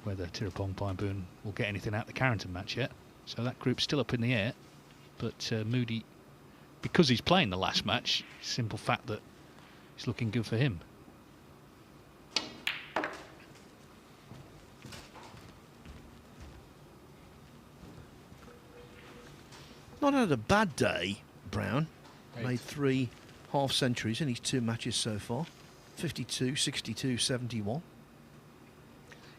whether Tirapong-Paiboon will get anything out of the Carrington match yet. So that group's still up in the air. But Moody, because he's playing the last match, simple fact that it's looking good for him. Not had a bad day, Brown. 8. Made 3 half centuries in his 2 matches so far. 52, 62, 71.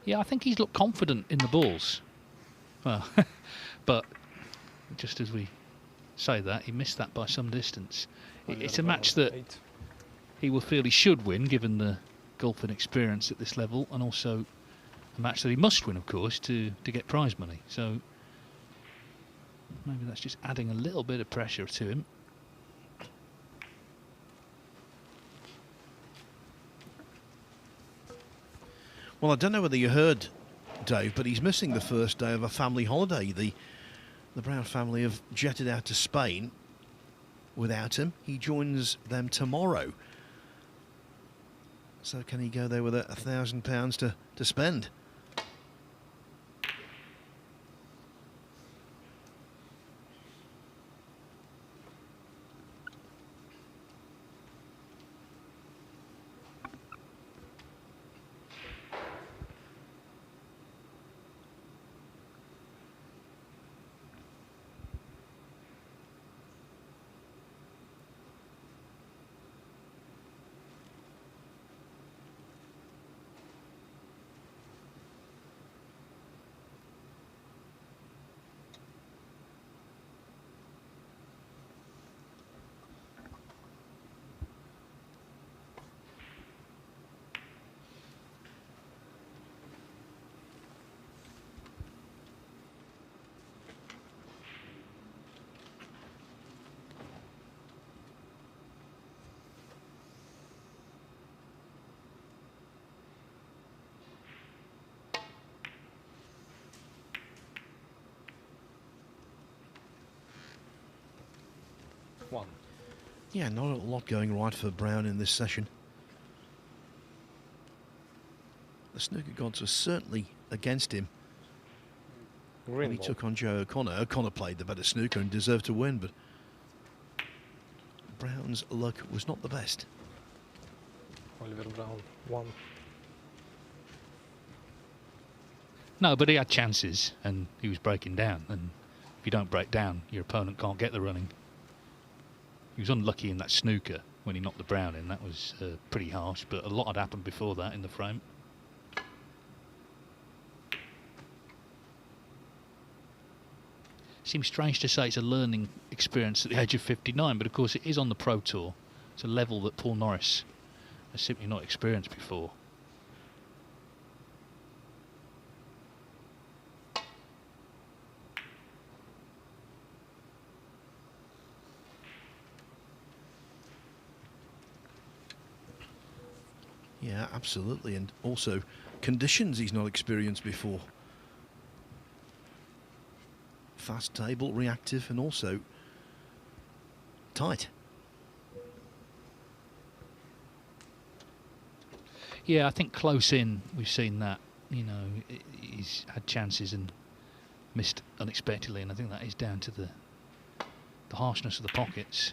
Yeah, I think he's looked confident in the balls. Well, but just as we say that, he missed that by some distance. It's a match that 8. he will feel he should win, given the golfing experience at this level, and also a match that he must win, of course, to get prize money. So maybe that's just adding a little bit of pressure to him. Well, I don't know whether you heard, Dave, but he's missing the first day of a family holiday. The Brown family have jetted out to Spain without him. He joins them tomorrow. So can he go there with £1,000 to spend? Yeah, not a lot going right for Brown in this session. The snooker gods are certainly against him. When he took on Joe O'Connor, O'Connor played the better snooker and deserved to win, but Brown's luck was not the best. Oliver Brown, 1. No, but he had chances and he was breaking down, and if you don't break down, your opponent can't get the running. He was unlucky in that snooker when he knocked the Brown in. That was pretty harsh, but a lot had happened before that in the frame. Seems strange to say it's a learning experience at the age of 59, but of course it is on the Pro Tour. It's a level that Paul Norris has simply not experienced before. Yeah, absolutely, and also conditions he's not experienced before. Fast table, reactive, and also tight. Yeah, I think close in, we've seen that. You know, he's had chances and missed unexpectedly, and I think that is down to the harshness of the pockets.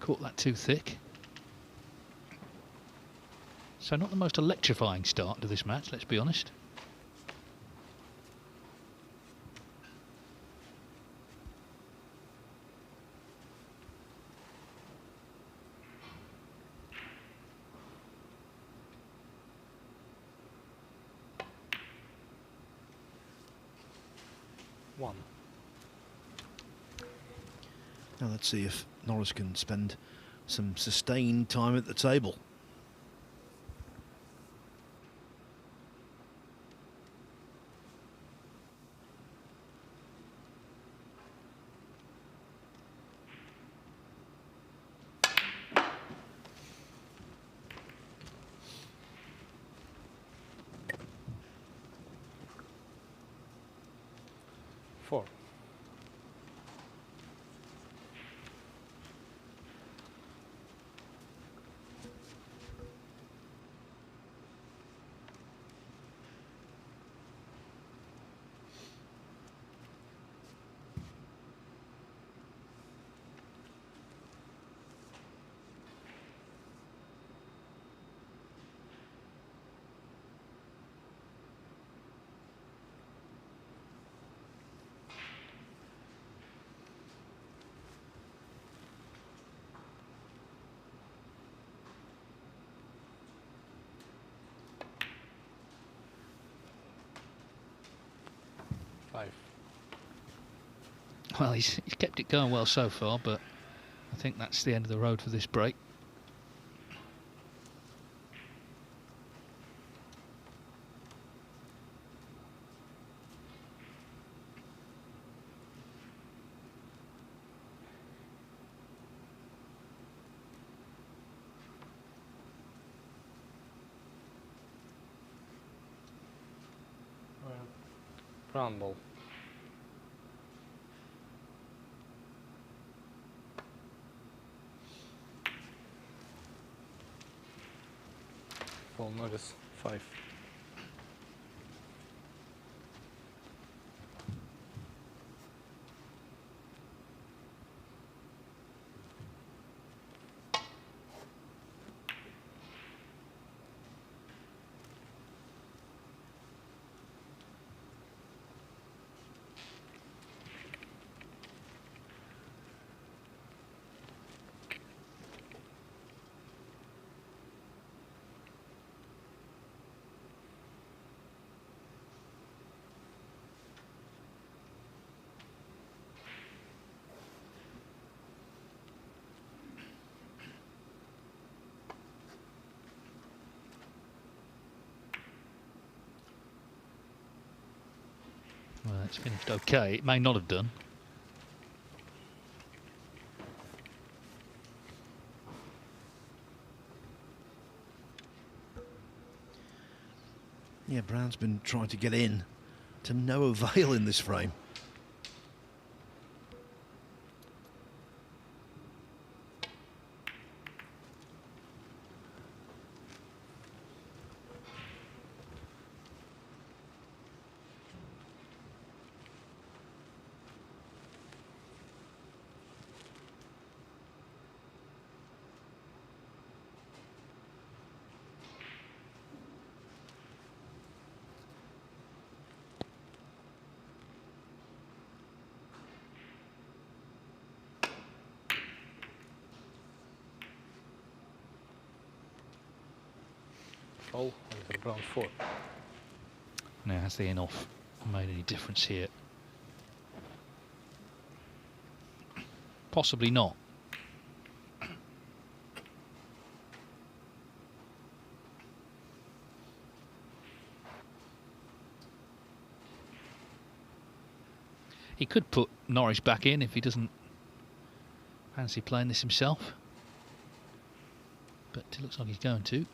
Caught that too thick. So not the most electrifying start to this match, let's be honest. One. Now let's see if Norris can spend some sustained time at the table. Four. Five. Well, he's kept it going well so far, but I think that's the end of the road for this break. Brown ball. Full notice. Five. Well, it's finished okay. It may not have done. Yeah, Brown's been trying to get in to no avail in this frame. Full. And the brown four. Now, has the in off made any difference here? Possibly not. He could put Norris back in if he doesn't fancy playing this himself. But it looks like he's going to.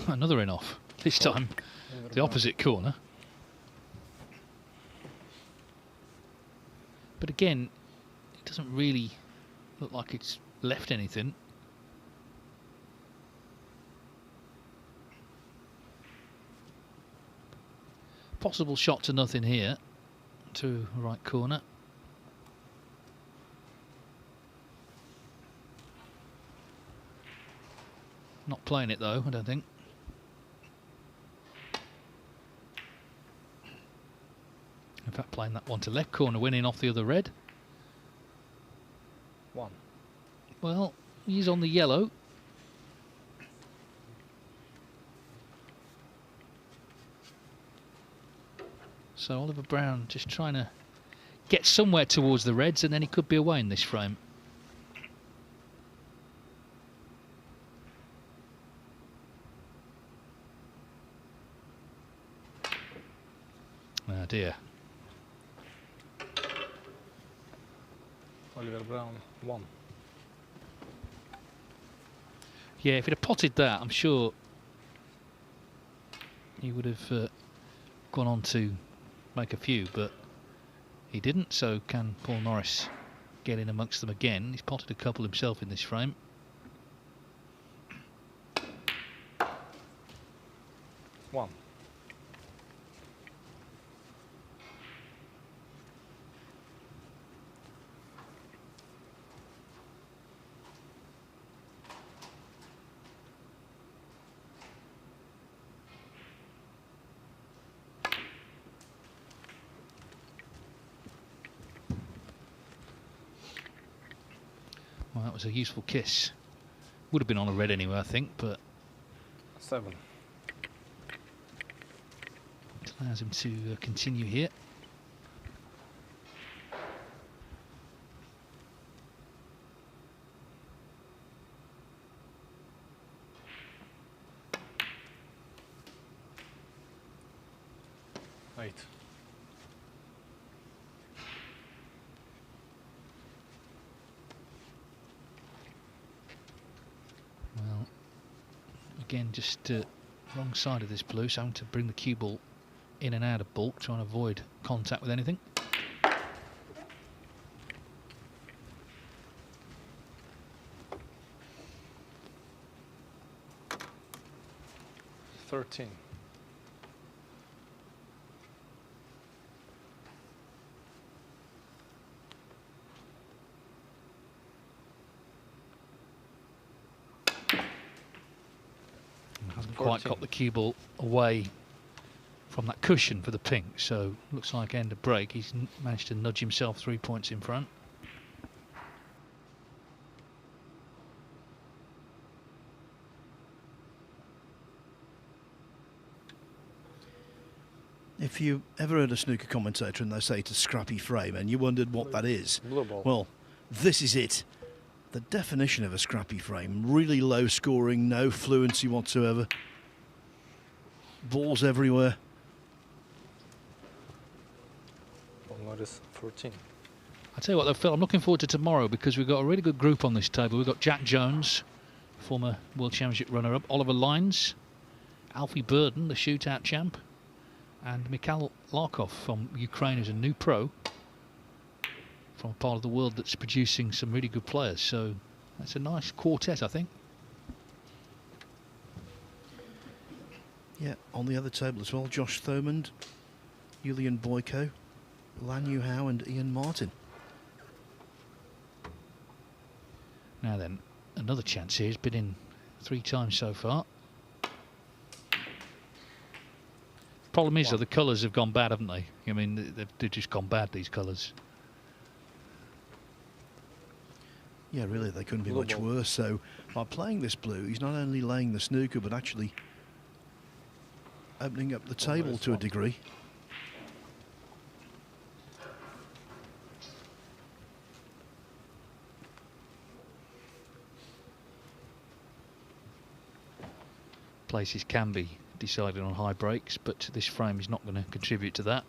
Another in off. This time, the opposite corner. But again, it doesn't really look like it's left anything. Possible shot to nothing here, to right corner. Not playing it though, I don't think. In fact, playing that one to left corner, winning off the other red. 1. Well, he's on the yellow. So Oliver Brown just trying to get somewhere towards the reds, and then he could be away in this frame. Oh dear. Oliver Brown 1. Yeah, if he'd have potted that, I'm sure he would have gone on to make a few, but he didn't. So can Paul Norris get in amongst them again? He's potted a couple himself in this frame. One. Well, that was a useful kiss. Would have been on a red anyway, I think, but 7. it allows him to continue here. Eight. Well, again, just wrong side of this blue, so having to bring the cue ball in and out of bulk, trying to avoid contact with anything. $13. Hasn't quite got the cue ball away from that cushion for the pink, so looks like end of break. He's managed to nudge himself 3 points in front. If you ever heard a snooker commentator and they say it's a scrappy frame and you wondered what that is, Blue ball. well, this is it. The definition of a scrappy frame. Really low scoring, no fluency whatsoever. Balls everywhere. Norris 14. I tell you what though, Phil, I'm looking forward to tomorrow because we've got a really good group on this table. We've got Jack Jones, former World Championship runner-up, Oliver Lines, Alfie Burden, the shootout champ, and Mikhail Larkov from Ukraine, who's a new pro from a part of the world that's producing some really good players. So that's a nice quartet, I think. Yeah, on the other table as well, Josh Thurmond, Julian Boyko, Lan Yu Hao and Ian Martin. Now then, another chance here. He's been in 3 times so far. Problem is, though, the colours have gone bad, haven't they? I mean, they've just gone bad, these colours. Yeah, really, they couldn't be Blue much ball. worse. So by playing this blue, he's not only laying the snooker, but actually opening up the table to a degree. Places can be decided on high breaks, but this frame is not going to contribute to that.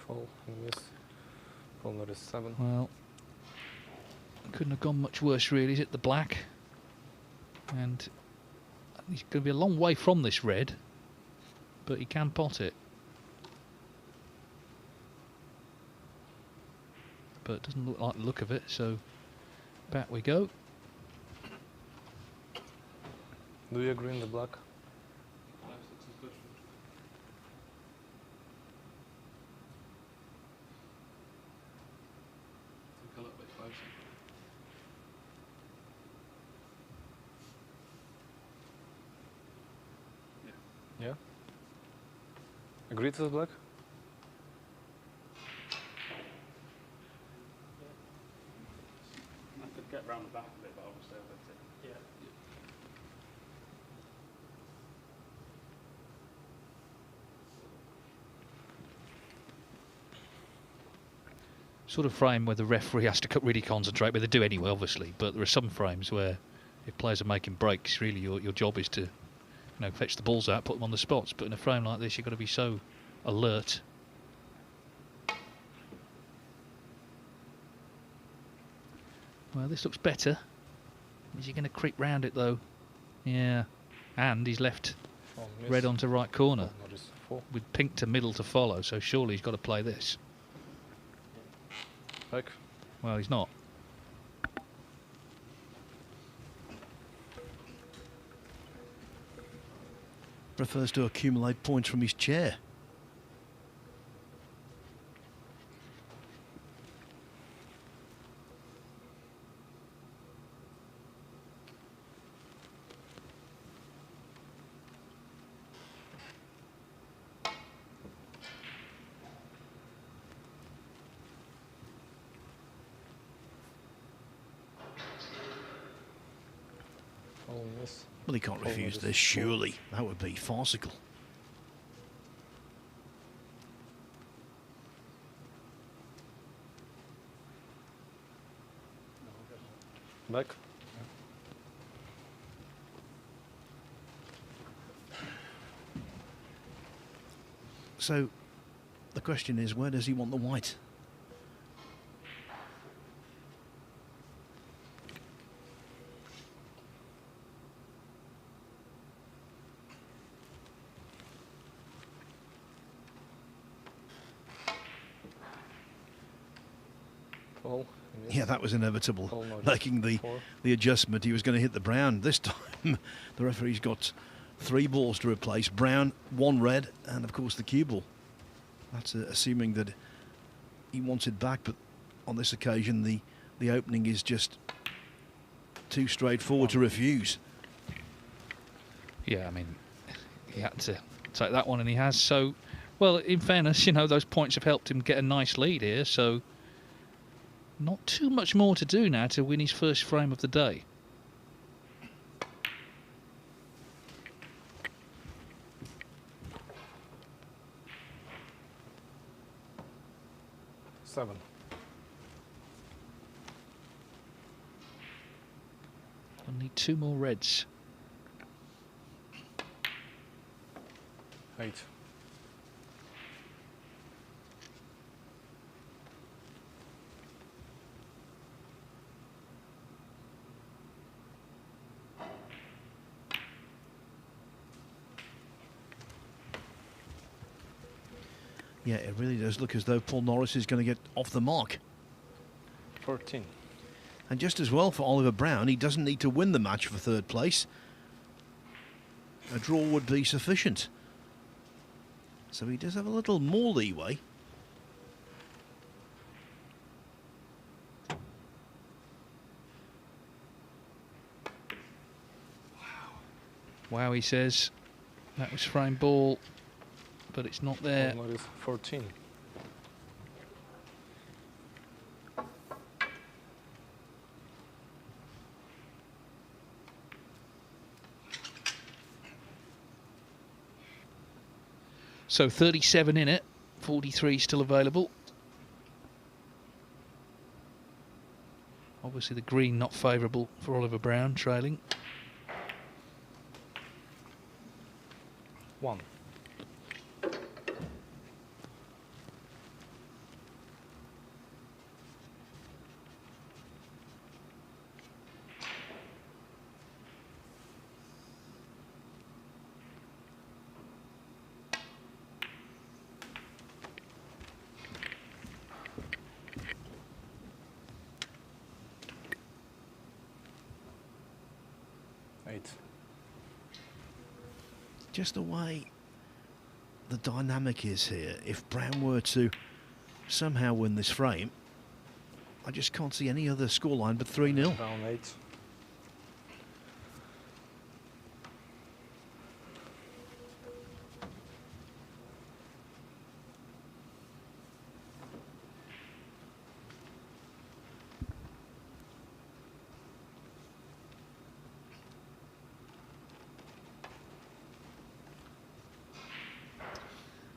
Fall and miss. Full notice 7. Well, couldn't have gone much worse, really. He's hit the black. And he's going to be a long way from this red, but he can pot it. But it doesn't look like the look of it, so back we go. Do you agree in the black? Yeah. Agree to the black? I could get round the back of it, but obviously I've left it. Yeah. Sort of frame where the referee has to really concentrate, but they do anyway, obviously. But there are some frames where if players are making breaks, really your job is to fetch the balls out, put them on the spots. But in a frame like this, you've got to be so alert. Well, this looks better. Is he going to creep round it, though? Yeah. And he's left red onto right corner with pink to middle to follow, so surely he's got to play this. Back. Well, he's not. Prefers to accumulate points from his chair. Oh, miss. Well, he can't refuse this, surely. That would be farcical. Back. So, the question is, where does he want the white? Yeah, that was inevitable. Making the adjustment, he was going to hit the brown. This time, the referee's got 3 balls to replace. Brown, 1 red, and of course the cue ball. That's assuming that he wants it back, but on this occasion, the opening is just too straightforward to refuse. Yeah, I mean, he had to take that one, and he has. So, well, in fairness, those points have helped him get a nice lead here, so not too much more to do now to win his first frame of the day. Seven. I need 2 more reds. 8. Yeah, it really does look as though Paul Norris is going to get off the mark. 14. And just as well for Oliver Brown, he doesn't need to win the match for 3rd place. A draw would be sufficient. So he does have a little more leeway. Wow, he says. That was frame ball, but it's not there. What is 14? So 37 in it, 43 still available. Obviously the green not favourable for Oliver Brown, trailing. 1. just the way the dynamic is here. If Brown were to somehow win this frame, I just can't see any other scoreline but 3-0. Brown 8.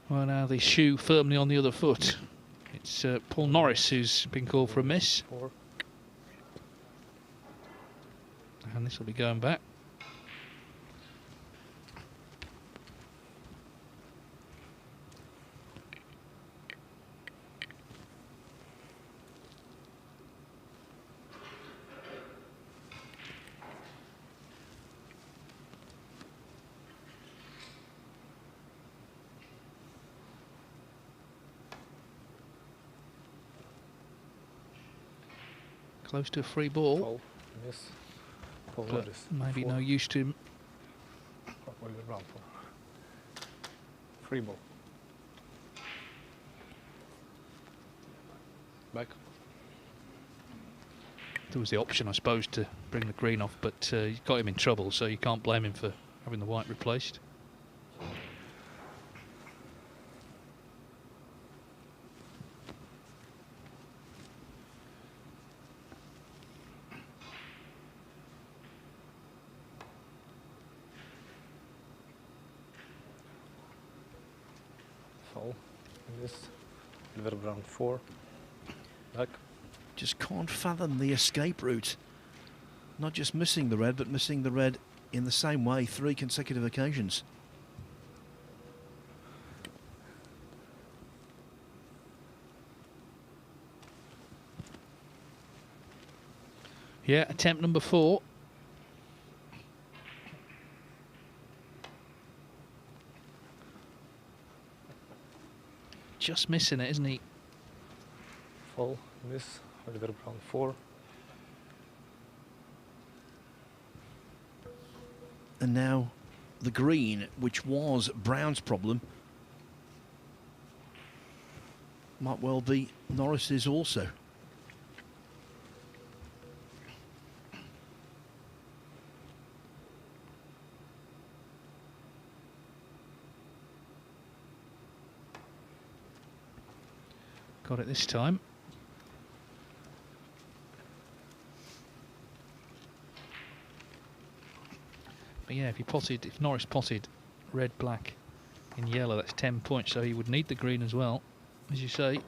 Well, now the shoe firmly on the other foot. It's Paul Norris who's been called for a miss. 4. And this will be going back. Close to a free ball. Foul. Miss. Paul But Norris. maybe 4. no use to. Oliver Brown 4. Free ball. Back. There was the option, I suppose, to bring the green off, but you got him in trouble, so you can't blame him for having the white replaced. Foul. Miss. Oliver Brown 4. Back. Just can't fathom the escape route. Not just missing the red, but missing the red in the same way 3 consecutive occasions. Yeah, attempt number 4. Just missing it, isn't he? Foul. Miss. Oliver Brown 4. And now the green, which was Brown's problem, might well be Norris's also. Got it this time. But yeah, if Norris potted red, black and yellow, that's 10 points, so he would need the green as well, as you say.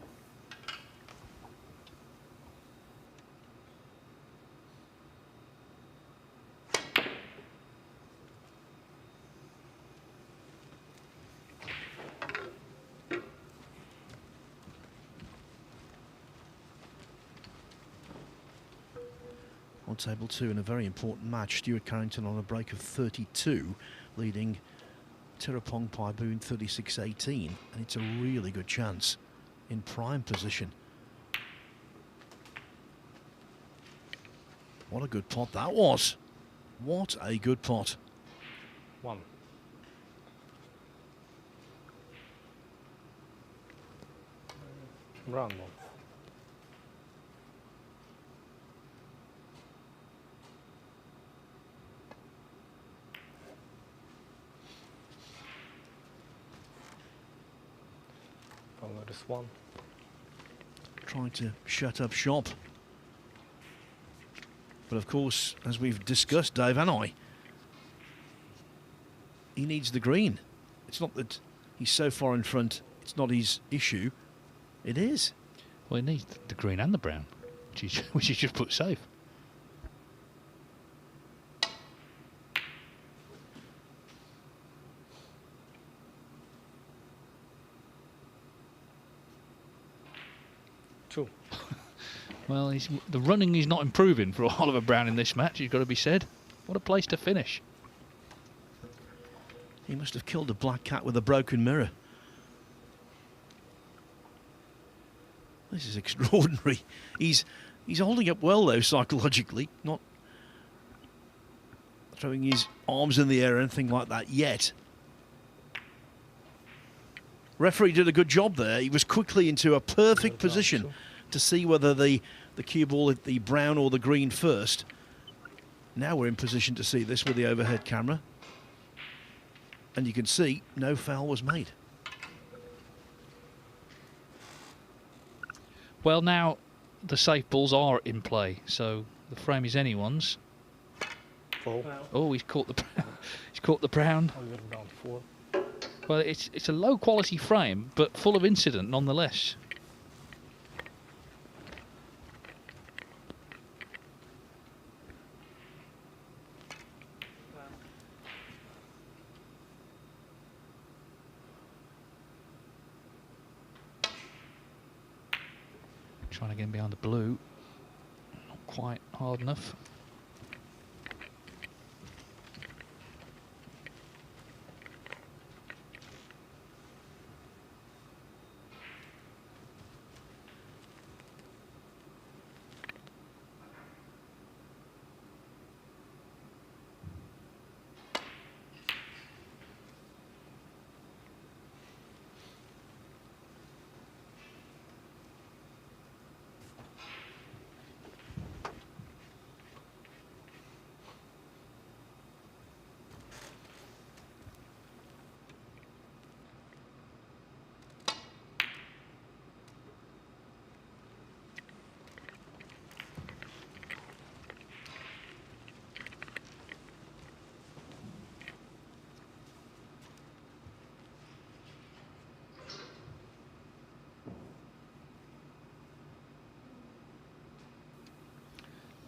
On table 2 in a very important match, Stuart Carrington on a break of 32, leading Tirapong Paiboon 36-18, and it's a really good chance in prime position. What a good pot that was. What a good pot. 1. Brown 1. Norris 1. Trying to shut up shop. But of course, as we've discussed, Dave and I, he needs the green. It's not that he's so far in front, it's not his issue. It is. Well, he needs the green and the brown, which he should put safe. Well, the running is not improving for Oliver Brown in this match, he's got to be said. What a place to finish. He must have killed a black cat with a broken mirror. This is extraordinary. He's holding up well, though, psychologically, not throwing his arms in the air or anything like that yet. Referee did a good job there. He was quickly into a perfect position to see whether the cue ball hit the brown or the green first. Now we're in position to see this with the overhead camera. And you can see no foul was made. Well, now the safe balls are in play, so the frame is anyone's. Oh, he's caught the he's caught the brown. Well, it's a low quality frame, but full of incident nonetheless. Trying to get behind the blue. Not quite hard enough.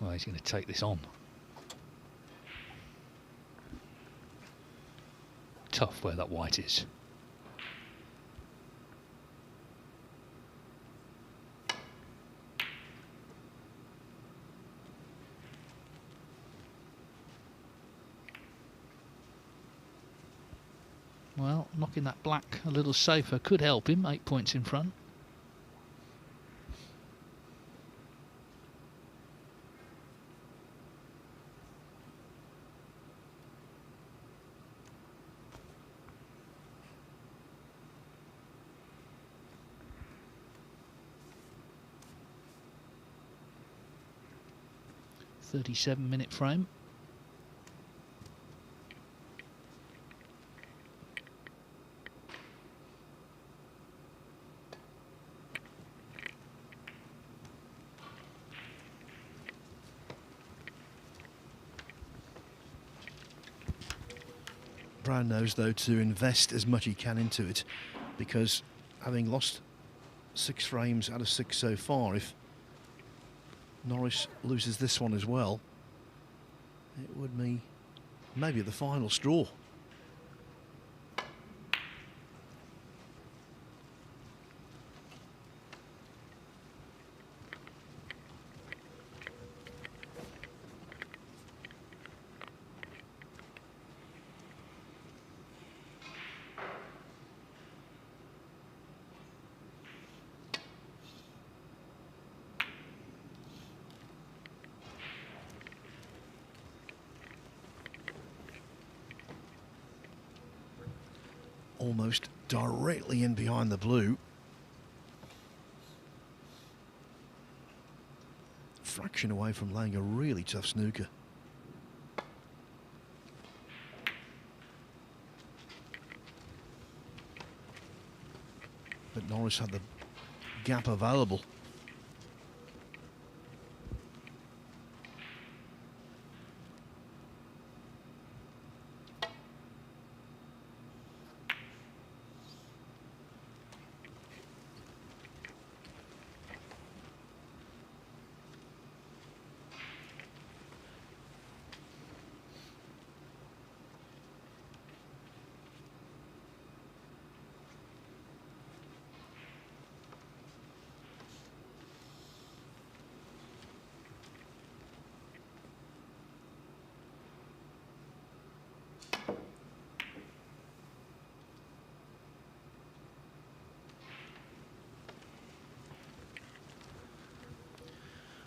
Well, he's going to take this on. Tough where that white is. Well, knocking that black a little safer could help him, 8 points in front. .37-minute frame. Brown knows, though, to invest as much he can into it, because having lost 6 frames out of 6 so far, if Norris loses this one as well, it would be maybe the final straw. Almost directly in behind the blue. Fraction away from laying a really tough snooker. But Norris had the gap available.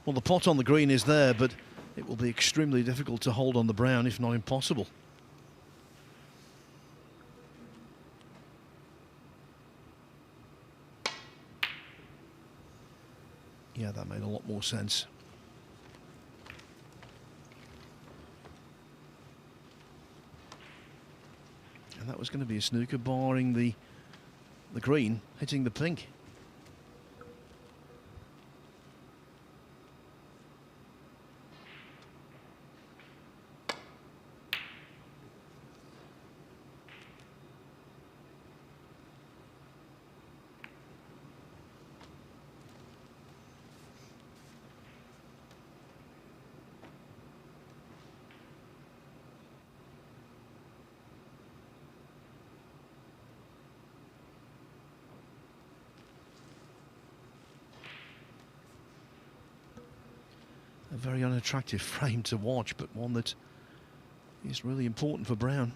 Well, the pot on the green is there, but it will be extremely difficult to hold on the brown, if not impossible. Yeah, that made a lot more sense. And that was going to be a snooker, barring the green hitting the pink. A very unattractive frame to watch, but one that is really important for Brown.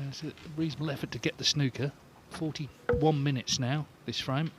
It's a reasonable effort to get the snooker. 41 minutes now, this frame.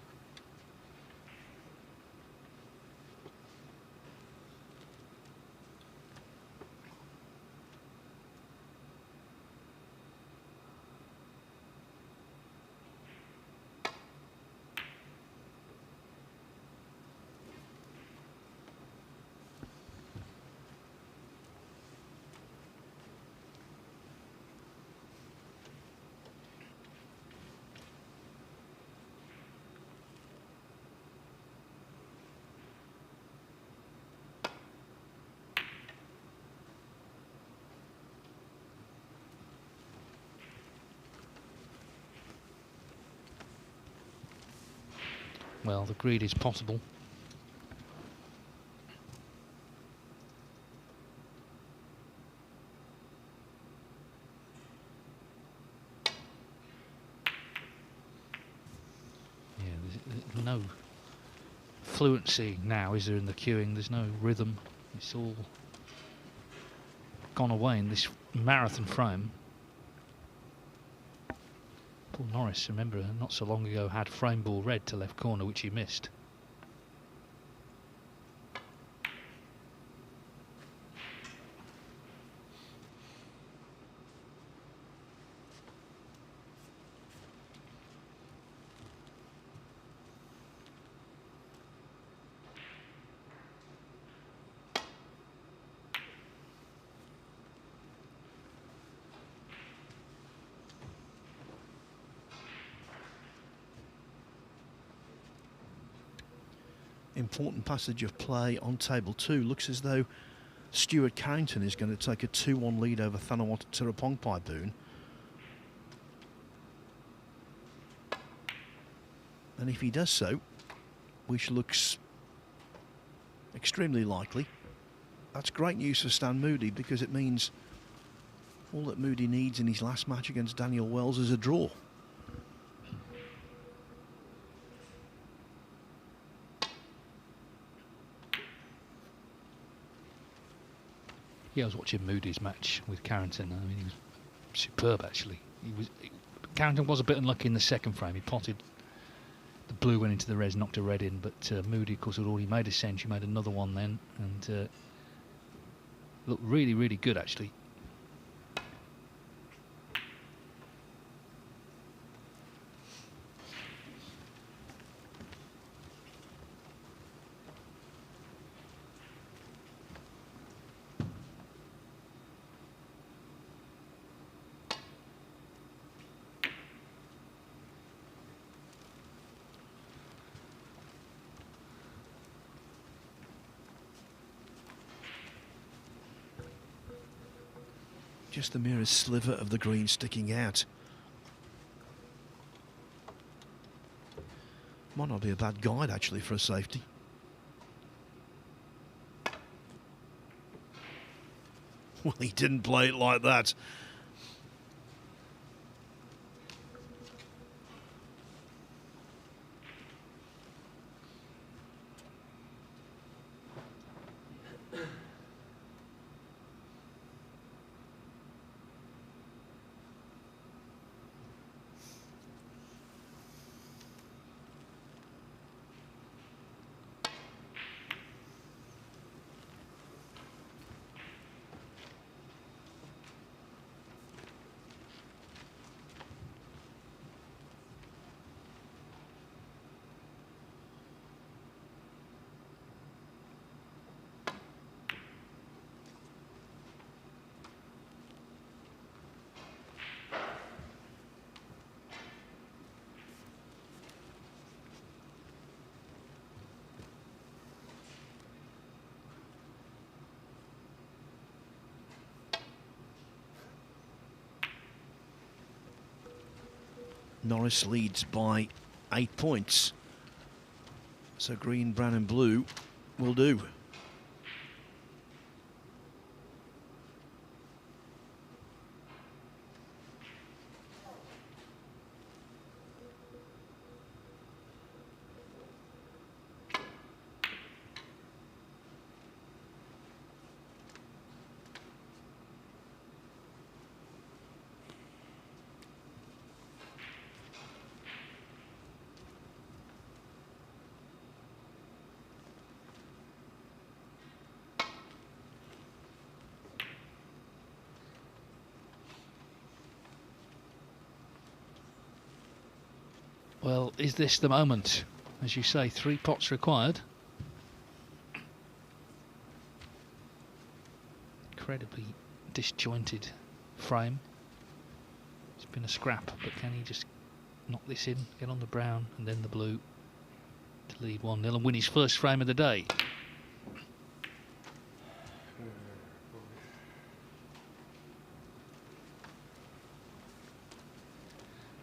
Well, the greed is possible. Yeah, there's no fluency now, is there, in the cueing? There's no rhythm. It's all gone away in this marathon frame. Paul Norris, remember, not so long ago had frame ball red to left corner, which he missed. Important passage of play on table 2. Looks as though Stuart Carrington is going to take a 2-1 lead over Thanawat Tirapongpai-Boon. And if he does so, which looks extremely likely, that's great news for Stan Moody, because it means all that Moody needs in his last match against Daniel Wells is a draw. Yeah, I was watching Moody's match with Carrington. I mean, he was superb, actually. Carrington was a bit unlucky in the second frame. He potted the blue, went into the res, knocked a red in, but Moody, of course, had already made a century, made another one then, and looked really, really good, actually. Just the merest sliver of the green sticking out. Might not be a bad guide, actually, for a safety. Well, he didn't play it like that. Norris leads by 8 points. So green, brown and blue will do. Well, is this the moment? As you say, 3 pots required. Incredibly disjointed frame. It's been a scrap, but can he just knock this in, get on the brown and then the blue to lead 1-0 and win his first frame of the day?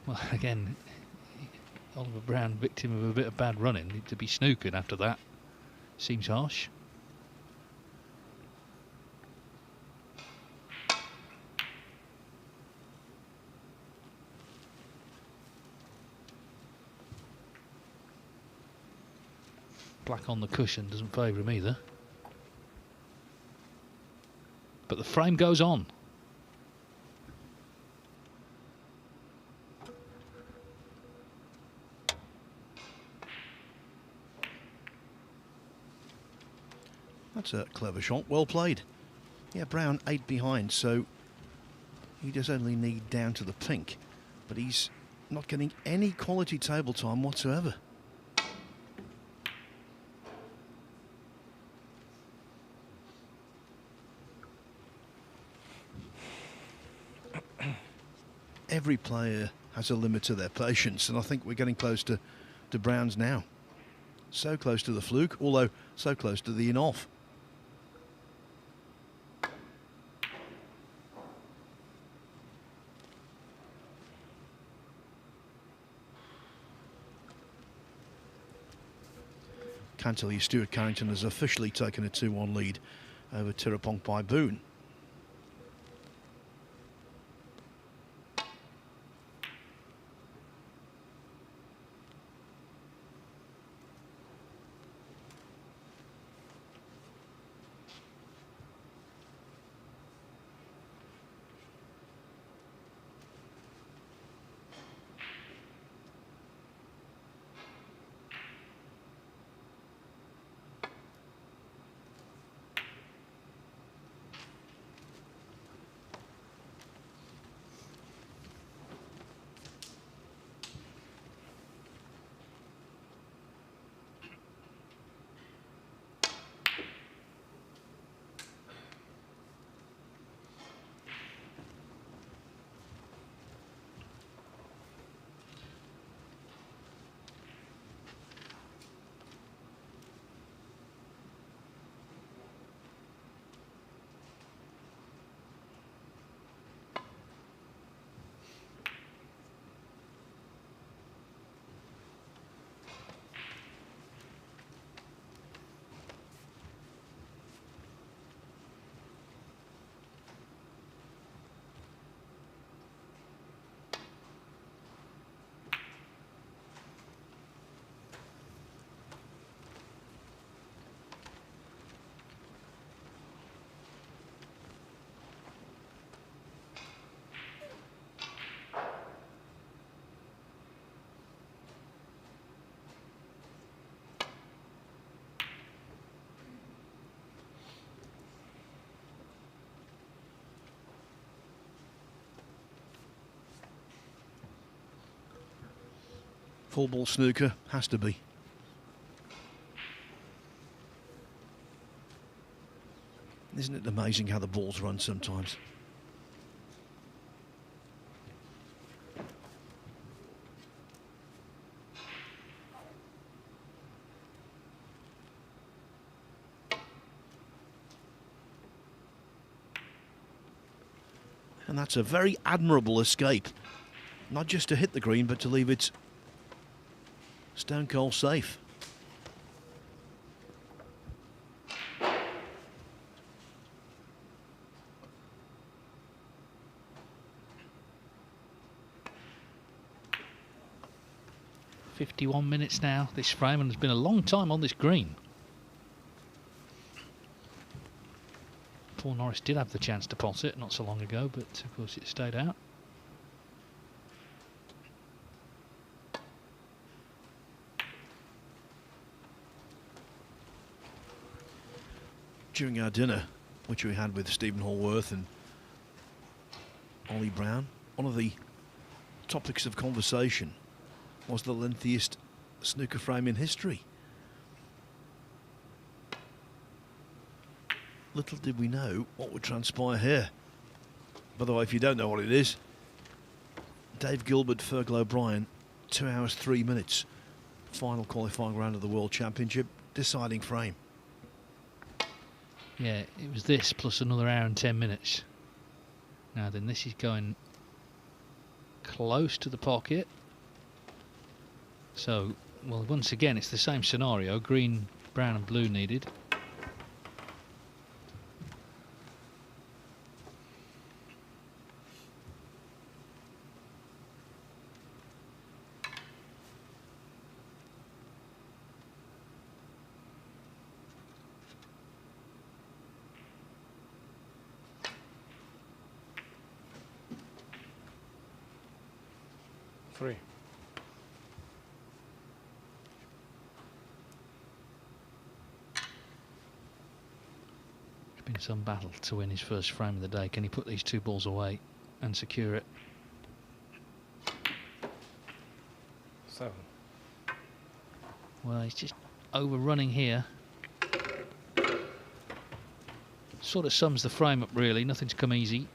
Well, again, Oliver Brown, victim of a bit of bad running, to be snookered after that seems harsh. Black on the cushion doesn't favour him either. But the frame goes on. That's a clever shot, well played. Yeah, Brown 8 behind, so he does only need down to the pink, but he's not getting any quality table time whatsoever. Every player has a limit to their patience, and I think we're getting close to Brown's now. So close to the fluke, although so close to the in-off. Can't tell you Stuart Carrington has officially taken a 2-1 lead over Tirapong by Boone. Full ball snooker has to be. Isn't it amazing how the balls run sometimes? And that's a very admirable escape not just to hit the green, but to leave it stone cold safe. .51 minutes now, this frame, and there's been a long time on this green. Paul Norris did have the chance to pot it not so long ago, but of course it stayed out. During our dinner, which we had with Stephen Hallworth and Ollie Brown, one of the topics of conversation was the lengthiest snooker frame in history. Little did we know what would transpire here. By the way, if you don't know what it is, Dave Gilbert, Fergal O'Brien, 2 hours 3 minutes, final qualifying round of the World Championship, deciding frame. Yeah, it was this plus another hour and 10 minutes. Now then, this is going close to the pocket. So, well, once again, it's the same scenario. Green, brown and blue needed. Three. It's been some battle to win his first frame of the day. Can he put these 2 balls away and secure it? 7. Well, he's just overrunning here. Sort of sums the frame up, really. Nothing's come easy.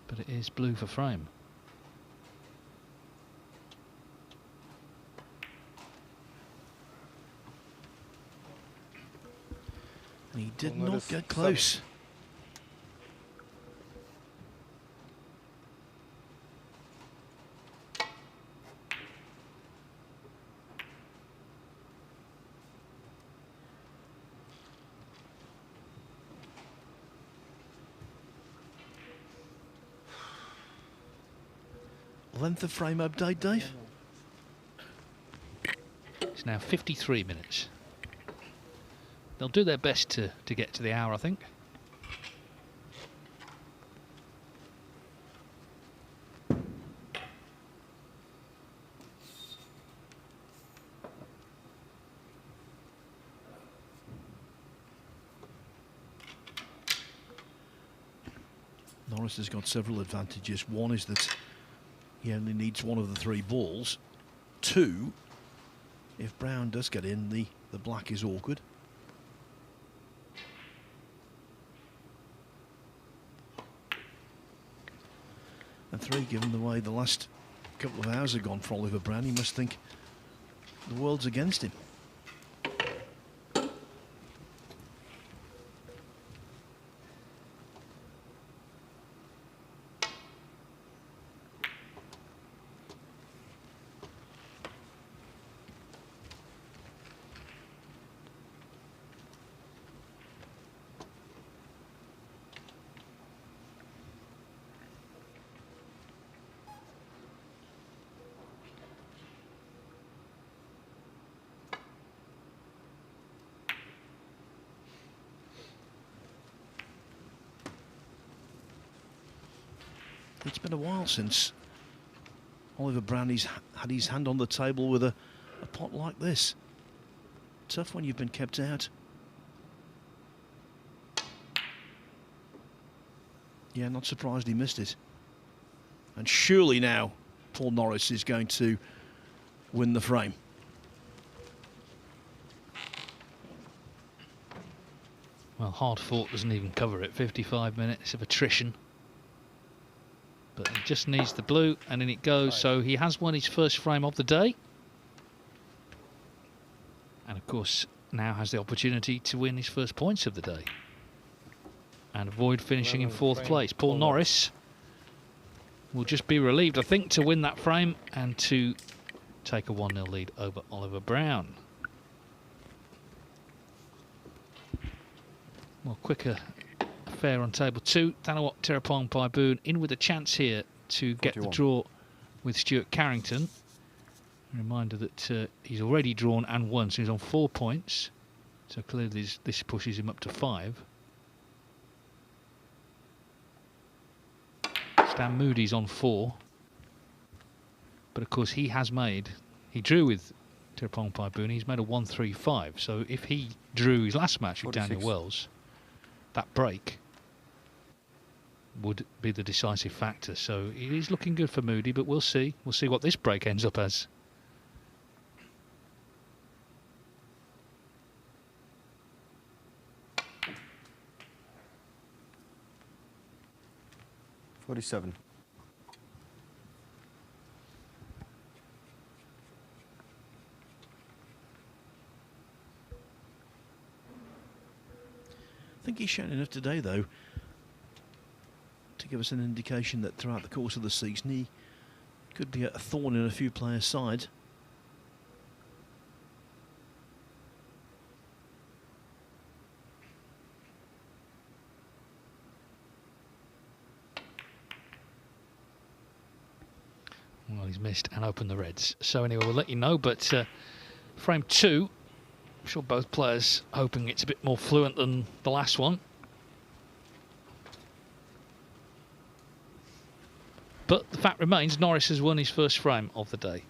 But it is blue for frame. And he did not get close. Length of frame update, Dave? It's now 53 minutes. They'll do their best to get to the hour, I think. Norris has got several advantages. One is that he only needs one of the 3 balls. 2, if brown does get in, the black is awkward. And 3, given the way the last couple of hours have gone for Oliver Brown, he must think the world's against him. It's been a while since Oliver Brown's had his hand on the table with a pot like this. Tough when you've been kept out. Yeah, not surprised he missed it. And surely now Paul Norris is going to win the frame. Well, hard fought doesn't even cover it. 55 minutes of attrition. But he just needs the blue, and in it goes. So he has won his first frame of the day. And of course, now has the opportunity to win his first points of the day. and avoid finishing in 4th place. Paul Norris will just be relieved, I think, to win that frame and to take a 1-0 lead over Oliver Brown. More quicker affair on table 2. Thanawat Tirapong Paiboon in with a chance here to get 41. The draw with Stuart Carrington. A reminder that he's already drawn and won, so he's on 4 points. So clearly this pushes him up to 5. Stan Moody's on 4. But of course he drew with Tirapong Paiboon, he's made a 1-3-5. So if he drew his last match with 46. Daniel Wells, that break would be the decisive factor. So it is looking good for Moody, but we'll see. We'll see what this break ends up as. $47. I think he's shown enough today, though, to give us an indication that throughout the course of the season he could be a thorn in a few players' sides. Well, he's missed and opened the reds. So anyway, we'll let you know, but frame 2, I'm sure both players hoping it's a bit more fluent than the last one. But the fact remains, Norris has won his first frame of the day.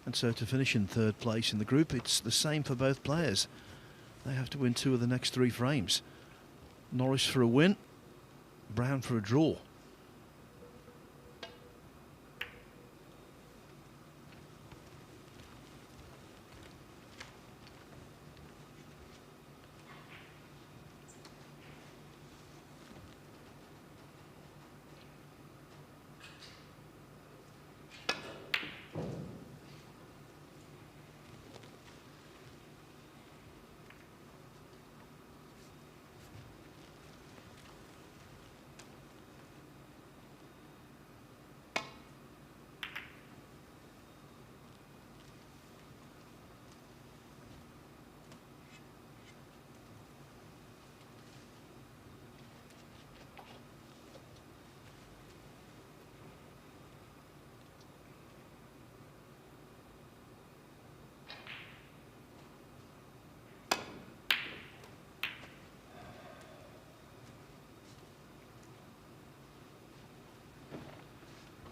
And so to finish in 3rd place in the group, it's the same for both players. They have to win 2 of the next 3 frames. Norris for a win, Brown for a draw.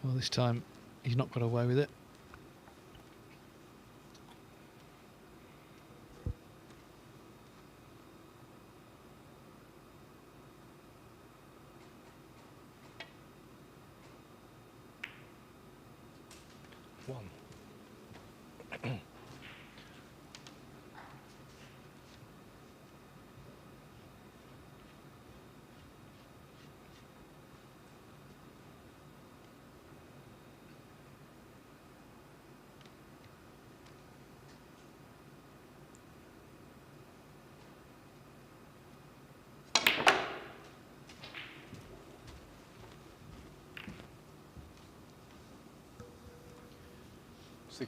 Well, this time he's not got away with it.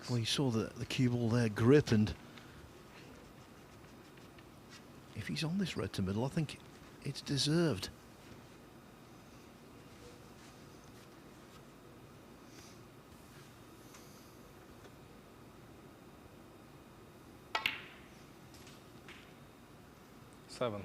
Well, you saw the cue ball there grip, and if he's on this red to middle, I think it's deserved. $7.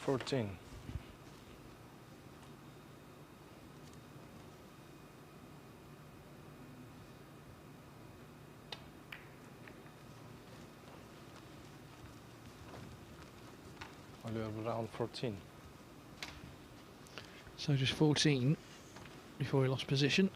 $14. Around 14. So just 14 before he lost position.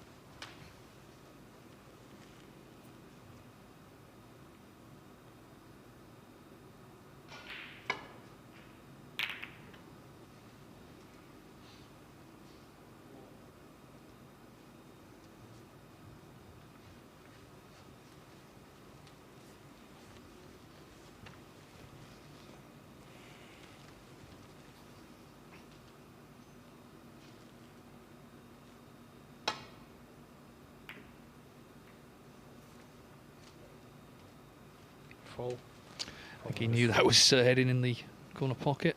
Fall. I think he knew that was heading in the corner pocket.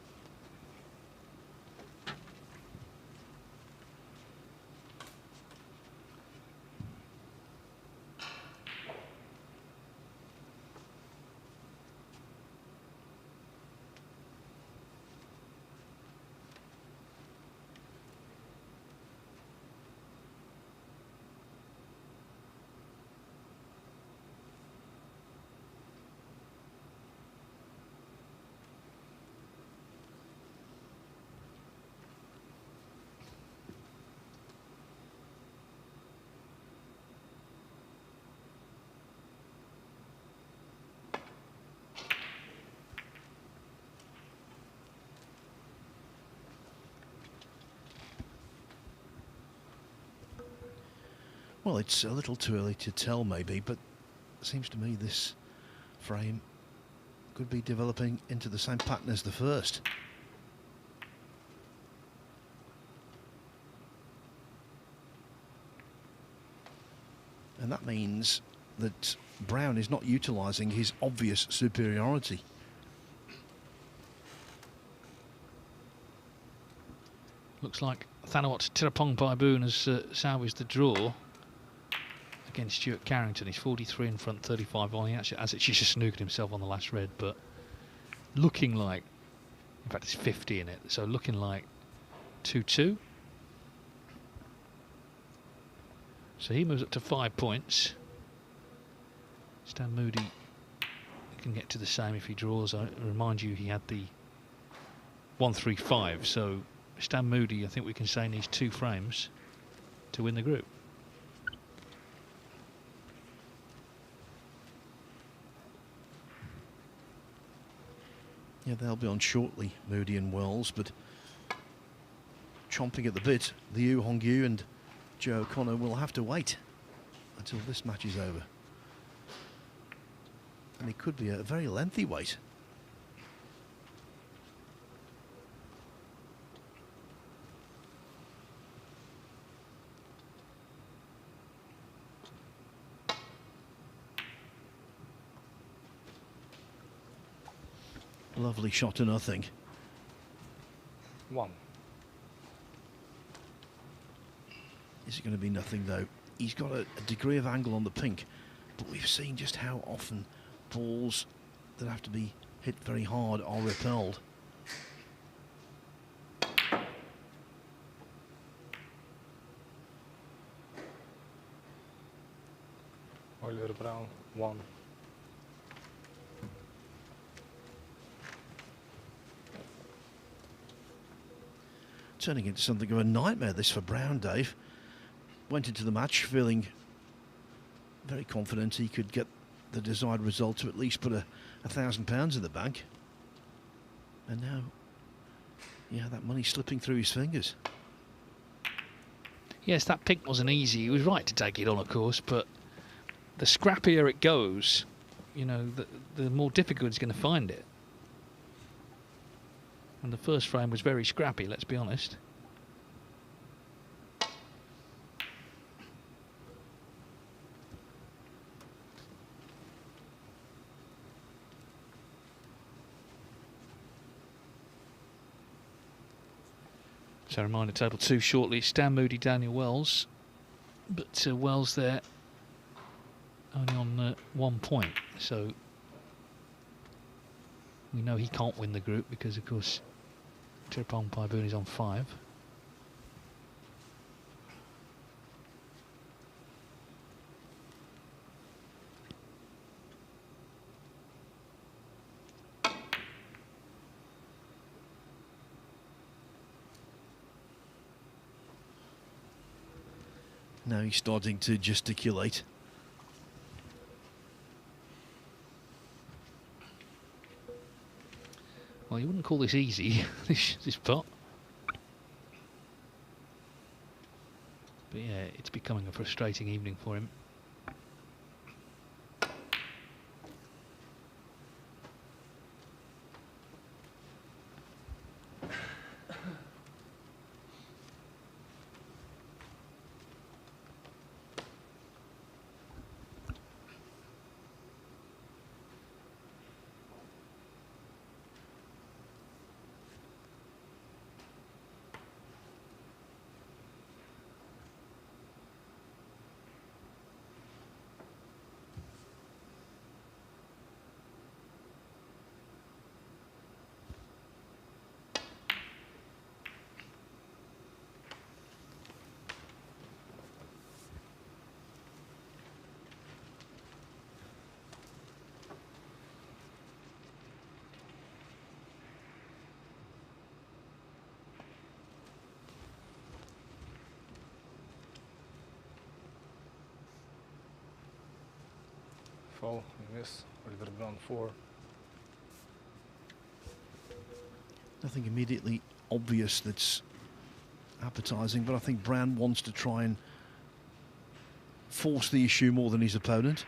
Well, it's a little too early to tell maybe, but it seems to me this frame could be developing into the same pattern as the first. And that means that Brown is not utilising his obvious superiority. Looks like Thanawat Tirapong Paiboon has salvaged the draw against Stuart Carrington. He's 43 in front, 35 on. He actually just snookered himself on the last red, but looking like, in fact, it's 50 in it, so looking like 2-2. So he moves up to 5 points. Stan Moody can get to the same if he draws. I remind you, he had the 1-3-5, so Stan Moody, I think we can say, needs 2 frames to win the group. Yeah, they'll be on shortly, Moody and Wells, but chomping at the bit, Liu Hongyu and Joe O'Connor will have to wait until this match is over. And it could be a very lengthy wait. Lovely shot to nothing. 1. Is it going to be nothing though? He's got a degree of angle on the pink, but we've seen just how often balls that have to be hit very hard are repelled. Oliver Brown, 1. Turning into something of a nightmare this for Brown, Dave. Went into the match feeling very confident he could get the desired result to at least put £1,000 in the bank. And now, yeah, that money slipping through his fingers. Yes, that pink wasn't easy. He was right to take it on, of course, but the scrappier it goes, you know, the more difficult it's going to find it. And the first frame was very scrappy, let's be honest. So reminder, table 2 shortly. Stan Moody, Daniel Wells. But Wells there only on 1 point. So we know he can't win the group because, of course, Tirapong Paiboon is on 5. Now he's starting to gesticulate. Well, you wouldn't call this easy, this putt. But yeah, it's becoming a frustrating evening for him. Fall, miss, Oliver Brown 4. Nothing immediately obvious that's appetising, but I think Brown wants to try and force the issue more than his opponent.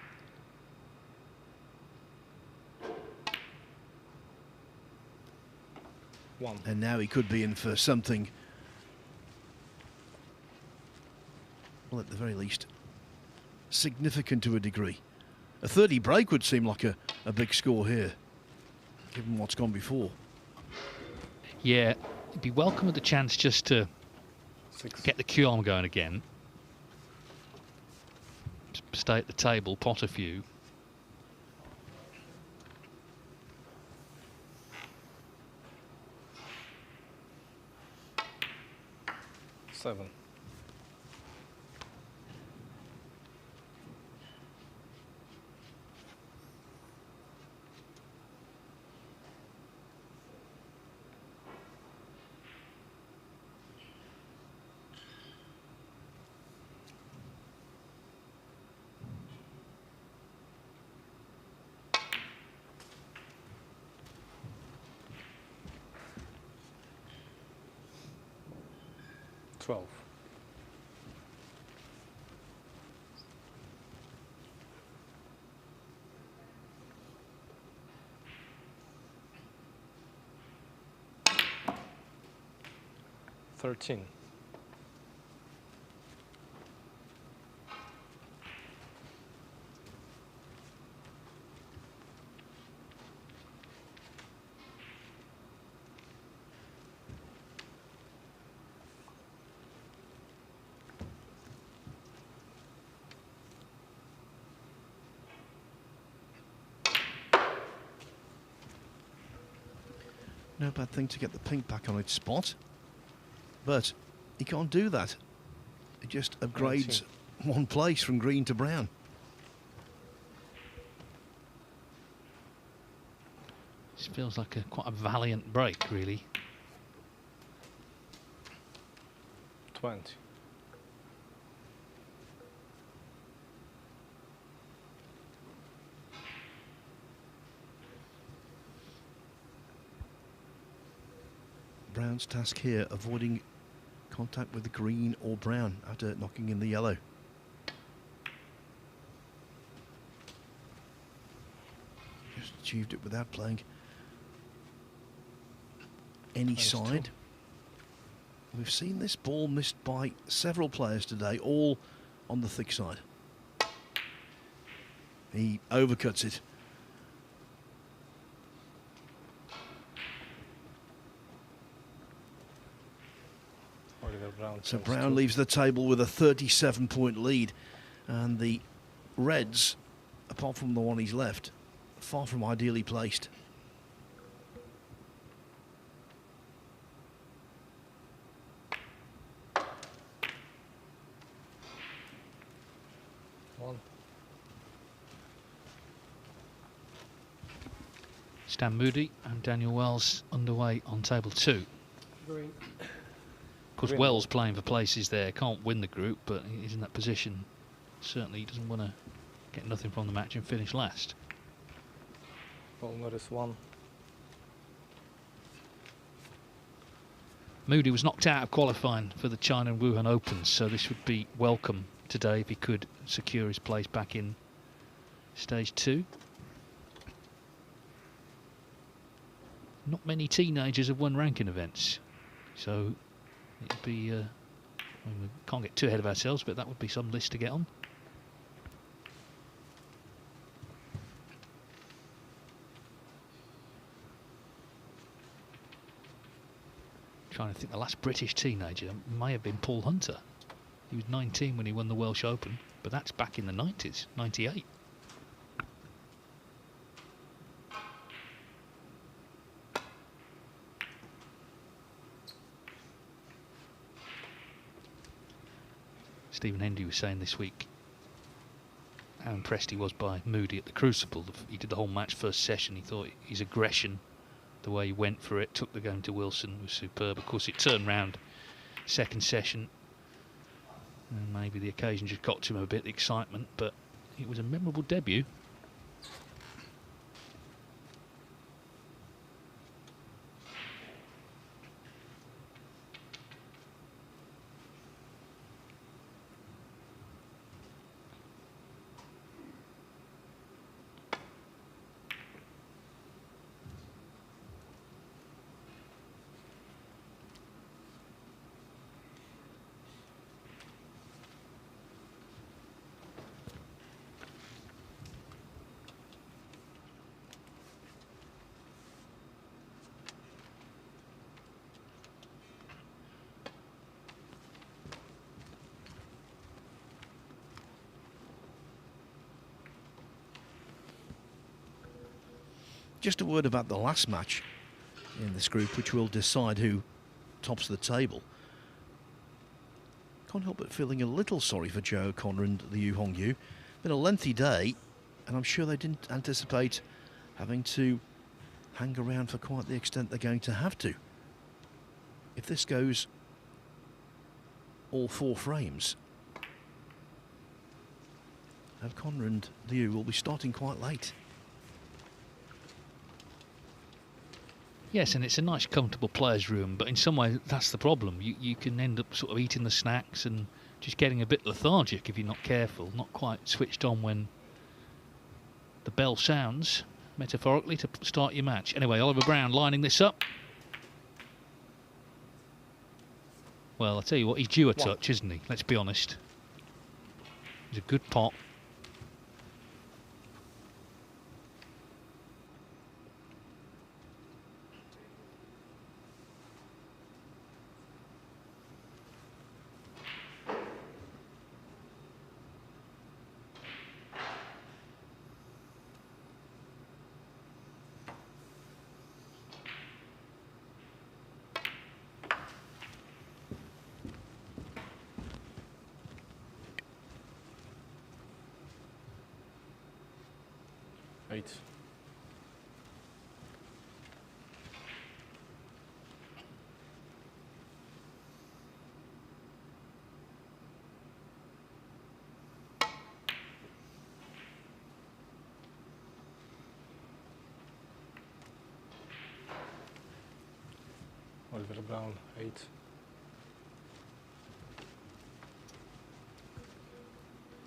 One. And now he could be in for something, well, at the very least, significant to a degree. A 30 break would seem like a big score here, given what's gone before. Yeah, it'd be welcome with the chance just to get the cue arm going again. Stay at the table, pot a few. Seven. Twelve. $13. No bad thing to get the pink back on its spot, but he can't do that. It just upgrades 19. one place from green to brown. This feels like quite a valiant break, really. 20. Brown's task here, avoiding contact with the green or brown after knocking in the yellow. Just achieved it without playing any side. We've seen this ball missed by several players today, all on the thick side. He overcuts it. So Brown leaves the table with a 37-point lead, and the Reds, apart from the one he's left, far from ideally placed. One. Stan Moody and Daniel Wells underway on table 2. Green. Of course, Wells playing for places there, can't win the group, but he's in that position. Certainly, he doesn't want to get nothing from the match and finish last. Almost one. Moody was knocked out of qualifying for the China and Wuhan Opens, so this would be welcome today if he could secure his place back in stage 2. Not many teenagers have won ranking events, so it'd be. I mean, we can't get too ahead of ourselves, but that would be some list to get on. Trying to think, the last British teenager may have been Paul Hunter. He was 19 when he won the Welsh Open, but that's back in the 90s, 98. Stephen Hendry was saying this week how impressed he was by Moody at the Crucible. He did the whole match first session. He thought his aggression, the way he went for it, took the game to Wilson, was superb. Of course, it turned round second session, and maybe the occasion just got to him a bit, the excitement, but it was a memorable debut. Just a word about the last match in this group, which will decide who tops the table. Can't help but feeling a little sorry for Joe O'Connor and the Yu Hongyu. Been a lengthy day, and I'm sure they didn't anticipate having to hang around for quite the extent they're going to have to. If this goes all 4 frames, O'Connor and Liu will be starting quite late. Yes, and it's a nice, comfortable players' room, but in some ways that's the problem. You can end up sort of eating the snacks and just getting a bit lethargic if you're not careful, not quite switched on when the bell sounds, metaphorically, to start your match. Anyway, Oliver Brown lining this up. Well, I'll tell you what, he's due a touch, isn't he? Let's be honest. He's a good pot. Oliver Brown, 8.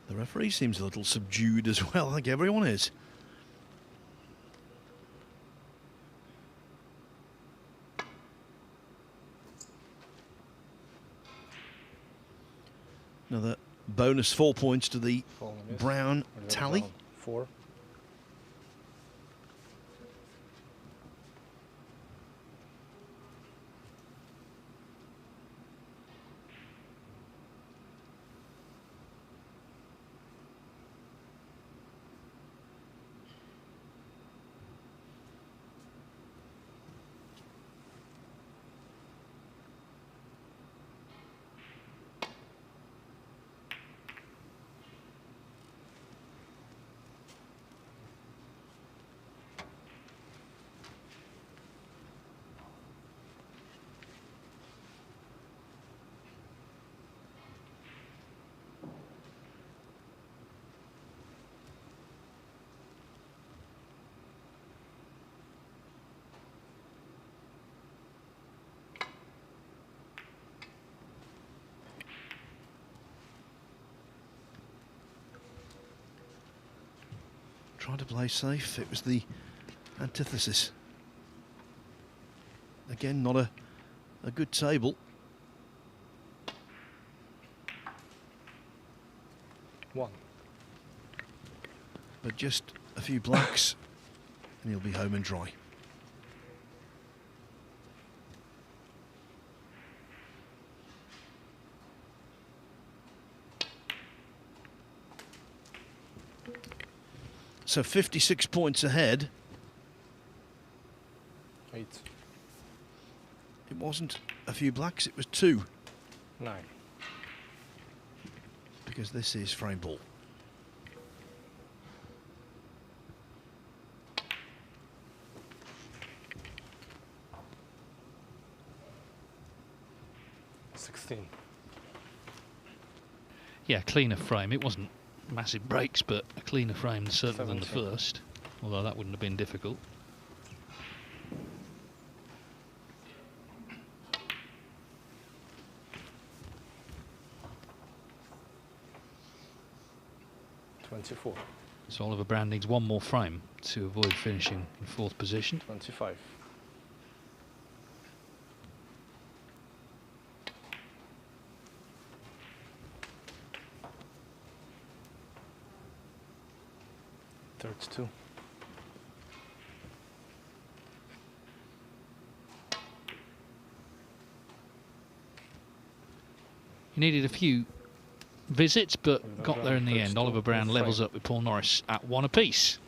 The referee seems a little subdued as well, like everyone is. Another bonus 4 points to the Brown tally. Brown, 4. Trying to play safe. It was the antithesis. Again, not a good table. One. But just a few blacks and he'll be home and dry. So 56 points ahead. 8. It wasn't a few blacks, it was 2. 9. Because this is frame ball. Yeah, cleaner frame. It wasn't massive breaks, but a cleaner frame certainly than the first, although that wouldn't have been difficult. So Oliver Brand needs one more frame to avoid finishing in 4th position. 25. Two. He needed a few visits, but got there in the end. Oliver Brown levels up with Paul Norris at 1 apiece.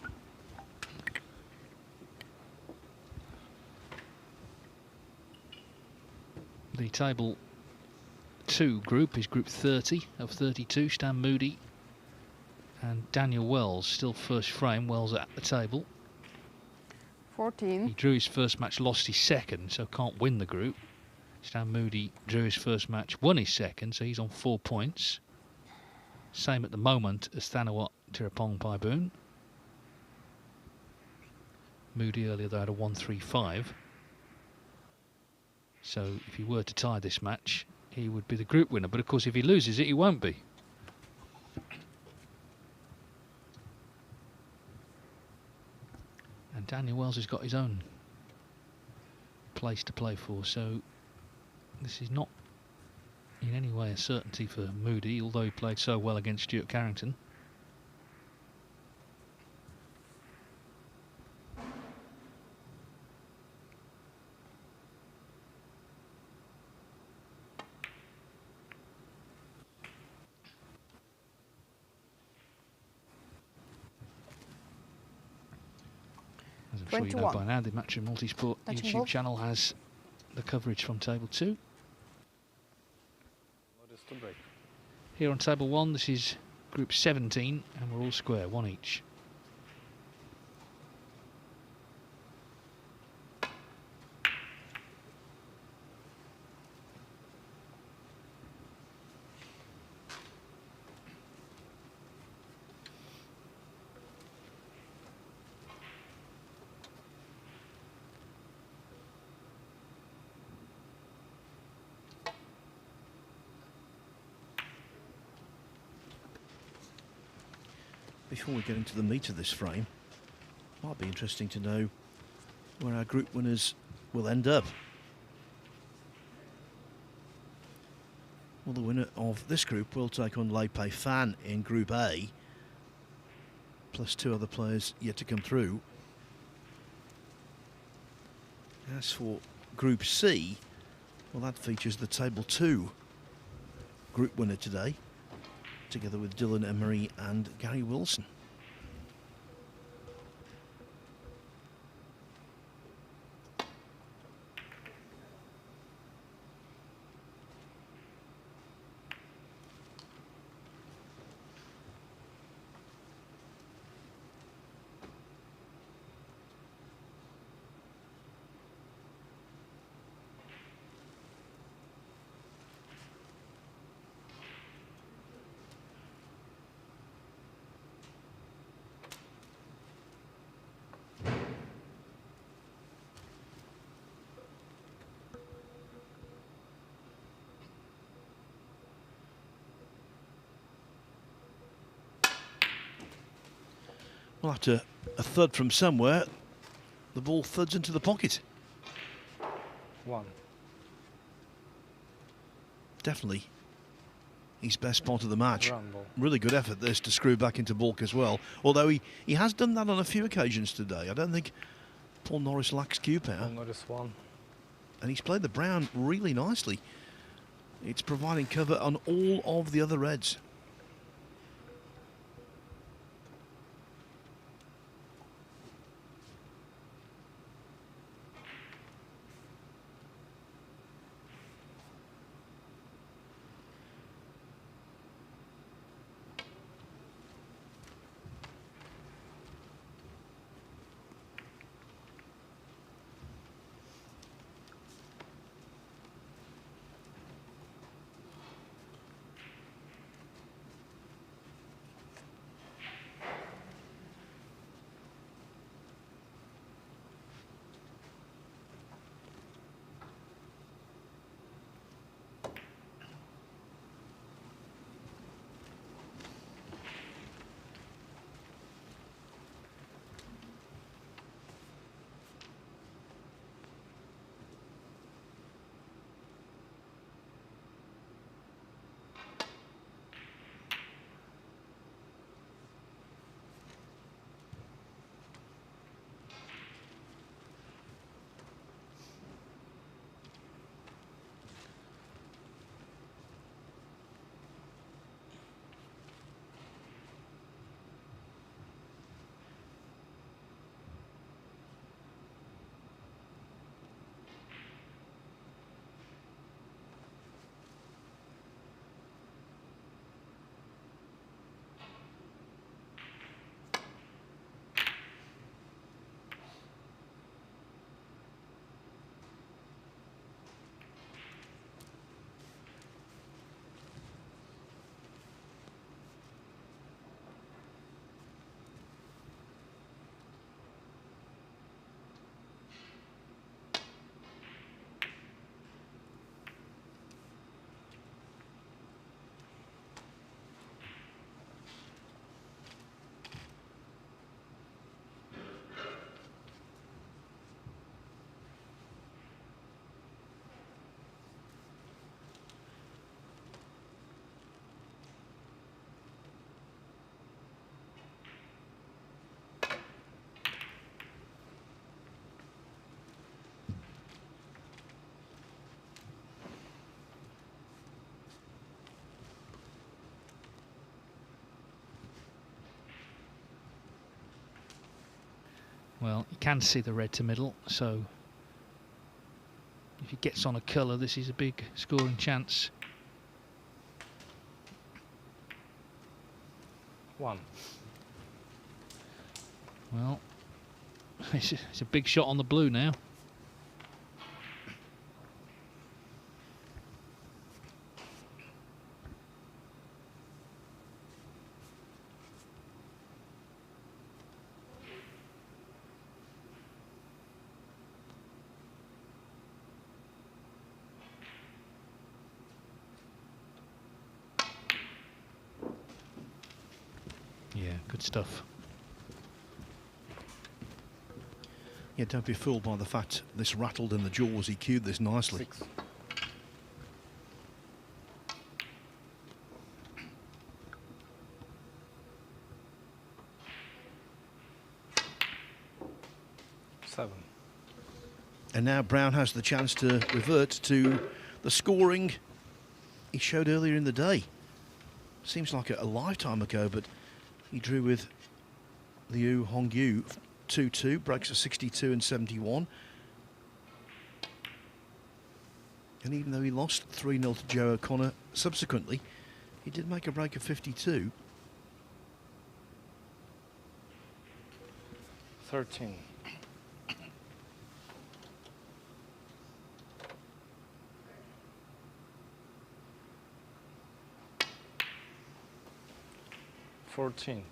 The table 2 group is group 30 of 32. Stan Moody and Daniel Wells still first frame. Wells at the table. 14. He drew his first match, lost his second, so can't win the group. Stan Moody drew his first match, won his second, so he's on 4 points. Same at the moment as Thanawat Tirapong Paiboon. Moody earlier though had a 1-3-5. So if he were to tie this match, he would be the group winner. But of course, if he loses it, he won't be. And Daniel Wells has got his own place to play for, so this is not in any way a certainty for Moody, although he played so well against Stuart Carrington. As I'm sure you know by now, the Matchroom Multisport YouTube channel has the coverage from table 2. Here on table 1, this is group 17, and we're all square, 1 each. Before we get into the meat of this frame, might be interesting to know where our group winners will end up. Well, the winner of this group will take on Lei Pei Fan in Group A, plus 2 other players yet to come through. As for Group C, well, that features the table 2 group winner today, together with Dylan Emery and Gary Wilson. Well, after a thud from somewhere, the ball thuds into the pocket. 1. Definitely his best part of the match. Rumble. Really good effort this to screw back into baulk as well. Although he has done that on a few occasions today. I don't think Paul Norris lacks cue power. Notice 1. And he's played the brown really nicely. It's providing cover on all of the other reds. Well, you can see the red to middle, so if he gets on a colour, this is a big scoring chance. 1. Well, it's a big shot on the blue now. Yeah, good stuff. Yeah, don't be fooled by the fact this rattled in the jaws. He cued this nicely. 6. 7. And now Brown has the chance to revert to the scoring he showed earlier in the day. Seems like a lifetime ago, but he drew with Liu Hongyu 2-2, breaks a 62 and 71. And even though he lost 3-0 to Joe O'Connor subsequently, he did make a break of 52. 13. 14.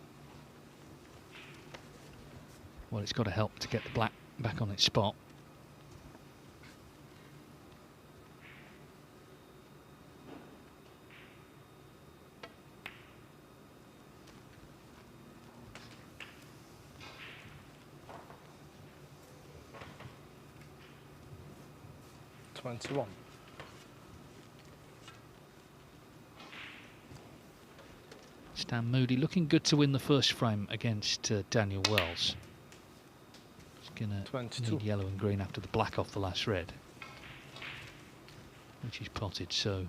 Well, it's got to help to get the black back on its spot. 21. Stan Moody looking good to win the first frame against Daniel Wells. He's going to need yellow and green after the black off the last red, which he's potted, so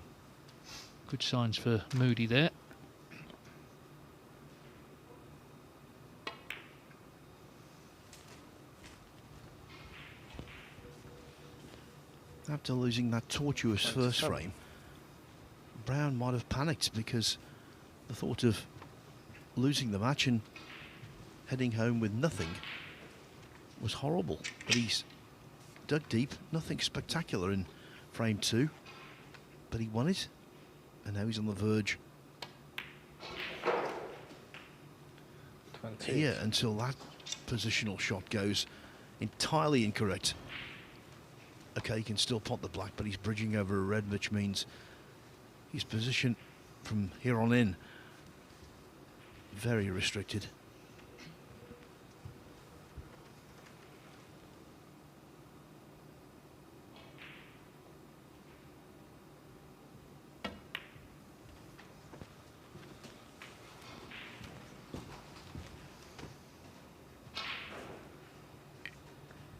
good signs for Moody there. After losing that tortuous first frame, Brown might have panicked because the thought of losing the match and heading home with nothing was horrible. But he's dug deep, nothing spectacular in frame 2, but he won it, and now he's on the verge here until that positional shot goes entirely incorrect. Okay, he can still pot the black, but he's bridging over a red, which means his position from here on in very restricted.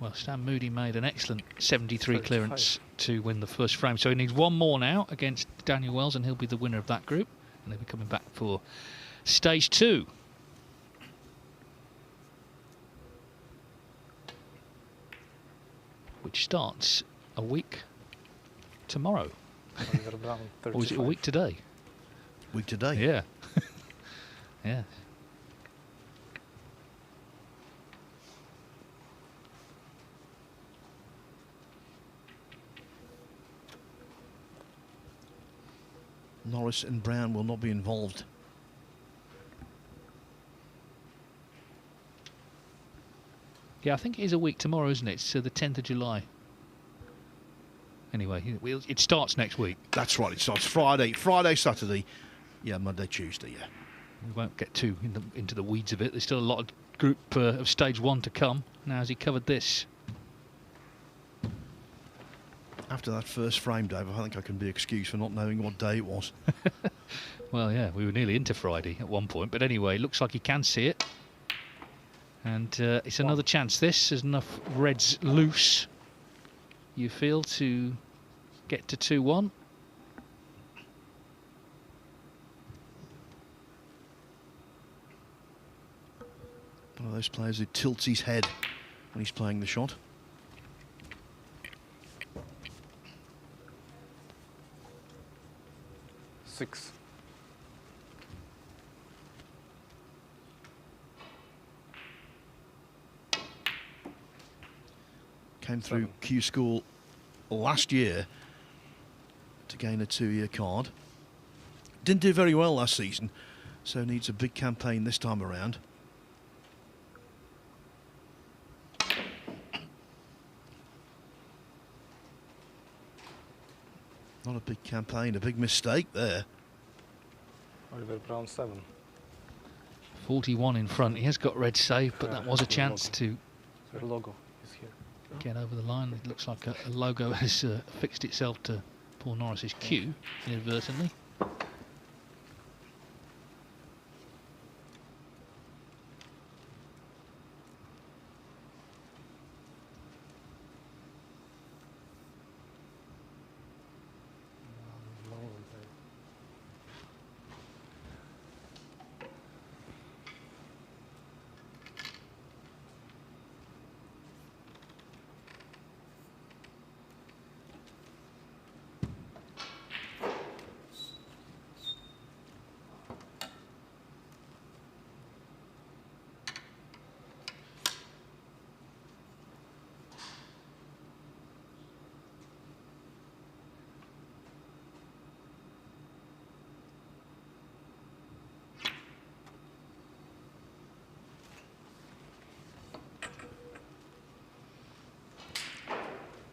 Well, Stan Moody made an excellent 73 clearance to win the first frame, so he needs one more now against Daniel Wells, and he'll be the winner of that group, and they'll be coming back for stage 2. Which starts a week tomorrow. Or is it a week today? Week today? Yeah. Yeah. Norris and Brown will not be involved. Yeah, I think it is a week tomorrow, isn't it? It's the 10th of July. Anyway, it starts next week. That's right, it starts Friday, Saturday. Yeah, Monday, Tuesday, yeah. We won't get too into the weeds of it. There's still a lot of group of stage 1 to come. Now, has he covered this? After that first frame, Dave, I think I can be excused for not knowing what day it was. Well, yeah, we were nearly into Friday at one point. But anyway, looks like he can see it. And it's another chance. This is enough reds loose, you feel, to get to 2-1. One of those players who tilts his head when he's playing the shot. Six. Came through Q School last year to gain a 2-year card. Didn't do very well last season, so needs a big campaign this time around. Not a big campaign, a big mistake there. Oliver Brown 7. 41 in front. He has got red save, but that was a chance to The logo is here. get over the line. It looks like a logo has fixed itself to Paul Norris's Q inadvertently.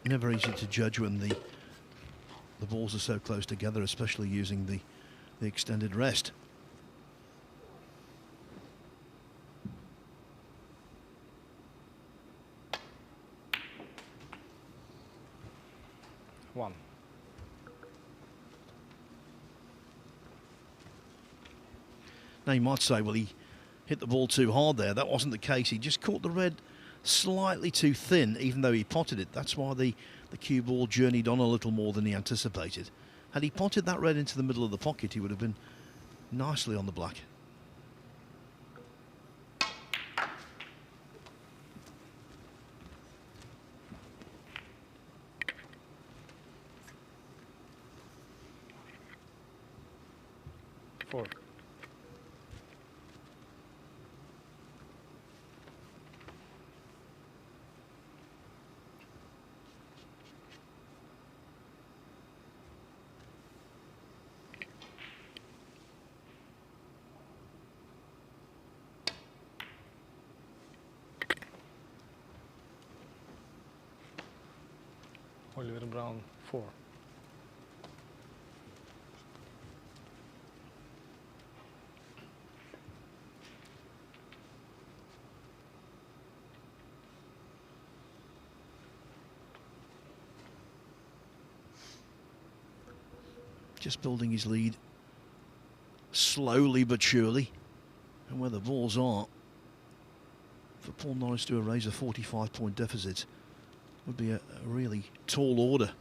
Never easy to judge when the balls are so close together, especially using the extended rest. 1. Now you might say, well, he hit the ball too hard there. That wasn't the case. He just caught the red slightly too thin, even though he potted it. That's why the cue ball journeyed on a little more than he anticipated. Had he potted that red into the middle of the pocket, he would have been nicely on the black. Four. Oliver Brown, 4. Just building his lead slowly but surely. And where the balls are, for Paul Norris to erase a 45-point deficit would be a really tall order.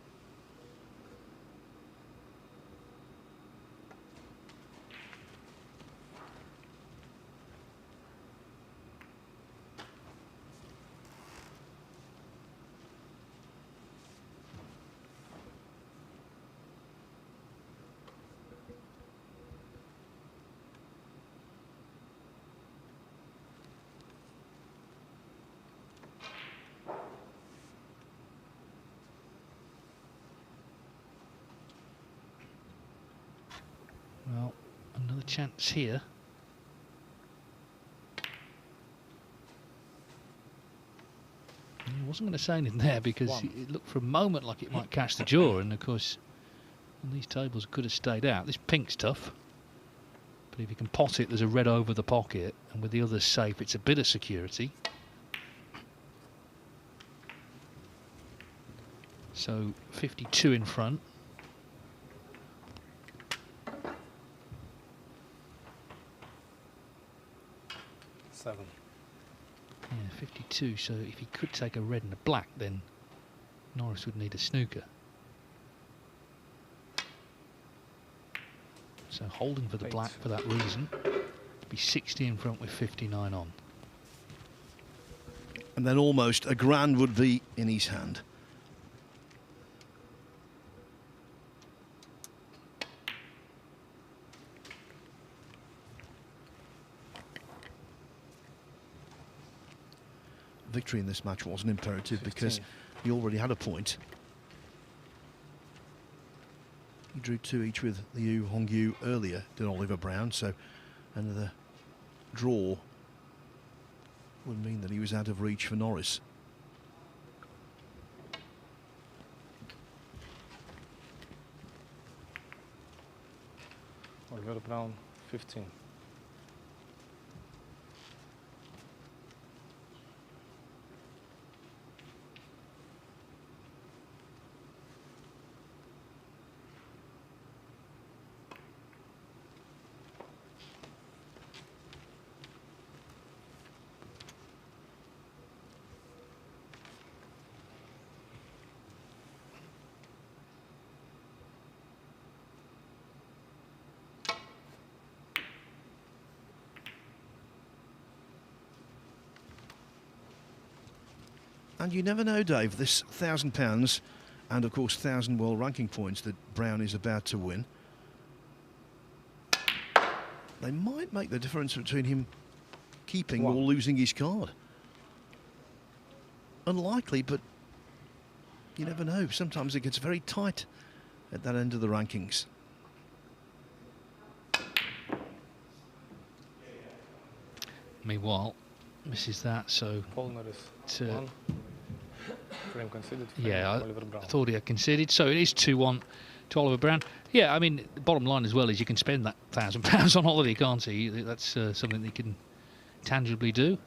Well, another chance here. I wasn't going to say anything there because it looked for a moment like it might catch the jaw, and of course on these tables could have stayed out. This pink's tough, but if you can pot it, there's a red over the pocket, and with the others safe, it's a bit of security. So 52 in front. Yeah, 52, so if he could take a red and a black, then Norris would need a snooker. So holding for the black for that reason. Be 60 in front with 59 on. And then almost a grand would be in his hand. Victory in this match wasn't imperative 15. because he already had a point. He drew 2 each with Liu Hongyu earlier than Oliver Brown, so another draw would mean that he was out of reach for Norris. Oliver Brown, 15. And you never know, Dave, this £1,000 and of course 1,000 world ranking points that Brown is about to win, they might make the difference between him keeping or losing his card. Unlikely, but you never know. Sometimes it gets very tight at that end of the rankings. Meanwhile, misses that, so Paul Norris, to 1. Frame conceded. yeah, Oliver Brown. I thought he had conceded, so it is 2-1 to Oliver Brown. Yeah, I mean, the bottom line as well is you can spend that £1,000 on holiday, can't you? That's something that you can tangibly do.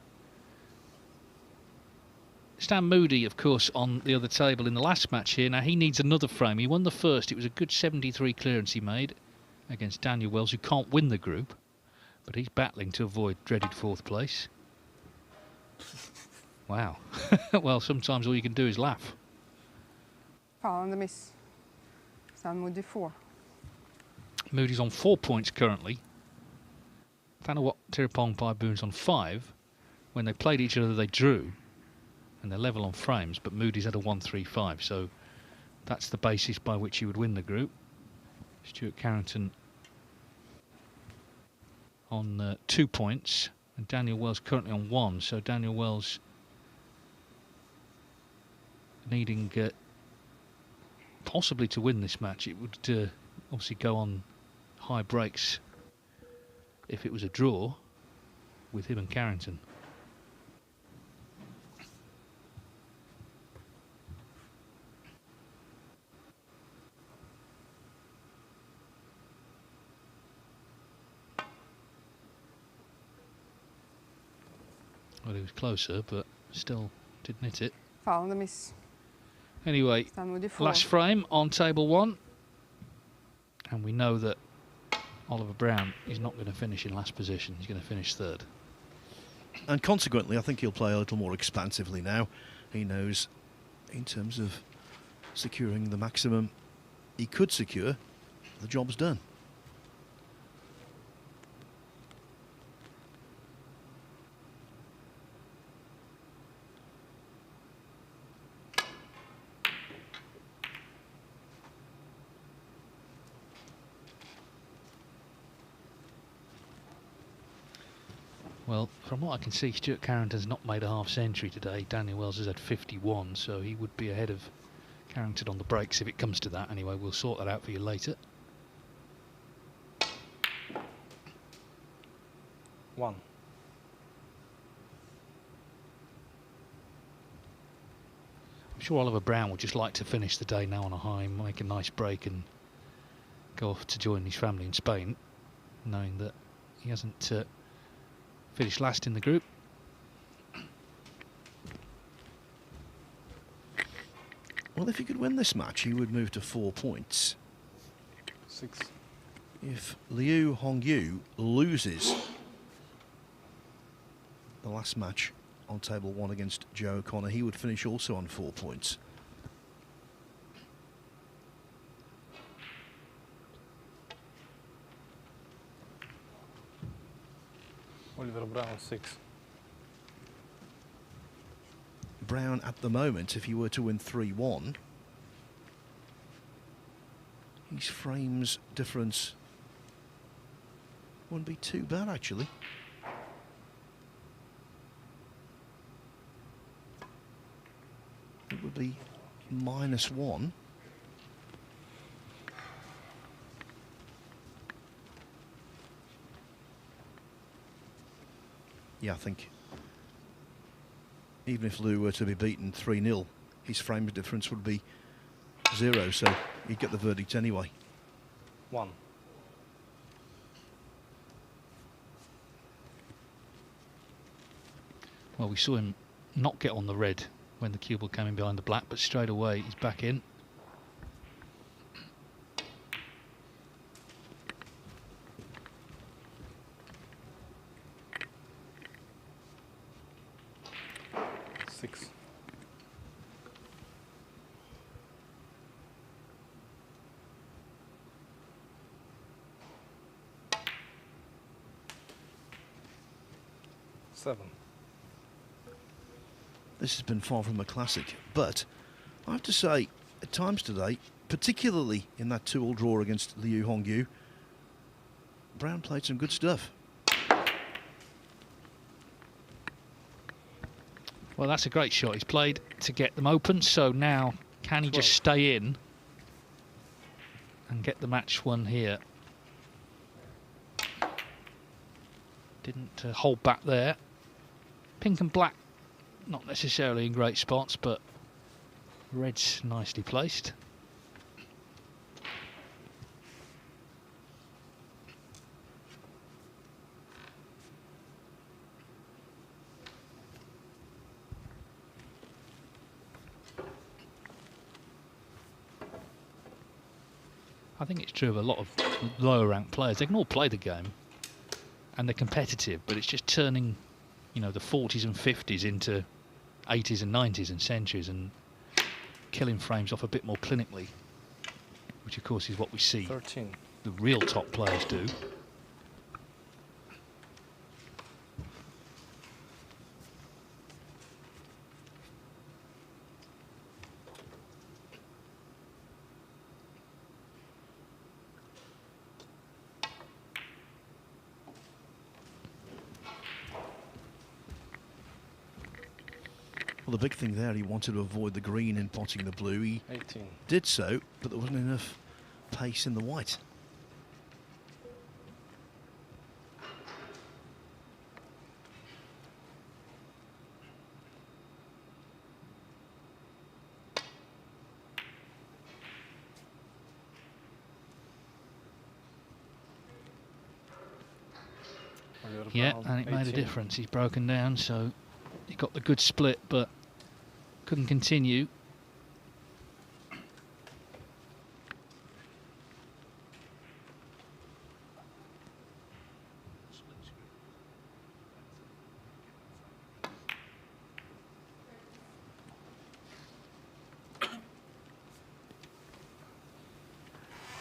Stan Moody, of course, on the other table in the last match here. Now, he needs another frame. He won the first. It was a good 73 clearance he made against Daniel Wells, who can't win the group. But he's battling to avoid dreaded 4th place. Wow. Well, sometimes all you can do is laugh. Foul on the miss. Stan Moody 4. Moody's on 4 points currently. Thanawat Tirapong Paiboon's on 5. When they played each other, they drew. And they're level on frames, but Moody's had a 1-3-5. So that's the basis by which he would win the group. Stuart Carrington on 2 points. And Daniel Wells currently on 1. So Daniel Wells needing possibly to win this match. It would obviously go on high breaks if it was a draw with him and Carrington. Well, he was closer, but still didn't hit it. Foul on the miss. Anyway, Stan Moody 4. last frame on table 1. And we know that Oliver Brown is not going to finish in last position. He's going to finish 3rd. And consequently, I think he'll play a little more expansively now. He knows, in terms of securing the maximum he could secure, the job's done. Well, from what I can see, Stuart Carrington's not made a half century today. Daniel Wells has had 51, so he would be ahead of Carrington on the breaks if it comes to that. Anyway, we'll sort that out for you later. 1. I'm sure Oliver Brown would just like to finish the day now on a high, make a nice break and go off to join his family in Spain, knowing that he hasn't finished last in the group. Well, if he could win this match, he would move to 4 points. 6. If Liu Hongyu loses the last match on table 1 against Joe O'Connor, he would finish also on 4 points. Oliver Brown 6. Brown at the moment, if he were to win 3-1, his frames difference wouldn't be too bad actually. It would be -1. Yeah, I think even if Lou were to be beaten 3-0, his frames difference would be 0, so you'd get the verdict anyway. 1. Well, we saw him not get on the red when the cue ball came in behind the black, but straight away he's back in. This has been far from a classic, but I have to say, at times today, particularly in that 2-all draw against Liu Hongyu, Brown played some good stuff. Well, that's a great shot. He's played to get them open, so now can he just stay in and get the match won here? Didn't hold back there. Pink and black, not necessarily in great spots, but red's nicely placed. I think it's true of a lot of lower ranked players. They can all play the game and they're competitive, but it's just turning, you know, the 40s and 50s into 80s and 90s and centuries and killing frames off a bit more clinically, which of course is what we see 13. the real top players do. Well, the big thing there, he wanted to avoid the green in potting the blue. He 18. did so, but there wasn't enough pace in the white. Yeah, and it made a difference. He's broken down, so he got the good split, but couldn't continue.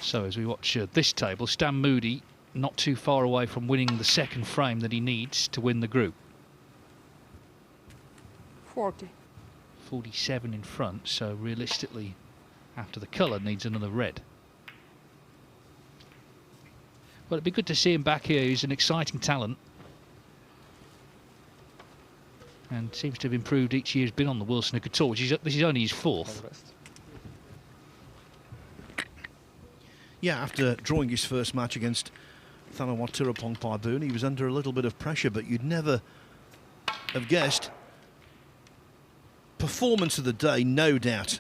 So as we watch this table, Stan Moody not too far away from winning the second frame that he needs to win the group. 40. 47 in front, so realistically, after the colour, needs another red. Well, it'd be good to see him back here. He's an exciting talent. And seems to have improved each year he's been on the World Snooker Tour, which is, this is only his fourth. Yeah, after drawing his first match against Thanawat Paiboon, he was under a little bit of pressure, but you'd never have guessed. Performance of the day, no doubt,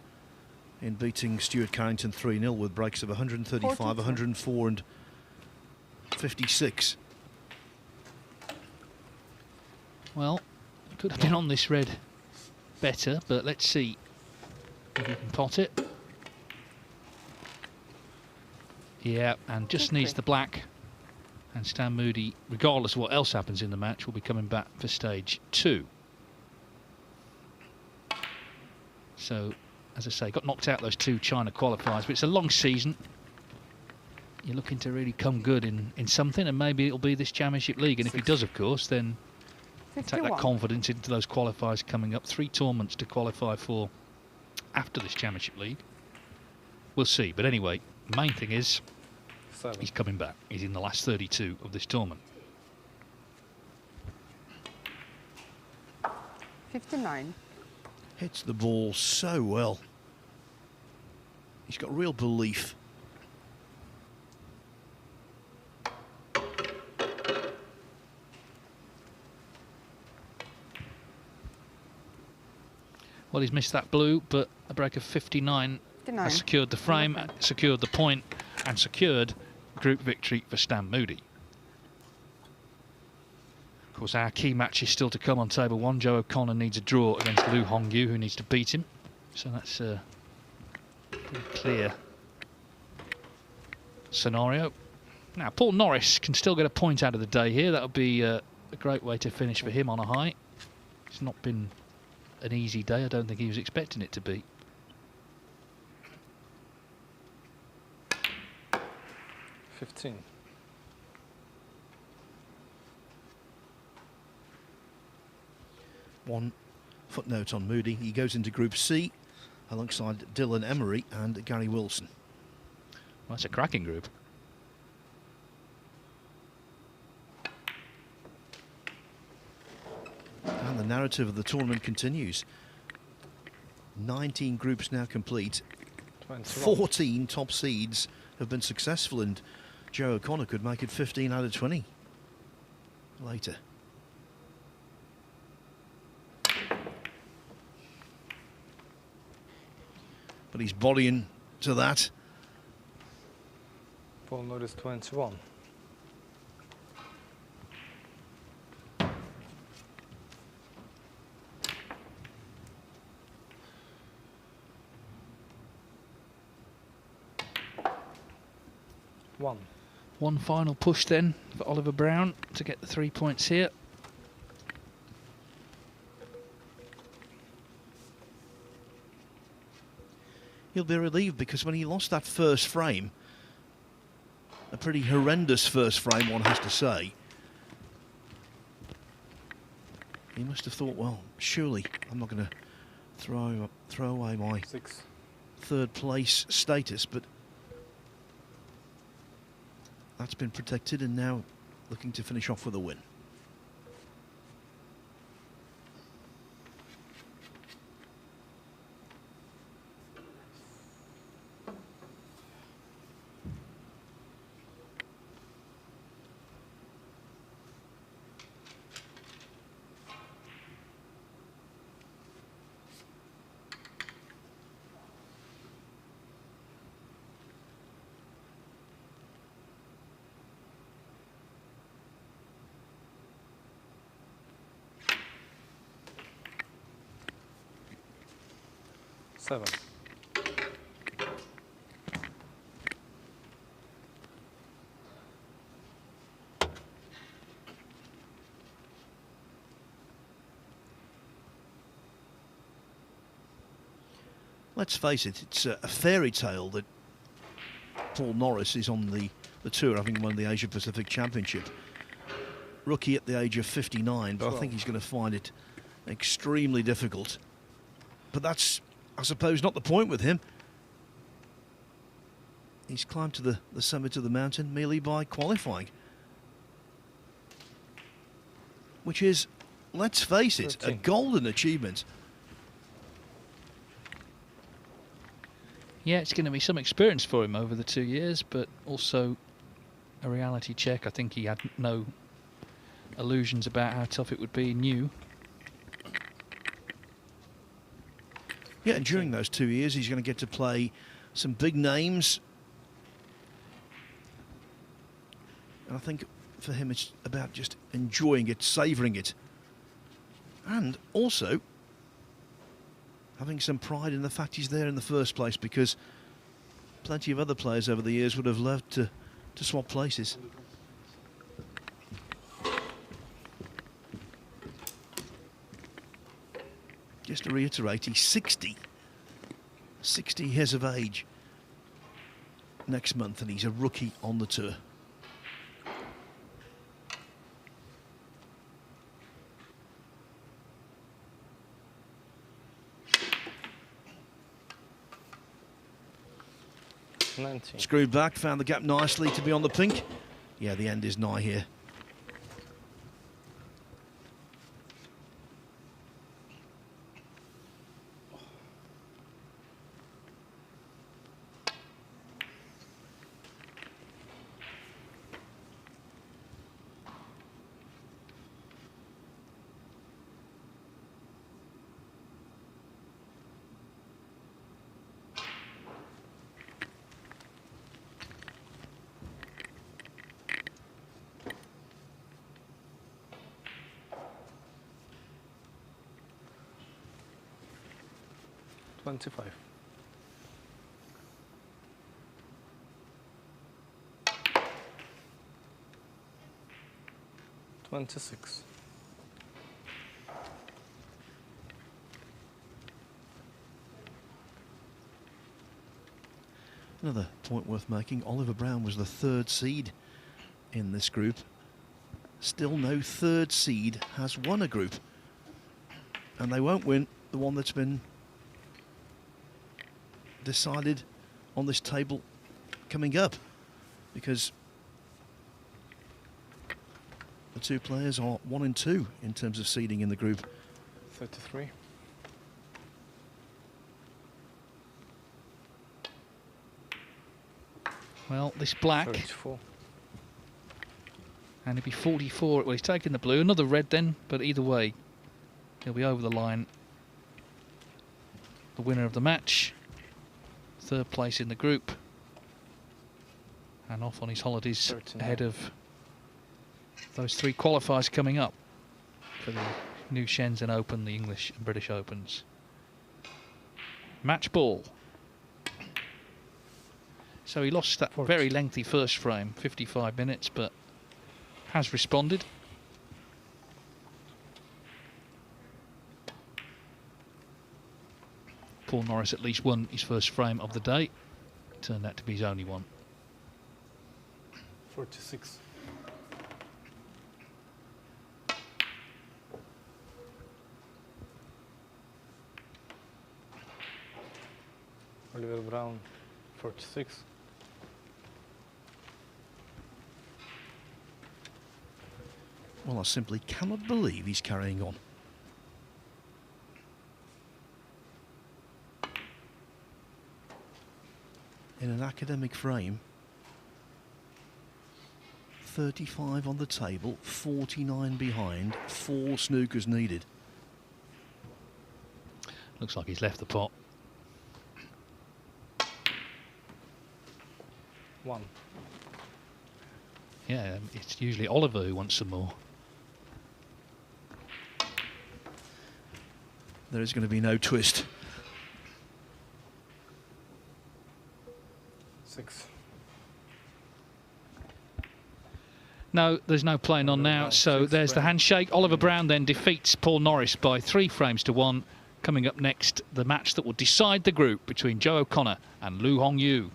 in beating Stuart Carrington 3-0 with breaks of 135, 104 and 56. Well, could have been on this red better, but let's see if we can pot it. Yeah, and just needs the black. And Stan Moody, regardless of what else happens in the match, will be coming back for stage 2. So, as I say, got knocked out those 2 China qualifiers, but it's a long season. You're looking to really come good in something, and maybe it'll be this Championship League. And if he does, of course, then 51. take that confidence into those qualifiers coming up. 3 tournaments to qualify for after this Championship League. We'll see. But anyway, the main thing is he's coming back. He's in the last 32 of this tournament. 59. Hits the ball so well. He's got real belief. Well, he's missed that blue, but a break of 59 has secured the frame, secured the point, and secured group victory for Stan Moody. Of course, our key match is still to come on table 1. Joe O'Connor needs a draw against Lu Hongyu, who needs to beat him. So that's a pretty clear scenario. Now, Paul Norris can still get a point out of the day here. That would be a great way to finish for him on a high. It's not been an easy day. I don't think he was expecting it to be. One footnote on Moody. He goes into Group C alongside Dylan Emery and Gary Wilson. Well, that's a cracking group. And the narrative of the tournament continues. 19 groups now complete. 14 top seeds have been successful, and Joe O'Connor could make it 15 out of 20 later. But he's bodying to that. Paul Norris 21. 1. One final push then for Oliver Brown to get the 3 points here. He'll be relieved because when he lost that first frame, a pretty horrendous first frame, one has to say, he must have thought, well, surely I'm not going to throw away my 6. third place status, but that's been protected and now looking to finish off with a win. Seven. Let's face it, it's a fairy tale that Paul Norris is on the tour, having won the Asia Pacific Championship. Rookie at the age of 59, but 12. I think he's going to find it extremely difficult. But that's, I suppose, not the point with him. He's climbed to the summit of the mountain merely by qualifying. Which is, let's face it, 13. a golden achievement. Yeah, it's going to be some experience for him over the 2 years, but also a reality check. I think he had no illusions about how tough it would be, knew. Yeah, and during those 2 years, he's going to get to play some big names. And I think for him, it's about just enjoying it, savouring it. And also having some pride in the fact he's there in the first place, because plenty of other players over the years would have loved to swap places. Just to reiterate, he's 60 years of age next month, and he's a rookie on the tour. Screwed back, found the gap nicely to be on the pink. Yeah, the end is nigh here. $25. $26. Another point worth making, Oliver Brown was the third seed in this group. Still no third seed has won a group. And they won't win the one that's been decided on this table coming up, because the two players are 1 and 2 in terms of seeding in the group. 33. Well, this black, 34. and he'll be 44. Well, he's taking the blue, another red then, but either way, he'll be over the line. The winner of the match, third place in the group, and off on his holidays 39. ahead of those 3 qualifiers coming up for the new Shenzhen Open, the English and British Opens. Match ball. So he lost that very lengthy first frame, 55 minutes, but has responded. Paul Norris at least won his first frame of the day. Turned out to be his only one. 46. Oliver Brown, 46. Well, I simply cannot believe he's carrying on. In an academic frame, 35 on the table, 49 behind, 4 snookers needed. Looks like he's left the pot. 1. Yeah, it's usually Oliver who wants some more. There is going to be no twist. 6. No, there's no playing on now, so there's the handshake. Oliver Brown then defeats Paul Norris by 3 frames to 1. Coming up next, the match that will decide the group between Joe O'Connor and Lu Hongyu.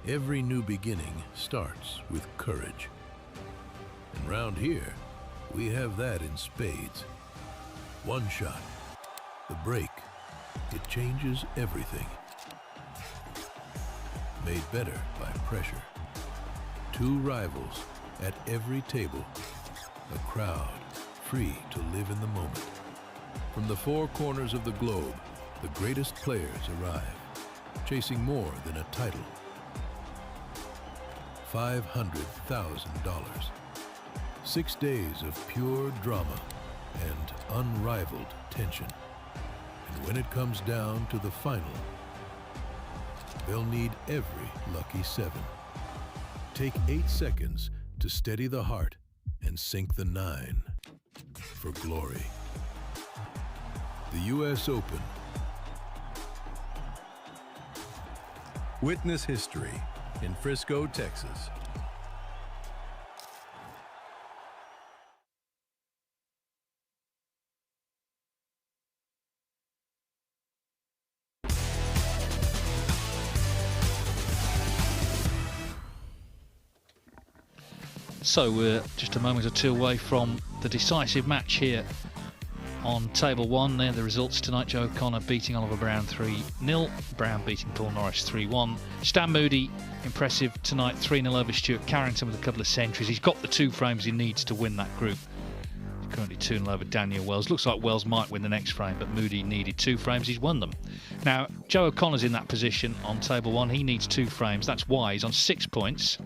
Every new beginning starts with courage. And round here, we have that in spades. One shot, the break, it changes everything. Made better by pressure. Two rivals at every table. A crowd free to live in the moment. From the four corners of the globe, the greatest players arrive, chasing more than a title. $500,000. 6 days of pure drama and unrivaled tension. And when it comes down to the final, they'll need every lucky 7. Take 8 seconds to steady the heart and sink the 9 for glory. The U.S. Open. Witness history in Frisco, Texas. So we're just a moment or two away from the decisive match here on table 1. There are the results tonight. Joe O'Connor beating Oliver Brown 3-0. Brown beating Paul Norris 3-1. Stan Moody, impressive tonight, 3-0 over Stuart Carrington with a couple of centuries. He's got the 2 frames he needs to win that group. He's currently 2-0 over Daniel Wells. Looks like Wells might win the next frame, but Moody needed 2 frames. He's won them. Now, Joe O'Connor's in that position on table 1. He needs 2 frames. That's why he's on 6 points.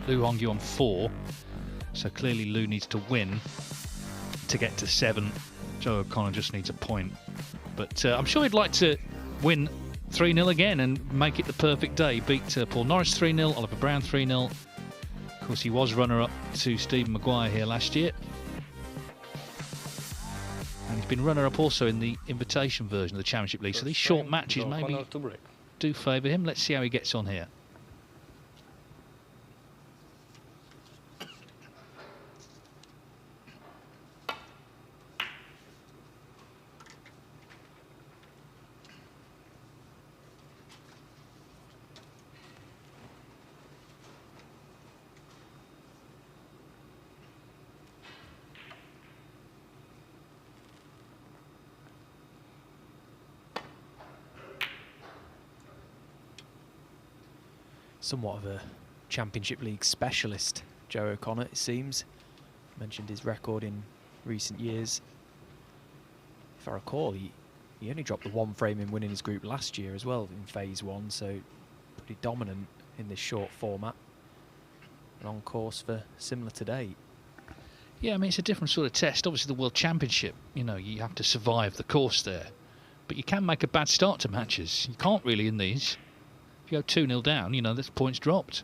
Lou Hongyu on 4. So clearly Lou needs to win to get to 7. Joe O'Connor just needs a point. But I'm sure he'd like to win 3-0 again and make it the perfect day. Beat Paul Norris 3-0, Oliver Brown 3-0. Of course, he was runner-up to Stephen Maguire here last year. And he's been runner-up also in the invitation version of the Championship League. So these short matches maybe do favour him. Let's see how he gets on here. Somewhat of a Championship League specialist, Joe O'Connor, it seems. Mentioned his record in recent years. If I recall, he only dropped the 1 frame in winning his group last year as well in phase 1, so pretty dominant in this short format. And on course for similar today. Yeah, I mean, it's a different sort of test. Obviously, the World Championship, you know, you have to survive the course there. But you can make a bad start to matches. You can't really in these. If you go 2-0 down, you know, this point's dropped.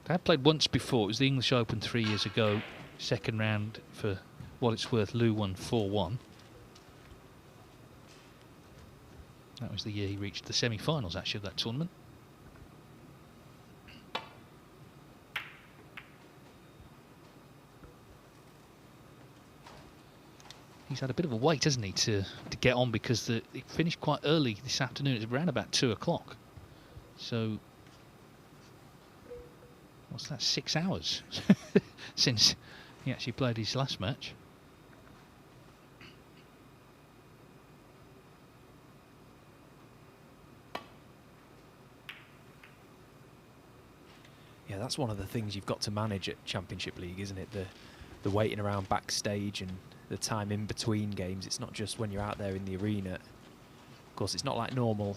They had played once before. It was the English Open 3 years ago. Second round, for what it's worth, Lou won 4-1. That was the year he reached the semi-finals, actually, of that tournament. He's had a bit of a wait, hasn't he, to get on, because it finished quite early this afternoon. It's around about 2 o'clock. So, what's that, 6 hours since he actually played his last match. Yeah, that's one of the things you've got to manage at Championship League, isn't it? The waiting around backstage and the time in between games. It's not just when you're out there in the arena. Of course, it's not like normal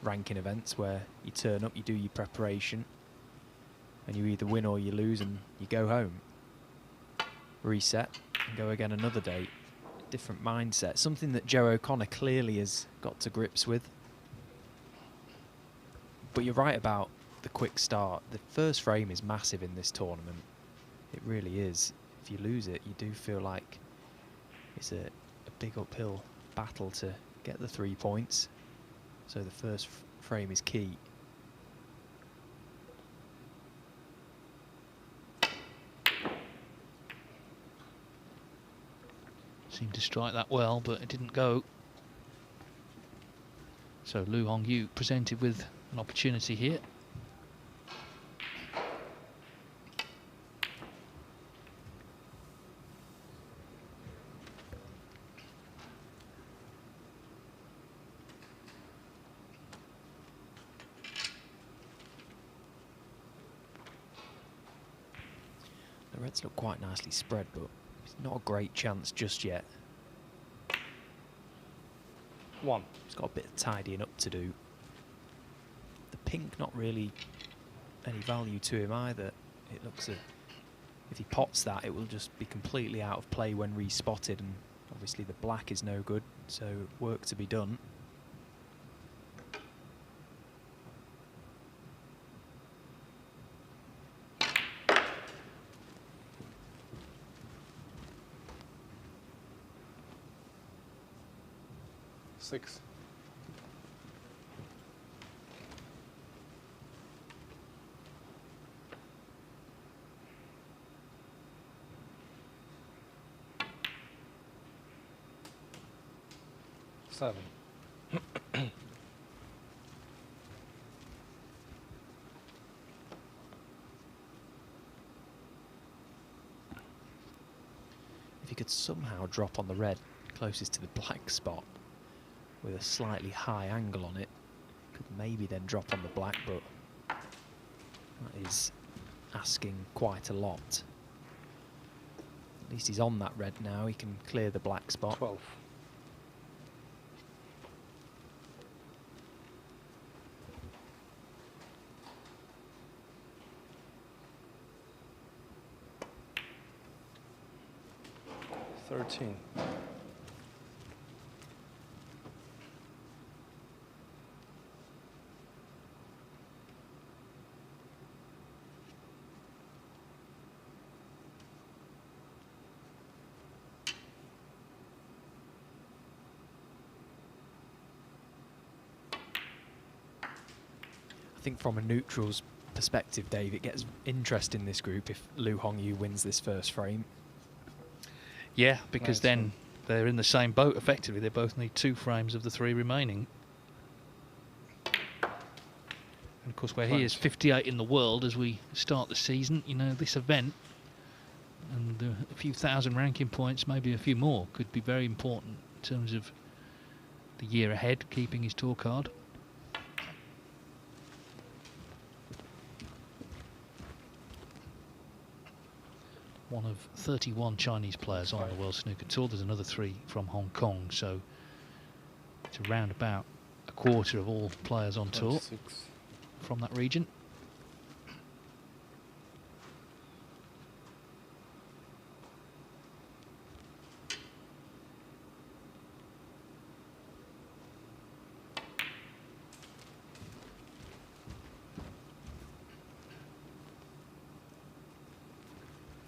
ranking events where you turn up, you do your preparation, and you either win or you lose and you go home. Reset and go again another day. Different mindset. Something that Joe O'Connor clearly has got to grips with. But you're right about the quick start. The first frame is massive in this tournament. It really is. If you lose it, you do feel like it's a big uphill battle to get the 3 points. So the first frame is key. Seemed to strike that well, but it didn't go. So Lou Hongyu presented with an opportunity here. The reds look quite nicely spread, but it's not a great chance just yet. 1. He's got a bit of tidying up to do. The pink not really any value to him either. It looks at if he pots that, it will just be completely out of play when respotted, and obviously the black is no good, so work to be done. Six. Seven. If he could somehow drop on the red closest to the black spot with a slightly high angle on it, could maybe then drop on the black, but that is asking quite a lot. At least he's on that red now, he can clear the black spot. 12. I think from a neutral's perspective, Dave, it gets interesting, this group, if Liu Hongyu wins this first frame. Yeah, because then they're in the same boat effectively. They both need 2 frames of the 3 remaining. And of course, where he is 58 in the world as we start the season, you know, this event and a few thousand ranking points, maybe a few more, could be very important in terms of the year ahead, keeping his tour card. One of 31 Chinese players on the World Snooker Tour. There's another 3 from Hong Kong, so it's around about a quarter of all players on tour from that region.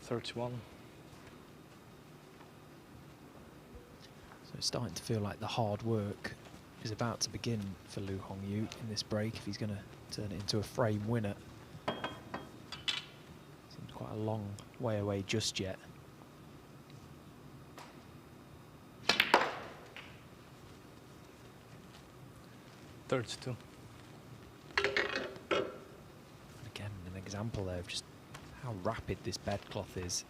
So it's starting to feel like the hard work is about to begin for Liu Hongyu in this break if he's going to turn it into a frame winner. Seems quite a long way away just yet. Two. Again, an example there of just how rapid this bedcloth is.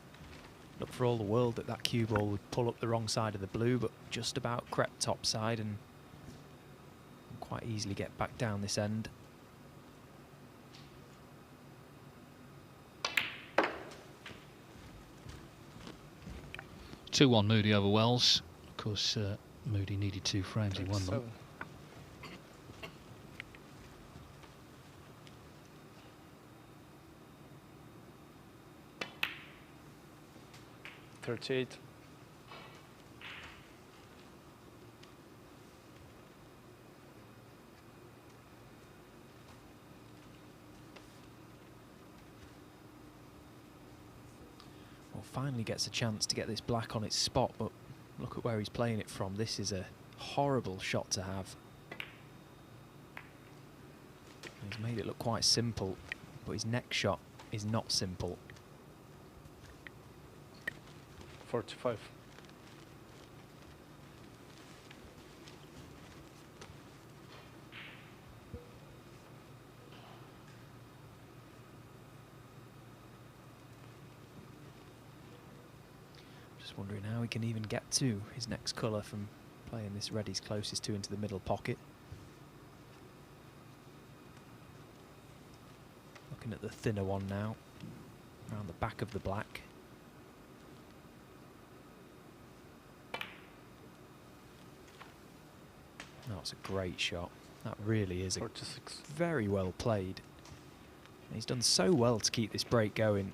Look for all the world that cue ball would pull up the wrong side of the blue, but just about crept topside and quite easily get back down this end. Two-1 Moody over Wells. Of course, Moody needed 2 frames. He won them. 38. Well, finally gets a chance to get this black on its spot, but look at where he's playing it from. This is a horrible shot to have. He's made it look quite simple, but his next shot is not simple. 45. Just wondering how he can even get to his next colour from playing this red he's closest to into the middle pocket. Looking at the thinner one now, around the back of the black. Oh, it's a great shot. That really is 46. very well played. He's done so well to keep this break going.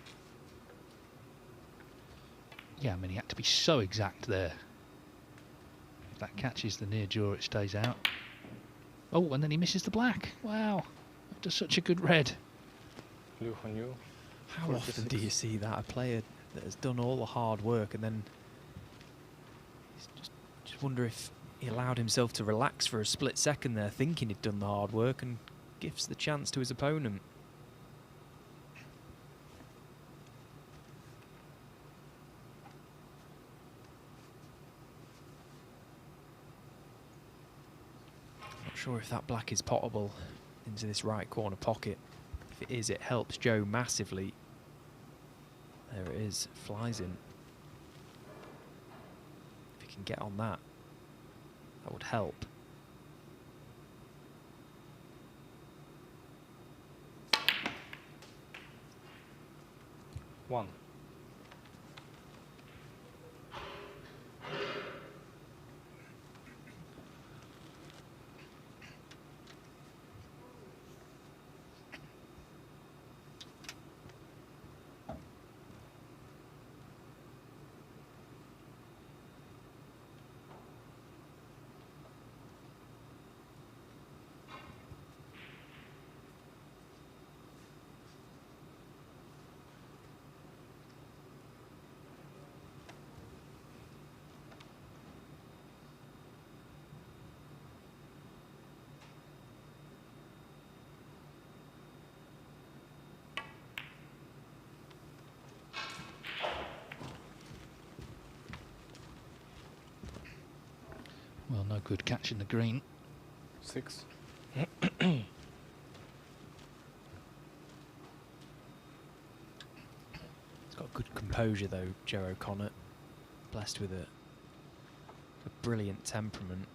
Yeah, I mean, he had to be so exact there. If that catches the near draw, it stays out. Oh, and then he misses the black. Wow, after such a good red. Liu Hongyu. How often do you see that? A player that has done all the hard work and then just wonder if he allowed himself to relax for a split second there, thinking he'd done the hard work, and gives the chance to his opponent. Not sure if that black is potable into this right corner pocket. If it is, it helps Joe massively. There it is, flies in. If he can get on that, that would help. One. Well, no good catching the green. 6. He's got good composure though, Joe O'Connor. Blessed with a brilliant temperament.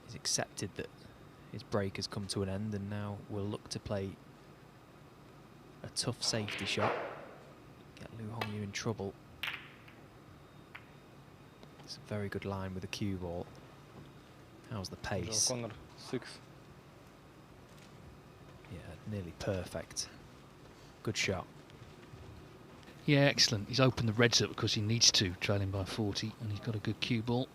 He's accepted that his break has come to an end and now will look to play a tough safety shot. Get Liu Hongyu in trouble. It's a very good line with the cue ball. How's the pace? Joe O'Connor, 6. Yeah, nearly perfect. Good shot. Yeah, excellent. He's opened the reds up because he needs to, trailing by 40, and he's got a good cue ball.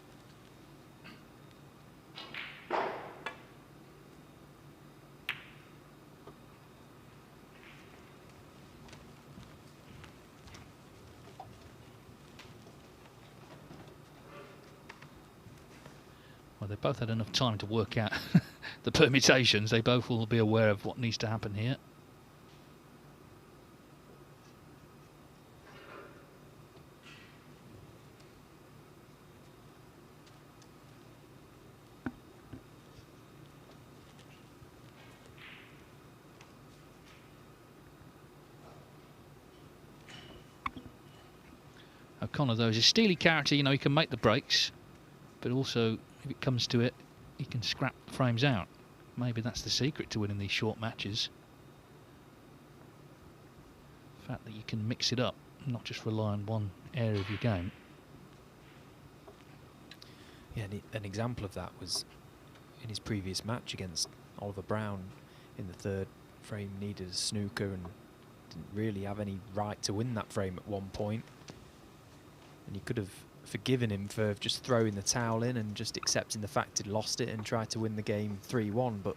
Well, they both had enough time to work out the permutations. They both will be aware of what needs to happen here. O'Connor, though, is a steely character. You know, he can make the breaks, but also, if it comes to it, he can scrap frames out. Maybe that's the secret to winning these short matches. The fact that you can mix it up, not just rely on one area of your game. Yeah, an example of that was in his previous match against Oliver Brown. In the third frame, needed a snooker and didn't really have any right to win that frame at one point. And you could have forgiven him for just throwing the towel in and just accepting the fact he'd lost it and tried to win the game 3-1. But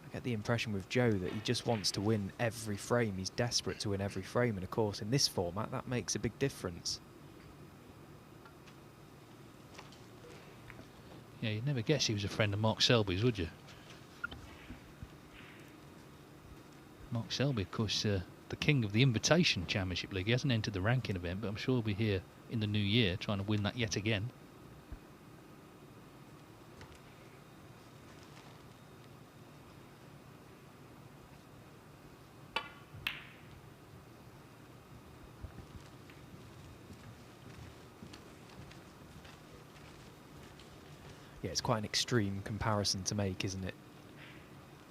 I get the impression with Joe that he just wants to win every frame. He's desperate to win every frame, and of course in this format that makes a big difference. Yeah, you'd never guess he was a friend of Mark Selby's, would you? Mark Selby, of course, the king of the Invitation Championship League. He hasn't entered the ranking event, but I'm sure he'll be here in the new year trying to win that yet again. Yeah, it's quite an extreme comparison to make, isn't it?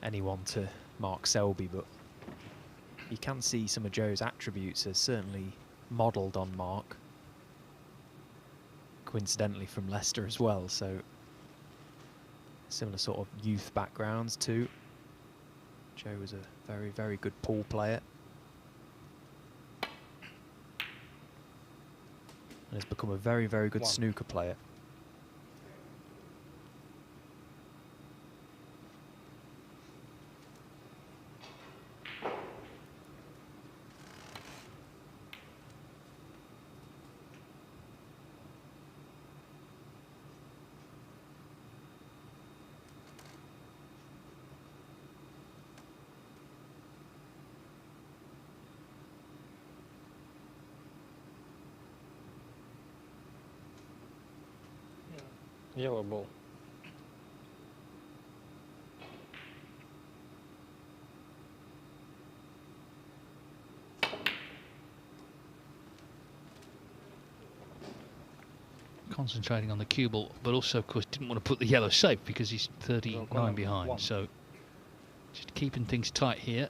Anyone to Mark Selby, but you can see some of Joe's attributes are certainly modelled on Mark. Coincidentally from Leicester as well, so similar sort of youth backgrounds too. Joe was a very, very good pool player. And has become a very, very good snooker player. Yellow ball. Concentrating on the cue ball, but also, of course, didn't want to put the yellow safe because he's 39 behind. So just keeping things tight here.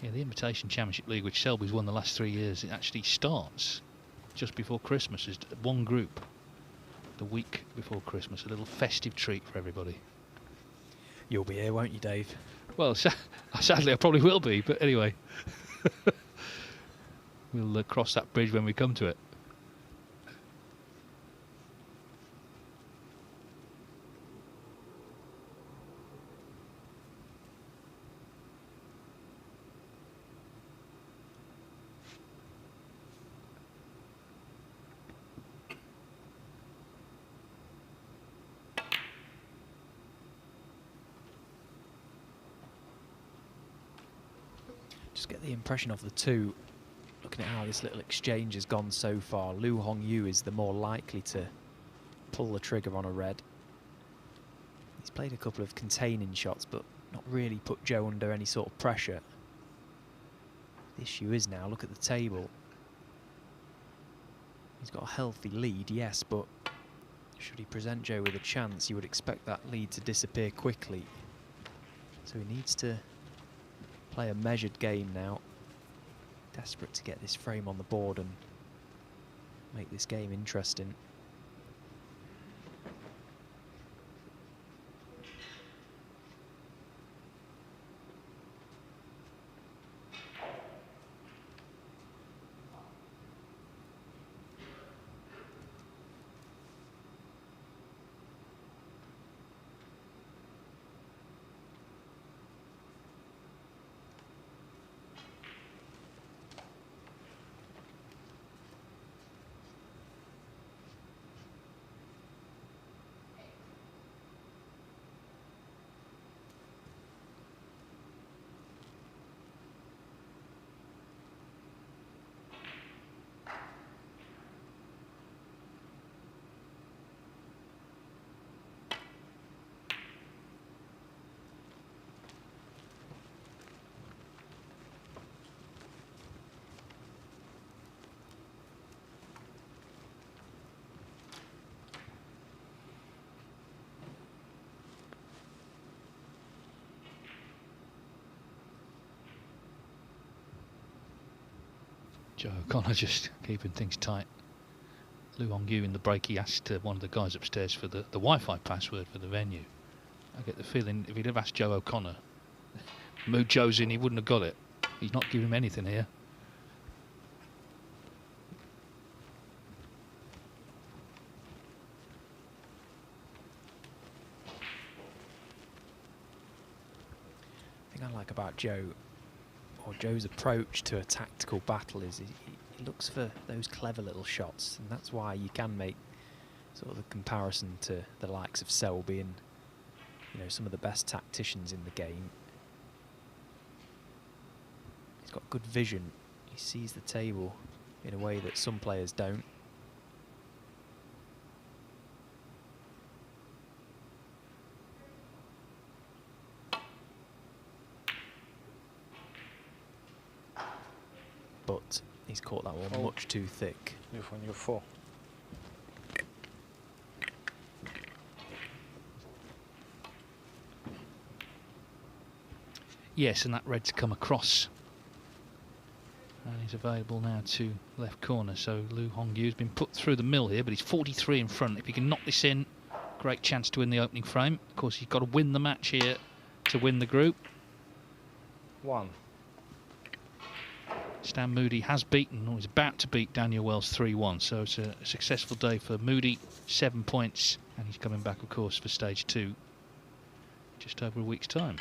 Yeah, the Invitation Championship League, which Selby's won the last 3 years, it actually starts just before Christmas. As one group, the week before Christmas, a little festive treat for everybody. You'll be here, won't you, Dave? Well, sadly, I probably will be, but anyway. We'll cross that bridge when we come to it. Just get the impression of the two, looking at how this little exchange has gone so far. Liu Hongyu is the more likely to pull the trigger on a red. He's played a couple of containing shots, but not really put Joe under any sort of pressure. The issue is now, look at the table. He's got a healthy lead, yes, but should he present Joe with a chance, you would expect that lead to disappear quickly. So he needs to play a measured game now. Desperate to get this frame on the board and make this game interesting. Joe O'Connor just keeping things tight. Liu Hongyu in the break, he asked one of the guys upstairs for the Wi-Fi password for the venue. I get the feeling if he'd have asked Joe O'Connor, mood Joe's in, he wouldn't have got it. He's not giving him anything here. The thing I like about Joe, or Joe's approach to a tactical battle, is he looks for those clever little shots, and that's why you can make sort of the comparison to the likes of Selby and, you know, some of the best tacticians in the game. He's got good vision. He sees the table in a way that some players don't. He's caught that one Oh. much too thick. Liu Hongyu 4. Yes, and that red's come across. And he's available now to left corner. So Liu Hongyu's been put through the mill here, but he's 43 in front. If he can knock this in, great chance to win the opening frame. Of course, he's got to win the match here to win the group. 1. Stan Moody has beaten, or he's about to beat, Daniel Wells 3-1. So it's a successful day for Moody. 7 points, and he's coming back, of course, for stage 2 just over a week's time.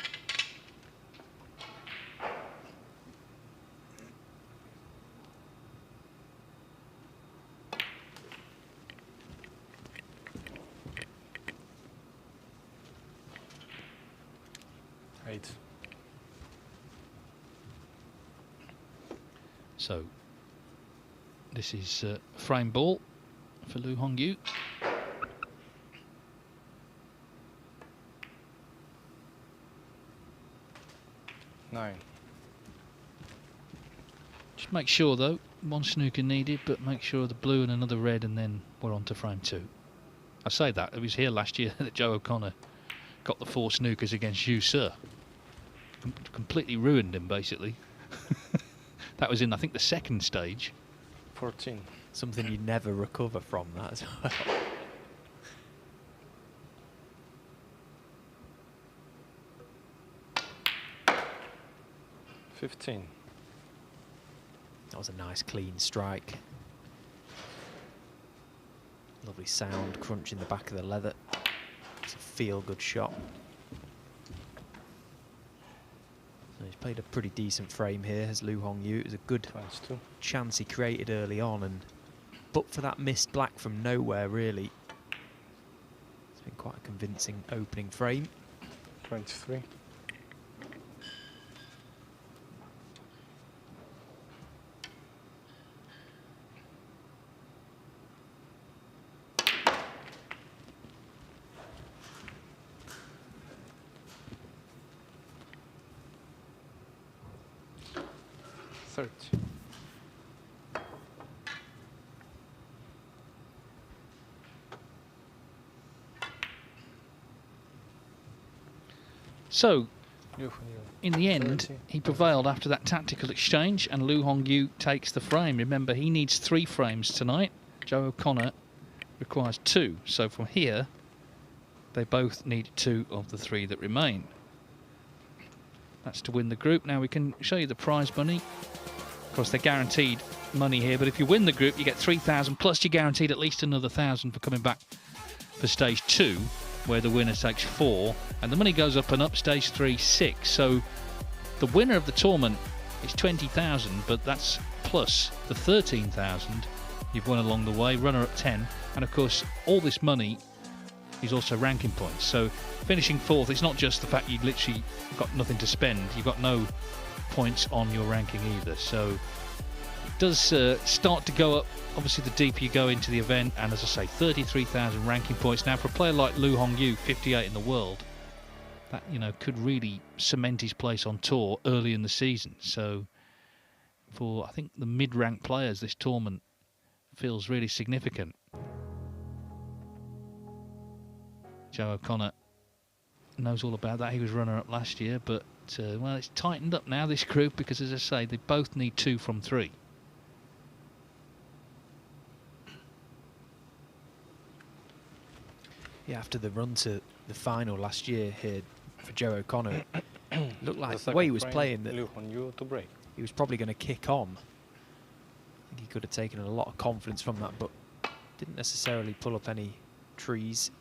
So this is frame ball for Liu Hongyu. Nine. Just make sure though, one snooker needed, but make sure the blue and another red, and then we're on to frame 2. I say that, it was here last year that Joe O'Connor got the 4 snookers against Yu Sir. Completely ruined him, basically. That was in, I think, the second stage. 14. Something you never recover from, that as well. 15. That was a nice clean strike. Lovely sound, crunch in the back of the leather. It's a feel-good shot. So he's played a pretty decent frame here, has Liu Hongyu. It was a good 22. chance he created early on, and but for that missed black from nowhere, really. It's been quite a convincing opening frame. 23. So, in the end, he prevailed after that tactical exchange, and Liu Hongyu takes the frame. Remember, he needs 3 frames tonight. Joe O'Connor requires 2. So from here, they both need 2 of the 3 that remain. That's to win the group. Now we can show you the prize money. Of course, they're guaranteed money here, but if you win the group, you get 3,000, plus you're guaranteed at least another 1,000 for coming back for stage 2. Where the winner takes 4, and the money goes up and up. Stage 3, 6. So the winner of the tournament is 20,000, but that's plus the 13,000 you've won along the way. Runner up 10, and of course all this money is also ranking points. So finishing 4th, it's not just the fact you've literally got nothing to spend. You've got no points on your ranking either. So it does start to go up. Obviously, the deeper you go into the event, and as I say, 33,000 ranking points. Now, for a player like Liu Hongyu, 58 in the world, that, you know, could really cement his place on tour early in the season. So, for, I think, the mid-ranked players, this tournament feels really significant. Joe O'Connor knows all about that. He was runner-up last year, but, well, it's tightened up now, this group, because, as I say, they both need 2 from 3. Yeah, after the run to the final last year here for Joe O'Connor, looked like the way he was playing that Liu Hongyu to break. he was probably going to kick on. I think he could have taken a lot of confidence from that, but didn't necessarily pull up any trees.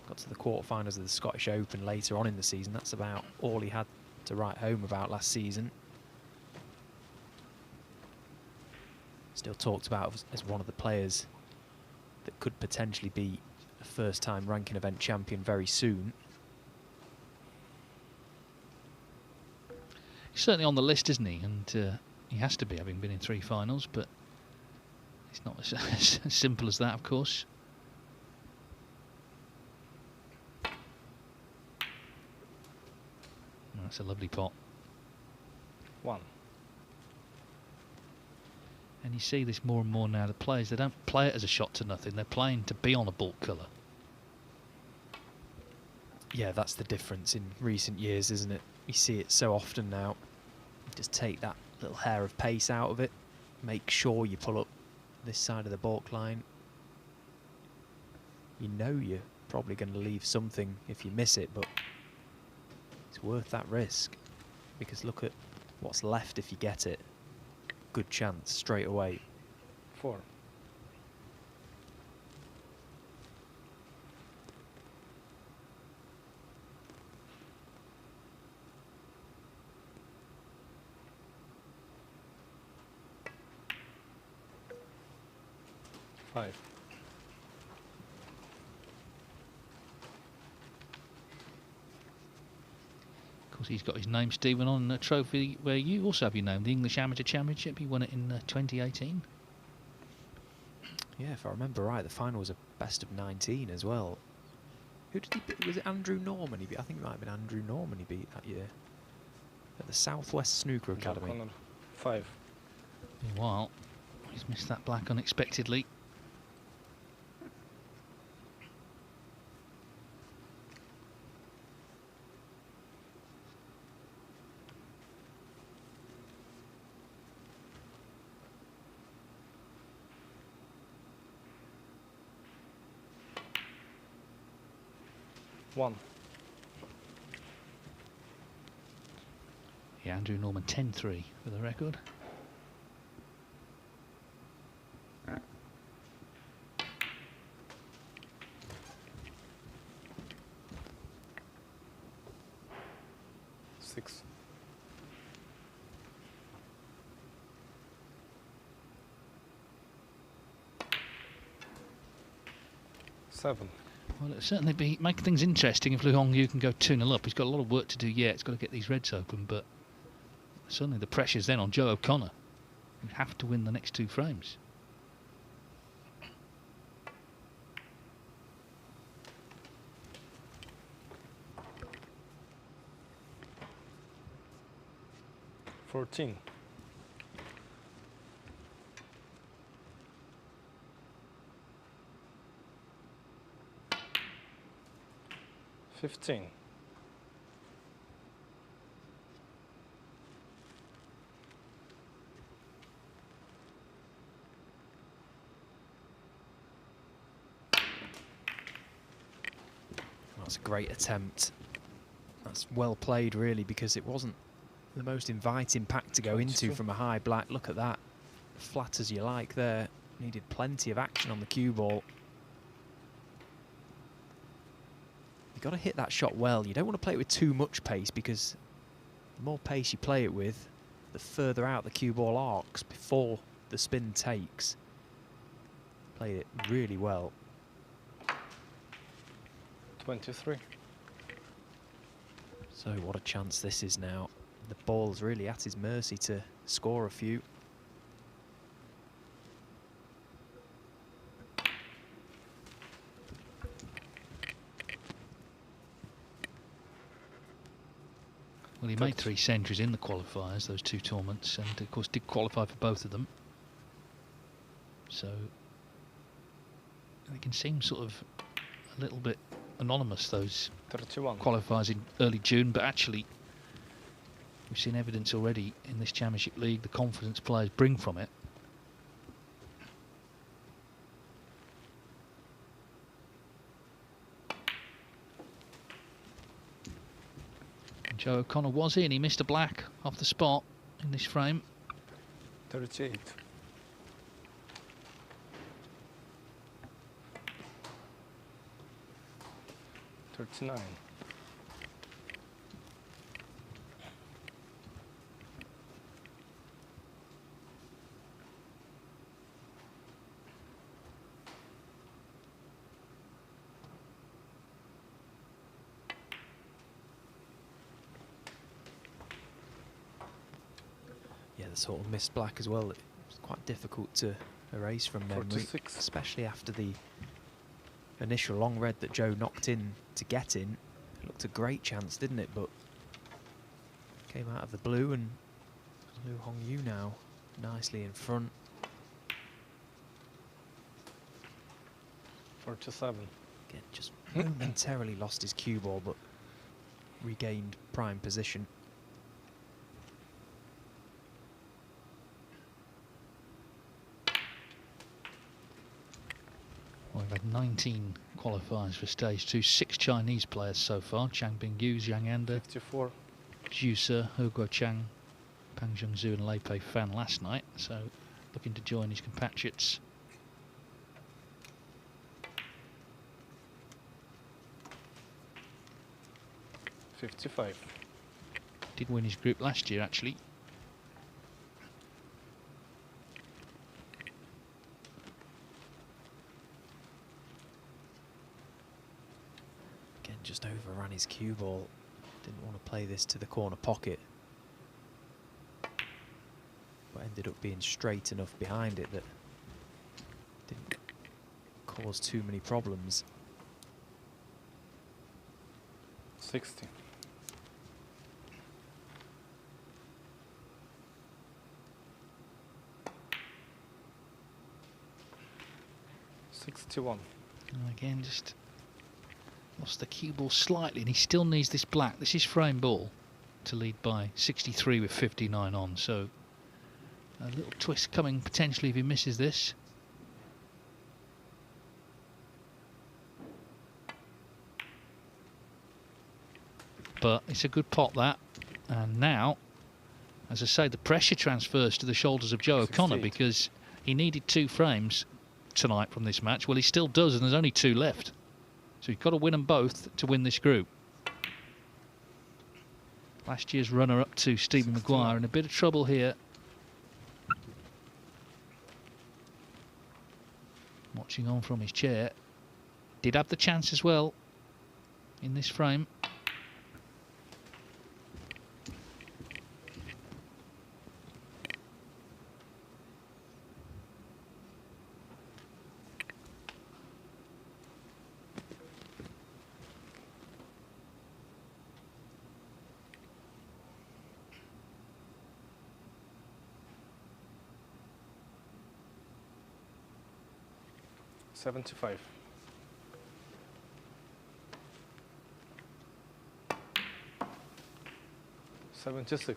Got to the quarterfinals of the Scottish Open later on in the season. That's about all he had to write home about last season. Still talked about as one of the players that could potentially be a first-time ranking event champion very soon. He's certainly on the list, isn't he? And he has to be, having been in 3 finals, but it's not as simple as that, of course. That's a lovely pot. 1. And you see this more and more now. The players, they don't play it as a shot to nothing. They're playing to be on a bulk colour. Yeah, that's the difference in recent years, isn't it? You see it so often now. Just take that little hair of pace out of it. Make sure you pull up this side of the balk line. You know you're probably going to leave something if you miss it, but it's worth that risk. Because look at what's left if you get it. Good chance straight away. 4. Five. Of course, he's got his name, Stephen, on a trophy where you also have your name, the English Amateur Championship. He won it in 2018. Yeah, if I remember right, the final was a best of 19 as well. Who did he beat? Was it Andrew Norman he beat? I think it might have been Andrew Norman he beat that year. At the Southwest Snooker Academy. 5. Meanwhile, he's missed that black unexpectedly. One. Yeah, Andrew Norman 10-3 for the record. Six. Seven. Well, it'll certainly make things interesting if Lu Hongyu can go 2-0 up. He's got a lot of work to do yet. He's got to get these reds open, but certainly the pressure's then on Joe O'Connor. You have to win the next 2 frames. $14. 15. 'That's a great attempt. That's well played, really, because it wasn't the most inviting pack to go 22. into from a high black. Look at that. Flat as you like there. Needed plenty of action on the cue ball. You've got to hit that shot well. You don't want to play it with too much pace, because the more pace you play it with, the further out the cue ball arcs before the spin takes. Played it really well. 23. So what a chance this is now. The ball's really at his mercy to score a few. Well, he made 3 centuries in the qualifiers, those 2 tournaments, and of course did qualify for both of them. So they can seem sort of a little bit anonymous, those 31. qualifiers in early June, but actually we've seen evidence already in this Championship League, the confidence players bring from it. Joe O'Connor was in. He missed a black off the spot in this frame. 38. 39. Yeah, the sort of missed black as well. It's quite difficult to erase from memory, 46. especially after the initial long red that Joe knocked in to get in. It looked a great chance, didn't it? But came out of the blue, and Lu Hongyu now nicely in front. 47. Again, just momentarily lost his cue ball, but regained prime position. Well, we've had 19 qualifiers for stage 2, 6 Chinese players so far. Chang Bingyu, Zhang Anda, 54. Zhu Se, He Guochang, Pang Zhengzhu and Lei Pei Fan last night, so looking to join his compatriots. $55. Did win his group last year, actually. Again, just overran his cue ball. Didn't want to play this to the corner pocket, but ended up being straight enough behind it that didn't cause too many problems. 60. $61. Again, just lost the cue ball slightly, and he still needs this black. This is frame ball to lead by 63 with 59 on. So a little twist coming potentially if he misses this. But it's a good pot, that. And now, as I say, the pressure transfers to the shoulders of Joe O'Connor, because he needed 2 frames tonight from this match. Well, he still does, and there's only 2 left. So you've got to win them both to win this group. Last year's runner-up to Stephen Maguire in a bit of trouble here. Watching on from his chair. Did have the chance as well in this frame. $75. $76.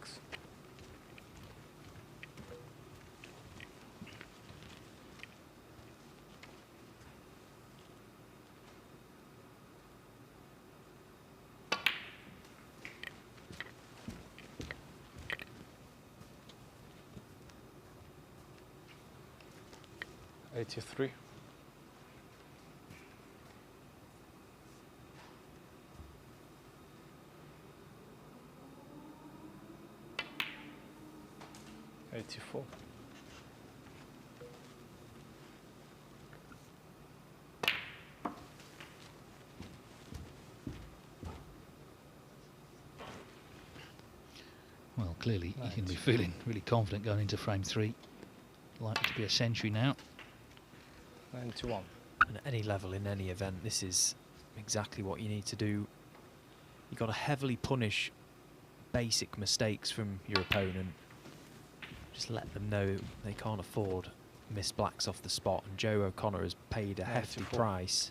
$83. $84. Well, clearly you can be feeling really confident going into frame 3. Likely to be a century now. 91. And at any level in any event, this is exactly what you need to do. You've got to heavily punish basic mistakes from your opponent. Just let them know they can't afford missed blacks off the spot, and Joe O'Connor has paid a hefty price.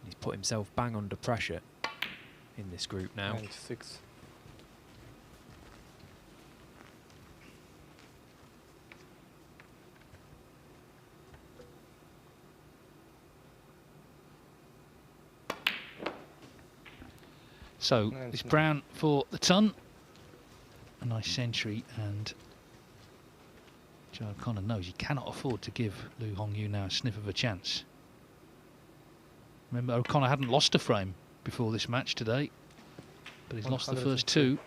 He's put himself bang under pressure in this group now. 96. So it's Brown for the ton. A nice century, and Joe O'Connor knows he cannot afford to give Liu Hongyu now a sniff of a chance. Remember, O'Connor hadn't lost a frame before this match today, but he's lost the first 2.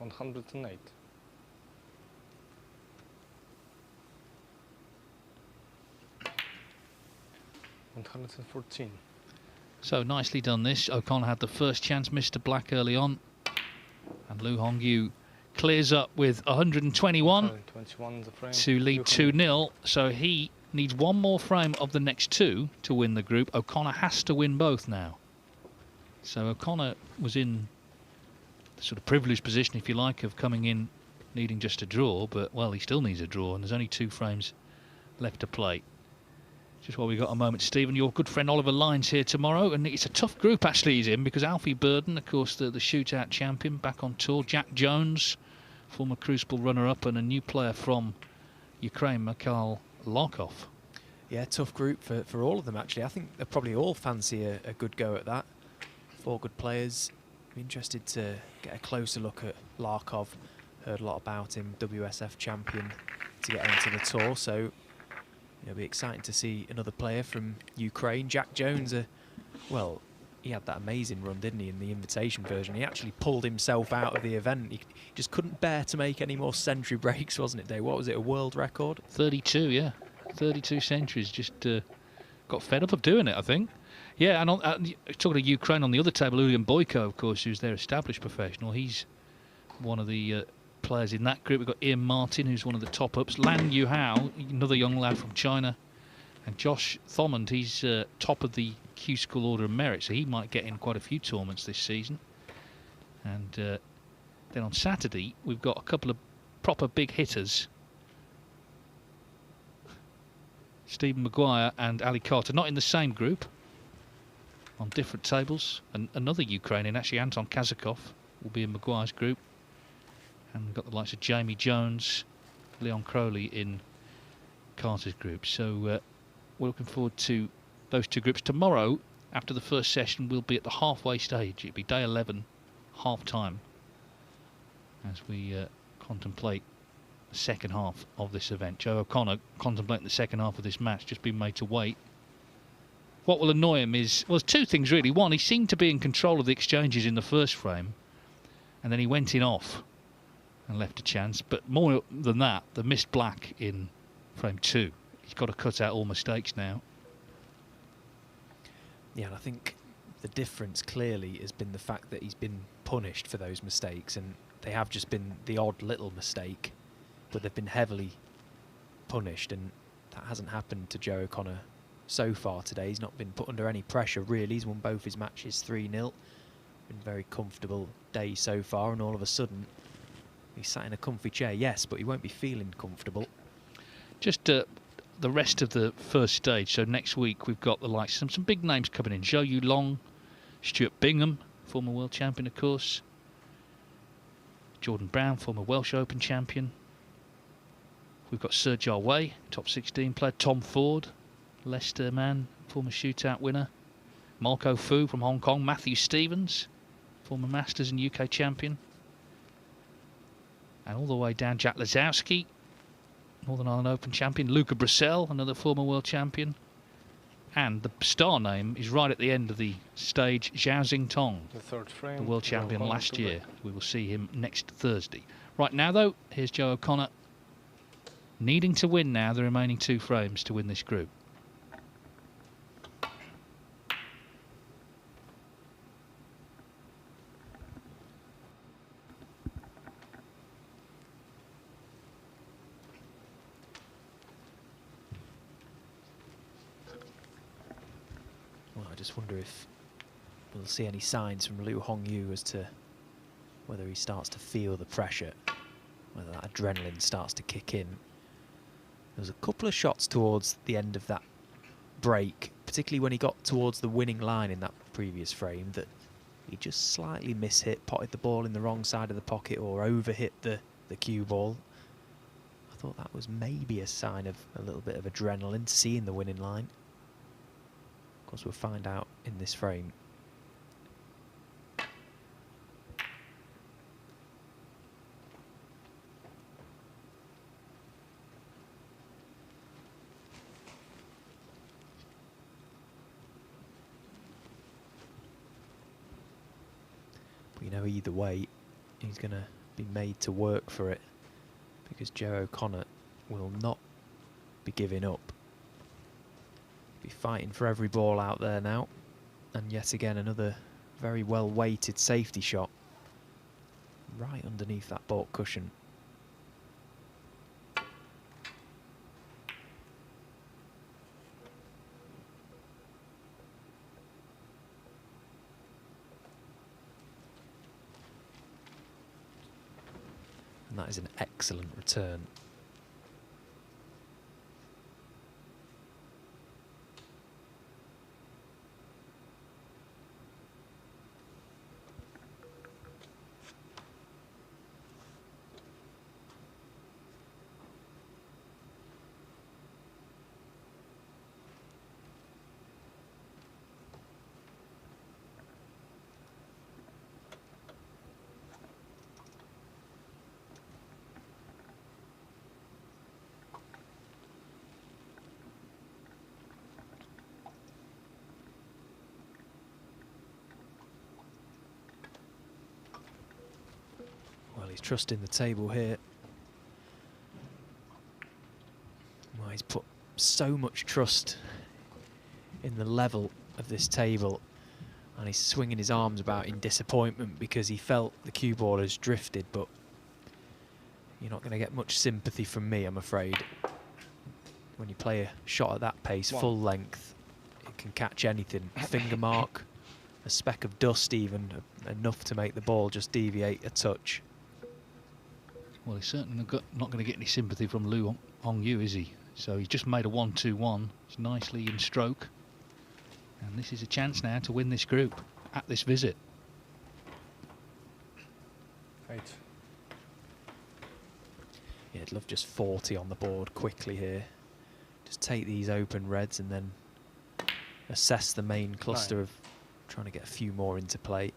$108. $114. So nicely done this. O'Connor had the first chance, missed a black early on, and Liu Hongyu clears up with 121 to lead 2-0. So he needs 1 more frame of the next 2 to win the group. O'Connor has to win both now. So O'Connor was in sort of privileged position, if you like, of coming in needing just a draw, but, well, he still needs a draw, and there's only 2 frames left to play. Just while we got a moment, Stephen, your good friend Oliver Lyons here tomorrow, and it's a tough group actually he's in, because Alfie Burden, of course, the shootout champion, back on tour, Jack Jones, former Crucible runner-up, and a new player from Ukraine, Mikhail Larkov. Yeah, tough group for all of them, actually. I think they probably all fancy a good go at that. 4 good players. Be interested to get a closer look at Larkov. Heard a lot about him, WSF champion to get onto the tour, so it'll be exciting to see another player from Ukraine. Jack Jones, well, he had that amazing run, didn't he, in the invitation version. He actually pulled himself out of the event. He just couldn't bear to make any more century breaks, wasn't it, Dave? What was it, a world record? 32, yeah. 32 centuries. Just got fed up of doing it, I think. Yeah, and talking to Ukraine, on the other table, Ulian Boyko, of course, who's their established professional. He's one of the players in that group. We've got Ian Martin, who's one of the top-ups. Lan Yuhao, another young lad from China. And Josh Thomond, he's top of the Q School Order of Merit, so he might get in quite a few tournaments this season. And then on Saturday, we've got a couple of proper big hitters. Stephen Maguire and Ali Carter, not in the same group, on different tables. And another Ukrainian, actually, Anton Kazakov, will be in Maguire's group. And we've got the likes of Jamie Jones, Leon Crowley in Carter's group. So we're looking forward to those 2 groups. Tomorrow, after the first session, we'll be at the halfway stage. It'll be day 11, half-time, as we contemplate the second half of this event. Joe O'Connor contemplating the second half of this match, just been made to wait. What will annoy him is, well, there's 2 things really. One, he seemed to be in control of the exchanges in the first frame, and then he went in off and left a chance. But more than that, the missed black in frame 2. He's got to cut out all mistakes now. Yeah, and I think the difference clearly has been the fact that he's been punished for those mistakes, and they have just been the odd little mistake, but they've been heavily punished, and that hasn't happened to Joe O'Connor so far today. He's not been put under any pressure, really. He's won both his matches 3-0. Been a very comfortable day so far, and all of a sudden he's sat in a comfy chair, yes, but he won't be feeling comfortable. Just the rest of the first stage. So next week we've got the likes of some big names coming in. Zhou Yulong, Stuart Bingham, former world champion, of course. Jordan Brown, former Welsh Open champion. We've got Sir Jarway, top 16 player. Tom Ford, Leicester man, former shootout winner. Marco Fu from Hong Kong. Matthew Stevens, former Masters and UK champion. And all the way down, Jack Lazowski, Northern Ireland Open champion. Luca Brissell, another former world champion. And the star name is right at the end of the stage, Zhao Xingtong, The 3rd frame. the world champion last year. We will see him next Thursday. Right now, though, here's Joe O'Connor, needing to win now the remaining 2 frames to win this group. I just wonder if we'll see any signs from Liu Hongyu as to whether he starts to feel the pressure, whether that adrenaline starts to kick in. There was a couple of shots towards the end of that break, particularly when he got towards the winning line in that previous frame, that he just slightly mishit, potted the ball in the wrong side of the pocket or overhit the cue ball. I thought that was maybe a sign of a little bit of adrenaline, seeing the winning line. Of course, we'll find out in this frame. But you know, either way, he's going to be made to work for it, because Joe O'Connor will not be giving up. Be fighting for every ball out there now, and yet again another very well weighted safety shot right underneath that baulk cushion. And that is an excellent return. Well, he's trusting the table here. Well, he's put so much trust in the level of this table, and he's swinging his arms about in disappointment because he felt the cue ball has drifted, but you're not going to get much sympathy from me, I'm afraid. When you play a shot at that pace, full length, it can catch anything. A finger mark, a speck of dust even, enough to make the ball just deviate a touch. Well, he's certainly not going to get any sympathy from Liu Hongyu, is he? So he's just made a 1-2-1. It's nicely in stroke. And this is a chance now to win this group at this visit. 8. Yeah, I'd love just 40 on the board quickly here. Just take these open reds and then assess the main cluster 9. of trying to get a few more into play.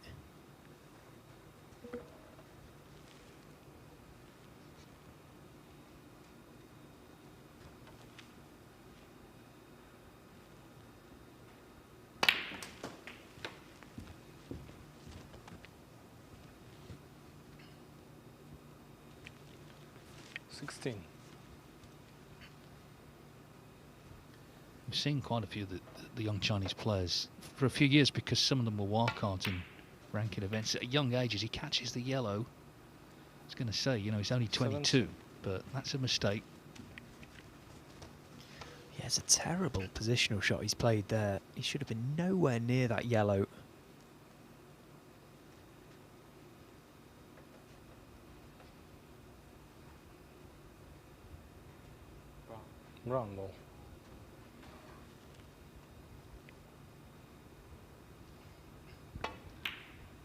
We've seen quite a few of the young Chinese players for a few years because some of them were wildcards in ranking events. At young ages, he catches the yellow. I was going to say, you know, he's only 22, but that's a mistake. Yeah, it's a terrible positional shot he's played there. He should have been nowhere near that yellow. Brown ball.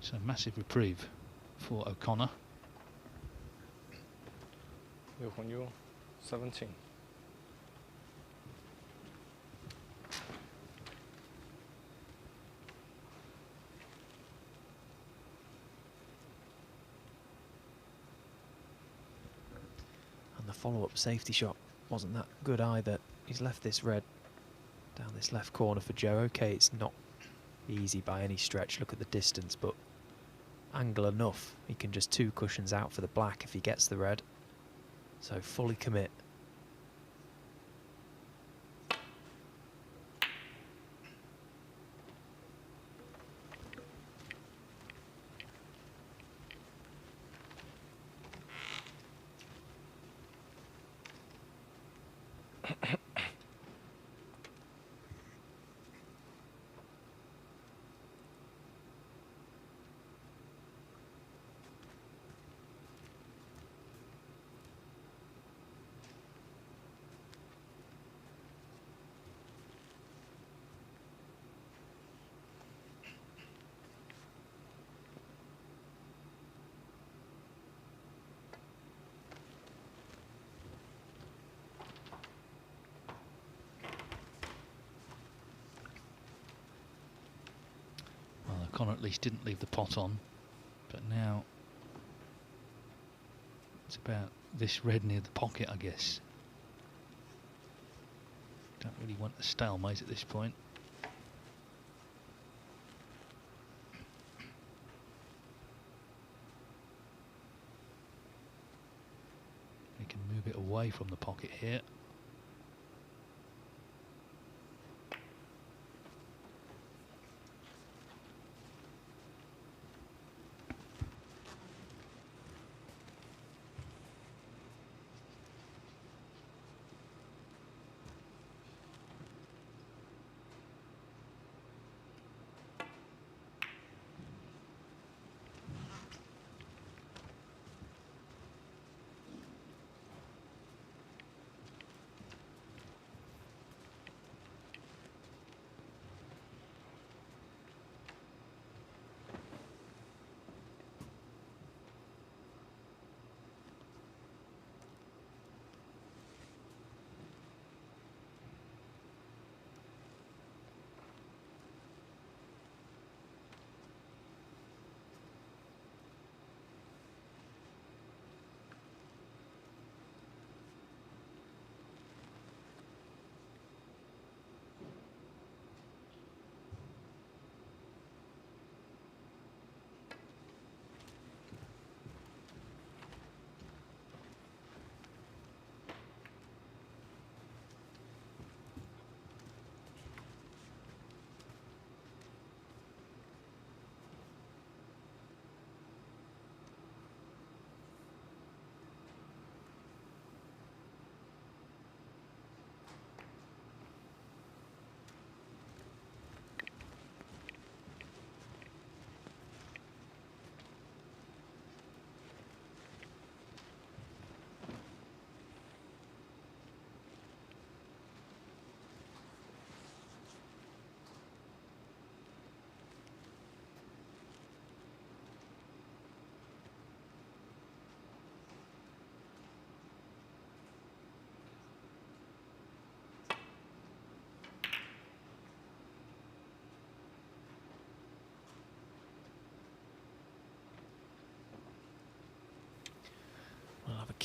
So massive reprieve for O'Connor. Liu Hongyu, 17. And the follow-up safety shot wasn't that good either. He's left this red down this left corner for Joe. Okay, it's not easy by any stretch. Look at the distance, but angle enough. He can just 2 cushions out for the black if he gets the red. So fully commit. O'Connor at least didn't leave the pot on, but now it's about this red near the pocket, I guess. Don't really want a stalemate at this point. We can move it away from the pocket here.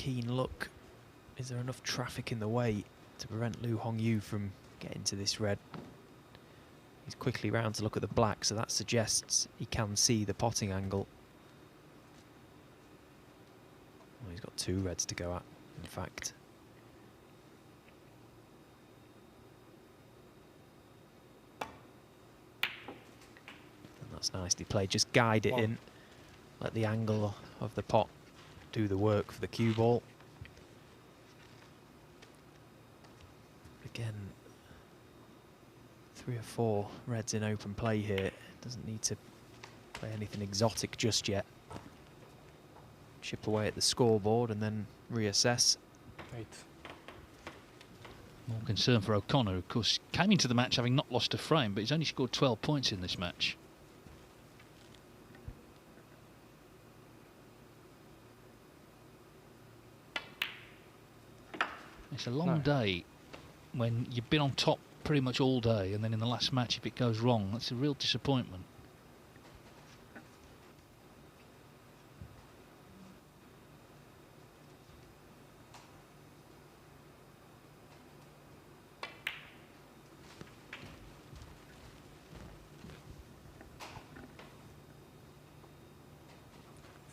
keen look. Is there enough traffic in the way to prevent Lu Hongyu from getting to this red? He's quickly round to look at the black, so that suggests he can see the potting angle. Well, he's got 2 reds to go at, in fact. And that's nicely played. Just guide it in. Let the angle of the pot do the work for the cue ball. Again, 3 or 4 reds in open play here. Doesn't need to play anything exotic just yet. Chip away at the scoreboard and then reassess. 8. More concern for O'Connor, of course, came into the match having not lost a frame, but he's only scored 12 points in this match. It's a long day when you've been on top pretty much all day, and then in the last match, if it goes wrong, that's a real disappointment.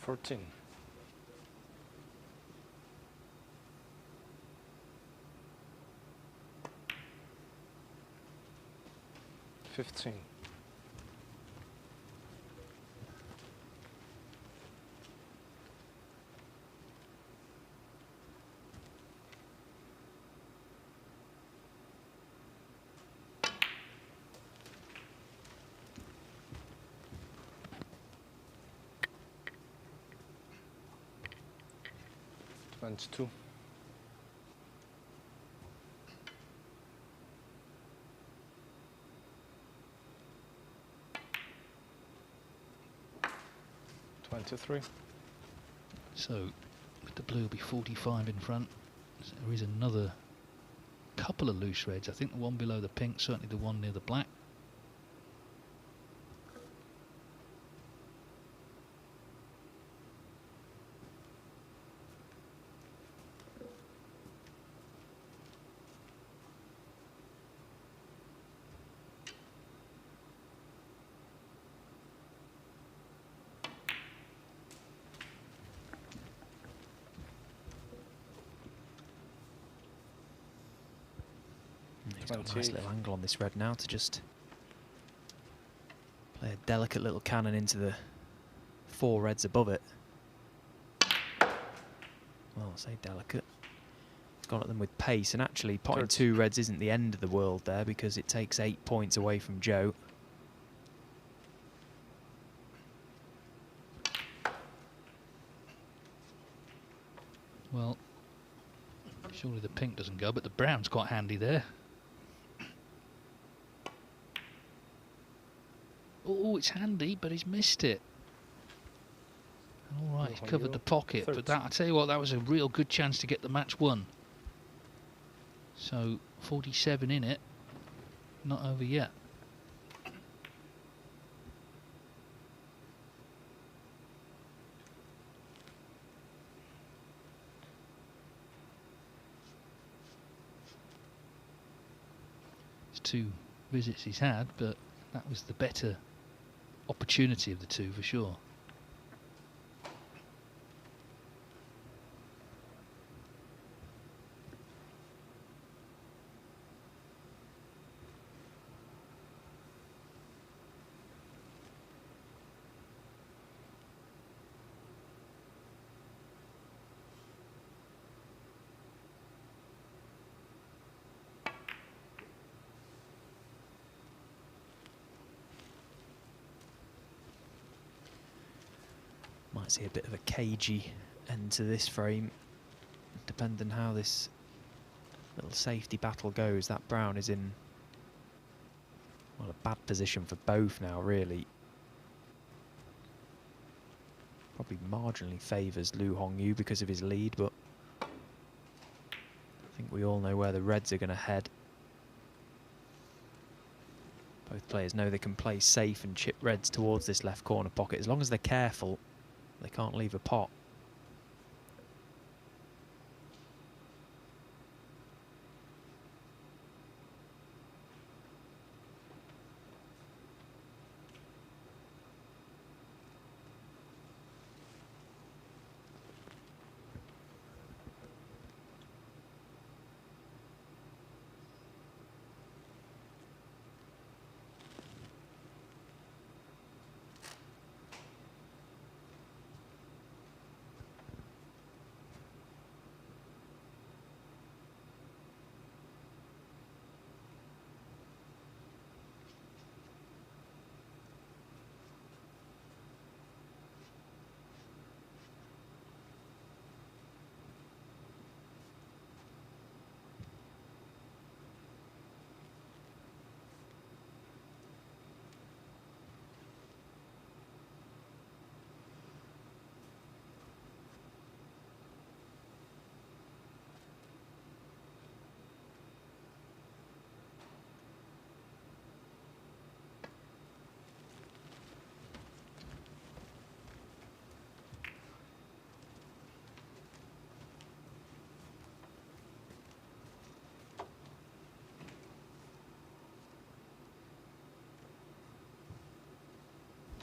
$14. 15. 22. 23. So, with the blue, will be 45 in front. So there is another couple of loose reds. I think the one below the pink, certainly the one near the black. He's got a nice little angle on this red now to just play a delicate little cannon into the 4 reds above it. Well, I say delicate. He's gone at them with pace, and actually potting 2 reds isn't the end of the world there, because it takes 8 points away from Joe. Well, surely the pink doesn't go, but the brown's quite handy there. Oh, it's handy, but he's missed it. All right, he's covered the pocket, but that, I tell you what, that was a real good chance to get the match won. So 47 in it, not over yet. It's 2 visits he's had, but that was the better opportunity of the 2 for sure. Might see a bit of a cagey end to this frame, depending on how this little safety battle goes. That brown is in, well, a bad position for both now, really. Probably marginally favours Lu Hongyu because of his lead, but I think we all know where the reds are going to head. Both players know they can play safe and chip reds towards this left corner pocket. As long as they're careful, they can't leave a pot.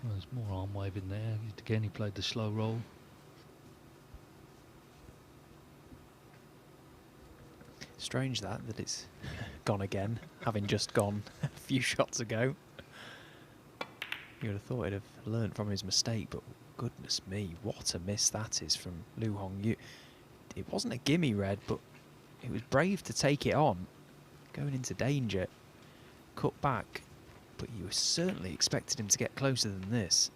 Well, there's more arm waving there. Again, he played the slow roll. Strange that it's gone again, having just gone a few shots ago. You would have thought he'd have learnt from his mistake, but goodness me, what a miss that is from Liu Hongyu. It wasn't a gimme red, but it was brave to take it on, going into danger, cut back, but you were certainly expected him to get closer than this.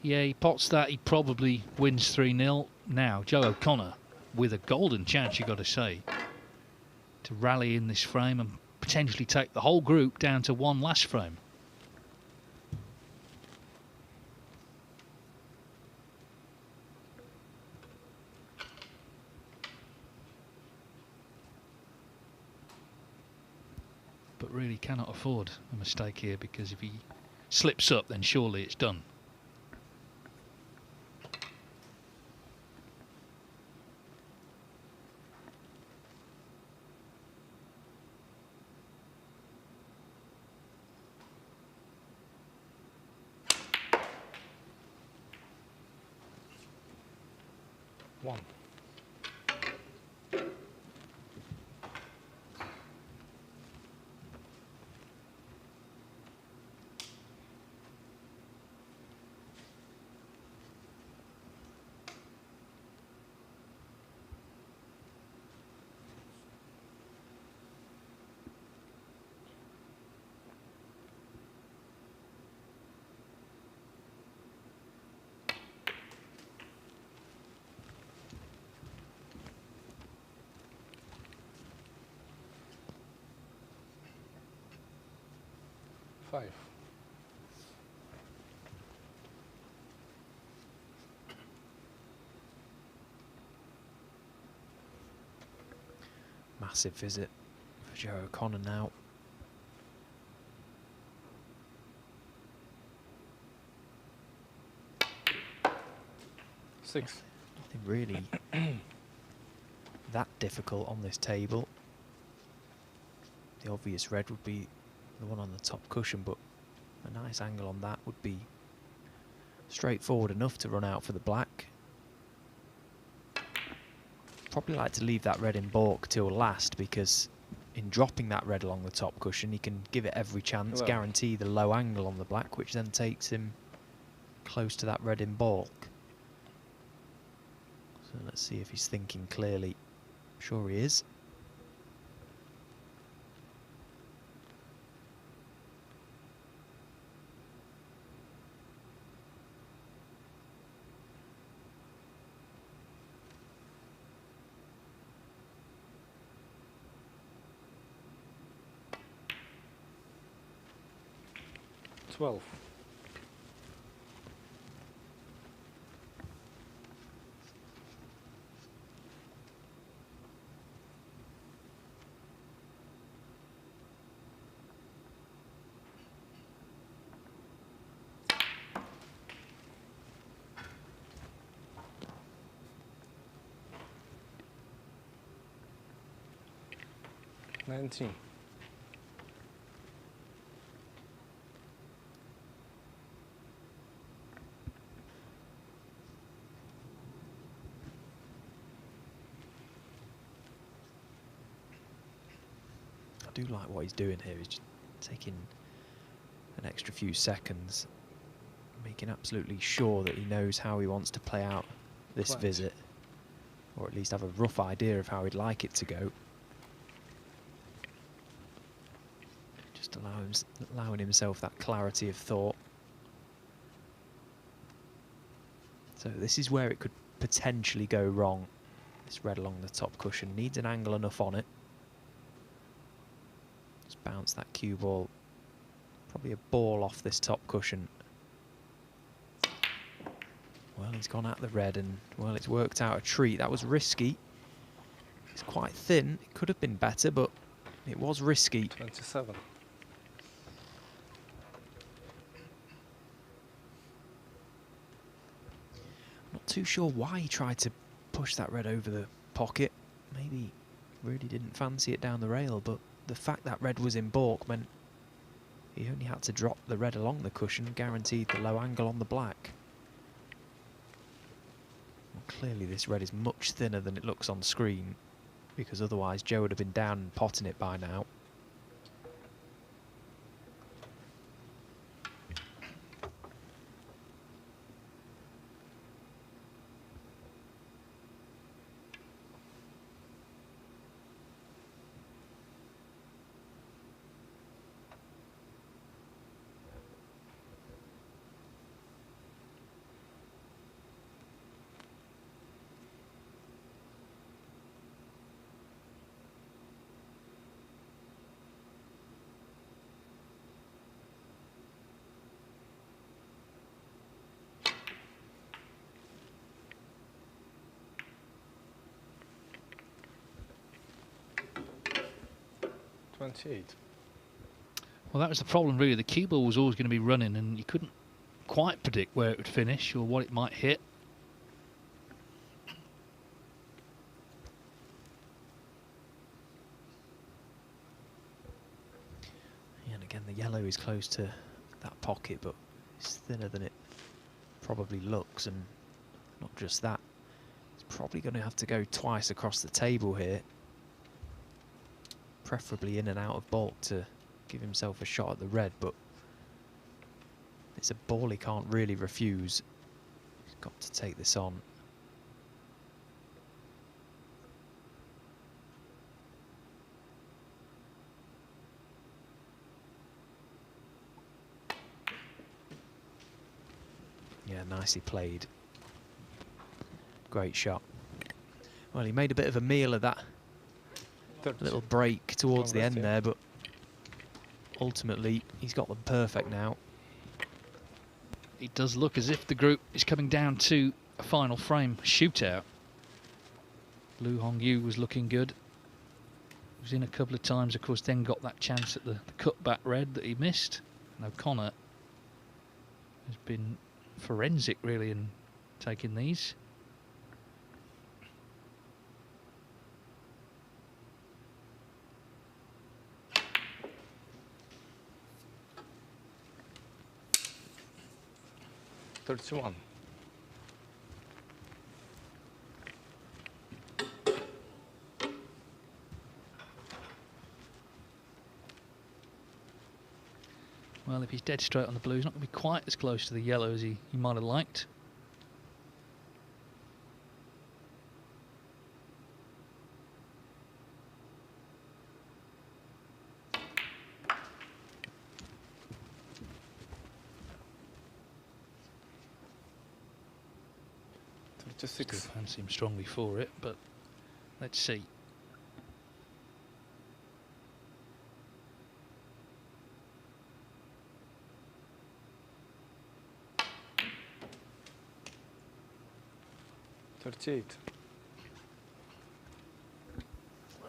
Yeah, he pots that, he probably wins 3-0. Now, Joe O'Connor with a golden chance, you've got to say, to rally in this frame and potentially take the whole group down to one last frame. But really cannot afford a mistake here, because if he slips up, then surely it's done. One. Five. Massive visit for Joe O'Connor now. Six. Nothing really that difficult on this table. The obvious red would be the one on the top cushion, but a nice angle on that would be straightforward enough to run out for the black. Probably like to leave that red in baulk till last, because in dropping that red along the top cushion, he can give it every chance, guarantee the low angle on the black, which then takes him close to that red in baulk. So let's see if he's thinking clearly. Sure he is. Twelve. $19. I do like what he's doing here. He's just taking an extra few seconds, making absolutely sure that he knows how he wants to play out this visit, or at least have a rough idea of how he'd like it to go. Just allowing himself that clarity of thought. So this is where it could potentially go wrong. This red along the top cushion needs an angle enough on it. Just bounce that cue ball, probably a ball off this top cushion. Well, he's gone at the red, and well, it's worked out a treat. That was risky. It's quite thin. It could have been better, but it was risky. 27. Not too sure why he tried to push that red over the pocket. Maybe really didn't fancy it down the rail, but the fact that red was in baulk meant He only had to drop the red along the cushion, guaranteed the low angle on the black. Well, clearly this red is much thinner than it looks on screen, because otherwise Joe would have been down and potting it by now. Well, that was the problem, really. The cue ball was always going to be running, and you couldn't quite predict where it would finish or what it might hit. Yeah, and again, the yellow is close to that pocket, but it's thinner than it probably looks, and not just that. It's probably going to have to go twice across the table here, preferably in and out of baulk to give himself a shot at the red, but it's a ball he can't really refuse. He's got to take this on. Yeah, nicely played. Great shot. Well, he made a bit of a meal of that little break towards the end there, but ultimately he's got them perfect now. It does look as if the group is coming down to a final frame shootout. Lu Hongyu was looking good. He was in a couple of times, of course, then got that chance at the cutback red that he missed. And O'Connor has been forensic, really, in taking these. $31. Well, if he's dead straight on the blue, he's not going to be quite as close to the yellow as he might have liked. Still fancy him strongly for it, but let's see.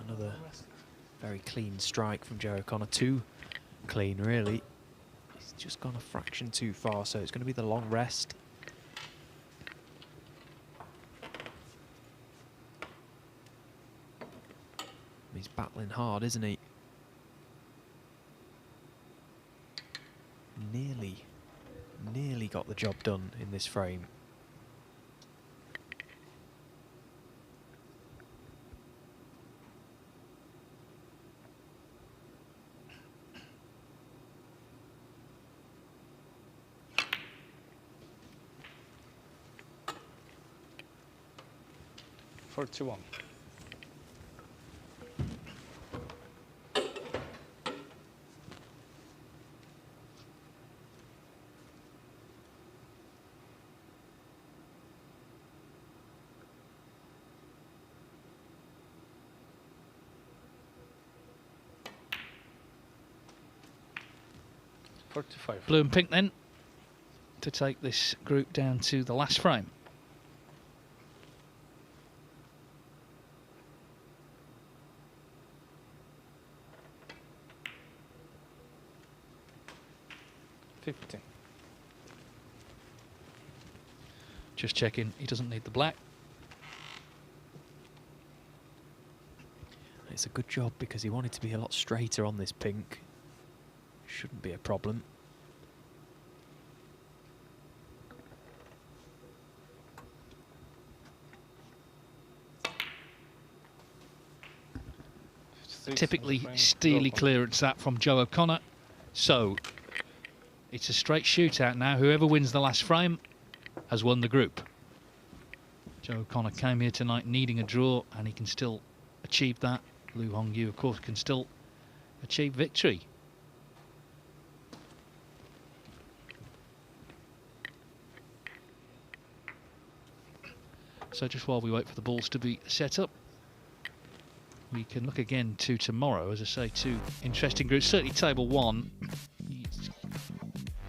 Another very clean strike from Joe O'Connor. Too clean, really. He's just gone a fraction too far, so it's going to be the long rest. He's battling hard, isn't he? Nearly got the job done in this frame. $41. Blue and pink then, to take this group down to the last frame. Just checking, he doesn't need the black. It's a good job because he wanted to be a lot straighter on this pink. Shouldn't be a problem. Typically steely clearance that from Joe O'Connor. So it's a straight shootout now. Whoever wins the last frame has won the group. Joe O'Connor came here tonight needing a draw, and he can still achieve that. Liu Hongyu, of course, can still achieve victory. So just while we wait for the balls to be set up, we can look again to tomorrow. As I say, two interesting groups. Certainly table one,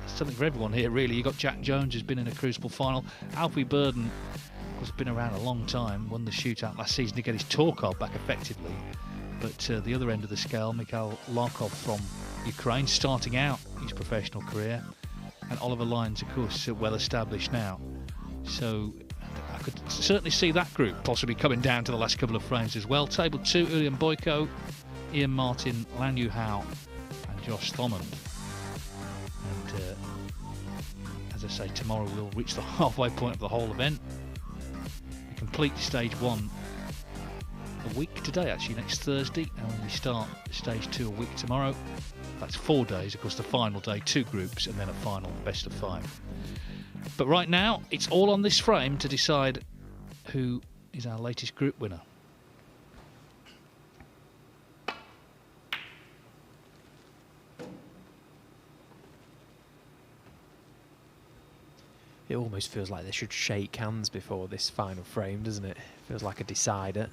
something for everyone here, really. You've got Jack Jones, who's been in a Crucible final. Alfie Burden, of course, been around a long time, won the shootout last season to get his tour card back effectively. But the other end of the scale, Mikhail Larkov from Ukraine, starting out his professional career. And Oliver Lyons, of course, well established now. So I could certainly see that group possibly coming down to the last couple of frames as well. Table 2, Ulian Boyko, Ian Martin, Lan Yu Hao and Josh Thomond. And as I say, tomorrow we'll reach the halfway point of the whole event. We complete stage 1 a week today, actually, next Thursday, and we start stage 2 a week tomorrow. That's 4 days, of course, the final day, 2 groups, and then a final best of 5. But right now, it's all on this frame to decide who is our latest group winner. It almost feels like they should shake hands before this final frame, doesn't it? Feels like a decider.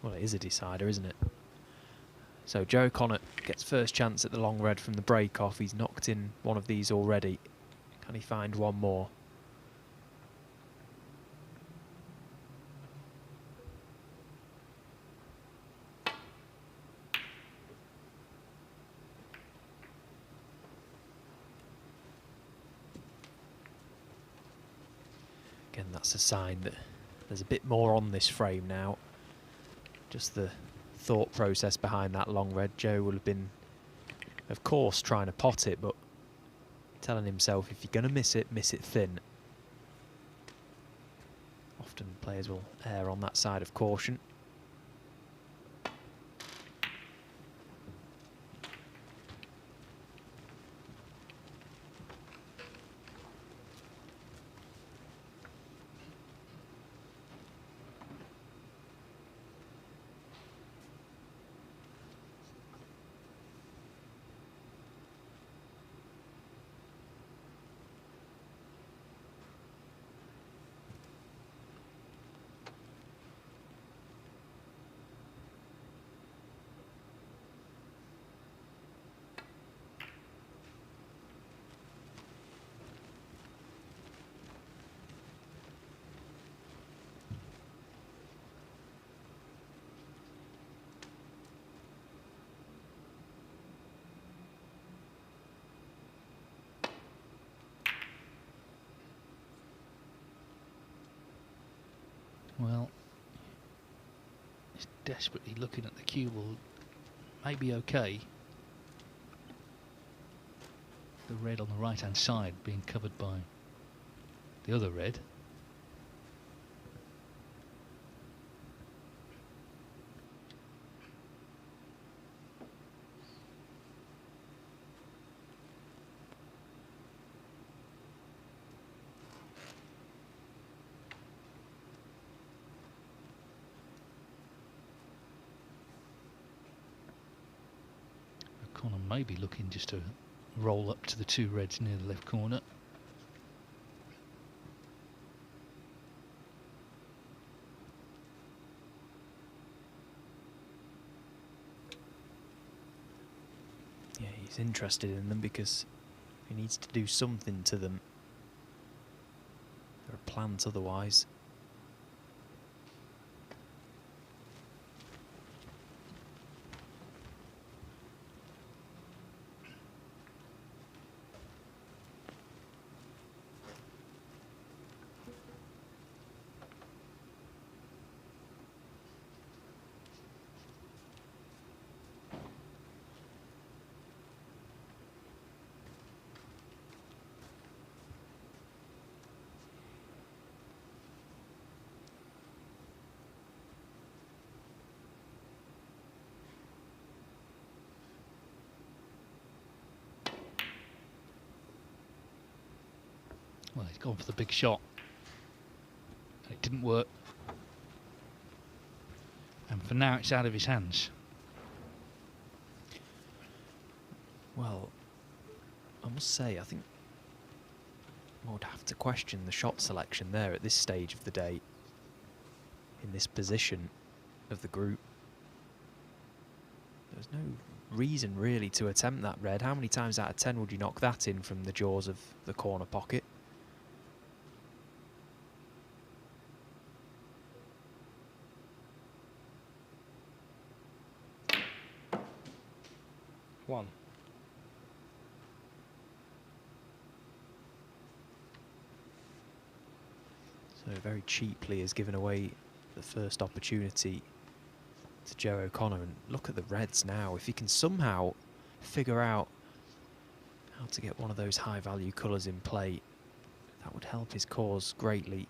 Well, it is a decider, isn't it? So Joe O'Connor gets first chance at the long red from the break off. He's knocked in one of these already. Can he find one more? Again, that's a sign that there's a bit more on this frame now. Just the thought process behind that long red. Joe will have been, of course, trying to pot it, but telling himself if you're going to miss it thin. Often players will err on that side of caution. Well, he's desperately looking at the cue ball. Maybe okay. The red on the right hand side being covered by the other red. O'Connor may be looking just to roll up to the 2 reds near the left corner. Yeah, he's interested in them because he needs to do something to them. There are plans otherwise. Well, he's gone for the big shot. It didn't work. And for now, it's out of his hands. Well, I must say, I think I would have to question the shot selection there at this stage of the day, in this position of the group. There's no reason really to attempt that red. How many times out of 10 would you knock that in from the jaws of the corner pocket? One. So very cheaply has given away the first opportunity to Joe O'Connor. And look at the reds now. If he can somehow figure out how to get one of those high value colours in play, that would help his cause greatly.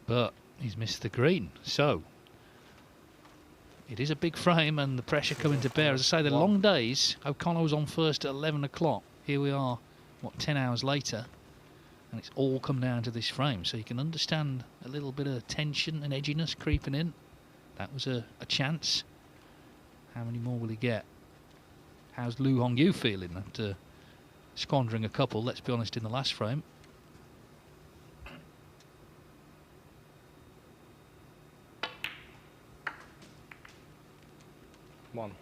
But he's missed the green, so it is a big frame and the pressure coming to bear. As I say, the long days, O'Connor was on first at 11 o'clock. Here we are, what, 10 hours later, and it's all come down to this frame. So you can understand a little bit of tension and edginess creeping in. That was a chance. How many more will he get? How's Lu Hongyu feeling after squandering a couple, let's be honest, in the last frame? One.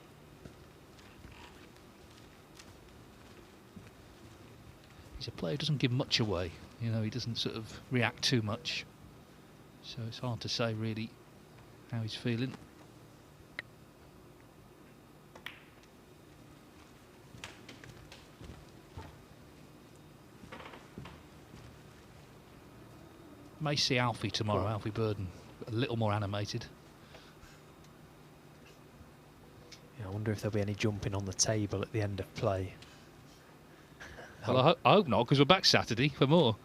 He's a player who doesn't give much away. You know, he doesn't sort of react too much. So it's hard to say really how he's feeling. May see Alfie tomorrow, Alfie Burden, a little more animated. Yeah, I wonder if there'll be any jumping on the table at the end of play. Well, I hope not, because we're back Saturday for more.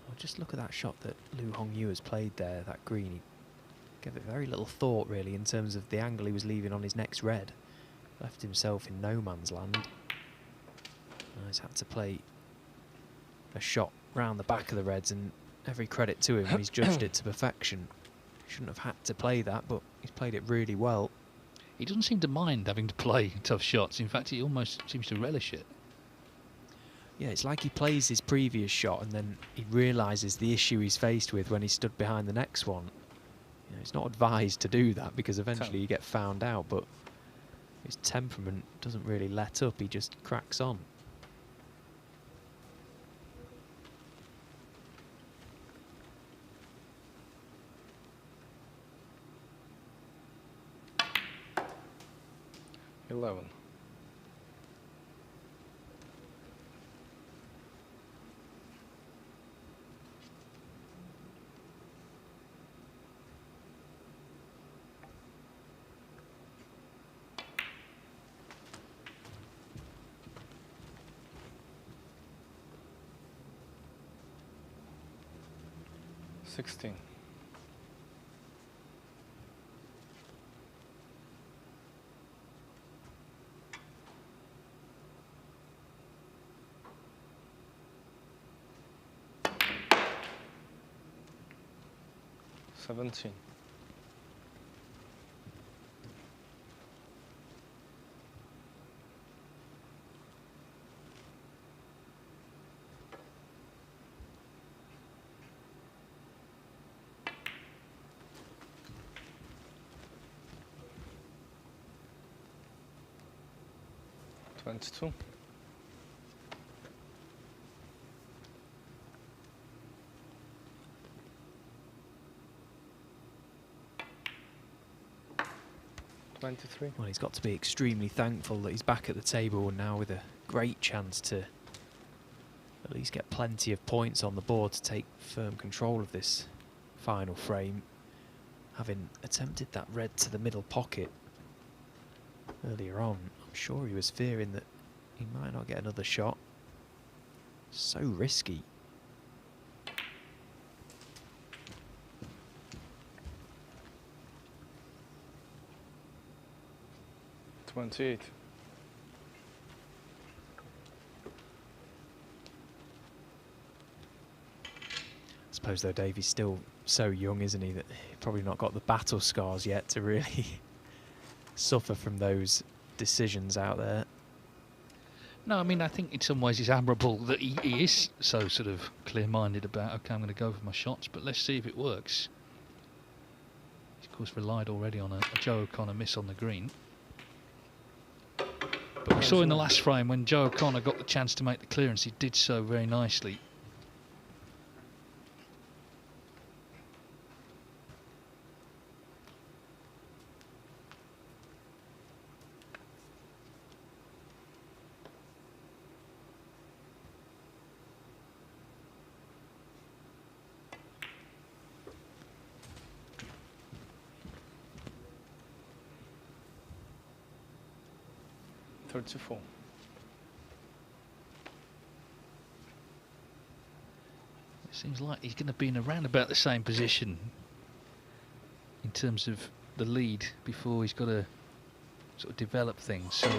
Oh, just look at that shot that Lu Hongyu has played there, that green. He gave it very little thought, really, in terms of the angle he was leaving on his next red. Left himself in no man's land. He's had to play a shot round the back of the reds, and every credit to him, he's judged it to perfection. He shouldn't have had to play that, but he's played it really well. He doesn't seem to mind having to play tough shots. In fact, he almost seems to relish it. Yeah, it's like he plays his previous shot and then he realises the issue he's faced with when he stood behind the next one. You know, it's not advised to do that because eventually you get found out, but his temperament doesn't really let up. He just cracks on. $11. $16. $17. $22. $23. Well, he's got to be extremely thankful that he's back at the table and now with a great chance to at least get plenty of points on the board to take firm control of this final frame. Having attempted that red to the middle pocket earlier on, I'm sure he was fearing that he might not get another shot. So risky. $28. I suppose though Davey's still so young, isn't he, that he's probably not got the battle scars yet to really suffer from those decisions out there. No, I mean, I think in some ways it's admirable that he is so sort of clear-minded about, OK, I'm going to go for my shots, but let's see if it works. He's, of course, relied already on a Joe O'Connor miss on the green. But we saw in the last frame when Joe O'Connor got the chance to make the clearance, he did so very nicely. $34. It seems like he's going to be in around about the same position in terms of the lead before he's got to sort of develop things. So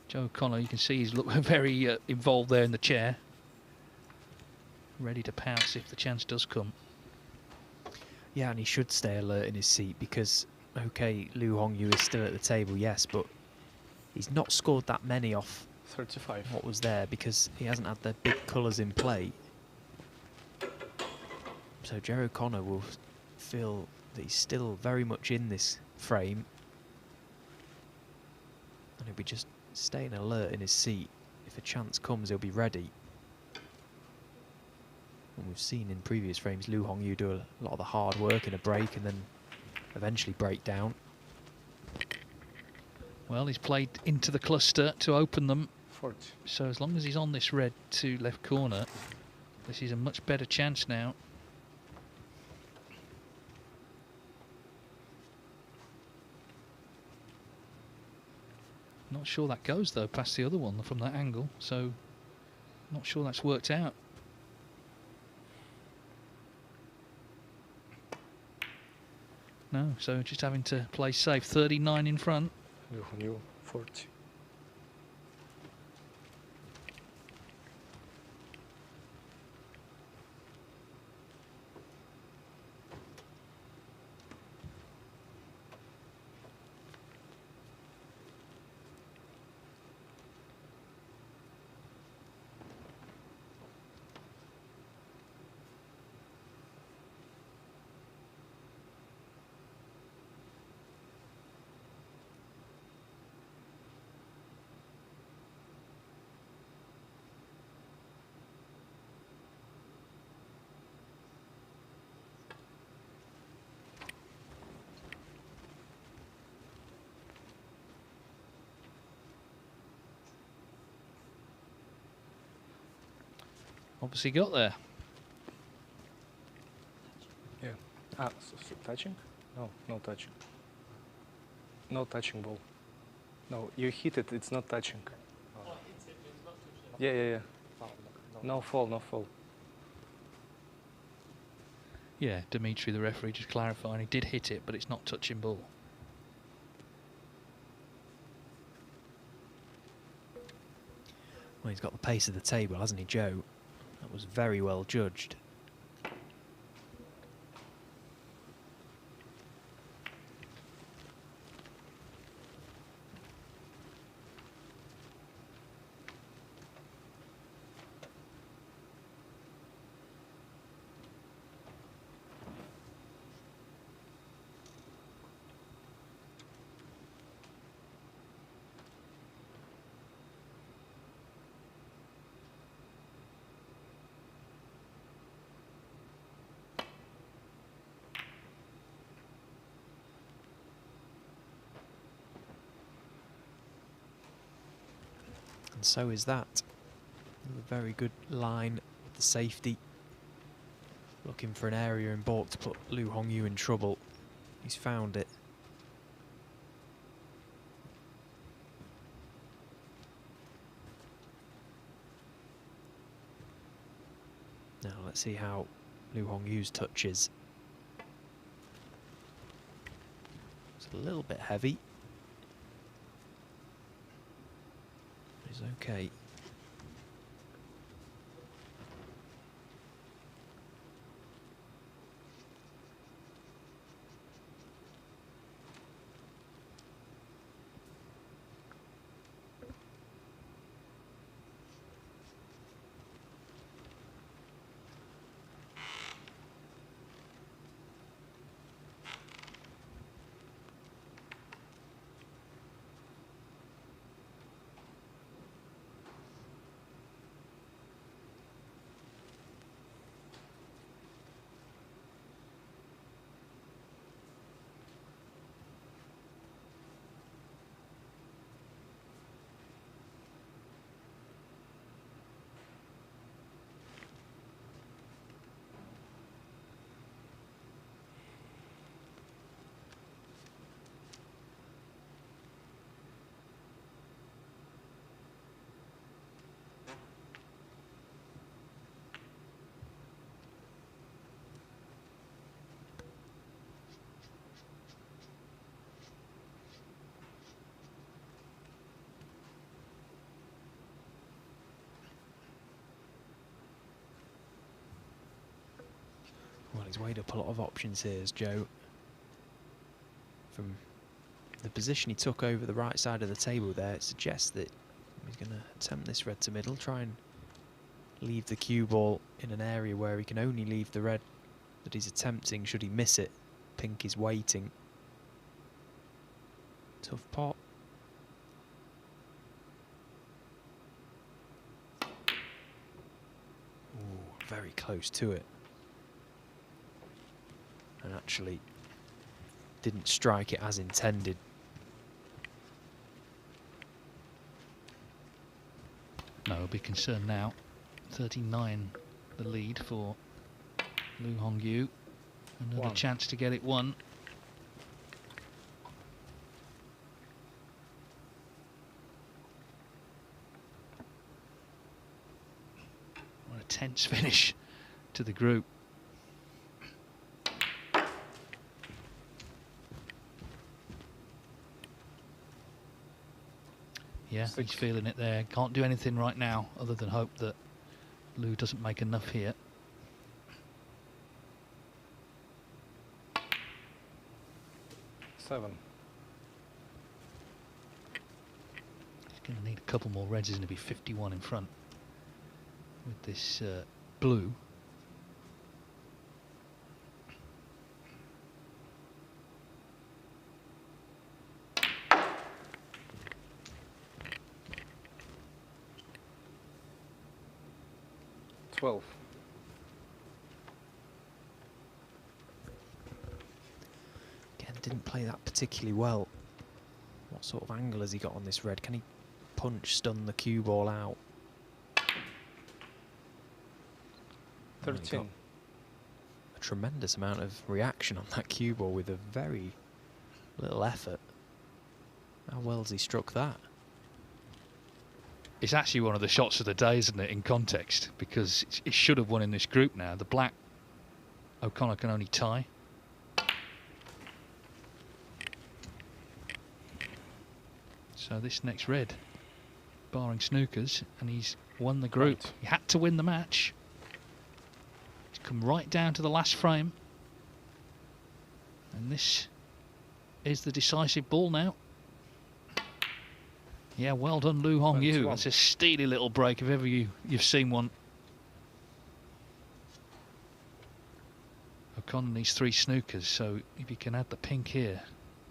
Joe O'Connor, you can see he's very involved there in the chair, ready to pounce if the chance does come. Yeah, and he should stay alert in his seat because, OK, Liu Hongyu is still at the table, yes, but he's not scored that many off 35. what was there because he hasn't had the big colours in play. So Joe O'Connor will feel that he's still very much in this frame. And he'll be just staying alert in his seat. If a chance comes, he'll be ready. And we've seen in previous frames Liu Hongyu do a lot of the hard work in a break and then eventually break down. Well, he's played into the cluster to open them. 40. So as long as he's on this red to left corner, this is a much better chance now. Not sure that goes though past the other one from that angle, so not sure that's worked out. No, so just having to play safe. 39 in front. New 40. Obviously got there. Yeah. So touching? No, no touching. No touching ball. No, you hit it, it's not touching. Yeah. No fall, no fall. Yeah, Dimitri, the referee, just clarifying he did hit it, but it's not touching ball. Well, he's got the pace of the table, hasn't he, Joe? That was very well judged. And so is that. A very good line with the safety. Looking for an area in baulk to put Liu Hongyu in trouble. He's found it. Now let's see how Lu Hongyu's touch is. It's a little bit heavy. He's okay. Well, he's weighed up a lot of options here, as Joe. From the position he took over the right side of the table there, it suggests that he's going to attempt this red to middle, try and leave the cue ball in an area where he can only leave the red that he's attempting should he miss it. Pink is waiting. Tough pot. Ooh, very close to it. And actually didn't strike it as intended. No, I'll be concerned now. 39 the lead for Lu Hongyu. Another chance to get it one. What a tense finish to the group. Yeah, he's feeling it there. Can't do anything right now other than hope that Lu doesn't make enough here. Seven. He's going to need a couple more reds. He's going to be 51 in front with this blue. Again, didn't play that particularly well. What sort of angle has he got on this red? Can he punch, stun the cue ball out? 13. A tremendous amount of reaction on that cue ball with a very little effort. How well has he struck that? It's actually one of the shots of the day, isn't it, in context? Because it should have won in this group now. The black, O'Connor can only tie. So this next red, barring snookers, and he's won the group. Right. He had to win the match. He's come right down to the last frame. And this is the decisive ball now. Yeah, well done, Lu Hongyu. That's a steely little break if ever you've seen one. O'Connor needs 3 snookers, so if you can add the pink here,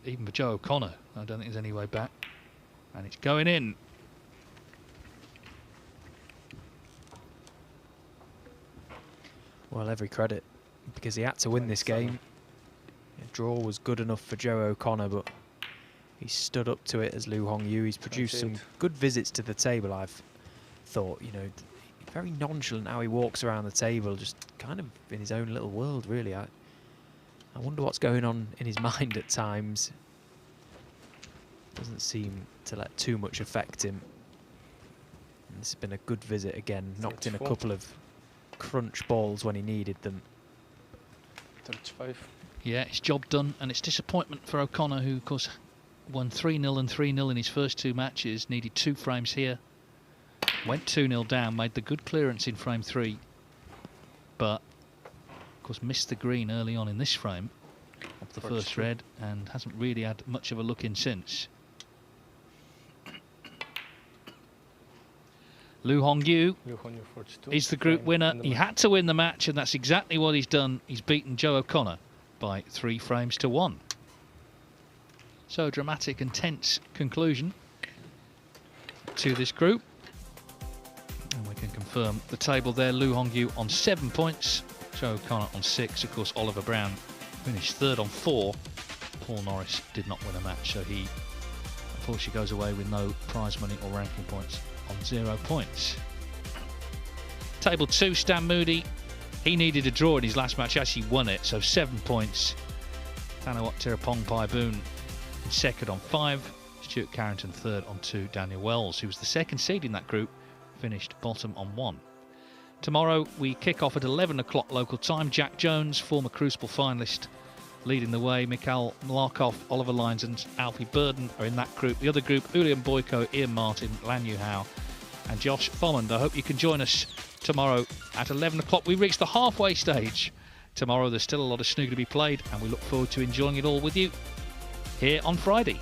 even for Joe O'Connor, I don't think there's any way back. And it's going in. Well, every credit, because he had to win this game. The draw was good enough for Joe O'Connor, but he stood up to it as Lu Hongyu. He's produced some good visits to the table, I've thought. You know, very nonchalant how he walks around the table, just kind of in his own little world, really. I wonder what's going on in his mind at times. Doesn't seem to let too much affect him. And this has been a good visit again. Knocked in a couple of crunch balls when he needed them. 35. Yeah, it's job done, and it's disappointment for O'Connor, who, of course, won 3-0 and 3-0 in his first 2 matches, needed 2 frames here. Went 2-0 down, made the good clearance in frame 3, but, of course, missed the green early on in this frame of the first red, and hasn't really had much of a look in since. Lu Hongyu is the group winner. He had to win the match, and that's exactly what he's done. He's beaten Joe O'Connor by 3 frames to 1. So a dramatic and tense conclusion to this group. And we can confirm the table there. Lu Hongyu on 7 points, Joe O'Connor on 6. Of course, Oliver Brown finished 3rd on 4. Paul Norris did not win a match, so he unfortunately goes away with no prize money or ranking points, on 0 points. Table 2, Stan Moody. He needed a draw in his last match, actually won it, so 7 points. Thanawat Tirapong Paiboon in 2nd on 5. Stuart Carrington 3rd on 2. Daniel Wells, who was the 2nd seed in that group, finished bottom on 1. Tomorrow we kick off at 11 o'clock local time. Jack Jones, former Crucible finalist, leading the way. Mikhail Markov, Oliver Lyons and Alfie Burden are in that group. The other group, Ulian Boyko, Ian Martin, Lan Yu Hao and Josh Follend. I hope you can join us tomorrow at 11 o'clock. We reach the halfway stage. Tomorrow there's still a lot of snooker to be played, and we look forward to enjoying it all with you here on Friday.